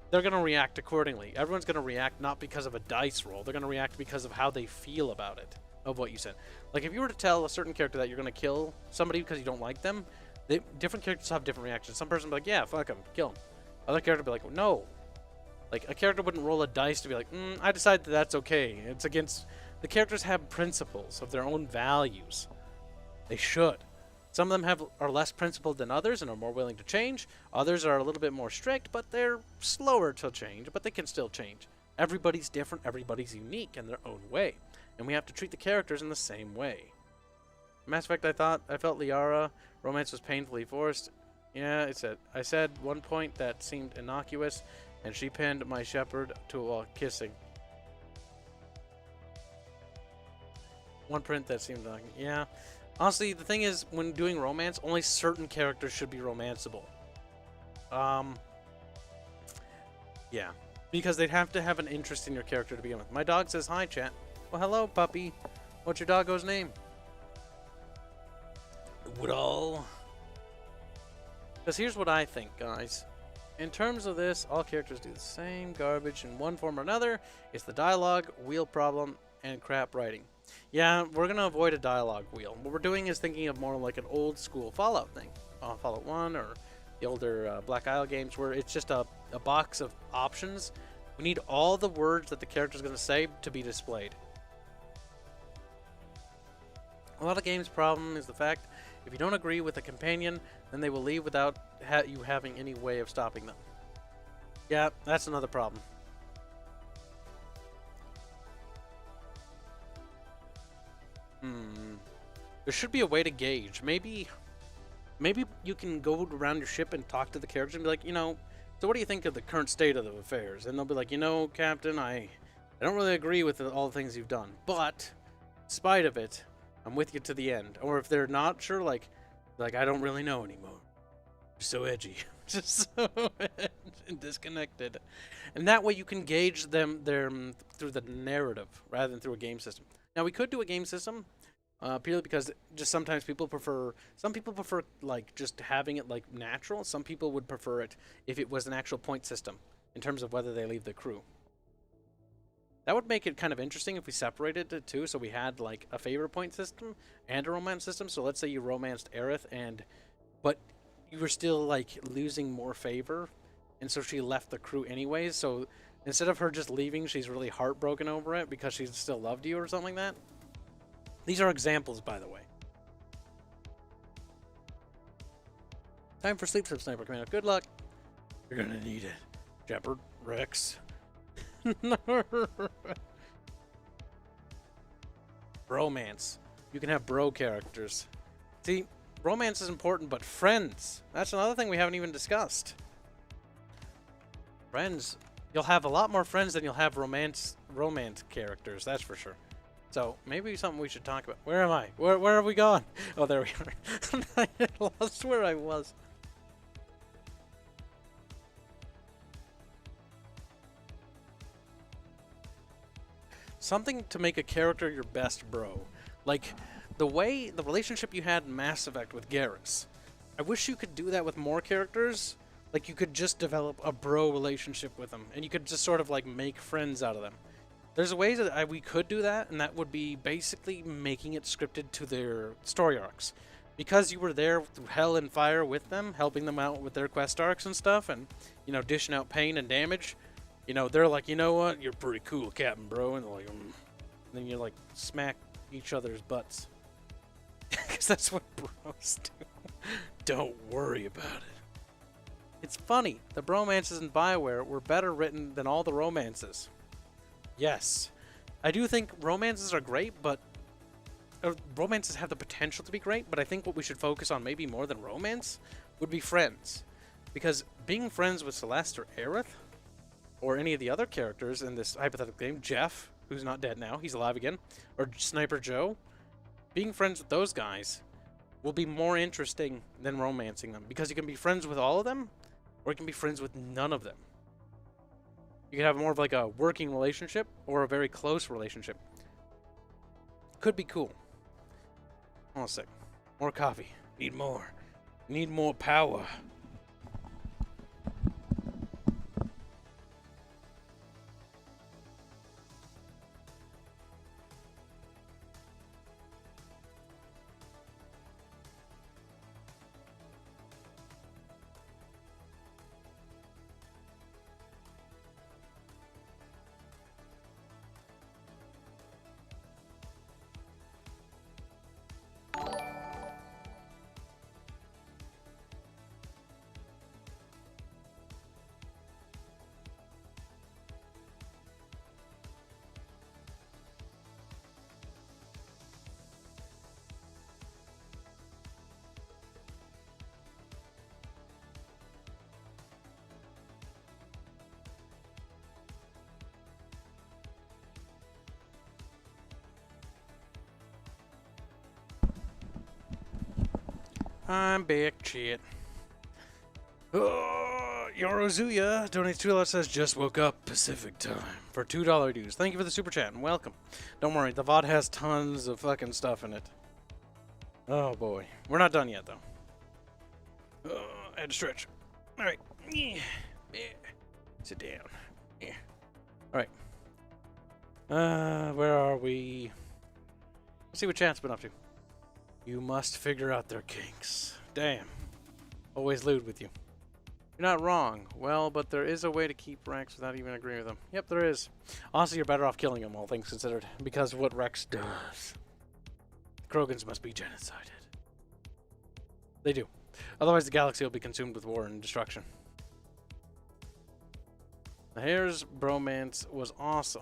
They're going to react accordingly. Everyone's going to react not because of a dice roll. They're going to react because of how they feel about it, of what you said. Like, if you were to tell a certain character that you're going to kill somebody because you don't like them, different characters have different reactions. Some person will be like, yeah, fuck him, kill him. Other character will be like, no. Like, a character wouldn't roll a dice to be like, I decided that that's okay. It's against... The characters have principles of their own values. They should. Some of them are less principled than others and are more willing to change. Others are a little bit more strict, but they're slower to change, but they can still change. Everybody's different. Everybody's unique in their own way. And we have to treat the characters in the same way. Mass Effect, I felt Liara romance was painfully forced. Yeah, I said one point that seemed innocuous, and she pinned my shepherd to while kissing. One print that seemed like, yeah. Honestly, the thing is, when doing romance, only certain characters should be romanceable. Yeah. Because they'd have to have an interest in your character to begin with. My dog says hi, chat. Well, hello, puppy. What's your doggo's name? Woodall. Because here's what I think, guys. In terms of this, all characters do the same garbage in one form or another. It's the dialogue, wheel problem, and crap writing. Yeah, we're going to avoid a dialogue wheel. What we're doing is thinking of more like an old school Fallout thing. Fallout 1 or the older Black Isle games where it's just a box of options. We need all the words that the character's going to say to be displayed. A lot of games' problem is the fact if you don't agree with a companion, then they will leave without you having any way of stopping them. Yeah, that's another problem. There should be a way to gauge. Maybe you can go around your ship and talk to the characters and be like, you know, so what do you think of the current state of the affairs? And they'll be like, you know, Captain, I don't really agree with all the things you've done, but in spite of it, I'm with you to the end. Or if they're not sure, like I don't really know anymore. You're so edgy. Just so disconnected. And that way you can gauge them through the narrative rather than through a game system. Now, we could do a game system purely because just sometimes some people prefer like just having it like natural. Some people would prefer it if it was an actual point system in terms of whether they leave the crew. That would make it kind of interesting if we separated it too, so we had like a favor point system and a romance system. So let's say you romanced Aerith, but you were still like losing more favor, and so she left the crew anyways. So instead of her just leaving, she's really heartbroken over it because she still loved you or something like that. These are examples, by the way. Time for sleep, Sniper Commando. Good luck. You're gonna need it. Shepard, Rex. Bromance. You can have bro characters. See, romance is important, but friends. That's another thing we haven't even discussed. Friends. You'll have a lot more friends than you'll have romance characters, that's for sure. So, maybe something we should talk about. Where am I? Where have we gone? Oh, there we are. I lost where I was. Something to make a character your best bro. Like, the relationship you had in Mass Effect with Garrus. I wish you could do that with more characters. Like, you could just develop a bro relationship with them, and you could just sort of, like, make friends out of them. There's ways that we could do that, and that would be basically making it scripted to their story arcs. Because you were there through hell and fire with them, helping them out with their quest arcs and stuff, and, you know, dishing out pain and damage, you know, they're like, you know what, you're pretty cool, Captain Bro, and they're like, and then you, like, smack each other's butts. Because that's what bros do. Don't worry about it. It's funny, the bromances in BioWare were better written than all the romances. Yes. I do think romances are great, but... romances have the potential to be great, but I think what we should focus on maybe more than romance would be friends. Because being friends with Celeste or Aerith, or any of the other characters in this hypothetical game, Jeff, who's not dead now, he's alive again, or Sniper Joe, being friends with those guys will be more interesting than romancing them, because you can be friends with all of them, or you can be friends with none of them. You can have more of like a working relationship, or a very close relationship. Could be cool. Hold on a sec. More coffee. Need more. Need more power. I'm back, shit. Oh, Yorozuya donates $2, says, just woke up Pacific time for $2 dues. Thank you for the super chat and welcome. Don't worry, the VOD has tons of fucking stuff in it. Oh boy. We're not done yet, though. I had to stretch. Alright. Yeah. Sit down. Yeah. Alright. Where are we? Let's see what chat's been up to. You must figure out their kinks. Damn. Always lewd with you. You're not wrong. Well, but there is a way to keep Rex without even agreeing with him. Yep, there is. Honestly, you're better off killing him, all things considered, because of what Rex does. Krogans must be genocided. They do. Otherwise, the galaxy will be consumed with war and destruction. The Hare's bromance was awesome.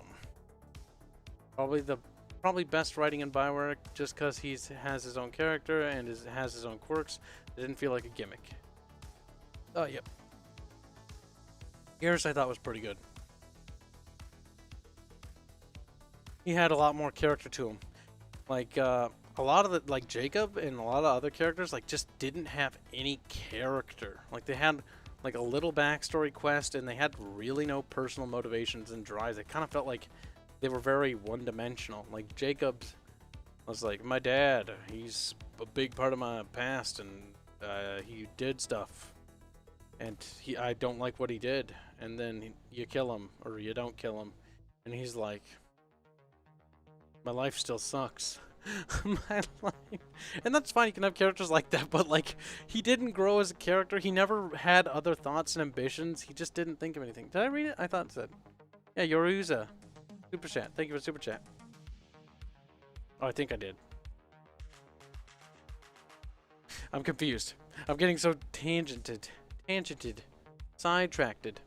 Probably best writing in BioWare, just because he has his own character and has his own quirks. It didn't feel like a gimmick. Oh, yep. Garrus I thought was pretty good. He had a lot more character to him. Like, a lot of the, like, Jacob and a lot of other characters, like, just didn't have any character. Like, they had, like, a little backstory quest, and they had really no personal motivations and drives. It kind of felt like they were very one-dimensional. Like, Jacob's was like, my dad, he's a big part of my past, and he did stuff. And I don't like what he did. And then you kill him, or you don't kill him. And he's like, my life still sucks. My life. And that's fine, you can have characters like that, but like, he didn't grow as a character. He never had other thoughts and ambitions. He just didn't think of anything. Did I read it? I thought it said. Yeah, Yoruza. Super chat. Thank you for super chat. Oh, I think I did. I'm confused. I'm getting so tangented. Sidetracked.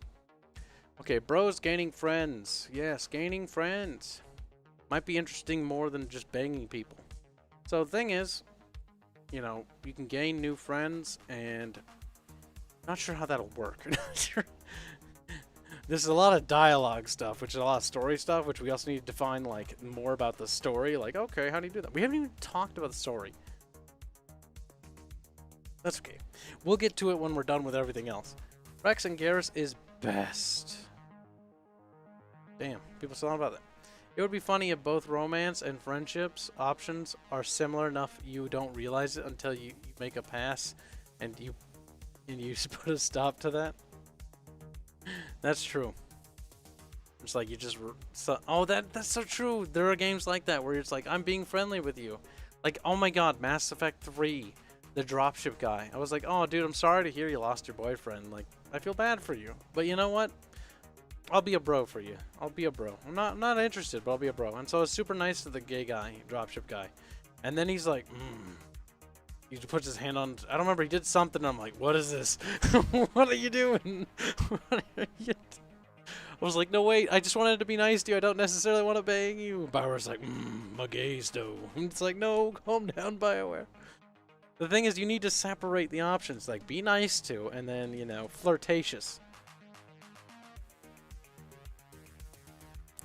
Okay, bros gaining friends. Yes, gaining friends. Might be interesting more than just banging people. So the thing is, you know, you can gain new friends, and not sure how that'll work. This is a lot of dialogue stuff, which is a lot of story stuff, which we also need to define, like, more about the story. Like, okay, how do you do that? We haven't even talked about the story. That's okay. We'll get to it when we're done with everything else. Rex and Garrus is best. Damn, people still on about that. It would be funny if both romance and friendships options are similar enough you don't realize it until you make a pass and you put a stop to that. That's true. It's like you just oh, that's so true. There are games like that where it's like, I'm being friendly with you. Like, oh my god, Mass Effect 3, the dropship guy. I was like, oh dude, I'm sorry to hear you lost your boyfriend. Like, I feel bad for you. But you know what? I'll be a bro for you. I'll be a bro. I'm not interested, but I'll be a bro. And so it's super nice to the gay guy, dropship guy. And then he's like, he puts his hand on, I don't remember, he did something. I'm like, what is this? What are you doing? What are you I was like, no wait, I just wanted to be nice to you. I don't necessarily want to bang you. Bauer's like, my gaze though. It's like, no, calm down, BioWare. The thing is, you need to separate the options. Like, be nice to, and then, you know, flirtatious.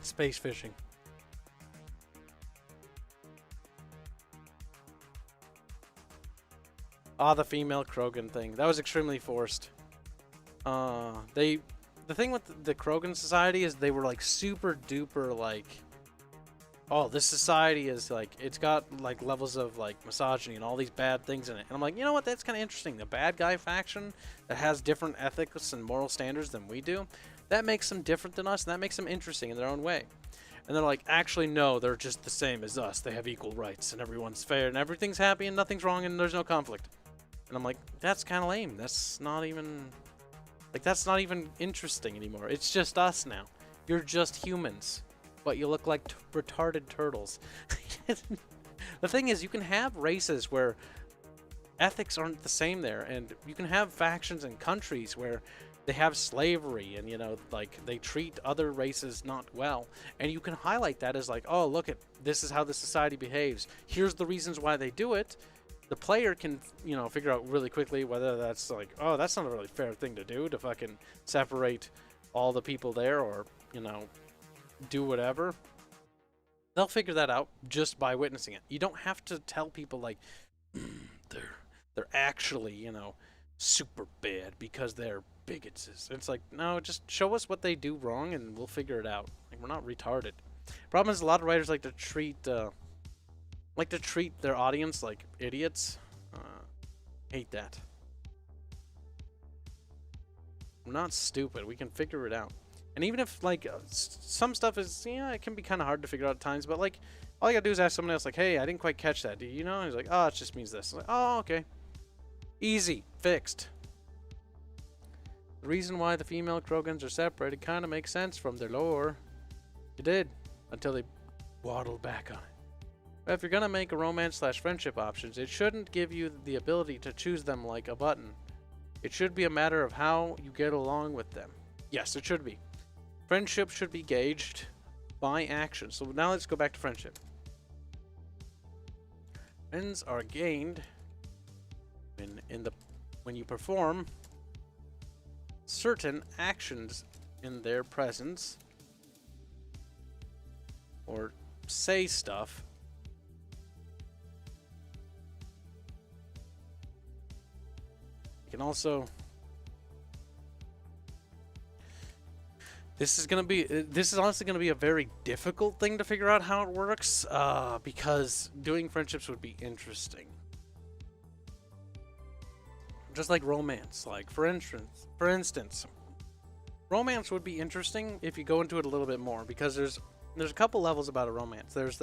Space fishing. Ah, the female Krogan thing. That was extremely forced. The thing with the Krogan society is they were like super duper like, oh, this society is like, it's got like levels of like misogyny and all these bad things in it. And I'm like, you know what? That's kind of interesting. The bad guy faction that has different ethics and moral standards than we do. That makes them different than us, and that makes them interesting in their own way. And they're like, actually, no, they're just the same as us. They have equal rights, and everyone's fair, and everything's happy, and nothing's wrong, and there's no conflict. And I'm like, that's kind of lame. That's not even... Like, that's not even interesting anymore. It's just us now. You're just humans, but you look like retarded turtles. The thing is, you can have races where ethics aren't the same there, and you can have factions and countries where they have slavery and, you know, like, they treat other races not well. And you can highlight that as like, oh, look, this is how the society behaves. Here's the reasons why they do it. The player can, you know, figure out really quickly whether that's like, oh, that's not a really fair thing to do, to fucking separate all the people there, or, you know, do whatever. They'll figure that out just by witnessing it. You don't have to tell people like, they're actually, you know, super bad because they're bigots. It's like, no, just show us what they do wrong and we'll figure it out. Like, we're not retarded. Problem is, a lot of writers like to treat their audience like idiots. Hate that. We're not stupid. We can figure it out. And even if, like, some stuff is, yeah, it can be kind of hard to figure out at times, but, like, all you gotta do is ask someone else, like, hey, I didn't quite catch that. Do you know? And he's like, oh, it just means this. I'm like, oh, okay. Easy. Fixed. The reason why the female Krogans are separated kind of makes sense from their lore. It did. Until they waddled back on it. But if you're gonna make a romance/friendship options, it shouldn't give you the ability to choose them like a button. It should be a matter of how you get along with them. Yes, it should be. Friendship should be gauged by action. So now let's go back to friendship. Friends are gained when you perform certain actions in their presence, or say stuff you can also, this is honestly gonna be a very difficult thing to figure out how it works, because doing friendships would be interesting. Just like romance, like for instance, romance would be interesting if you go into it a little bit more, because there's a couple levels about a romance. There's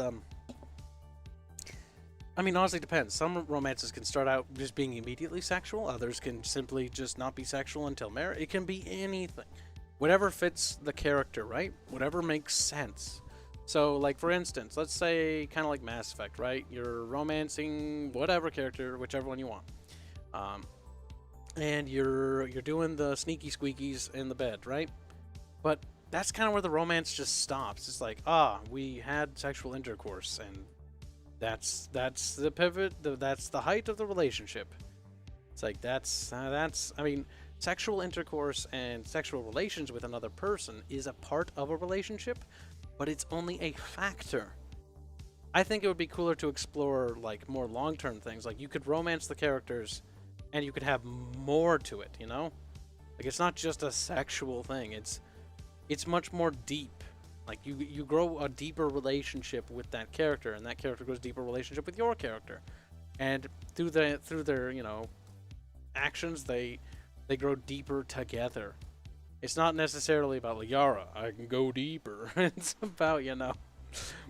I mean, honestly, it depends. Some romances can start out just being immediately sexual. Others can simply just not be sexual until marriage. It can be anything. Whatever fits the character, right? Whatever makes sense. So, like, for instance, let's say kind of like Mass Effect, right? You're romancing whatever character, whichever one you want. And you're doing the sneaky squeakies in the bed, right? But that's kind of where the romance just stops. It's like, we had sexual intercourse, and that's the pivot. That's the height of the relationship. It's like that's. I mean, sexual intercourse and sexual relations with another person is a part of a relationship, but it's only a factor. I think it would be cooler to explore like more long-term things. Like you could romance the characters, and you could have more to it. You know, like it's not just a sexual thing. It's much more deep. Like you grow a deeper relationship with that character, and that character grows a deeper relationship with your character, and through their actions they grow deeper together. It's not necessarily about like Yara, I can go deeper. It's about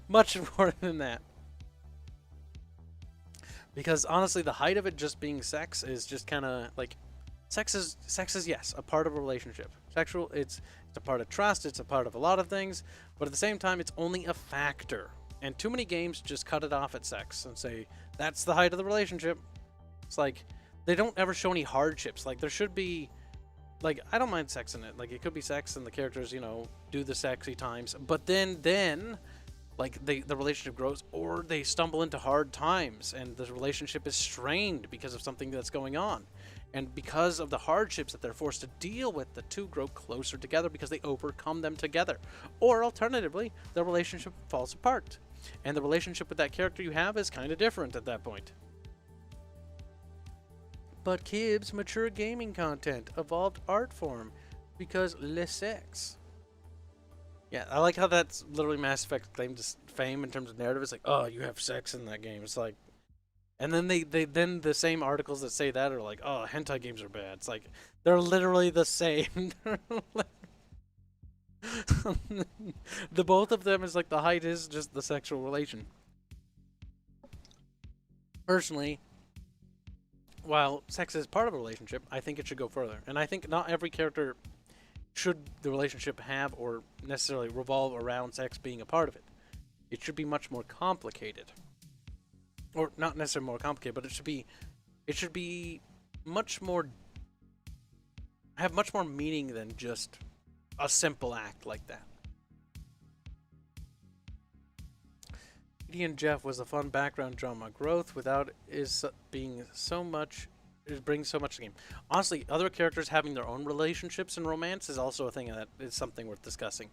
much more than that. Because honestly, the height of it just being sex is just kind of like sex is yes a part of a relationship. Sexual, it's a part of trust, it's a part of a lot of things, but at the same time it's only a factor. And too many games just cut it off at sex and say that's the height of the relationship. It's like they don't ever show any hardships. Like there should be, like, I don't mind sex in it. Like it could be sex and the characters do the sexy times, but then like the relationship grows, or they stumble into hard times and the relationship is strained because of something that's going on. And because of the hardships that they're forced to deal with, the two grow closer together because they overcome them together. Or alternatively, the relationship falls apart. And the relationship with that character you have is kind of different at that point. But Kibs, mature gaming content, evolved art form, because le sex. Yeah, I like how that's literally Mass Effect claimed to fame in terms of narrative. It's like, oh, you have sex in that game. It's like, and then then the same articles that say that are like, oh, hentai games are bad. It's like they're literally the same. The both of them is like the height is just the sexual relation. Personally, while sex is part of a relationship, I think it should go further. And I think not every character should the relationship have or necessarily revolve around sex being a part of it. It should be much more complicated. Or not necessarily more complicated, but it should be much more, have much more meaning than just a simple act like that. Edie and Jeff was a fun background drama. Growth without is being so much, it brings so much to the game. Honestly, other characters having their own relationships and romance is also a thing that is something worth discussing.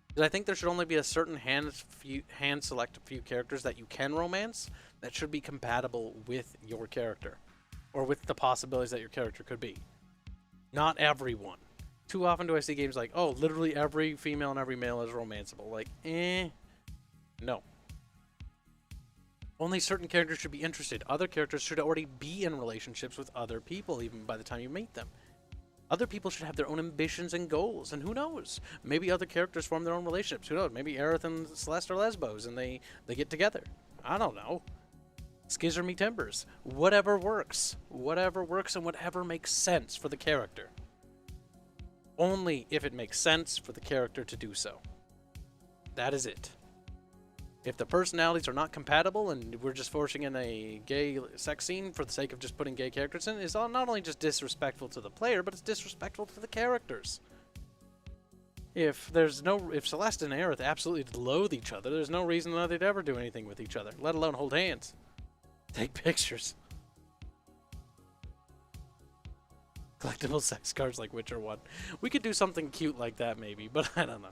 Because I think there should only be a certain hand-selected few characters that you can romance that should be compatible with your character, or with the possibilities that your character could be. Not everyone. Too often do I see games like, oh, literally every female and every male is romanceable. Like, no. Only certain characters should be interested. Other characters should already be in relationships with other people, even by the time you meet them. Other people should have their own ambitions and goals, and who knows? Maybe other characters form their own relationships. Who knows? Maybe Aerith and Celest are lesbos, and they get together. I don't know. Skizzer me timbers. Whatever works. Whatever works and whatever makes sense for the character. Only if it makes sense for the character to do so. That is it. If the personalities are not compatible and we're just forcing in a gay sex scene for the sake of just putting gay characters in, it's not only just disrespectful to the player, but it's disrespectful to the characters. If Celeste and Aerith absolutely loathe each other, there's no reason that they'd ever do anything with each other, let alone hold hands. Take pictures. Collectible sex cards like Witcher 1. We could do something cute like that maybe, but I don't know.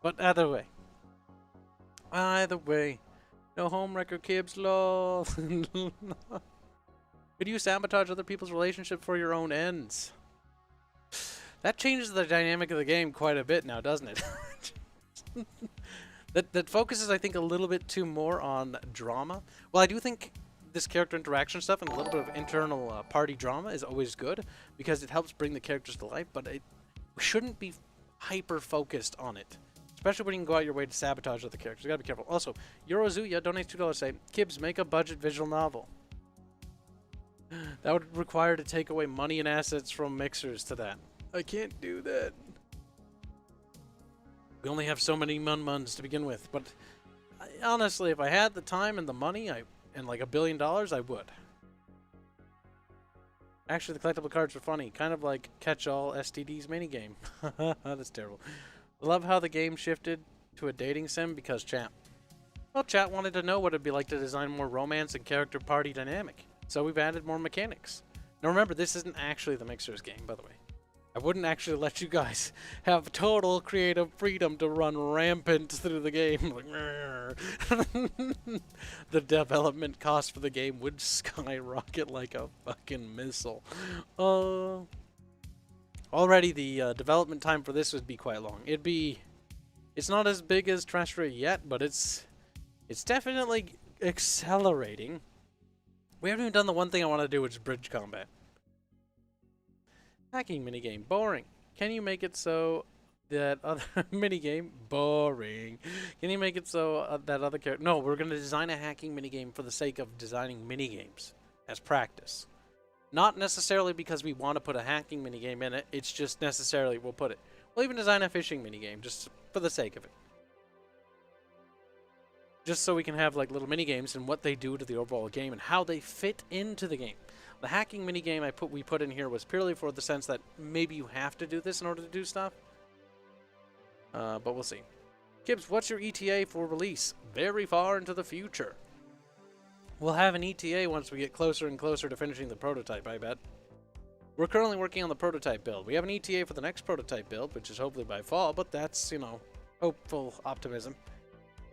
But either way, no homewrecker Kibs, lol. Could you sabotage other people's relationship for your own ends? That changes the dynamic of the game quite a bit now, doesn't it? that focuses, I think, a little bit too more on drama. Well, I do think this character interaction stuff and a little bit of internal party drama is always good because it helps bring the characters to life, but it shouldn't be hyper-focused on it. especially when you can go out your way to sabotage other characters. You gotta be careful. Also, Eurozuya donates $2 saying, Kibs, make a budget visual novel. That would require to take away money and assets from mixers to that. I can't do that. We only have so many mun-muns to begin with, but honestly, if I had the time and the money, and like $1 billion, I would. Actually, the collectible cards are funny, kind of like Catch-All STD's minigame. That's terrible. I love how the game shifted to a dating sim because chat. Well, chat wanted to know what it'd be like to design more romance and character party dynamic, so we've added more mechanics. Now remember, this isn't actually the Mixers game, by the way. I wouldn't actually let you guys have total creative freedom to run rampant through the game. The development cost for the game would skyrocket like a fucking missile. Already the development time for this would be quite long. It's not as big as Terrestrial yet, but it's definitely accelerating. We haven't even done the one thing I want to do, which is bridge combat. Hacking minigame, boring. Can you make it so that other minigame, boring. Can you make it so that other character? No, we're going to design a hacking minigame for the sake of designing minigames as practice. Not necessarily because we want to put a hacking minigame in it. It's just necessarily we'll put it. We'll even design a fishing minigame just for the sake of it. Just so we can have like little minigames and what they do to the overall game and how they fit into the game. The hacking minigame we put in here was purely for the sense that maybe you have to do this in order to do stuff. But we'll see. Kibs, what's your ETA for release? Very far into the future. We'll have an ETA once we get closer and closer to finishing the prototype, I bet. We're currently working on the prototype build. We have an ETA for the next prototype build, which is hopefully by fall, but that's, you know, hopeful optimism.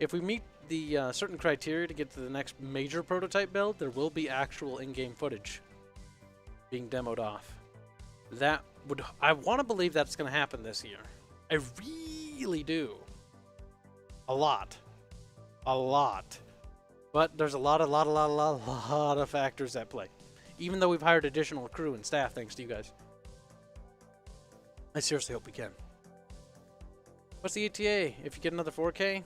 If we meet the certain criteria to get to the next major prototype build, there will be actual in-game footage being demoed off. I want to believe that's going to happen this year. I really do. A lot. But there's a lot of factors at play. Even though we've hired additional crew and staff thanks to you guys. I seriously hope we can. What's the ETA? If you get another 4K?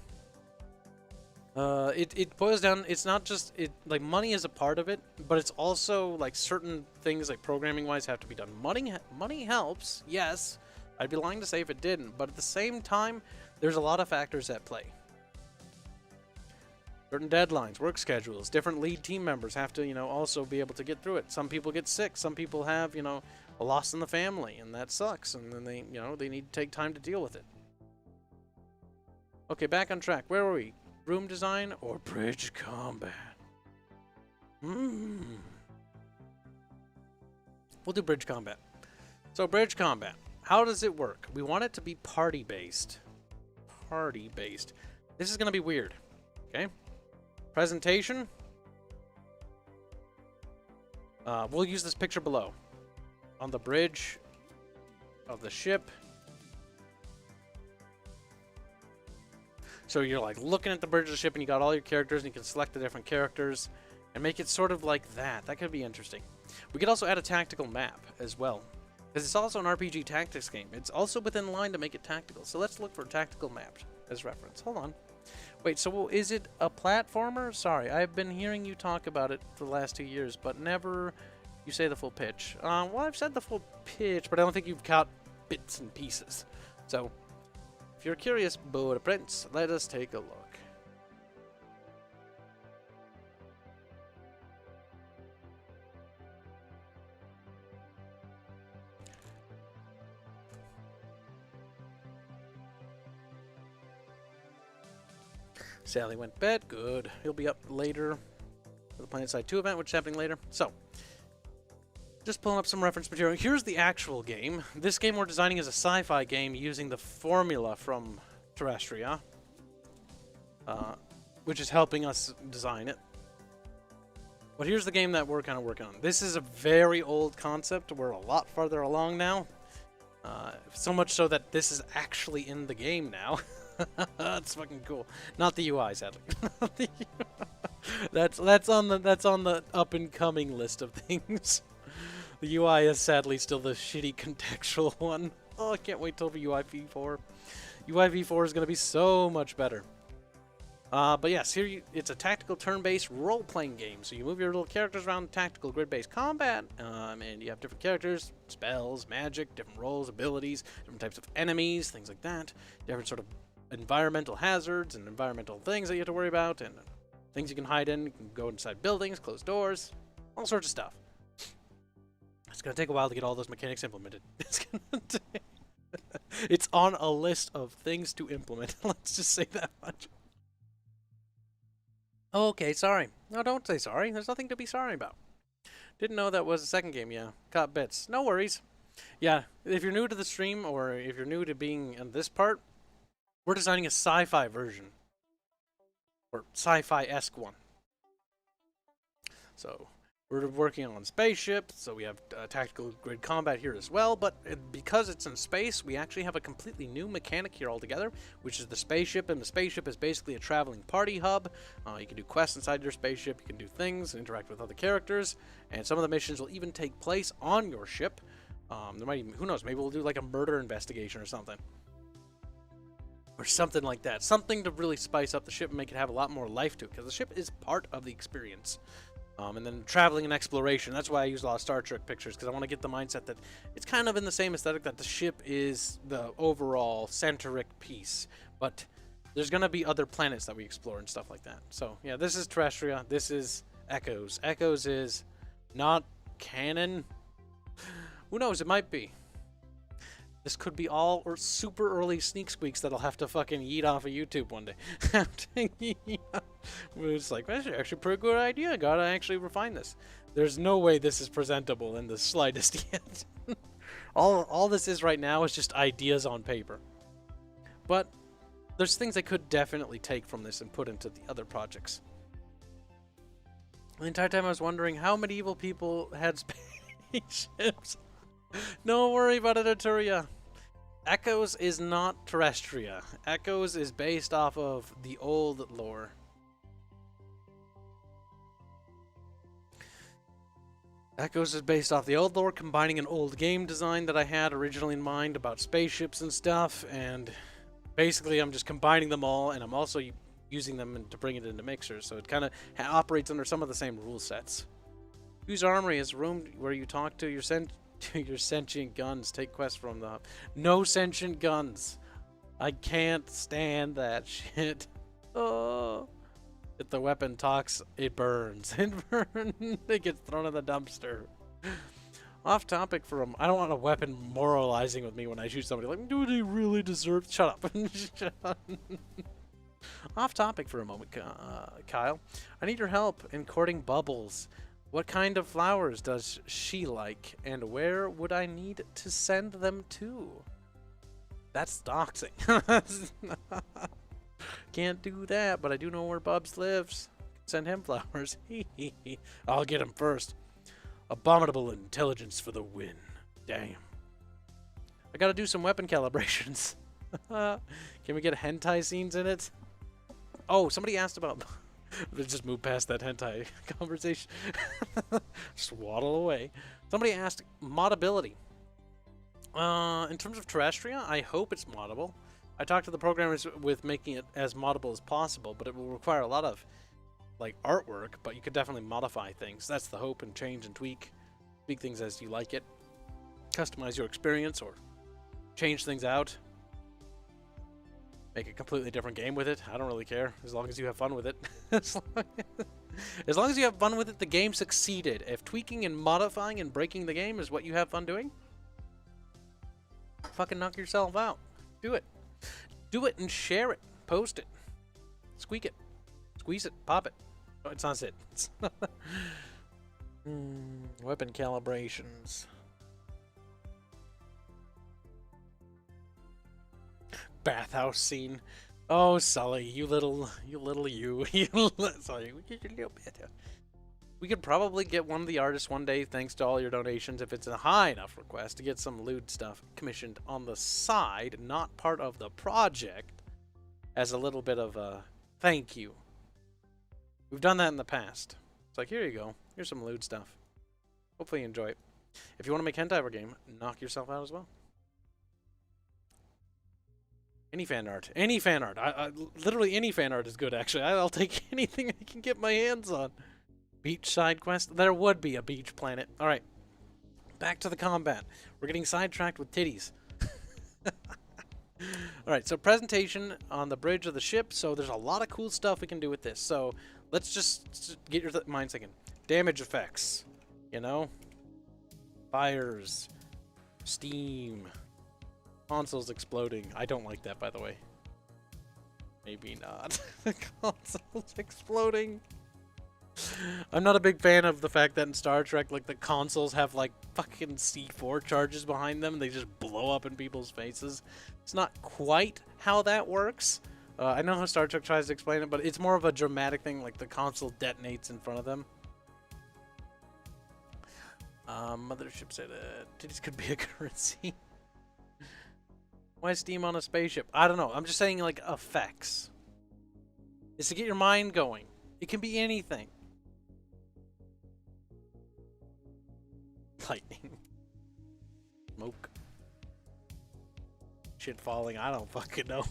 It boils down, it's not just, like money is a part of it, but it's also like certain things like programming wise have to be done. Money helps, yes. I'd be lying to say if it didn't, but at the same time, there's a lot of factors at play. Certain deadlines, work schedules, different lead team members have to, you know, also be able to get through it. Some people get sick, some people have, you know, a loss in the family, and that sucks, and then they, you know, they need to take time to deal with it. Okay, back on track. Where were we? Room design or bridge combat? We'll do bridge combat. So bridge combat. How does it work? We want it to be party-based. Party-based. This is going to be weird. Okay? Presentation. We'll use this picture below. On the bridge of the ship. So you're like looking at the bridge of the ship and you got all your characters and you can select the different characters and make it sort of like that. That could be interesting. We could also add a tactical map as well. Because it's also an RPG tactics game. It's also within line to make it tactical. So let's look for a tactical map as reference. Hold on. Wait, so is it a platformer? Sorry, I've been hearing you talk about it for the last 2 years, but never you say the full pitch. Well, I've said the full pitch, but I don't think you've caught bits and pieces. So, if you're curious, Boda Prince, let us take a look. Sally went to bed. Good. He'll be up later for the Planet Side 2 event, which is happening later. So, just pulling up some reference material. Here's the actual game. This game we're designing is a sci-fi game using the formula from Terrestria, which is helping us design it. But here's the game that we're kind of working on. This is a very old concept. We're a lot farther along now. So much so that this is actually in the game now. That's fucking cool. Not the UI, sadly. That's on the up and coming list of things. The UI is sadly still the shitty contextual one. Oh, I can't wait till the UI V4. UI v4 is going to be so much better. But yes, here it's a tactical turn-based role-playing game. So you move your little characters around tactical grid-based combat, and you have different characters, spells, magic, different roles, abilities, different types of enemies, things like that. Different sort of environmental hazards and environmental things that you have to worry about, and things you can hide in. You can go inside buildings, close doors, all sorts of stuff. It's going to take a while to get all those mechanics implemented. It's on a list of things to implement. Let's just say that much. Oh, okay, sorry. No, don't say sorry. There's nothing to be sorry about. Didn't know that was the second game, yeah. Caught bits. No worries. Yeah, if you're new to the stream, or if you're new to being in this part, we're designing a sci-fi version. Or sci-fi-esque one. So, we're working on spaceship, so we have tactical grid combat here as well, but because it's in space, we actually have a completely new mechanic here altogether, which is the spaceship, and the spaceship is basically a traveling party hub. You can do quests inside your spaceship, you can do things, interact with other characters, and some of the missions will even take place on your ship. There might even, who knows, maybe we'll do like a murder investigation or something. Or something like that. Something to really spice up the ship and make it have a lot more life to it, because the ship is part of the experience. And then traveling and exploration. That's why I use a lot of Star Trek pictures, because I want to get the mindset that it's kind of in the same aesthetic, that the ship is the overall centric piece. But there's going to be other planets that we explore and stuff like that. So, yeah, this is Terrestria. This is Echoes. Echoes is not canon. Who knows? It might be. This could be all or super early sneak squeaks that I'll have to fucking yeet off of YouTube one day. It's like, that's actually a pretty good idea. Gotta actually refine this. There's no way this is presentable in the slightest yet. all this is right now is just ideas on paper. But there's things I could definitely take from this and put into the other projects. The entire time I was wondering how medieval people had spaceships. Don't worry about it, Arturia. Echoes is not Terrestria. Echoes is based off of the old lore. Echoes is based off the old lore, combining an old game design that I had originally in mind about spaceships and stuff, and basically I'm just combining them all, and I'm also using them to bring it into mixers, so it kind of operates under some of the same rule sets. Use Armory as a room where you talk to your sentient guns. Take quests from the hub. No sentient guns. I can't stand that shit. Oh. If the weapon talks, it burns. It burns. It gets thrown in the dumpster. Off topic from... I don't want a weapon moralizing with me when I shoot somebody. Like, do they really deserve... Shut up. Shut up. Off topic for a moment, Kyle. I need your help in courting Bubbles. What kind of flowers does she like, and where would I need to send them to? That's doxing. Can't do that, but I do know where Bubs lives. Send him flowers. I'll get him first. Abominable intelligence for the win. Damn. I gotta do some weapon calibrations. Can we get hentai scenes in it? Oh, somebody asked about... Let's just move past that hentai conversation. Just waddle away. Somebody asked modability. In terms of Terrestria, I hope it's moddable. I talked to the programmers with making it as moddable as possible, but it will require a lot of like artwork, but you could definitely modify things. That's the hope, and change and tweak things as you like it. Customize your experience or change things out. Make a completely different game with it. I don't really care, as long as you have fun with it. As long as you have fun with it, the game succeeded. If tweaking and modifying and breaking the game is what you have fun doing, fucking knock yourself out. Do it. Do it and share it. Post it. Squeak it. Squeeze it. Pop it. Oh, it's not it. Weapon calibrations. Bathhouse scene. Oh, Sully, you little you. Sorry, we get a little bit. We could probably get one of the artists one day, thanks to all your donations, if it's a high enough request, to get some lewd stuff commissioned on the side, not part of the project, as a little bit of a thank you. We've done that in the past. It's like, here you go. Here's some lewd stuff. Hopefully you enjoy it. If you want to make hentai of a game, knock yourself out as well. Any fan art. Any fan art. Literally any fan art is good, actually. I'll take anything I can get my hands on. Beach side quest? There would be a beach planet. Alright. Back to the combat. We're getting sidetracked with titties. Alright, so presentation on the bridge of the ship. So there's a lot of cool stuff we can do with this. So let's just get your mind thinking. Damage effects. You know? Fires. Steam. Consoles exploding. I don't like that, by the way. Maybe not. The consoles exploding. I'm not a big fan of the fact that in Star Trek, like, the consoles have, like, fucking C4 charges behind them. And they just blow up in people's faces. It's not quite how that works. I know how Star Trek tries to explain it, but it's more of a dramatic thing, like the console detonates in front of them. Mothership said, titties could be a currency. Why steam on a spaceship? I don't know. I'm just saying, like, effects. It's to get your mind going. It can be anything. Lightning. Smoke. Shit falling. I don't fucking know.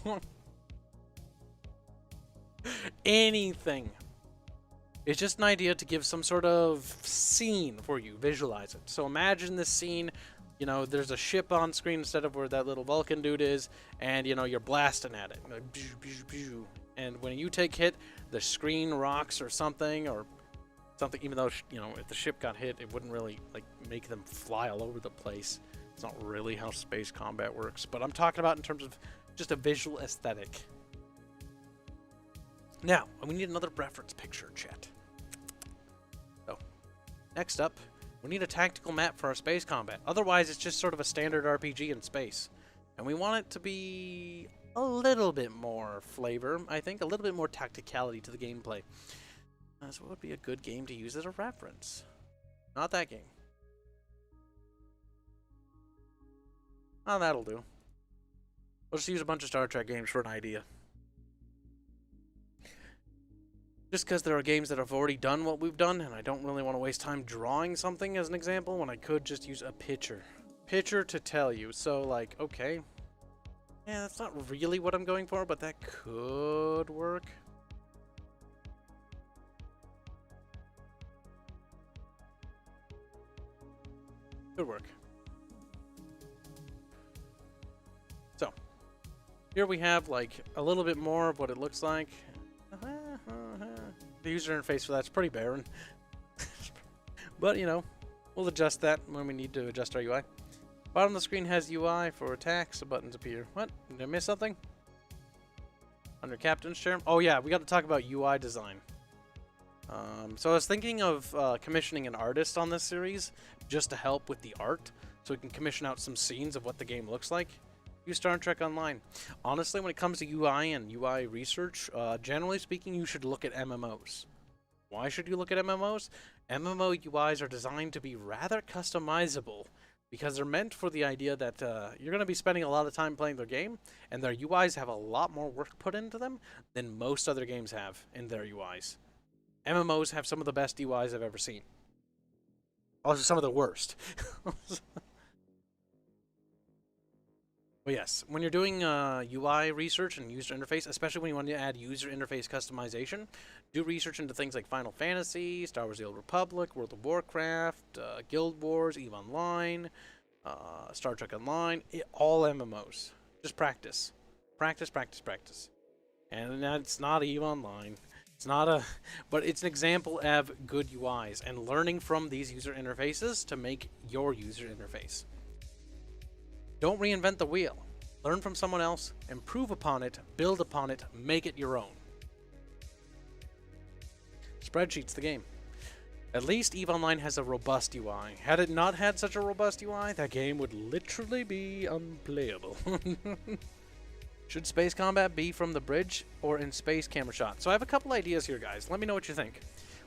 Anything. It's just an idea to give some sort of scene for you. Visualize it. So imagine this scene. You know, there's a ship on screen instead of where that little Vulcan dude is, and, you know, you're blasting at it. Like, and when you take hit, the screen rocks or something, even though, you know, if the ship got hit, it wouldn't really, like, make them fly all over the place. It's not really how space combat works, but I'm talking about in terms of just a visual aesthetic. Now, we need another reference picture, chat. So, next up, we need a tactical map for our space combat. Otherwise, it's just sort of a standard RPG in space. And we want it to be a little bit more flavor, I think, a little bit more tacticality to the gameplay. So what would be a good game to use as a reference? Not that game. Oh, that'll do. We'll just use a bunch of Star Trek games for an idea. Just because there are games that have already done what we've done, and I don't really want to waste time drawing something as an example when I could just use a picture. Picture to tell you. So, like, okay. Yeah, that's not really what I'm going for, but that could work. Could work. So, here we have, like, a little bit more of what it looks like. The user interface for that's pretty barren. But, you know, we'll adjust that when we need to adjust our UI. Bottom of the screen has UI for attacks. The buttons appear. What? Did I miss something? Under Captain's Chair? Oh, yeah, we got to talk about UI design. So I was thinking of commissioning an artist on this series just to help with the art. So we can commission out some scenes of what the game looks like. Use Star Trek Online. Honestly, when it comes to UI and UI research, generally speaking, you should look at MMOs. Why should you look at MMOs? MMO UIs are designed to be rather customizable because they're meant for the idea that you're going to be spending a lot of time playing their game, and their UIs have a lot more work put into them than most other games have in their UIs. MMOs have some of the best UIs I've ever seen. Also, some of the worst. But yes, when you're doing UI research and user interface, especially when you want to add user interface customization, do research into things like Final Fantasy, Star Wars: The Old Republic, World of Warcraft, Guild Wars, EVE Online, Star Trek Online, all MMOs. Just practice. Practice, practice, practice. And it's not EVE Online. It's not a... But it's an example of good UIs and learning from these user interfaces to make your user interface. Don't reinvent the wheel. Learn from someone else, improve upon it, build upon it, make it your own. Spreadsheet's the game. At least EVE Online has a robust UI. Had it not had such a robust UI, that game would literally be unplayable. Should space combat be from the bridge or in space camera shot? So I have a couple ideas here, guys. Let me know what you think.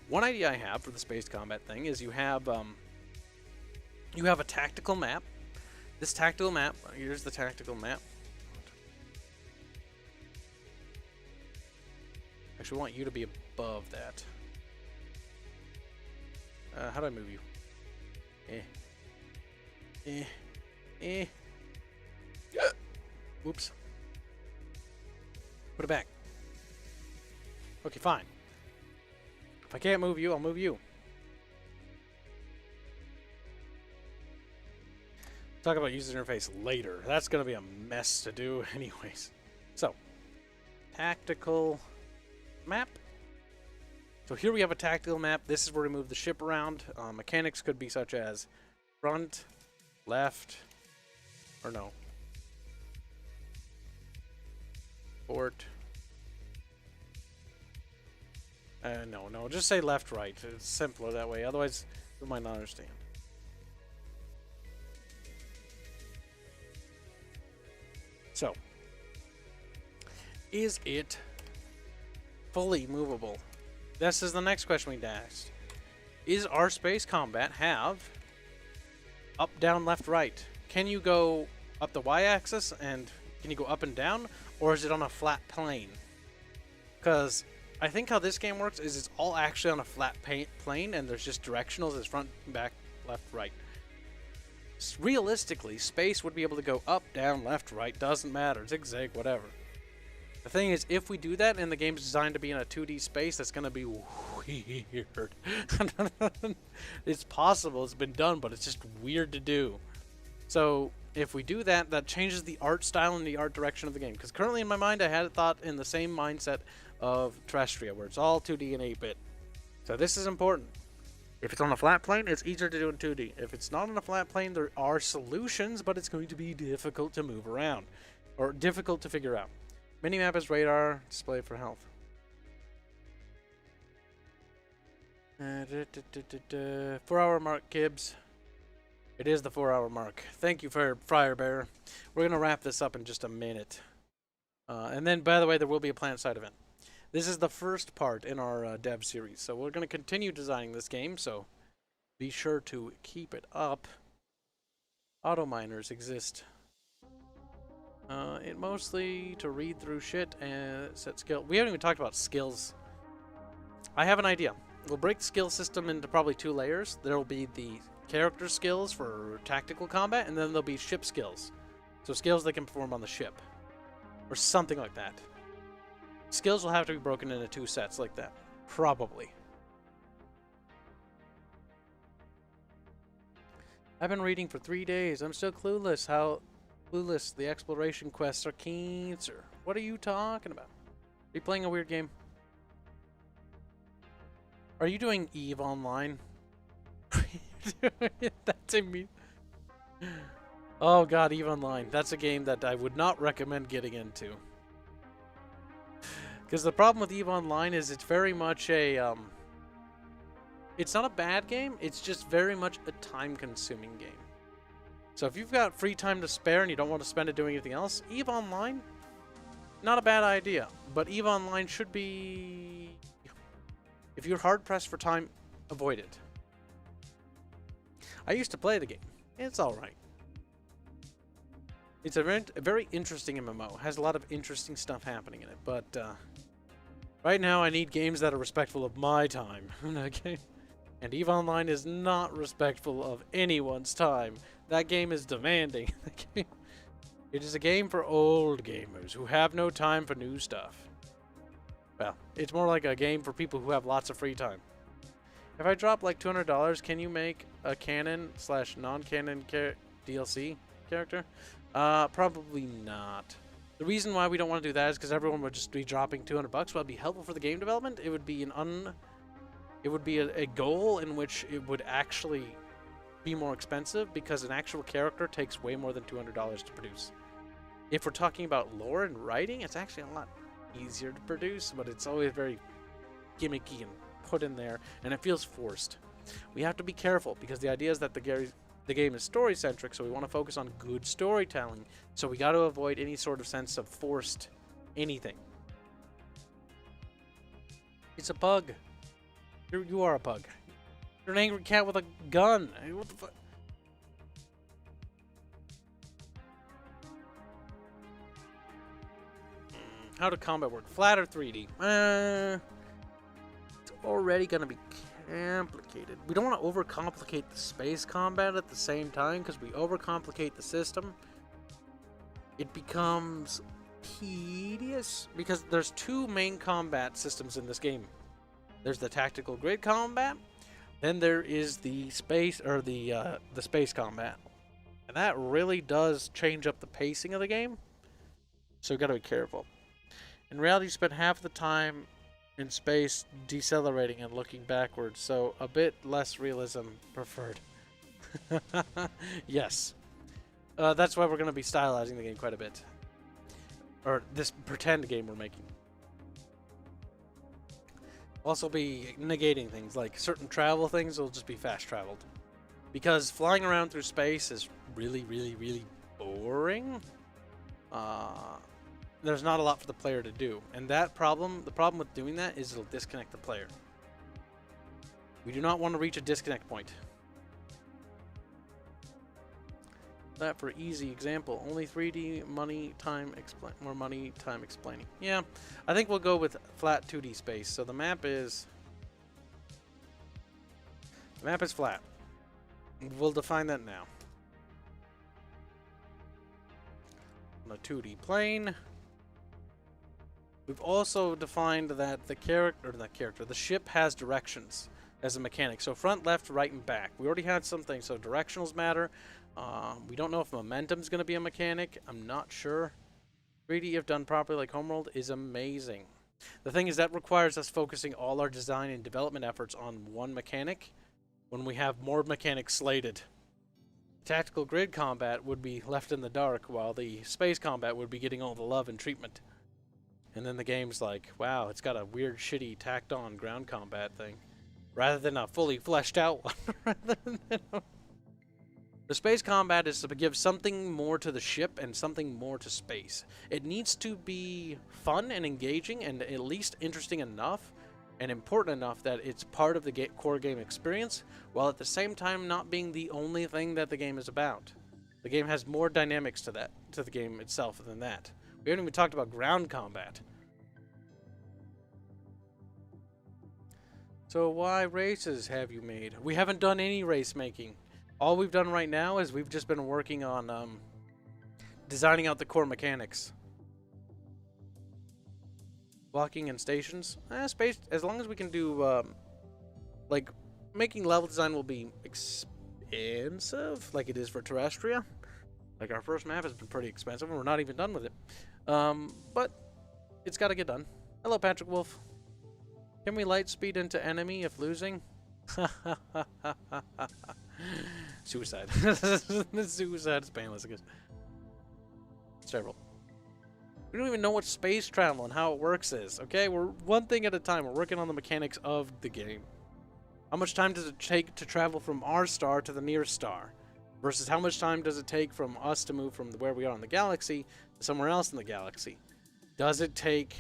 One idea I have for the space combat thing is you have a tactical map. This tactical map, here's the tactical map. Actually, I want you to be above that. How do I move you? Whoops. Put it back. Okay, fine. If I can't move you, I'll move you. Talk about user interface later. That's going to be a mess to do anyways. So, tactical map. So here we have a tactical map. This is where we move the ship around. Mechanics could be such as front, left, or no. Port. No, just say left, right. It's simpler that way. Otherwise, we might not understand. So, is it fully movable? This is the next question we'd asked. Is our space combat have up, down, left, right? Can you go up the y-axis and can you go up and down? Or is it on a flat plane? Because I think how this game works is it's all actually on a flat plane and there's just directionals as front, back, left, right. Realistically, space would be able to go up, down, left, right, doesn't matter, zigzag, whatever. The thing is, if we do that and the game's designed to be in a 2D space, that's going to be weird. It's possible, it's been done, but it's just weird to do. So, if we do that, that changes the art style and the art direction of the game. Because currently in my mind, I had it thought in the same mindset of Terrestria, where it's all 2D and 8-bit. So this is important. If it's on a flat plane, it's easier to do in 2D. If it's not on a flat plane, there are solutions, but it's going to be difficult to move around. Or difficult to figure out. Minimap is radar, display for health. 4-hour mark, Kibs. It is the 4-hour mark. Thank you for Firebearer. We're going to wrap this up in just a minute. And then, by the way, there will be a plant side event. This is the first part in our dev series, so we're going to continue designing this game, so be sure to keep it up. Auto miners exist. It mostly to read through shit and set skill. We haven't even talked about skills. I have an idea. We'll break the skill system into probably 2 layers. There will be the character skills for tactical combat, and then there'll be ship skills. So skills they can perform on the ship. Or something like that. Skills will have to be broken into 2 sets like that. Probably. I've been reading for 3 days. I'm still clueless how clueless the exploration quests are cancer. What are you talking about? Are you playing a weird game? Are you doing EVE Online? That's a me. Oh god, EVE Online. That's a game that I would not recommend getting into. Because the problem with EVE Online is it's very much a, it's not a bad game, it's just very much a time-consuming game. So if you've got free time to spare and you don't want to spend it doing anything else, EVE Online, not a bad idea. But EVE Online should be... If you're hard-pressed for time, avoid it. I used to play the game. It's alright. It's a very interesting MMO. It has a lot of interesting stuff happening in it, but right now I need games that are respectful of my time. Okay? And EVE Online is not respectful of anyone's time. That game is demanding. It is a game for old gamers who have no time for new stuff. Well, it's more like a game for people who have lots of free time. If I drop like $200, can you make a canon/non-canon DLC character? Probably not. The reason why we don't want to do that is because everyone would just be dropping $200. Well, it'd be helpful for the game development. It would be a goal in which it would actually be more expensive because an actual character takes way more than $200 to produce. If we're talking about lore and writing, it's actually a lot easier to produce, but it's always very gimmicky and put in there, and it feels forced. We have to be careful because the idea is that the game is story-centric, so we want to focus on good storytelling. So we got to avoid any sort of sense of forced anything. It's a pug. You are a pug. You're an angry cat with a gun. What the fuck? How to combat work? Flat or 3D? It's already going to be complicated. We don't want to overcomplicate the space combat at the same time, because we overcomplicate the system. It becomes tedious because there's two main combat systems in this game. There's the tactical grid combat, then there is the space or the space combat, and that really does change up the pacing of the game. So you got to be careful. In reality, you spend half the time in space decelerating and looking backwards, so a bit less realism preferred. Yes. That's why we're going to be stylizing the game quite a bit. Or this pretend game we're making. Also be negating things, like certain travel things will just be fast traveled. Because flying around through space is really, really, really boring. There's not a lot for the player to do. And the problem with doing that is it'll disconnect the player. We do not want to reach a disconnect point. That for easy example, only 3D more money time explaining. Yeah, I think we'll go with flat 2D space. So the map is flat. We'll define that now. On a 2D plane. We've also defined that the ship has directions as a mechanic. So front, left, right, and back. We already had something, so directionals matter. We don't know if momentum's going to be a mechanic. I'm not sure. 3D, if done properly like Homeworld, is amazing. The thing is that requires us focusing all our design and development efforts on one mechanic when we have more mechanics slated. Tactical grid combat would be left in the dark, while the space combat would be getting all the love and treatment. And then the game's like, wow, it's got a weird, shitty, tacked-on ground combat thing, rather than a fully fleshed out one. The space combat is to give something more to the ship and something more to space. It needs to be fun and engaging and at least interesting enough and important enough that it's part of the core game experience, while at the same time not being the only thing that the game is about. The game has more dynamics to the game itself than that. We haven't even talked about ground combat. So why races have you made? We haven't done any race making. All we've done right now is we've just been working on designing out the core mechanics. Blocking and stations. Space, as long as we can do, like, making level design will be expensive, like it is for Terrestria. Like, our first map has been pretty expensive, and we're not even done with it. But it's got to get done. Hello, Patrick Wolf. Can we light speed into enemy if losing? Suicide. Suicide is painless, I guess. It's terrible. We don't even know what space travel and how it works is, okay? We're one thing at a time. We're working on the mechanics of the game. How much time does it take to travel from our star to the nearest star? Versus how much time does it take from us to move from where we are in the galaxy to somewhere else in the galaxy? Does it take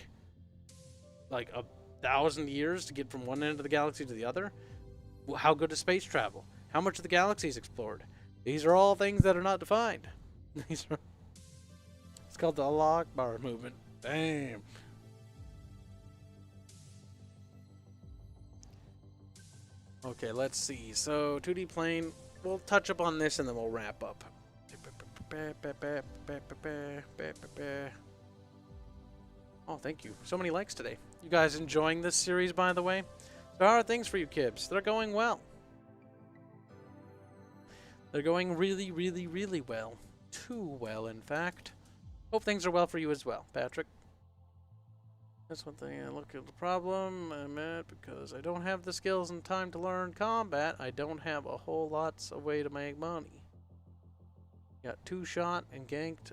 like 1,000 years to get from one end of the galaxy to the other? How good is space travel? How much of the galaxy is explored? These are all things that are not defined. It's called the Allah Akbar movement. Damn. Okay, let's see. So 2D plane. We'll touch up on this and then we'll wrap up. Oh, thank you. So many likes today. You guys enjoying this series, by the way? So how are things for you, Kibs? They're going well. They're going really, really, really well. Too well, in fact. Hope things are well for you as well, Patrick. That's one thing I look at the problem I'm at because I don't have the skills and time to learn combat. I don't have a whole lots of way to make money. Got 2-shot and ganked.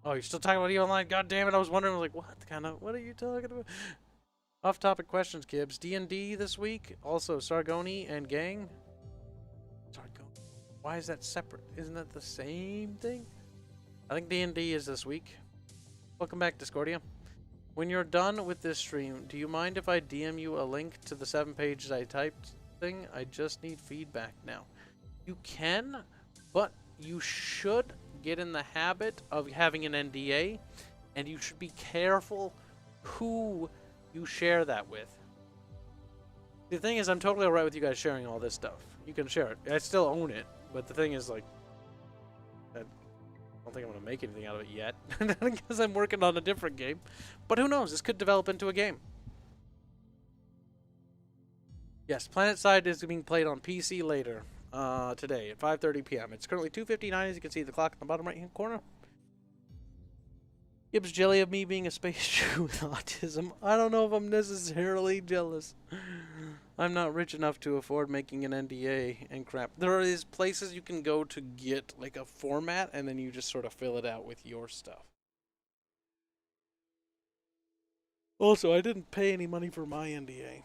Oh, you're still talking about EVE Online? God damn it, I was wondering, I was like, what are you talking about? Off-topic questions, Kibs. D&D this week. Also, Sargoni and Gang. Sargoni. Why is that separate? Isn't that the same thing? I think D&D is this week. Welcome back, Discordia. When you're done with this stream, do you mind if I DM you a link to the 7 pages I typed thing? I just need feedback now. You can, but you should get in the habit of having an NDA, and you should be careful who you share that with. The thing is, I'm totally alright with you guys sharing all this stuff. You can share it. I still own it, but the thing is, like, I don't think I'm going to make anything out of it yet, because I'm working on a different game. But who knows? This could develop into a game. Yes, PlanetSide is being played on PC later today at 5:30 p.m. It's currently 2:59, as you can see the clock in the bottom right-hand corner. Kibs jelly of me being a space Jew with autism. I don't know if I'm necessarily jealous. I'm not rich enough to afford making an NDA and crap. There is places you can go to get like a format, and then you just sort of fill it out with your stuff. Also, I didn't pay any money for my NDA.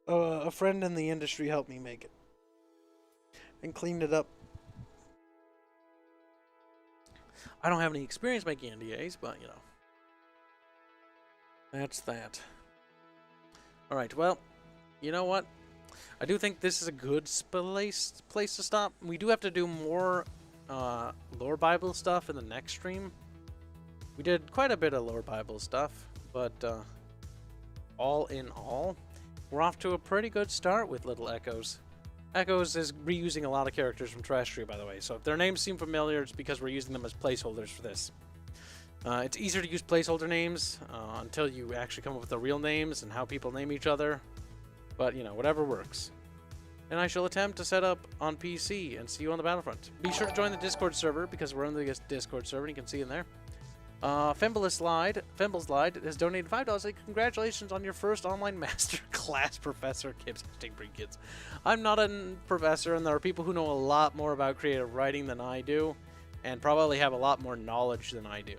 A friend in the industry helped me make it and cleaned it up. I don't have any experience making NDAs, but you know, that's that. Alright, well, you know what? I do think this is a good place to stop. We do have to do more lore Bible stuff in the next stream. We did quite a bit of lore Bible stuff, but all in all, we're off to a pretty good start with Little Echoes. Echoes is reusing a lot of characters from Terrestrial, by the way, so if their names seem familiar, it's because we're using them as placeholders for this. It's easier to use placeholder names until you actually come up with the real names and how people name each other, but, you know, whatever works. And I shall attempt to set up on PC and see you on the Battlefront. Be sure to join the Discord server, because we're on the Discord server, and you can see in there. Fembles Lied has donated $5. Congratulations on your first online master class, Professor Kibs. #BringKids. I'm not a professor, and there are people who know a lot more about creative writing than I do, and probably have a lot more knowledge than I do.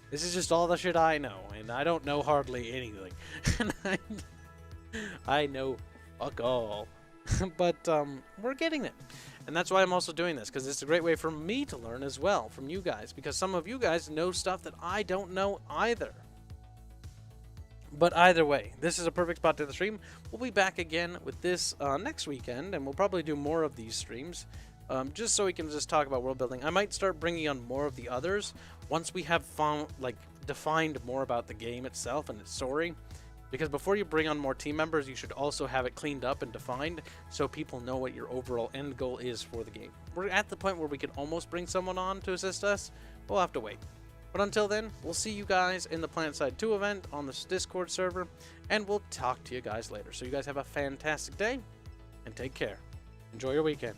This is just all the shit I know, and I don't know hardly anything. And I know fuck all. But we're getting it. And that's why I'm also doing this, because it's a great way for me to learn as well from you guys, because some of you guys know stuff that I don't know either. But either way, this is a perfect spot to the stream. We'll be back again with this next weekend, and we'll probably do more of these streams, just so we can just talk about world building. I might start bringing on more of the others once we have defined more about the game itself and its story. Because before you bring on more team members, you should also have it cleaned up and defined so people know what your overall end goal is for the game. We're at the point where we can almost bring someone on to assist us. We'll have to wait. But until then, we'll see you guys in the PlanetSide 2 event on this Discord server, and we'll talk to you guys later. So you guys have a fantastic day, and take care. Enjoy your weekend.